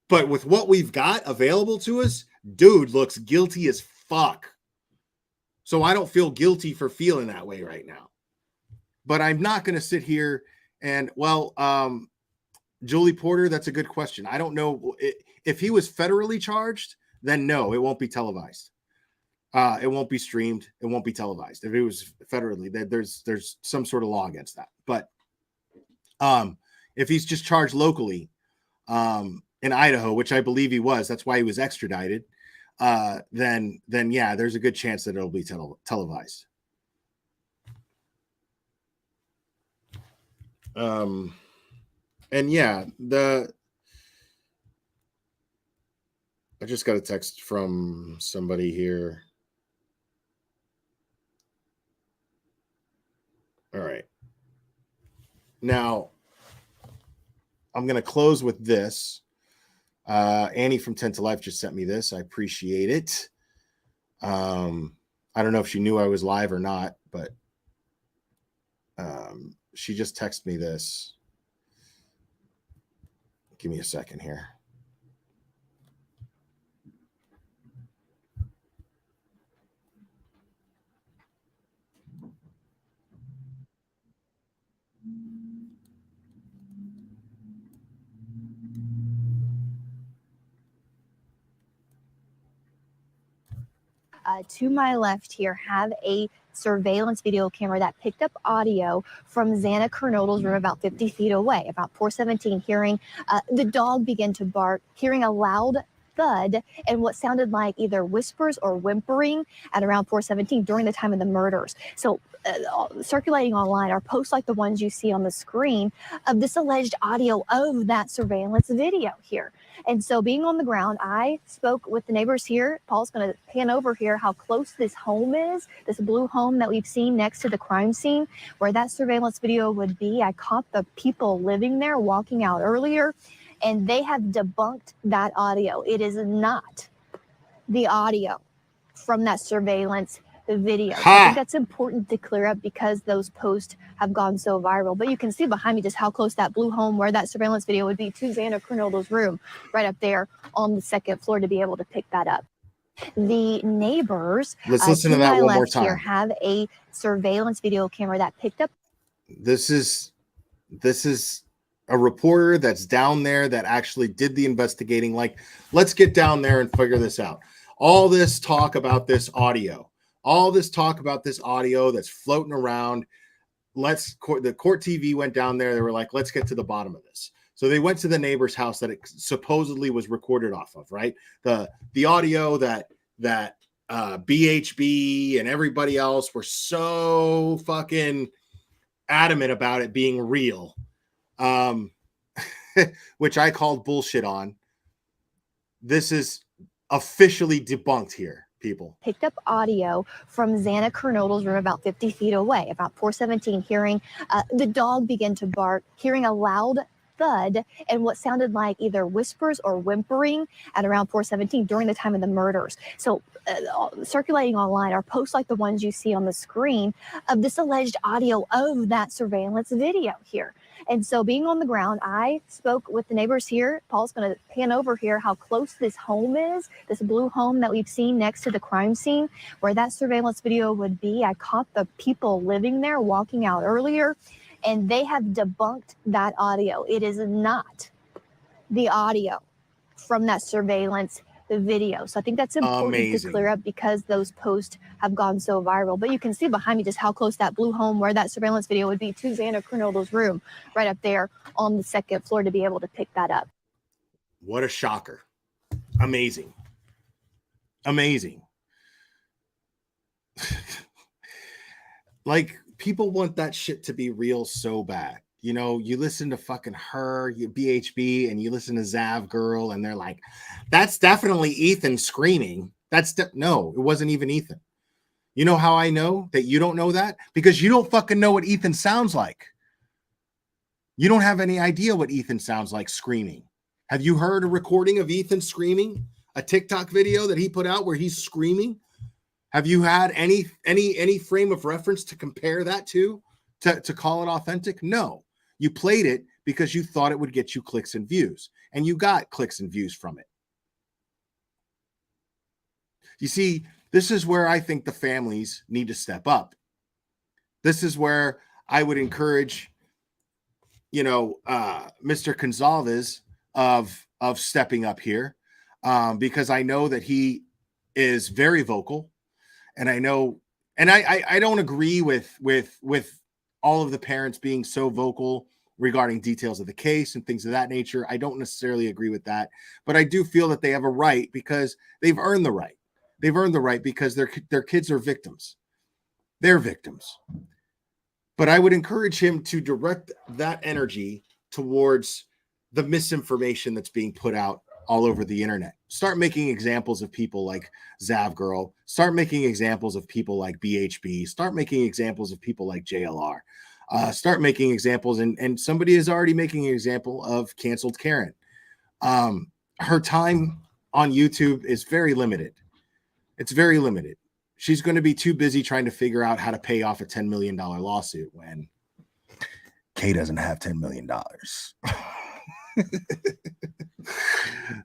But with what we've got available to us, dude looks guilty as fuck. So I don't feel guilty for feeling that way right now. But I'm not going to sit here and, Julie Porter, that's a good question. I don't know if he was federally charged, then no, it won't be televised. It won't be streamed. It won't be televised. If it was federally, there's some sort of law against that. But if he's just charged locally in Idaho, which I believe he was, that's why he was extradited. Then yeah, there's a good chance that it'll be televised. And yeah, I just got a text from somebody here. All right. Now, I'm going to close with this. Annie from 10 to Life just sent me this. I appreciate it. I don't know if she knew I was live or not, but she just texted me this. Give me a second here. To my left here have a surveillance video camera that picked up audio from Xana Kernodle's room about 50 feet away, about 417, hearing the dog begin to bark, hearing a loud thud and what sounded like either whispers or whimpering at around 417 during the time of the murders. So circulating online are posts like the ones you see on the screen of this alleged audio of that surveillance video here. And so being on the ground, I spoke with the neighbors here. Paul's going to pan over here how close this home is, this blue home that we've seen next to the crime scene where that surveillance video would be. I caught the people living there walking out earlier, and they have debunked that audio. It is not the audio from that surveillance video. So I think that's important to clear up because those posts have gone so viral. But you can see behind me just how close that blue home where that surveillance video would be to Xana Kernodle's room right up there on the second floor to be able to pick that up. The neighbors, let's listen to that one more time. Here have a surveillance video camera that picked up. This is a reporter that's down there that actually did the investigating. Like, let's get down there and figure this out. All this talk about this audio. All this talk about this audio that's floating around. The court TV went down there. They were like, let's get to the bottom of this. So they went to the neighbor's house that it supposedly was recorded off of, right? The audio that BHB and everybody else were so fucking adamant about it being real, which I called bullshit on. This is officially debunked here. People picked up audio from Xana Kernodle's room about 50 feet away, about 417, hearing the dog begin to bark, hearing a loud thud and what sounded like either whispers or whimpering at around 4:17 during the time of the murders. So circulating online are posts like the ones you see on the screen of this alleged audio of that surveillance video here. And so being on the ground, I spoke with the neighbors here. Paul's going to pan over here how close this home is, this blue home that we've seen next to the crime scene where that surveillance video would be. I caught the people living there walking out earlier, and they have debunked that audio. It is not the audio from that surveillance video. So I think that's important to clear up because those posts have gone so viral. But you can see behind me just how close that blue home where that surveillance video would be to Xander Kernodle's room right up there on the second floor to be able to pick that up. What a shocker. Amazing. Amazing. Like, people want that shit to be real so bad. You know, you listen to fucking her, you BHB, and you listen to Zav Girl, and they're like, that's definitely Ethan screaming. No, it wasn't even Ethan. You know how I know that you don't know that? Because you don't fucking know what Ethan sounds like. You don't have any idea what Ethan sounds like screaming. Have you heard a recording of Ethan screaming? A TikTok video that he put out where he's screaming? Have you had any frame of reference to compare that to call it authentic? No. You played it because you thought it would get you clicks and views, and you got clicks and views from it. You see, this is where I think the families need to step up. This is where I would encourage, Mr. Gonzalez of stepping up here, because I know that he is very vocal, and I know, and I don't agree with all of the parents being so vocal regarding details of the case and things of that nature. I don't necessarily agree with that, but I do feel that they have a right because they've earned the right. They've earned the right because their kids are victims. They're victims. But I would encourage him to direct that energy towards the misinformation that's being put out all over the internet. Start making examples of people like Zav Girl. Start making examples of people like BHB. Start making examples of people like JLR. Start making examples, and somebody is already making an example of canceled Karen. Her time on YouTube is very limited. It's very limited. She's going to be too busy trying to figure out how to pay off a $10 million lawsuit when Kay doesn't have $10 million.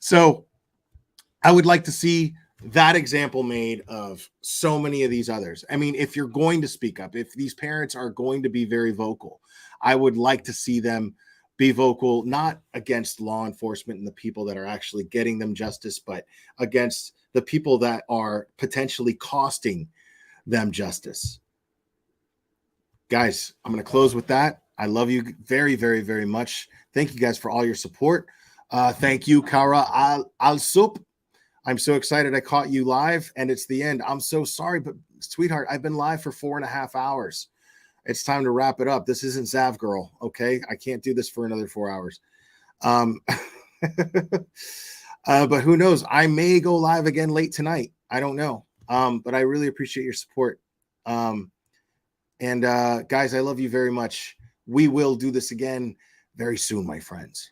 So I would like to see that example made of so many of these others. I mean, if you're going to speak up, if these parents are going to be very vocal, I would like to see them be vocal, not against law enforcement and the people that are actually getting them justice, but against the people that are potentially costing them justice. Guys, I'm going to close with that. I love you very, very, very much. Thank you guys for all your support. Thank you, Kara Al-Sup. I'm so excited I caught you live, and it's the end. I'm so sorry, but sweetheart, I've been live for 4.5 hours. It's time to wrap it up. This isn't Zav Girl, okay? I can't do this for another 4 hours. But who knows? I may go live again late tonight. I don't know. But I really appreciate your support. Guys, I love you very much. We will do this again very soon, my friends.